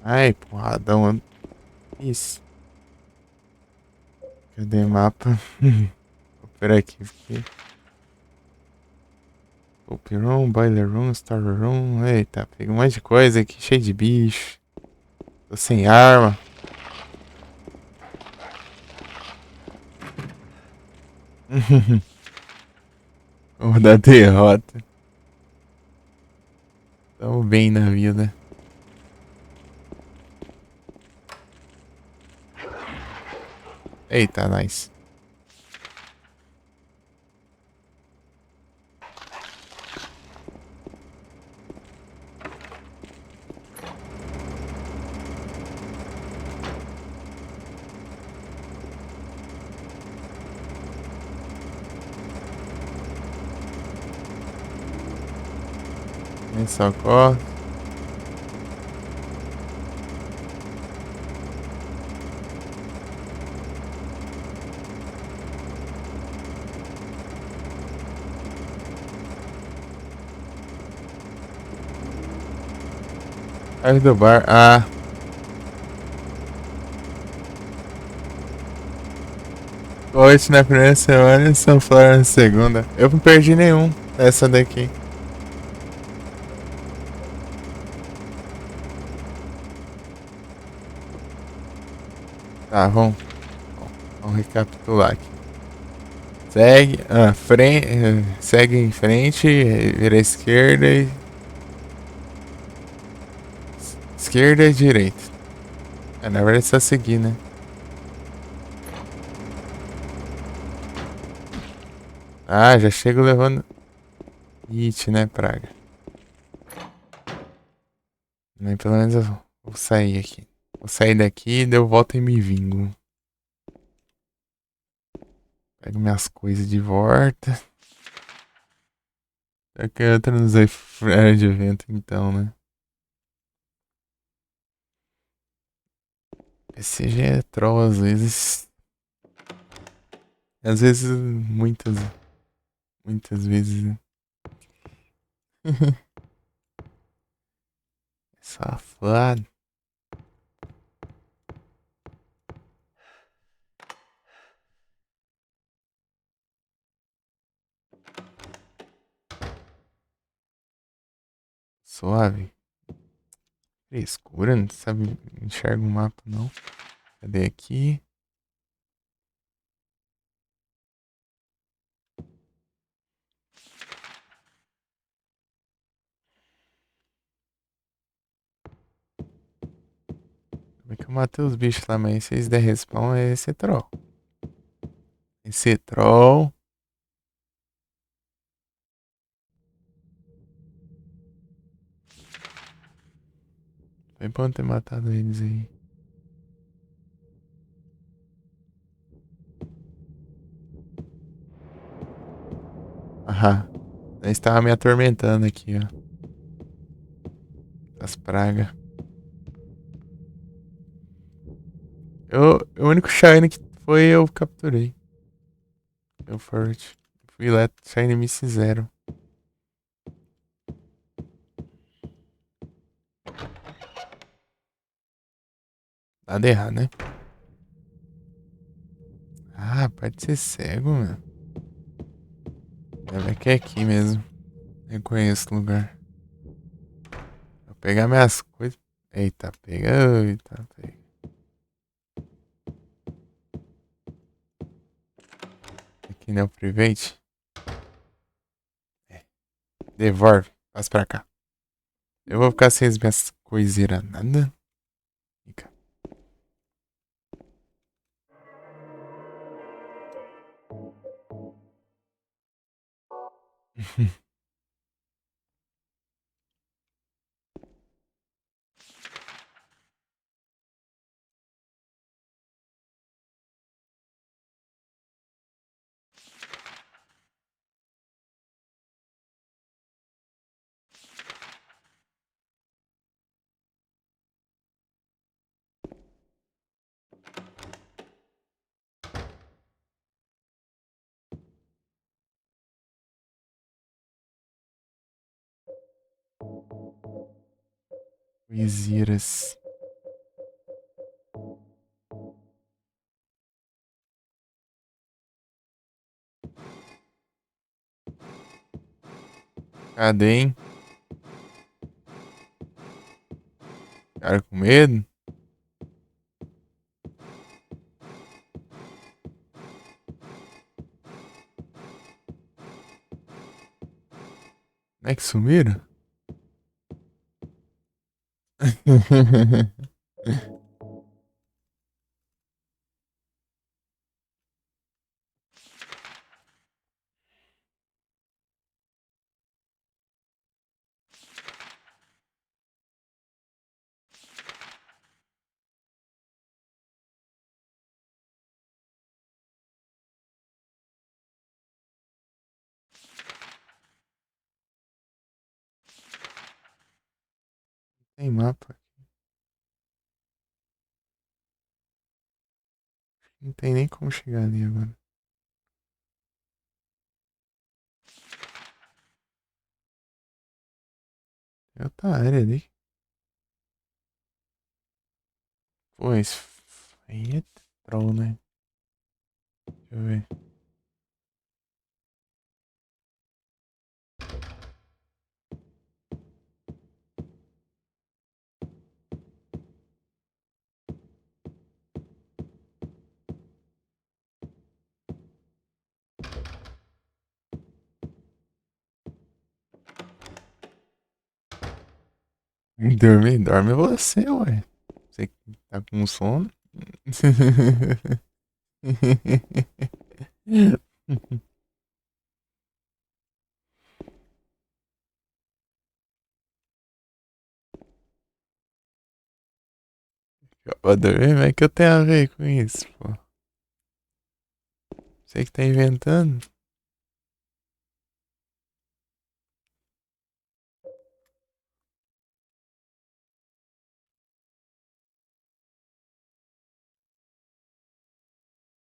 Ai, porradão. Isso. Cadê mapa? Vou por aqui, porque... Poop room, boiler room, store room. Eita, peguei um monte de coisa aqui, cheio de bicho. Tô sem arma. Vou dar derrota. Tamo bem na vida. Eita, nice. Me socorro. Chave do bar. Ah. Coach na primeira semana e Sunflower na segunda. Eu não perdi nenhum dessa daqui. Tá, vamos recapitular aqui. Segue em frente, vira à esquerda e... Esquerda e direita. Na verdade é só seguir, né? Ah, já chego levando... It, né, praga? Mas pelo menos eu vou sair aqui. Vou sair daqui, daí eu volto e me vingo. Pego minhas coisas de volta. Só que eu transei fora de evento então, né? Esse já é troll às vezes. Às vezes, muitas vezes, né? Safado. Suave. Frescura, não sabe, enxerga o mapa não. Cadê aqui? Como é que eu matei os bichos lá, mas se eles der respawn, é esse troll. Esse troll. Foi bom ter matado eles aí. Aham. Eles estavam me atormentando aqui, ó. As pragas. O único Shine que foi eu capturei. Eu forte. Fui lá, Shine Miss 0. Nada errado, né? Ah, pode ser cego, mano. É que é aqui mesmo. Reconheço o lugar. Vou pegar minhas coisas. Eita, pega. Eita, pega. Aqui não é o private. É. Devolve. Passa pra cá. Eu vou ficar sem as minhas coiseiras. Nada. Fica. Coisiras. Cadê, hein? Cara com medo? Como é que sumiram? Tem mapa. Não tem nem como chegar ali agora. É outra área ali. Pô, isso aí é troll, né? Deixa eu ver. Dorme, dorme você, ué. Você que tá com sono. Pra dormir, mas que eu tenho a ver com isso, pô? Você que tá inventando?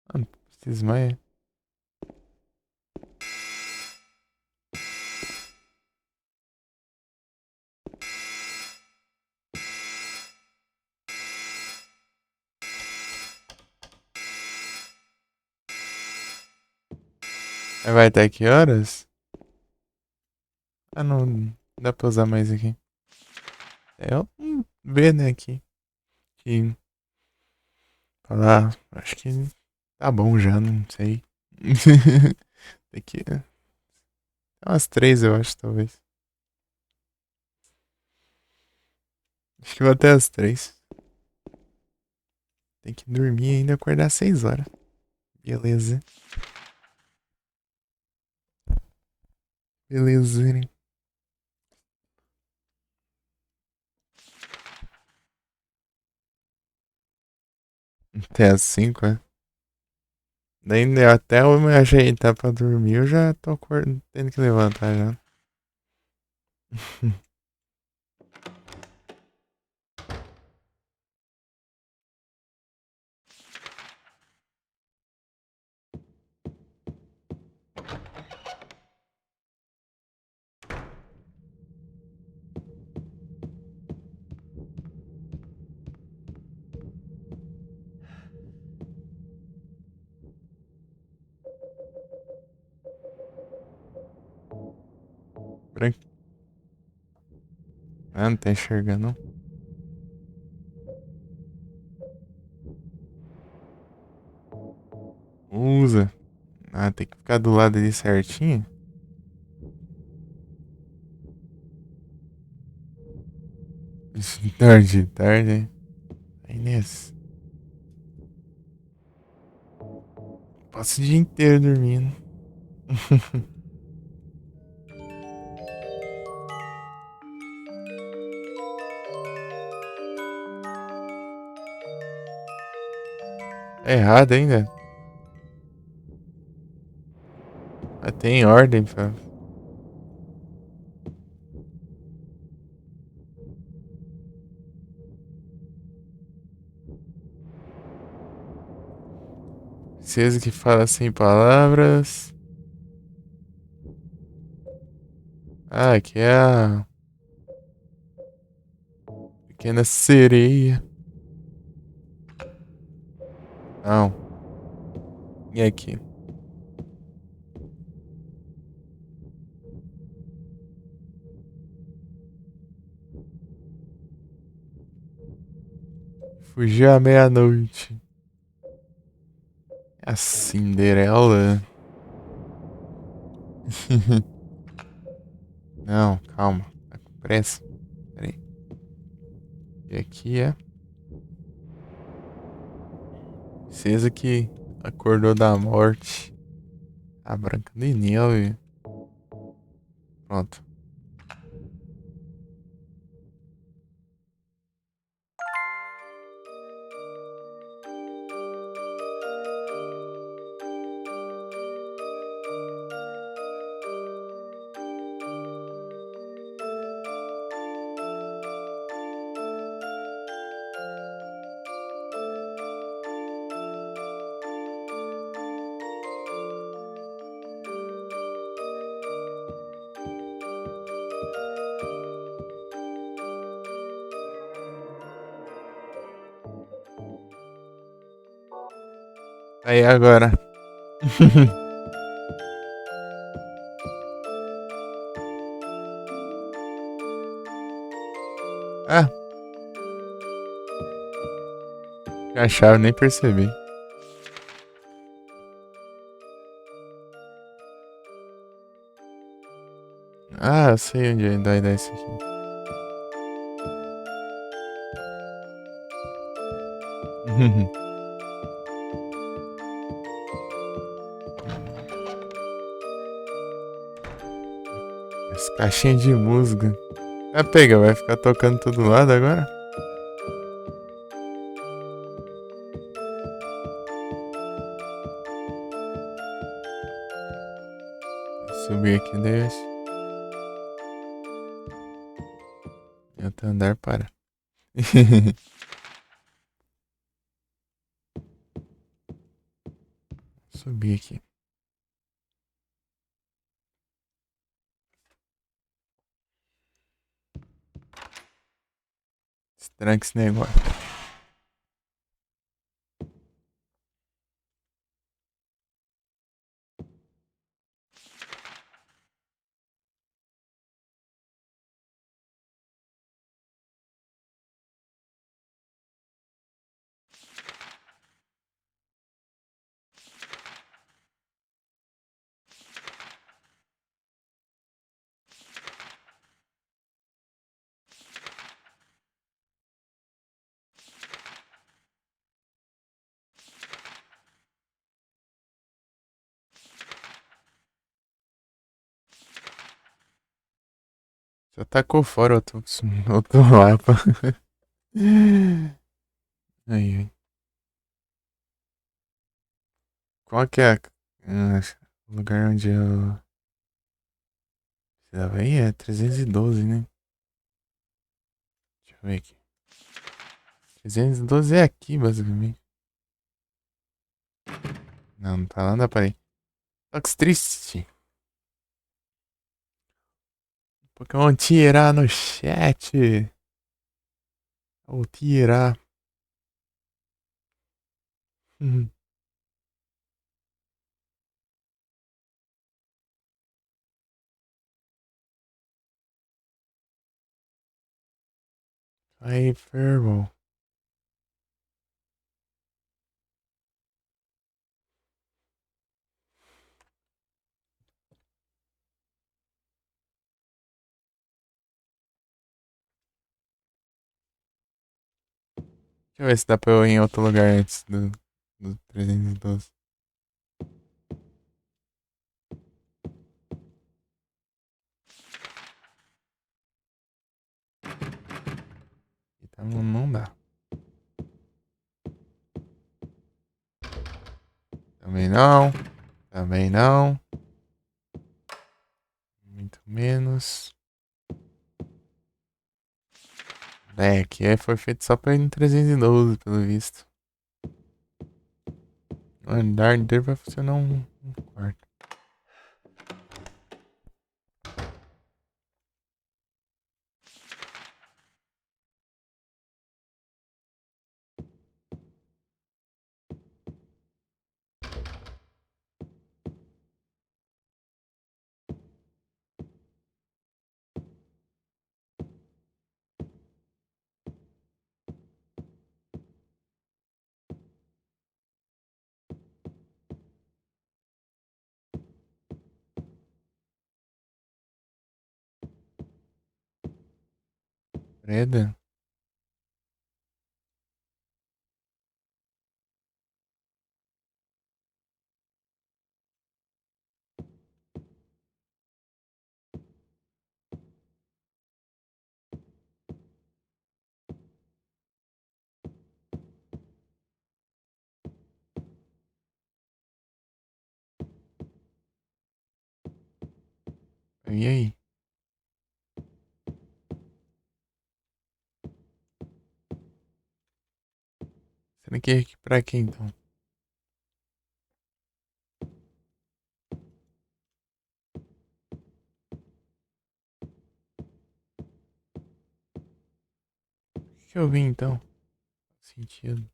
Ah, não preciso mais. Aí vai até que horas? Ah, não dá pra usar mais aqui. É, eu ver, né, aqui. Que falar, acho que tá bom já, não sei. Tem que. Umas 3, eu acho, talvez. Acho que vou até as 3. Tem que dormir e ainda acordar às 6 horas. Beleza. Beleza, né? Até as 5, é? Daí até eu me ajeitar pra dormir, eu já tô tendo que levantar já. Branco. Ah, não tá enxergando, não. Usa. Ah, tem que ficar do lado ali certinho. Tarde, tarde. Aí nesse. Passo o dia inteiro dormindo. Tá errado ainda. Mas tem ordem pra. Princesa que fala sem palavras. Ah, aqui é a Pequena sereia. Não. E aqui? Fugiu à meia-noite. A Cinderela. Não, calma. Tá com pressa. Pera aí. E aqui é. Princesa que acordou da morte. A Branca de Neve. Pronto. Aí agora. Ah. A chave nem percebi. Ah, eu sei onde vai dar isso aqui. As caixinhas de música. Ah, pega, vai ficar tocando todo lado agora? Vou subir aqui desse. Em outro andar para. Subir aqui. Tranca esse negócio. Já tacou fora outro mapa. Aí, aí. Qual que é o lugar onde eu precisava ir? É 312, né? Deixa eu ver aqui. 312 é aqui, basicamente. Não, não tá lá, não dá pra ir. Tox triste. Pokémon tirar no chat. Ou tirar. Aí, Ferbo. Deixa eu ver se dá pra eu ir em outro lugar antes do 312. Então não dá. Também não. Também não. Muito menos. É, aqui foi feito só pra ir no 312, pelo visto. O andar inteiro vai funcionar um quarto. Preda? E aí? Será que é aqui pra quê então? O que eu vi então? Sentido.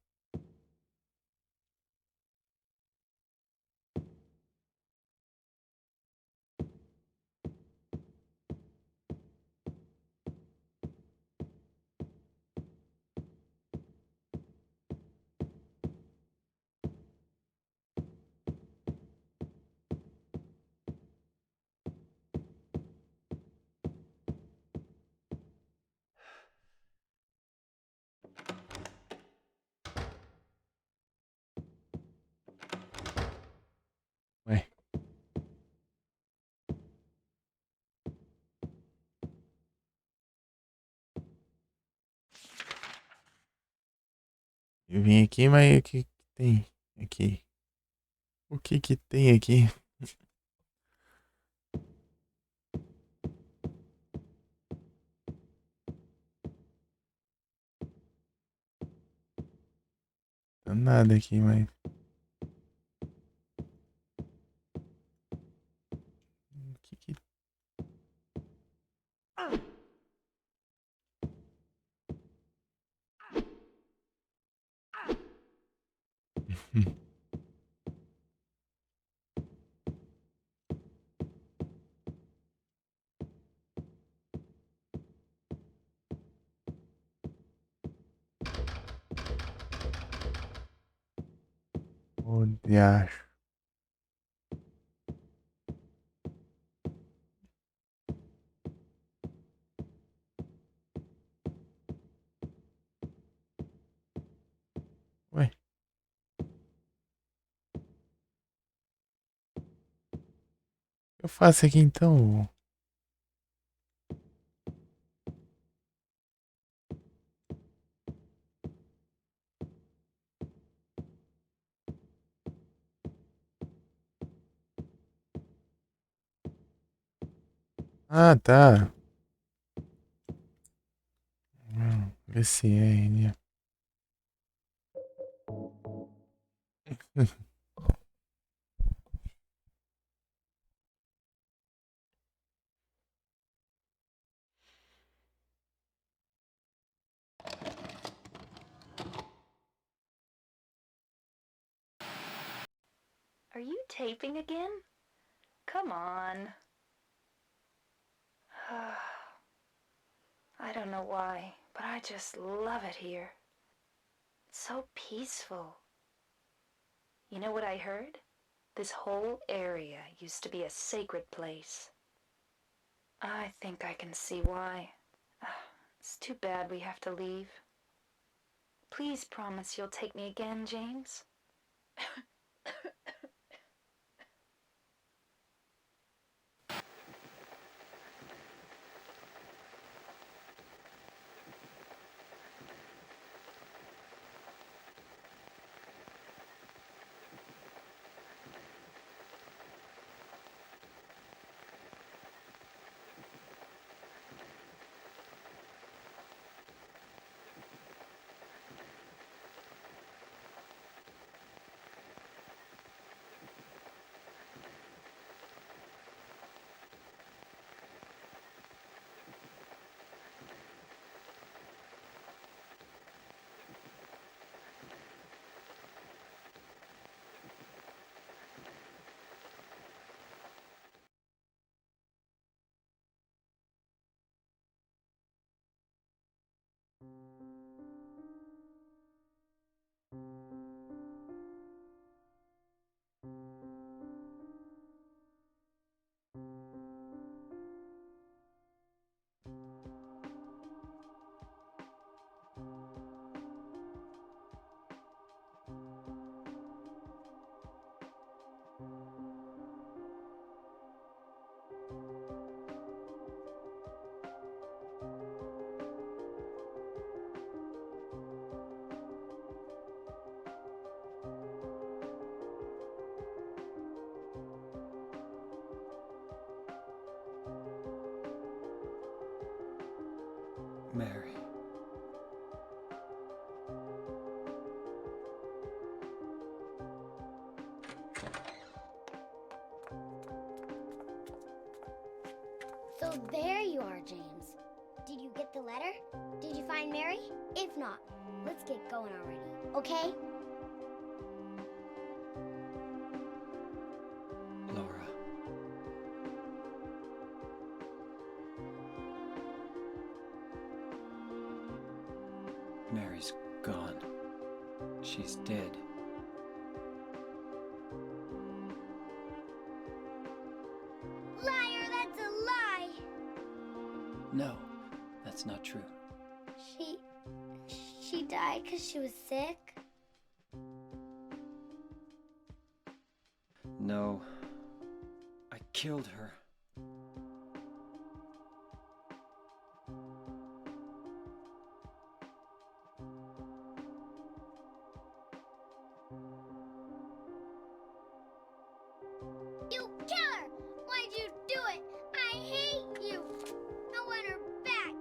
Ué. Eu vim aqui, mas o que tem aqui? O que tem aqui? Tá nada aqui, mas. O que. Onde acho? Ué. O que eu faço aqui então? Ah, tá. Vê se é, né? Are you taping again? Come on. I don't know why, but I just love it here. It's so peaceful. You know what I heard? This whole area used to be a sacred place. I think I can see why. It's too bad we have to leave. Please promise you'll take me again, James. Mary. So there you are, James. Did you get the letter? Did you find Mary? If not, let's get going already, okay? Laura. Mary's gone. She's dead. Liar, that's a lie! No, that's not true. She died because she was sick? No, I killed her. You killer! Why'd you do it? I hate you! I want her back!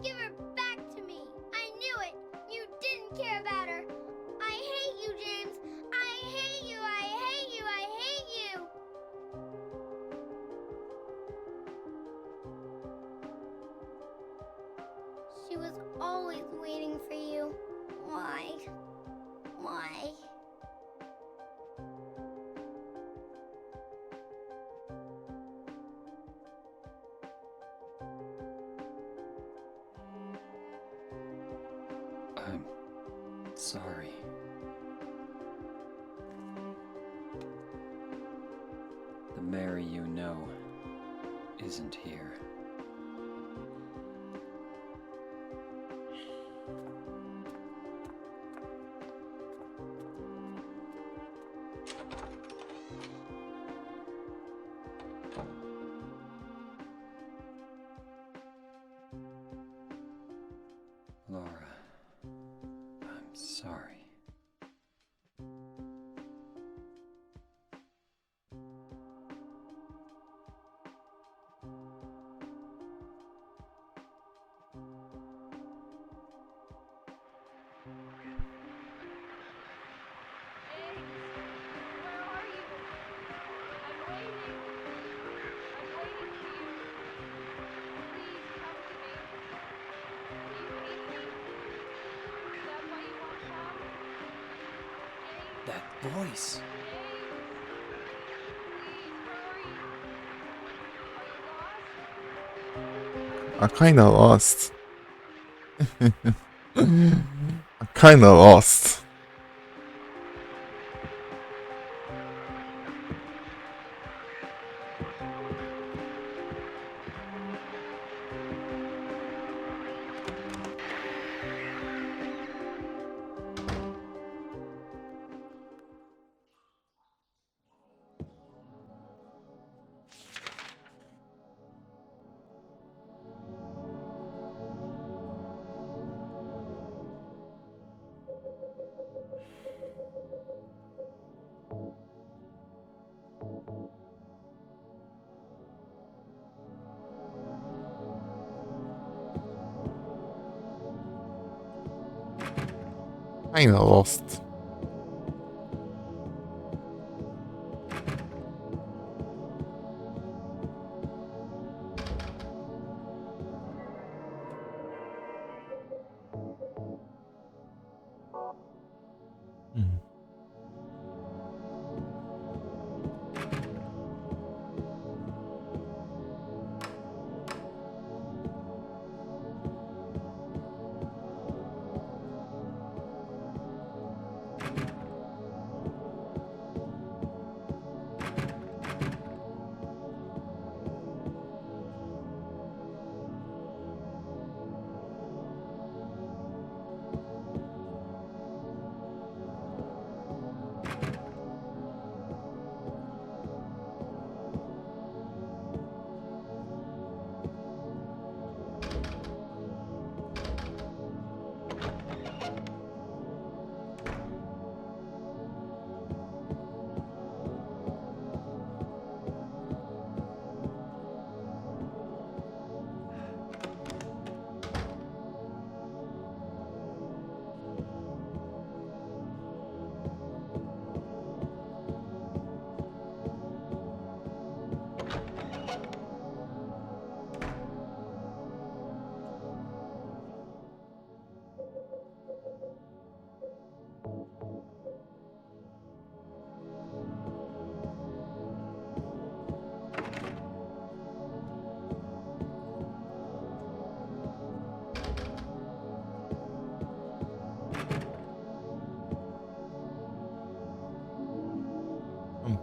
Give her back to me! I knew it! You didn't care about her! I hate you, James! I hate you! I hate you! I hate you! She was always waiting for you. Why? Why? I'm sorry. The Mary you know isn't here. Laura, I'm sorry. Where are you? I'm waiting. I'm waiting for you. Please come to me. Do you hate me? Is that why you won't come? James, That voice! James. Please hurry. Are you lost? I kinda lost. I kinda lost. Kinda lost. Hmm.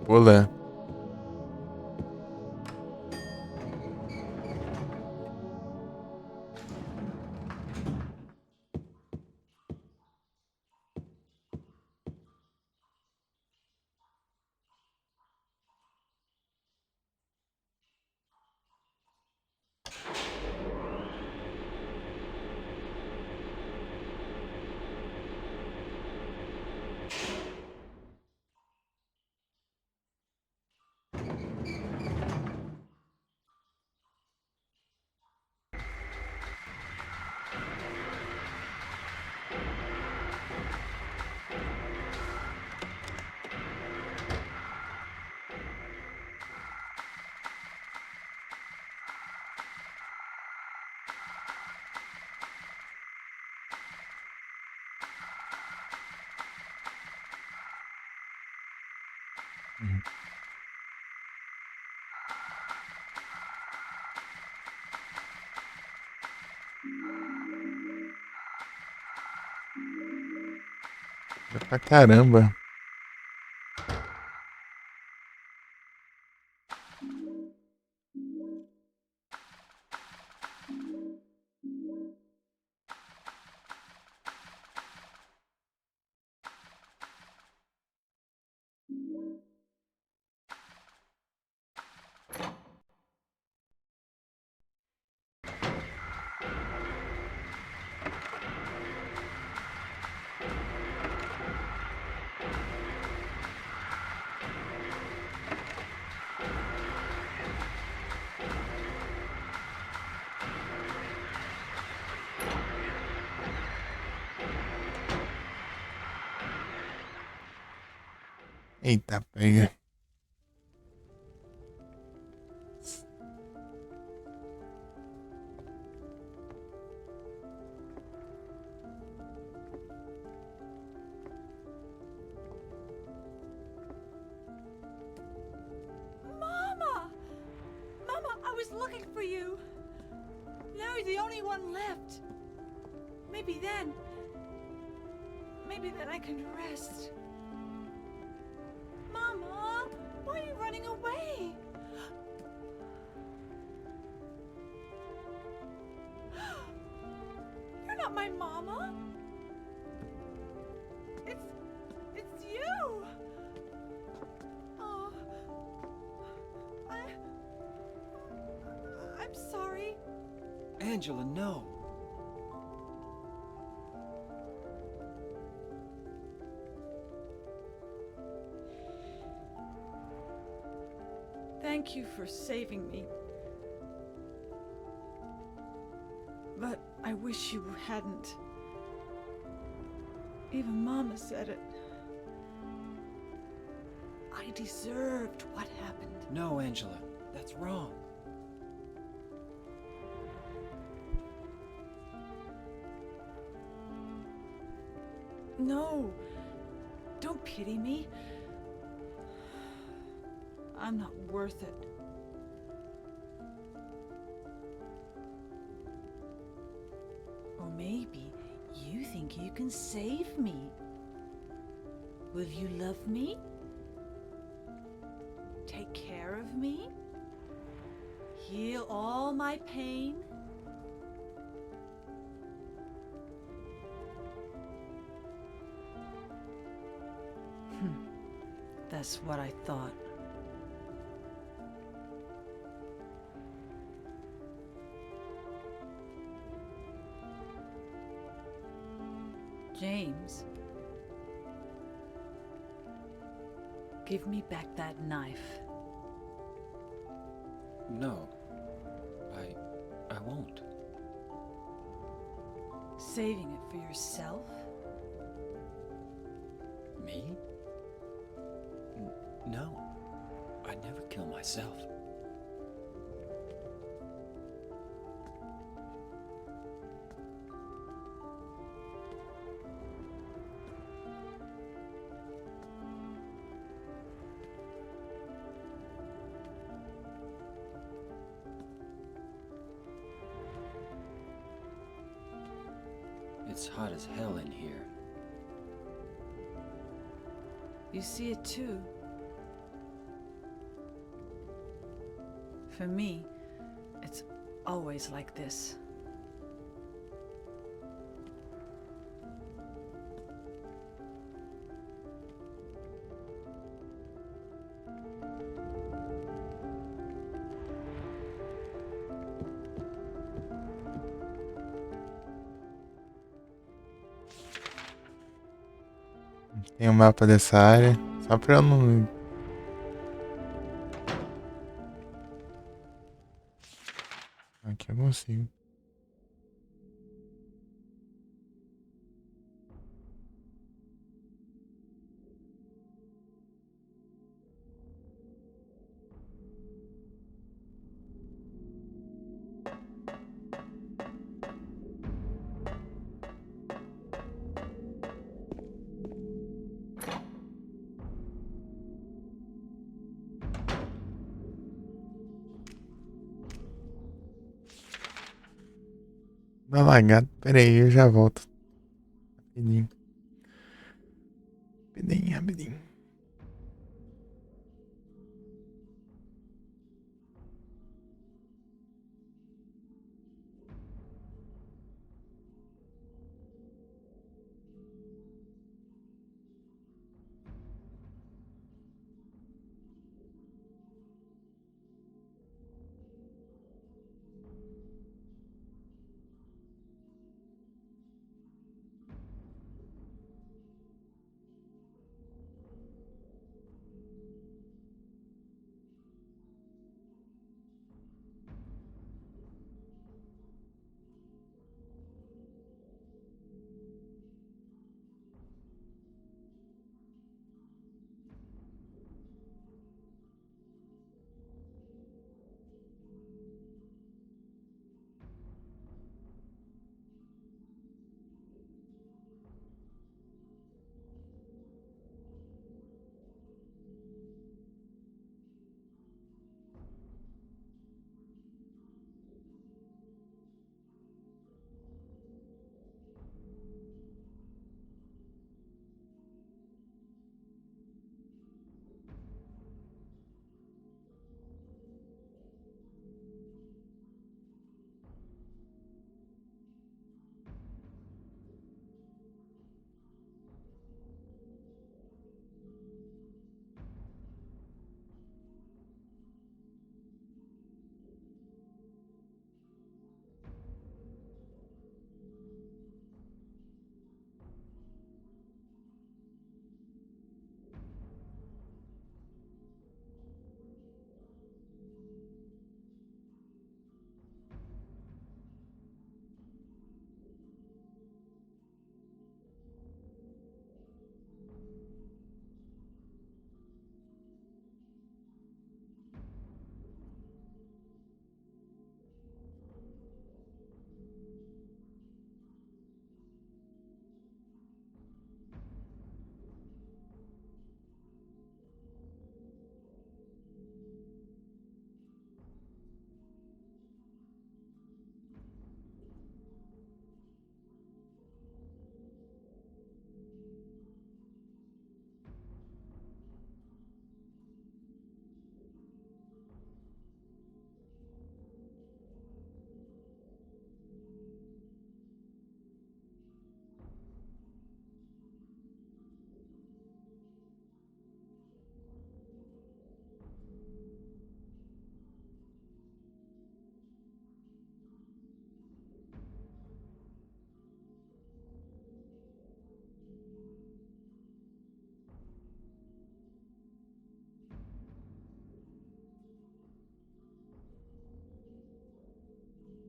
Pula. Pra caramba. Eita, pega. Mama! Mama, I was looking for you. Now you're the only one left. Maybe then I can rest. Mama, why are you running away? You're not my mama. It's you. Oh, I'm sorry. Angela, no. Thank you for saving me. But I wish you hadn't. Even Mama said it. I deserved what happened. No, Angela, that's wrong. No, don't pity me. I'm not worth it. Or maybe you think you can save me. Will you love me? Take care of me? Heal all my pain? That's what I thought. James, give me back that knife. No, I won't. Saving it for yourself? Me? No, I'd never kill myself. It's hot as hell in here. You see it too. For me, it's always like this. Tem um mapa dessa área. Só pra eu não. Aqui eu consigo. Dá lagado. Pera aí, eu já volto. Rapidinho. Rapidinho, rapidinho.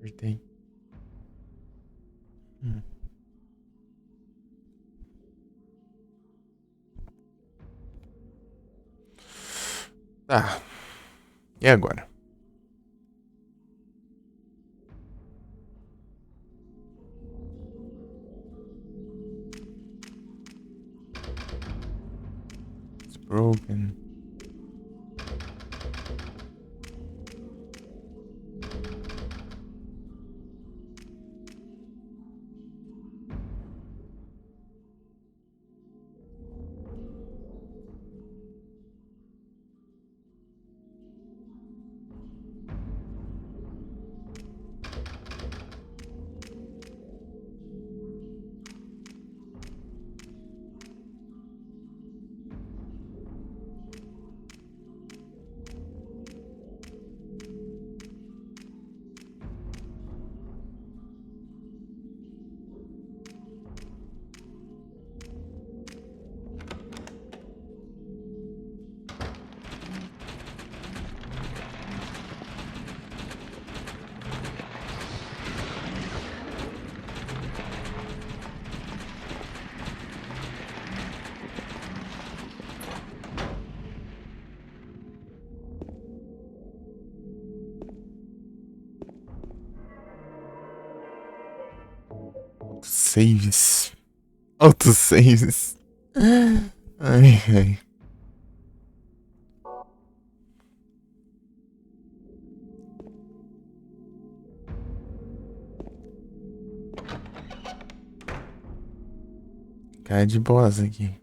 Apertei. Tá. E agora? It's broken. Autosaves. Autosaves. Ai, ai. Cai de boas aqui.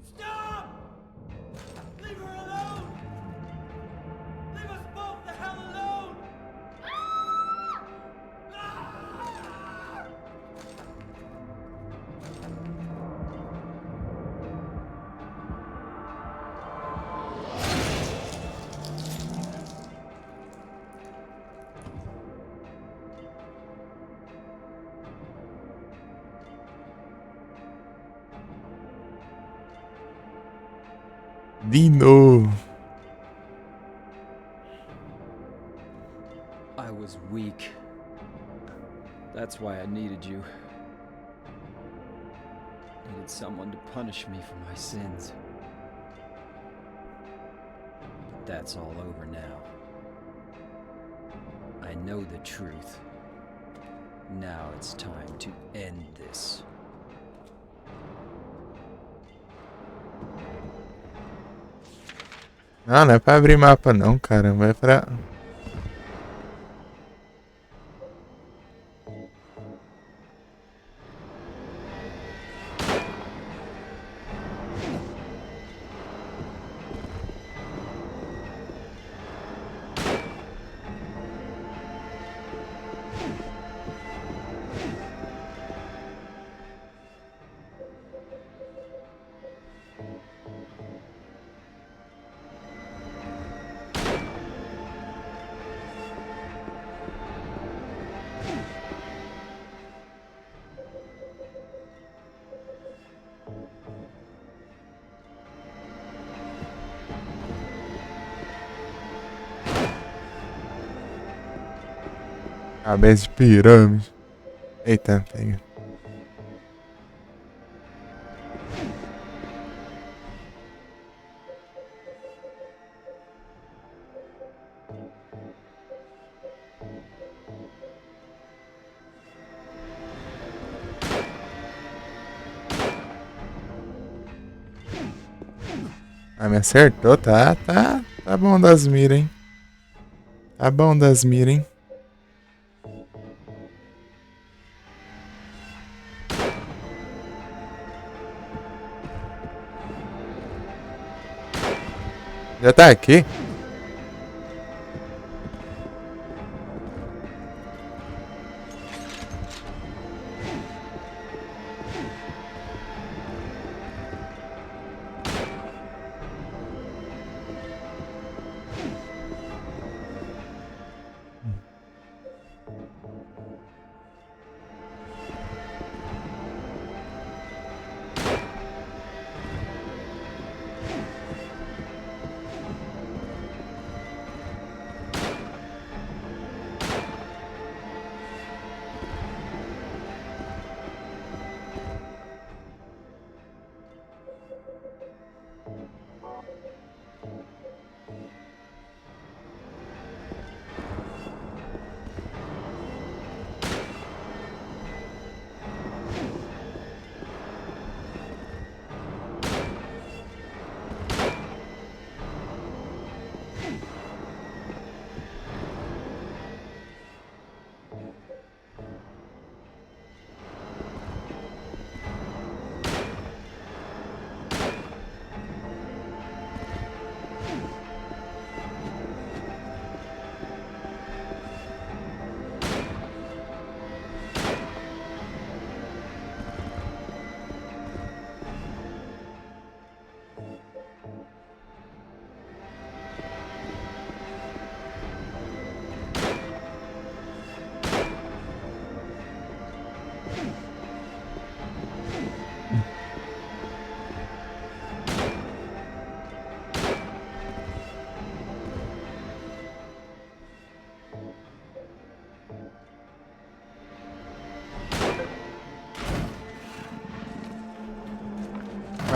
Stop! Leave her alone! Leave us both the hell alone! Ah! De novo. I was weak. That's why I needed you. Needed someone to punish me for my sins. But that's all over now. I know the truth. Now it's time to end this. Não é pra abrir mapa não, caramba. É pra... Cabeça de pirâmide. Eita, pega. Ah, me acertou, tá bom das miras, hein? Tá bom das miras, hein? Já tá aqui?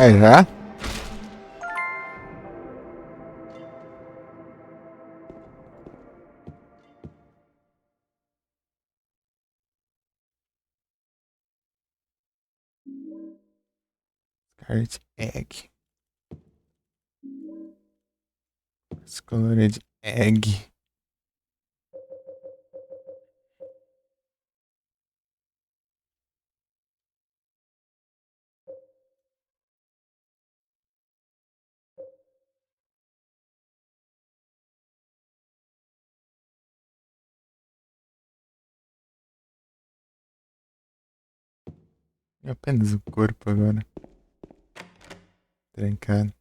Aí já? Scarlet Egg. Colored Egg. É apenas o corpo agora. Trancado.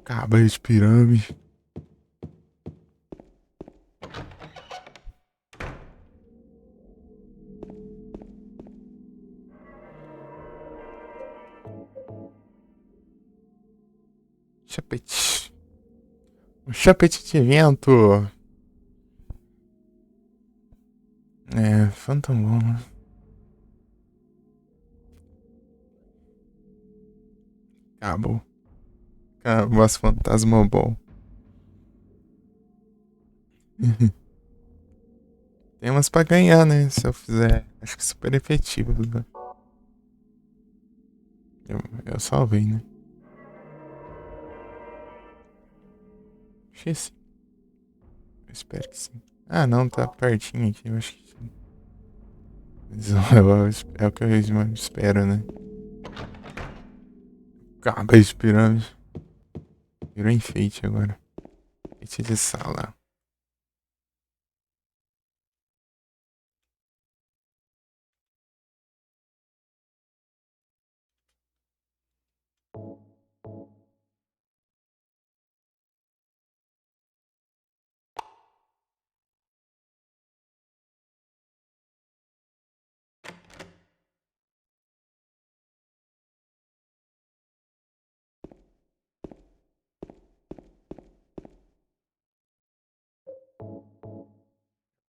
Cabeça de pirâmide. Chapete. Um chapete de vento. É, Phantom bom. Acabou. Acabou as fantasma bom. Tem umas pra ganhar, né? Se eu fizer. Acho que super efetivo. Né? Eu salvei, né? Acho que sim. Eu espero que sim. Ah, não, tá pertinho aqui. Eu acho que sim. É o que eu espero, né? Cabeça de pirâmide. Virou enfeite agora. Enfeite de sala.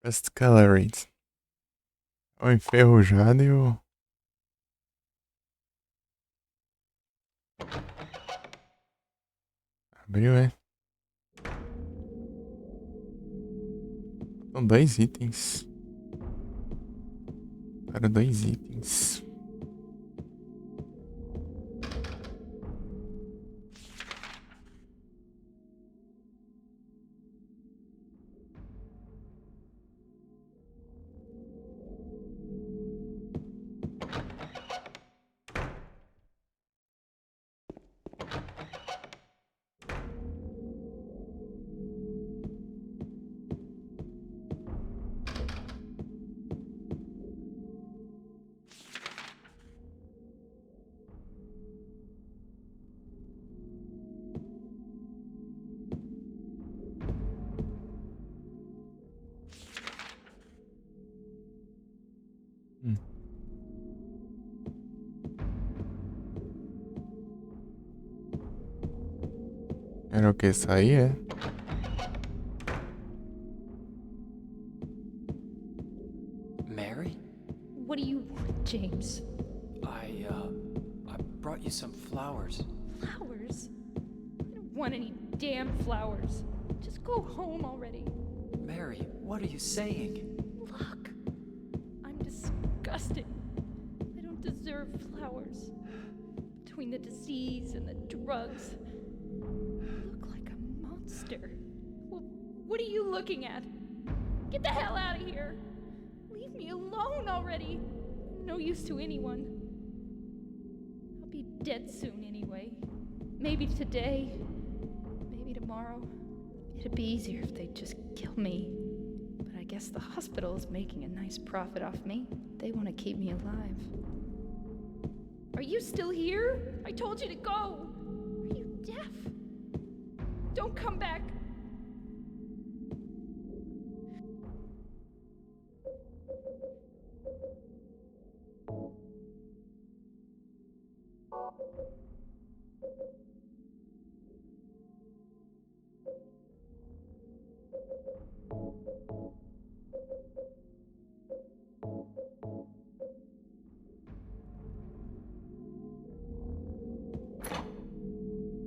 Best Colored. O enferrujado e o. Abriu, é? São 2 itens. Para 2 itens. Hum. Era o que? Sair, é? Mary, What do you want, James? I brought you some flowers. Flowers? I don't want any damn flowers. Just go home already. Mary, what are you saying? Look, I'm disgusted. I don't deserve flowers. Between the disease and the drugs, I look like a monster. Well, what are you looking at? Get the hell out of here! Leave me alone already! I'm no use to anyone. I'll be dead soon anyway. Maybe today. Maybe tomorrow. It'd be easier if they'd just kill me. But I guess the hospital is making a nice profit off me. They want to keep me alive. Are you still here? I told you to go! Are you deaf? Don't come back!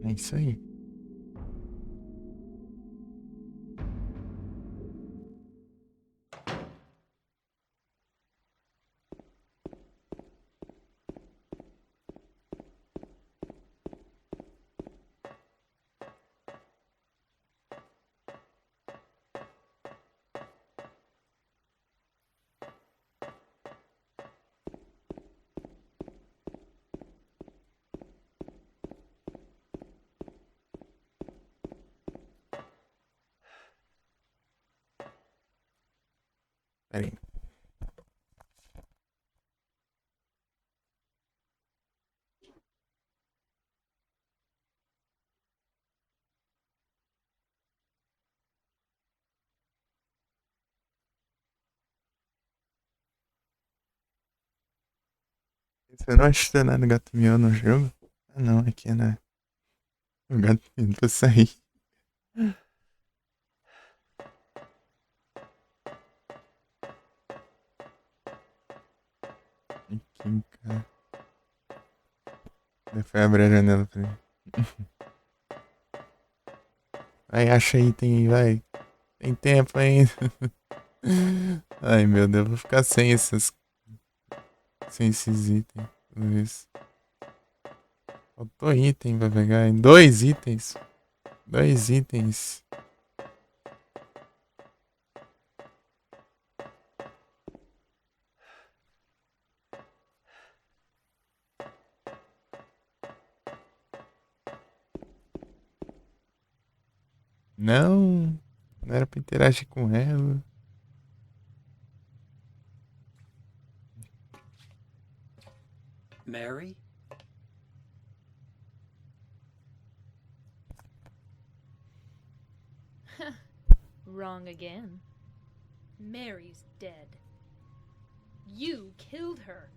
É isso aí. Pera aí. Você não achou nada gato miau no jogo? Ah não, aqui né? O gato tentou sair. Aqui, cara. Foi abrir a janela pra ele. Vai, acha item aí, vai. Tem tempo ainda. Ai meu Deus, vou ficar sem esses itens. Tudo isso. Faltou item pra pegar. 2 itens. 2 itens. Não. Não era pra interagir com ela. Mary? Wrong again. Mary's dead. You killed her.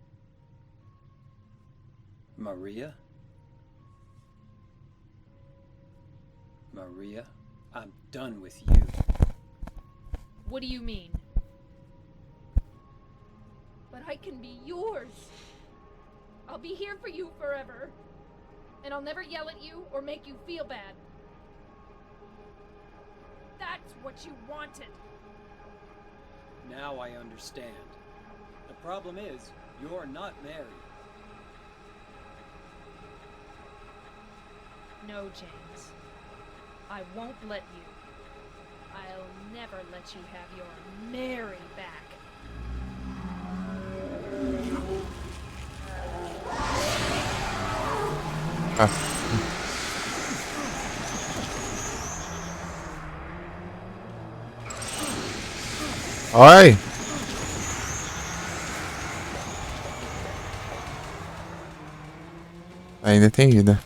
Maria? Maria, I'm done with you. What do you mean? But I can be yours. I'll be here for you forever. And I'll never yell at you or make you feel bad. That's what you wanted. Now I understand. The problem is, you're not Mary. No, James. I won't let you. I'll never let you have your Mary back. Ai! Ainda tem vida.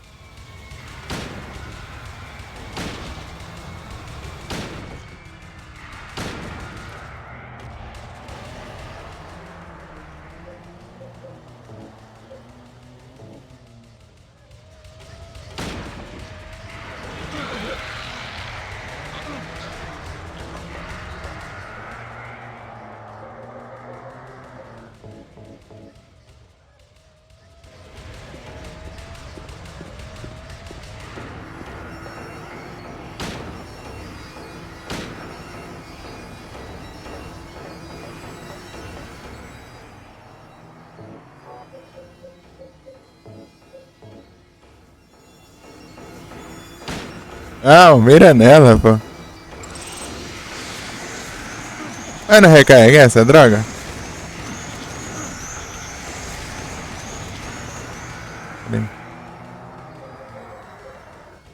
Ah, mira nela, pô. Vai não recarregar essa droga? Cadê?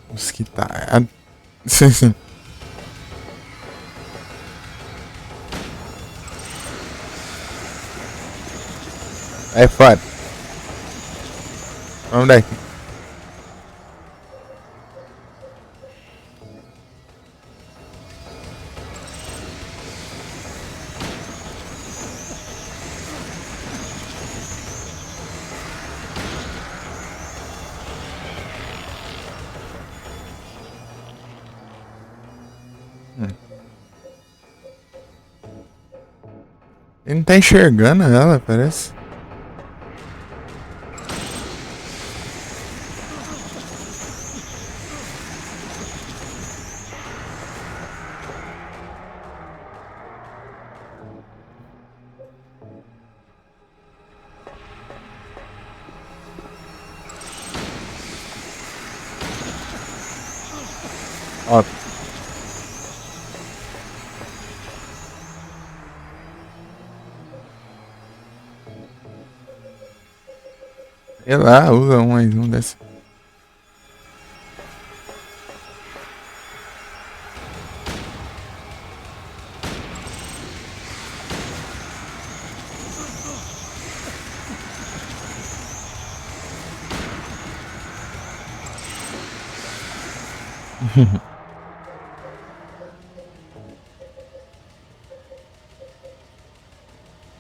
Mosquitada. É foda. Vamos daqui. Ele não tá enxergando ela, parece. Ó. Sei lá, usa mais um desse.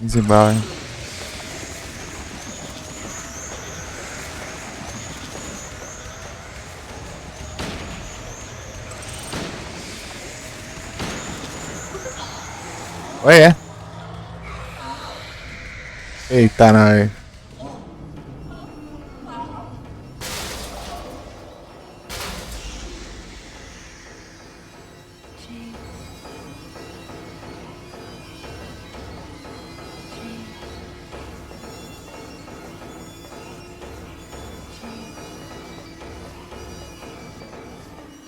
Easy bala, hein? Oi, é? Eita, nós. James. James.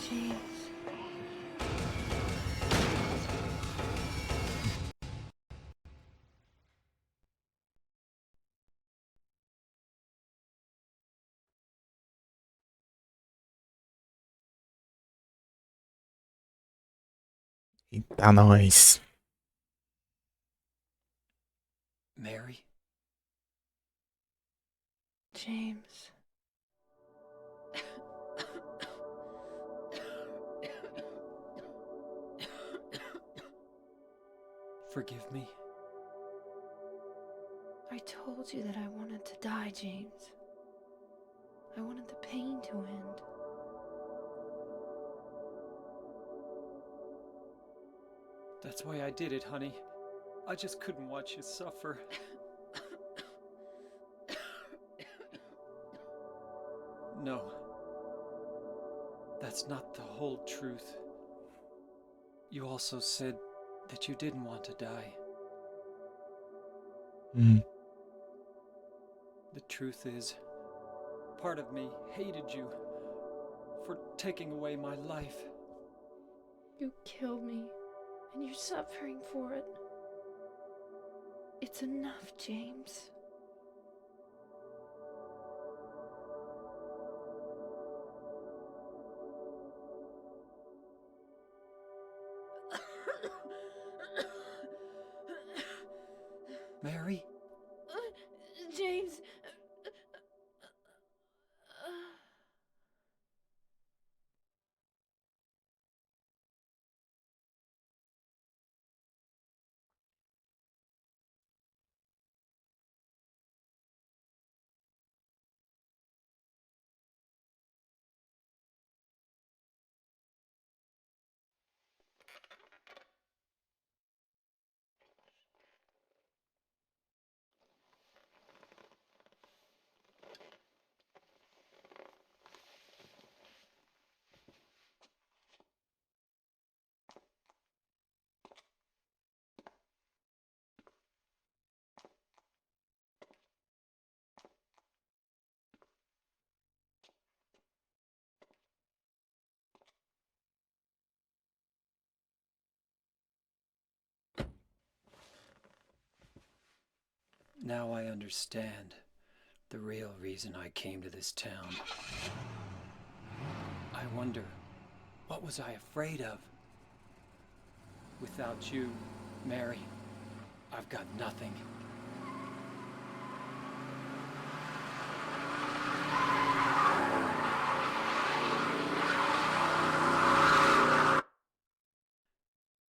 James. James. Eita, nós. Mary? James. Forgive me. I told you that I wanted to die, James. I wanted the pain to end. That's why I did it, honey. I just couldn't watch you suffer. No. That's not the whole truth. You also said that you didn't want to die. Hum. The truth is, part of me hated you for taking away my life. You killed me, and you're suffering for it. It's enough, James. Mary? James. Now I understand the real reason I came to this town. I wonder, what was I afraid of? Without you, Mary, I've got nothing.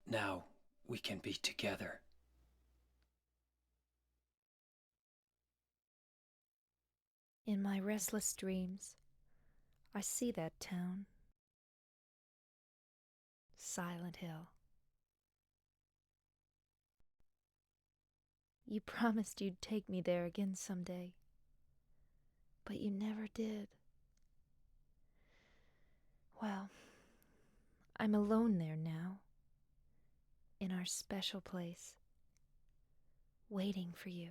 Now we can be together. In my restless dreams, I see that town. Silent Hill. You promised you'd take me there again someday, but you never did. Well, I'm alone there now, in our special place, waiting for you.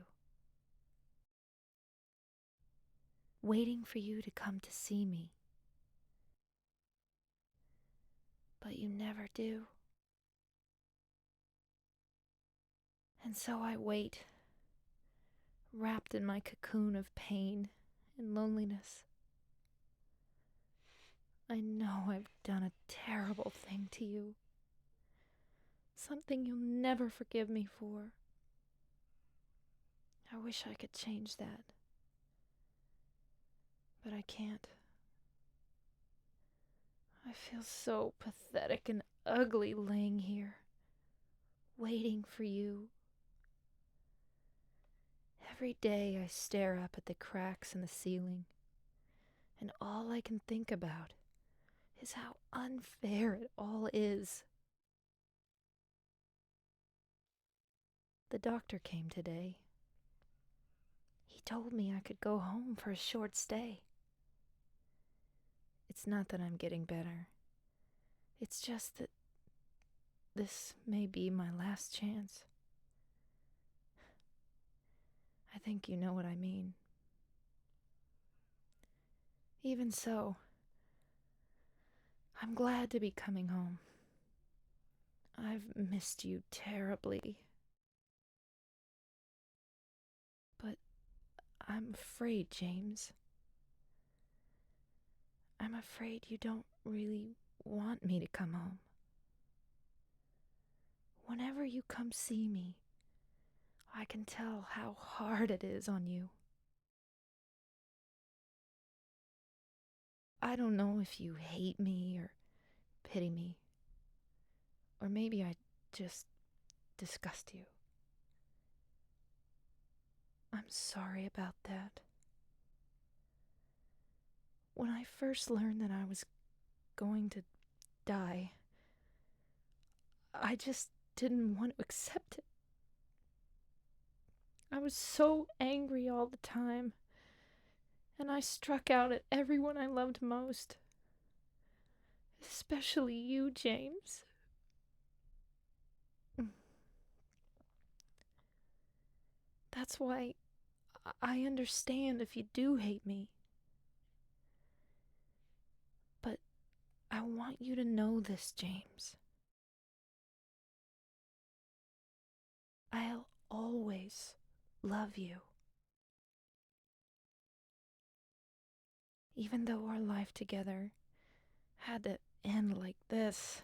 Waiting for you to come to see me. but you never do. And so I wait, wrapped in my cocoon of pain and loneliness. I know I've done a terrible thing to you. Something you'll never forgive me for. I wish I could change that. But I can't. I feel so pathetic and ugly laying here, waiting for you. Every day I stare up at the cracks in the ceiling, and all I can think about is how unfair it all is. The doctor came today. He told me I could go home for a short stay. It's not that I'm getting better. It's just that this may be my last chance. I think you know what I mean. Even so, I'm glad to be coming home. I've missed you terribly. But I'm afraid, James. I'm afraid you don't really want me to come home. Whenever you come see me, I can tell how hard it is on you. I don't know if you hate me or pity me, or maybe I just disgust you. I'm sorry about that. When I first learned that I was going to die, I just didn't want to accept it. I was so angry all the time, and I struck out at everyone I loved most. Especially you, James. That's why I understand if you do hate me. But I want you to know this, James. I'll always love you. Even though our life together had to end like this,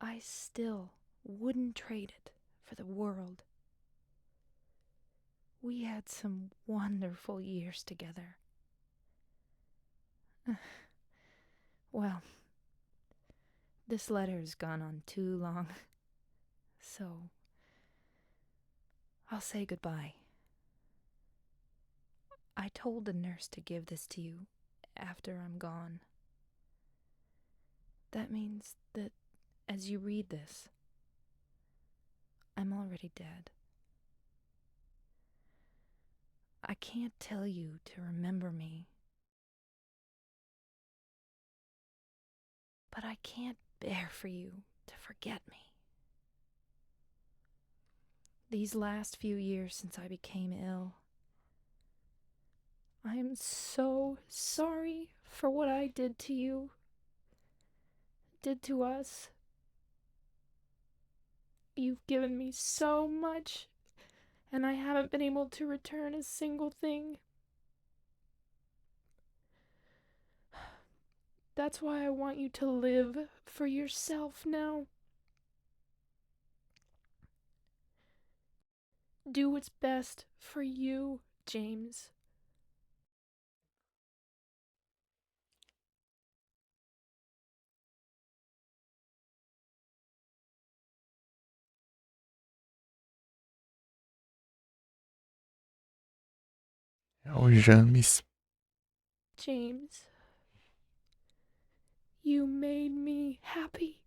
I still wouldn't trade it for the world. We had some wonderful years together. Well, this letter has gone on too long, so I'll say goodbye. I told the nurse to give this to you after I'm gone. That means that as you read this, I'm already dead. I can't tell you to remember me, but I can't bear for you to forget me. These last few years since I became ill, I am so sorry for what I did to you, did to us. You've given me so much, and I haven't been able to return a single thing. That's why I want you to live for yourself now. Do what's best for you, James. É o James. James, you made me happy.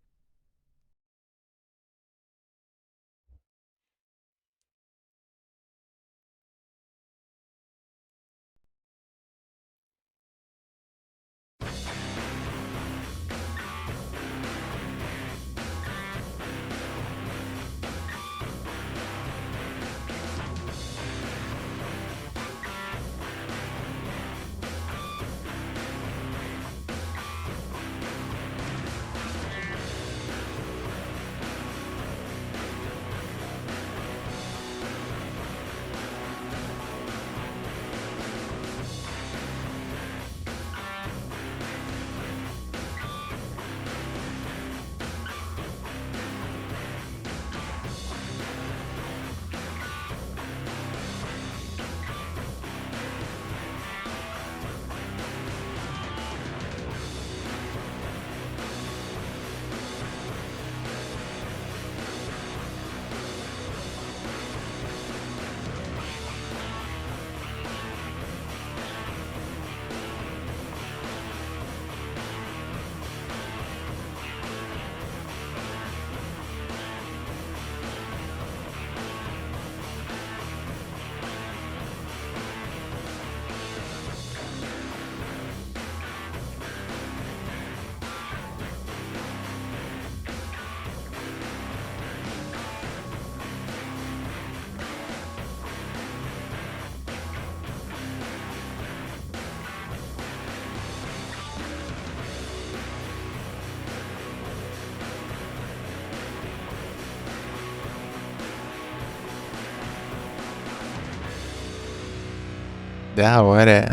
Da hora.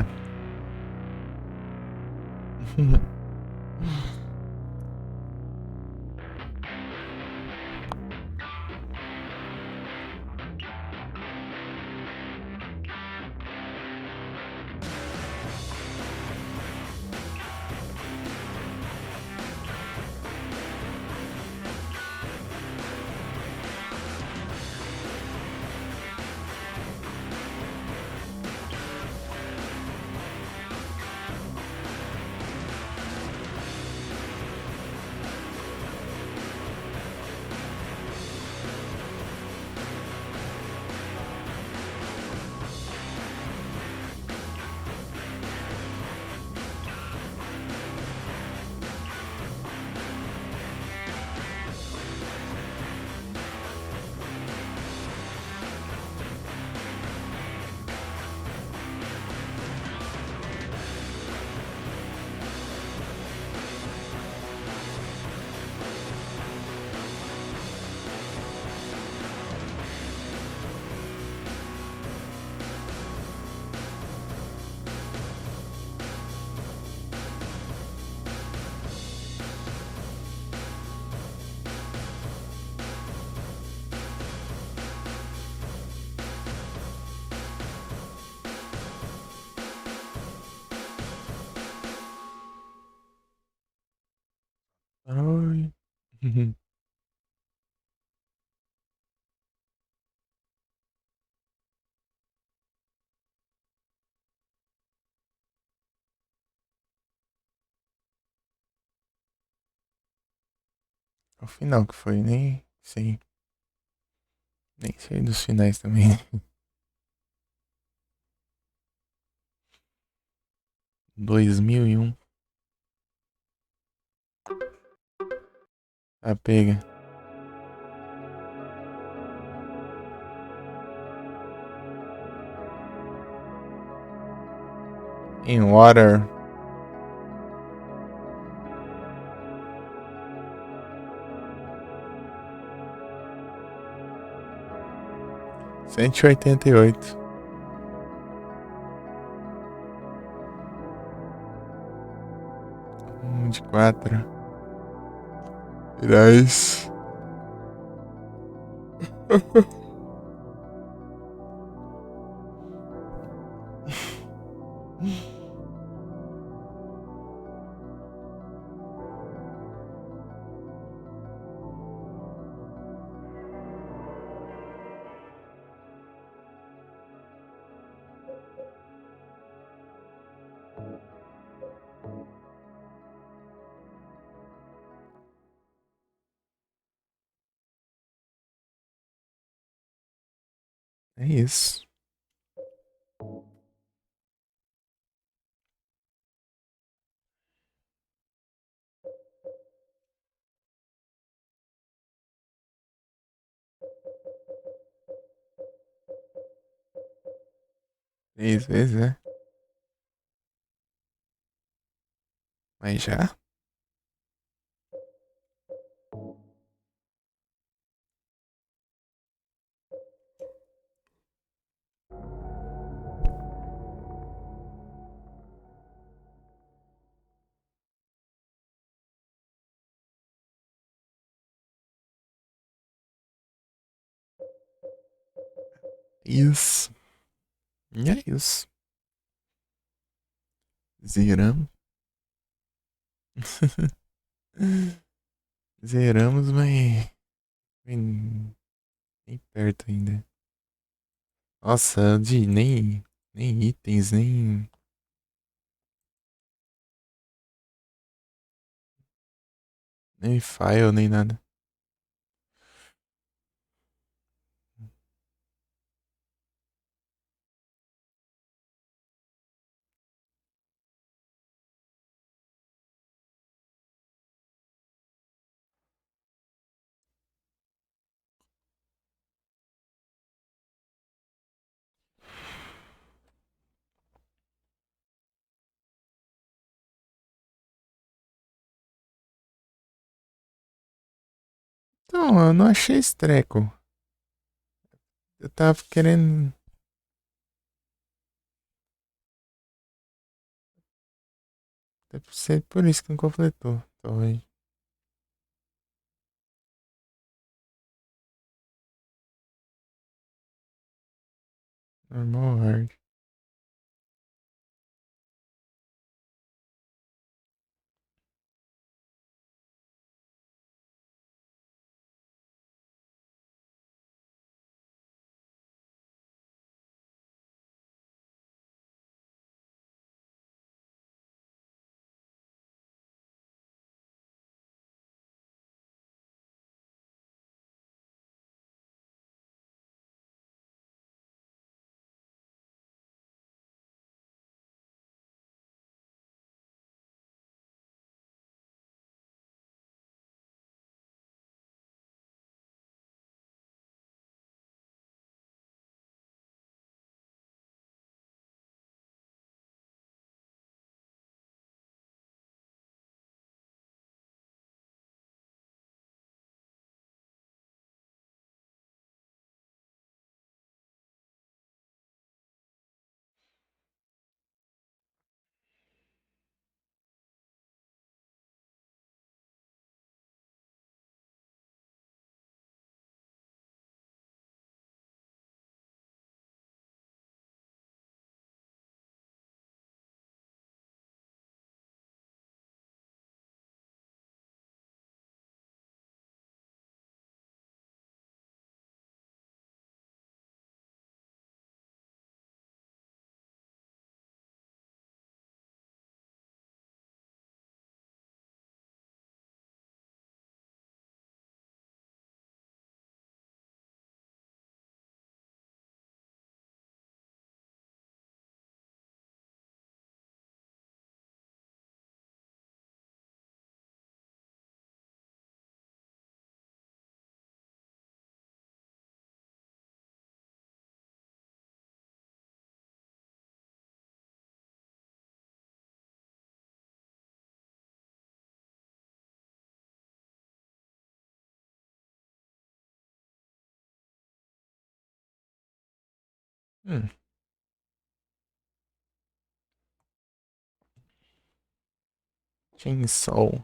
Ai. O final que foi, nem sei. Nem sei dos finais também. 2001. Tá, pega. In Water. Cento e oitenta e oito. De 4. Reais. É isso. Três vezes, né? Mas já? Isso. E é isso. Zeramos. Zeramos, mas. Nem perto ainda. Nossa, de nem itens, nem file, nem nada. Então, eu não achei esse treco. Eu tava querendo. Deve ser por isso que não completou, talvez. Normal hard. Hum. Chainsaw.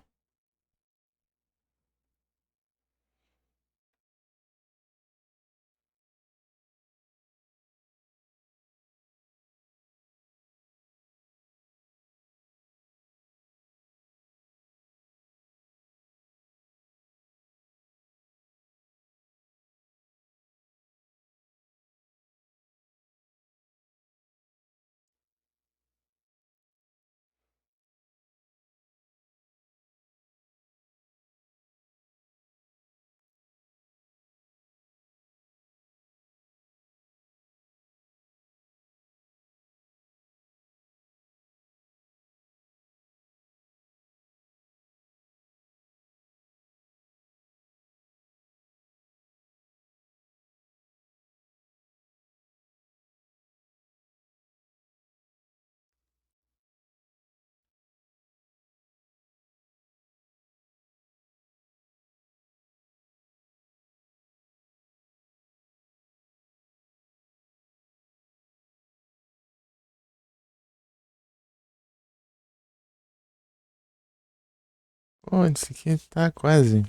Pô, isso aqui tá quase.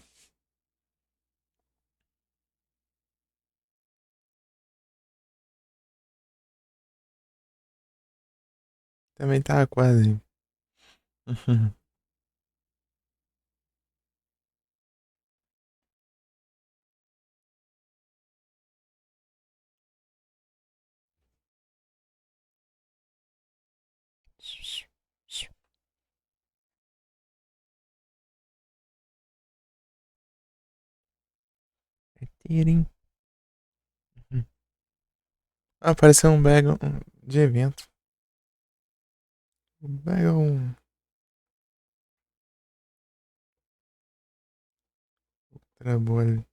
Também tá quase. Tirim. Ah, apareceu um bag de evento. Um bag é um trabalho.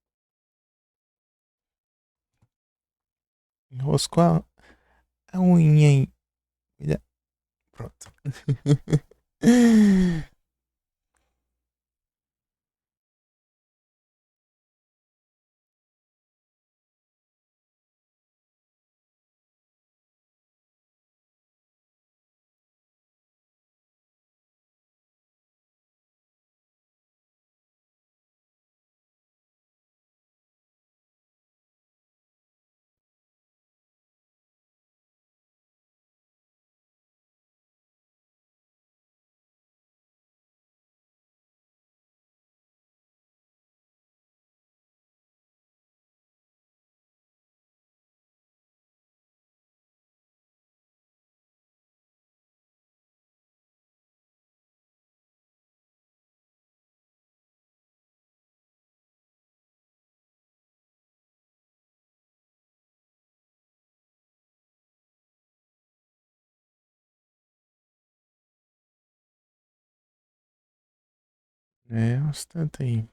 Enroscou a unha aí. Pronto. É, uns tanto aí.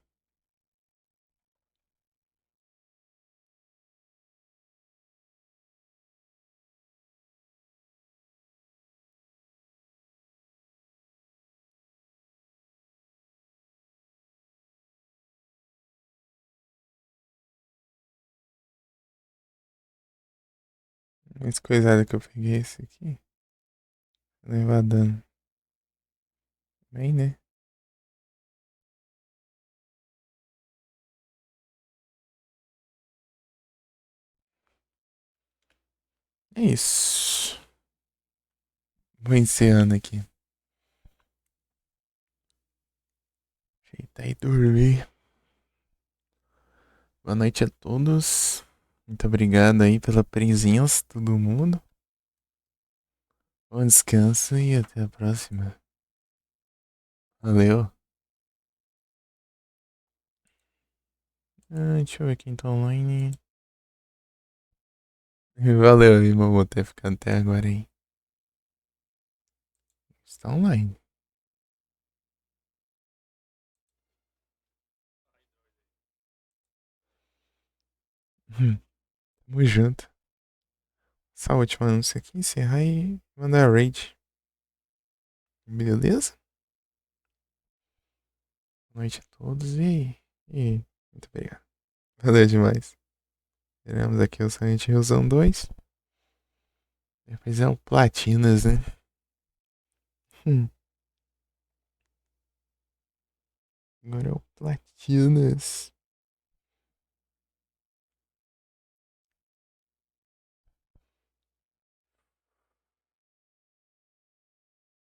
Mais coisada que eu peguei esse aqui. Levar dano. Bem, né? É isso. Vou encerrando aqui. Ajeitar e dormir. Boa noite a todos. Muito obrigado aí pela presença, todo mundo. Bom descanso e até a próxima. Valeu. Deixa eu ver quem tá online. Valeu, irmão, vou ter ficado até agora, hein. Está online. Tamo junto. Essa última anúncio aqui, encerrar e mandar raid. Beleza? Boa noite a todos e muito obrigado. Valeu demais. Teremos aqui o Silent Hillzão 2. Depois é o Platinas, né? Agora é o Platinas.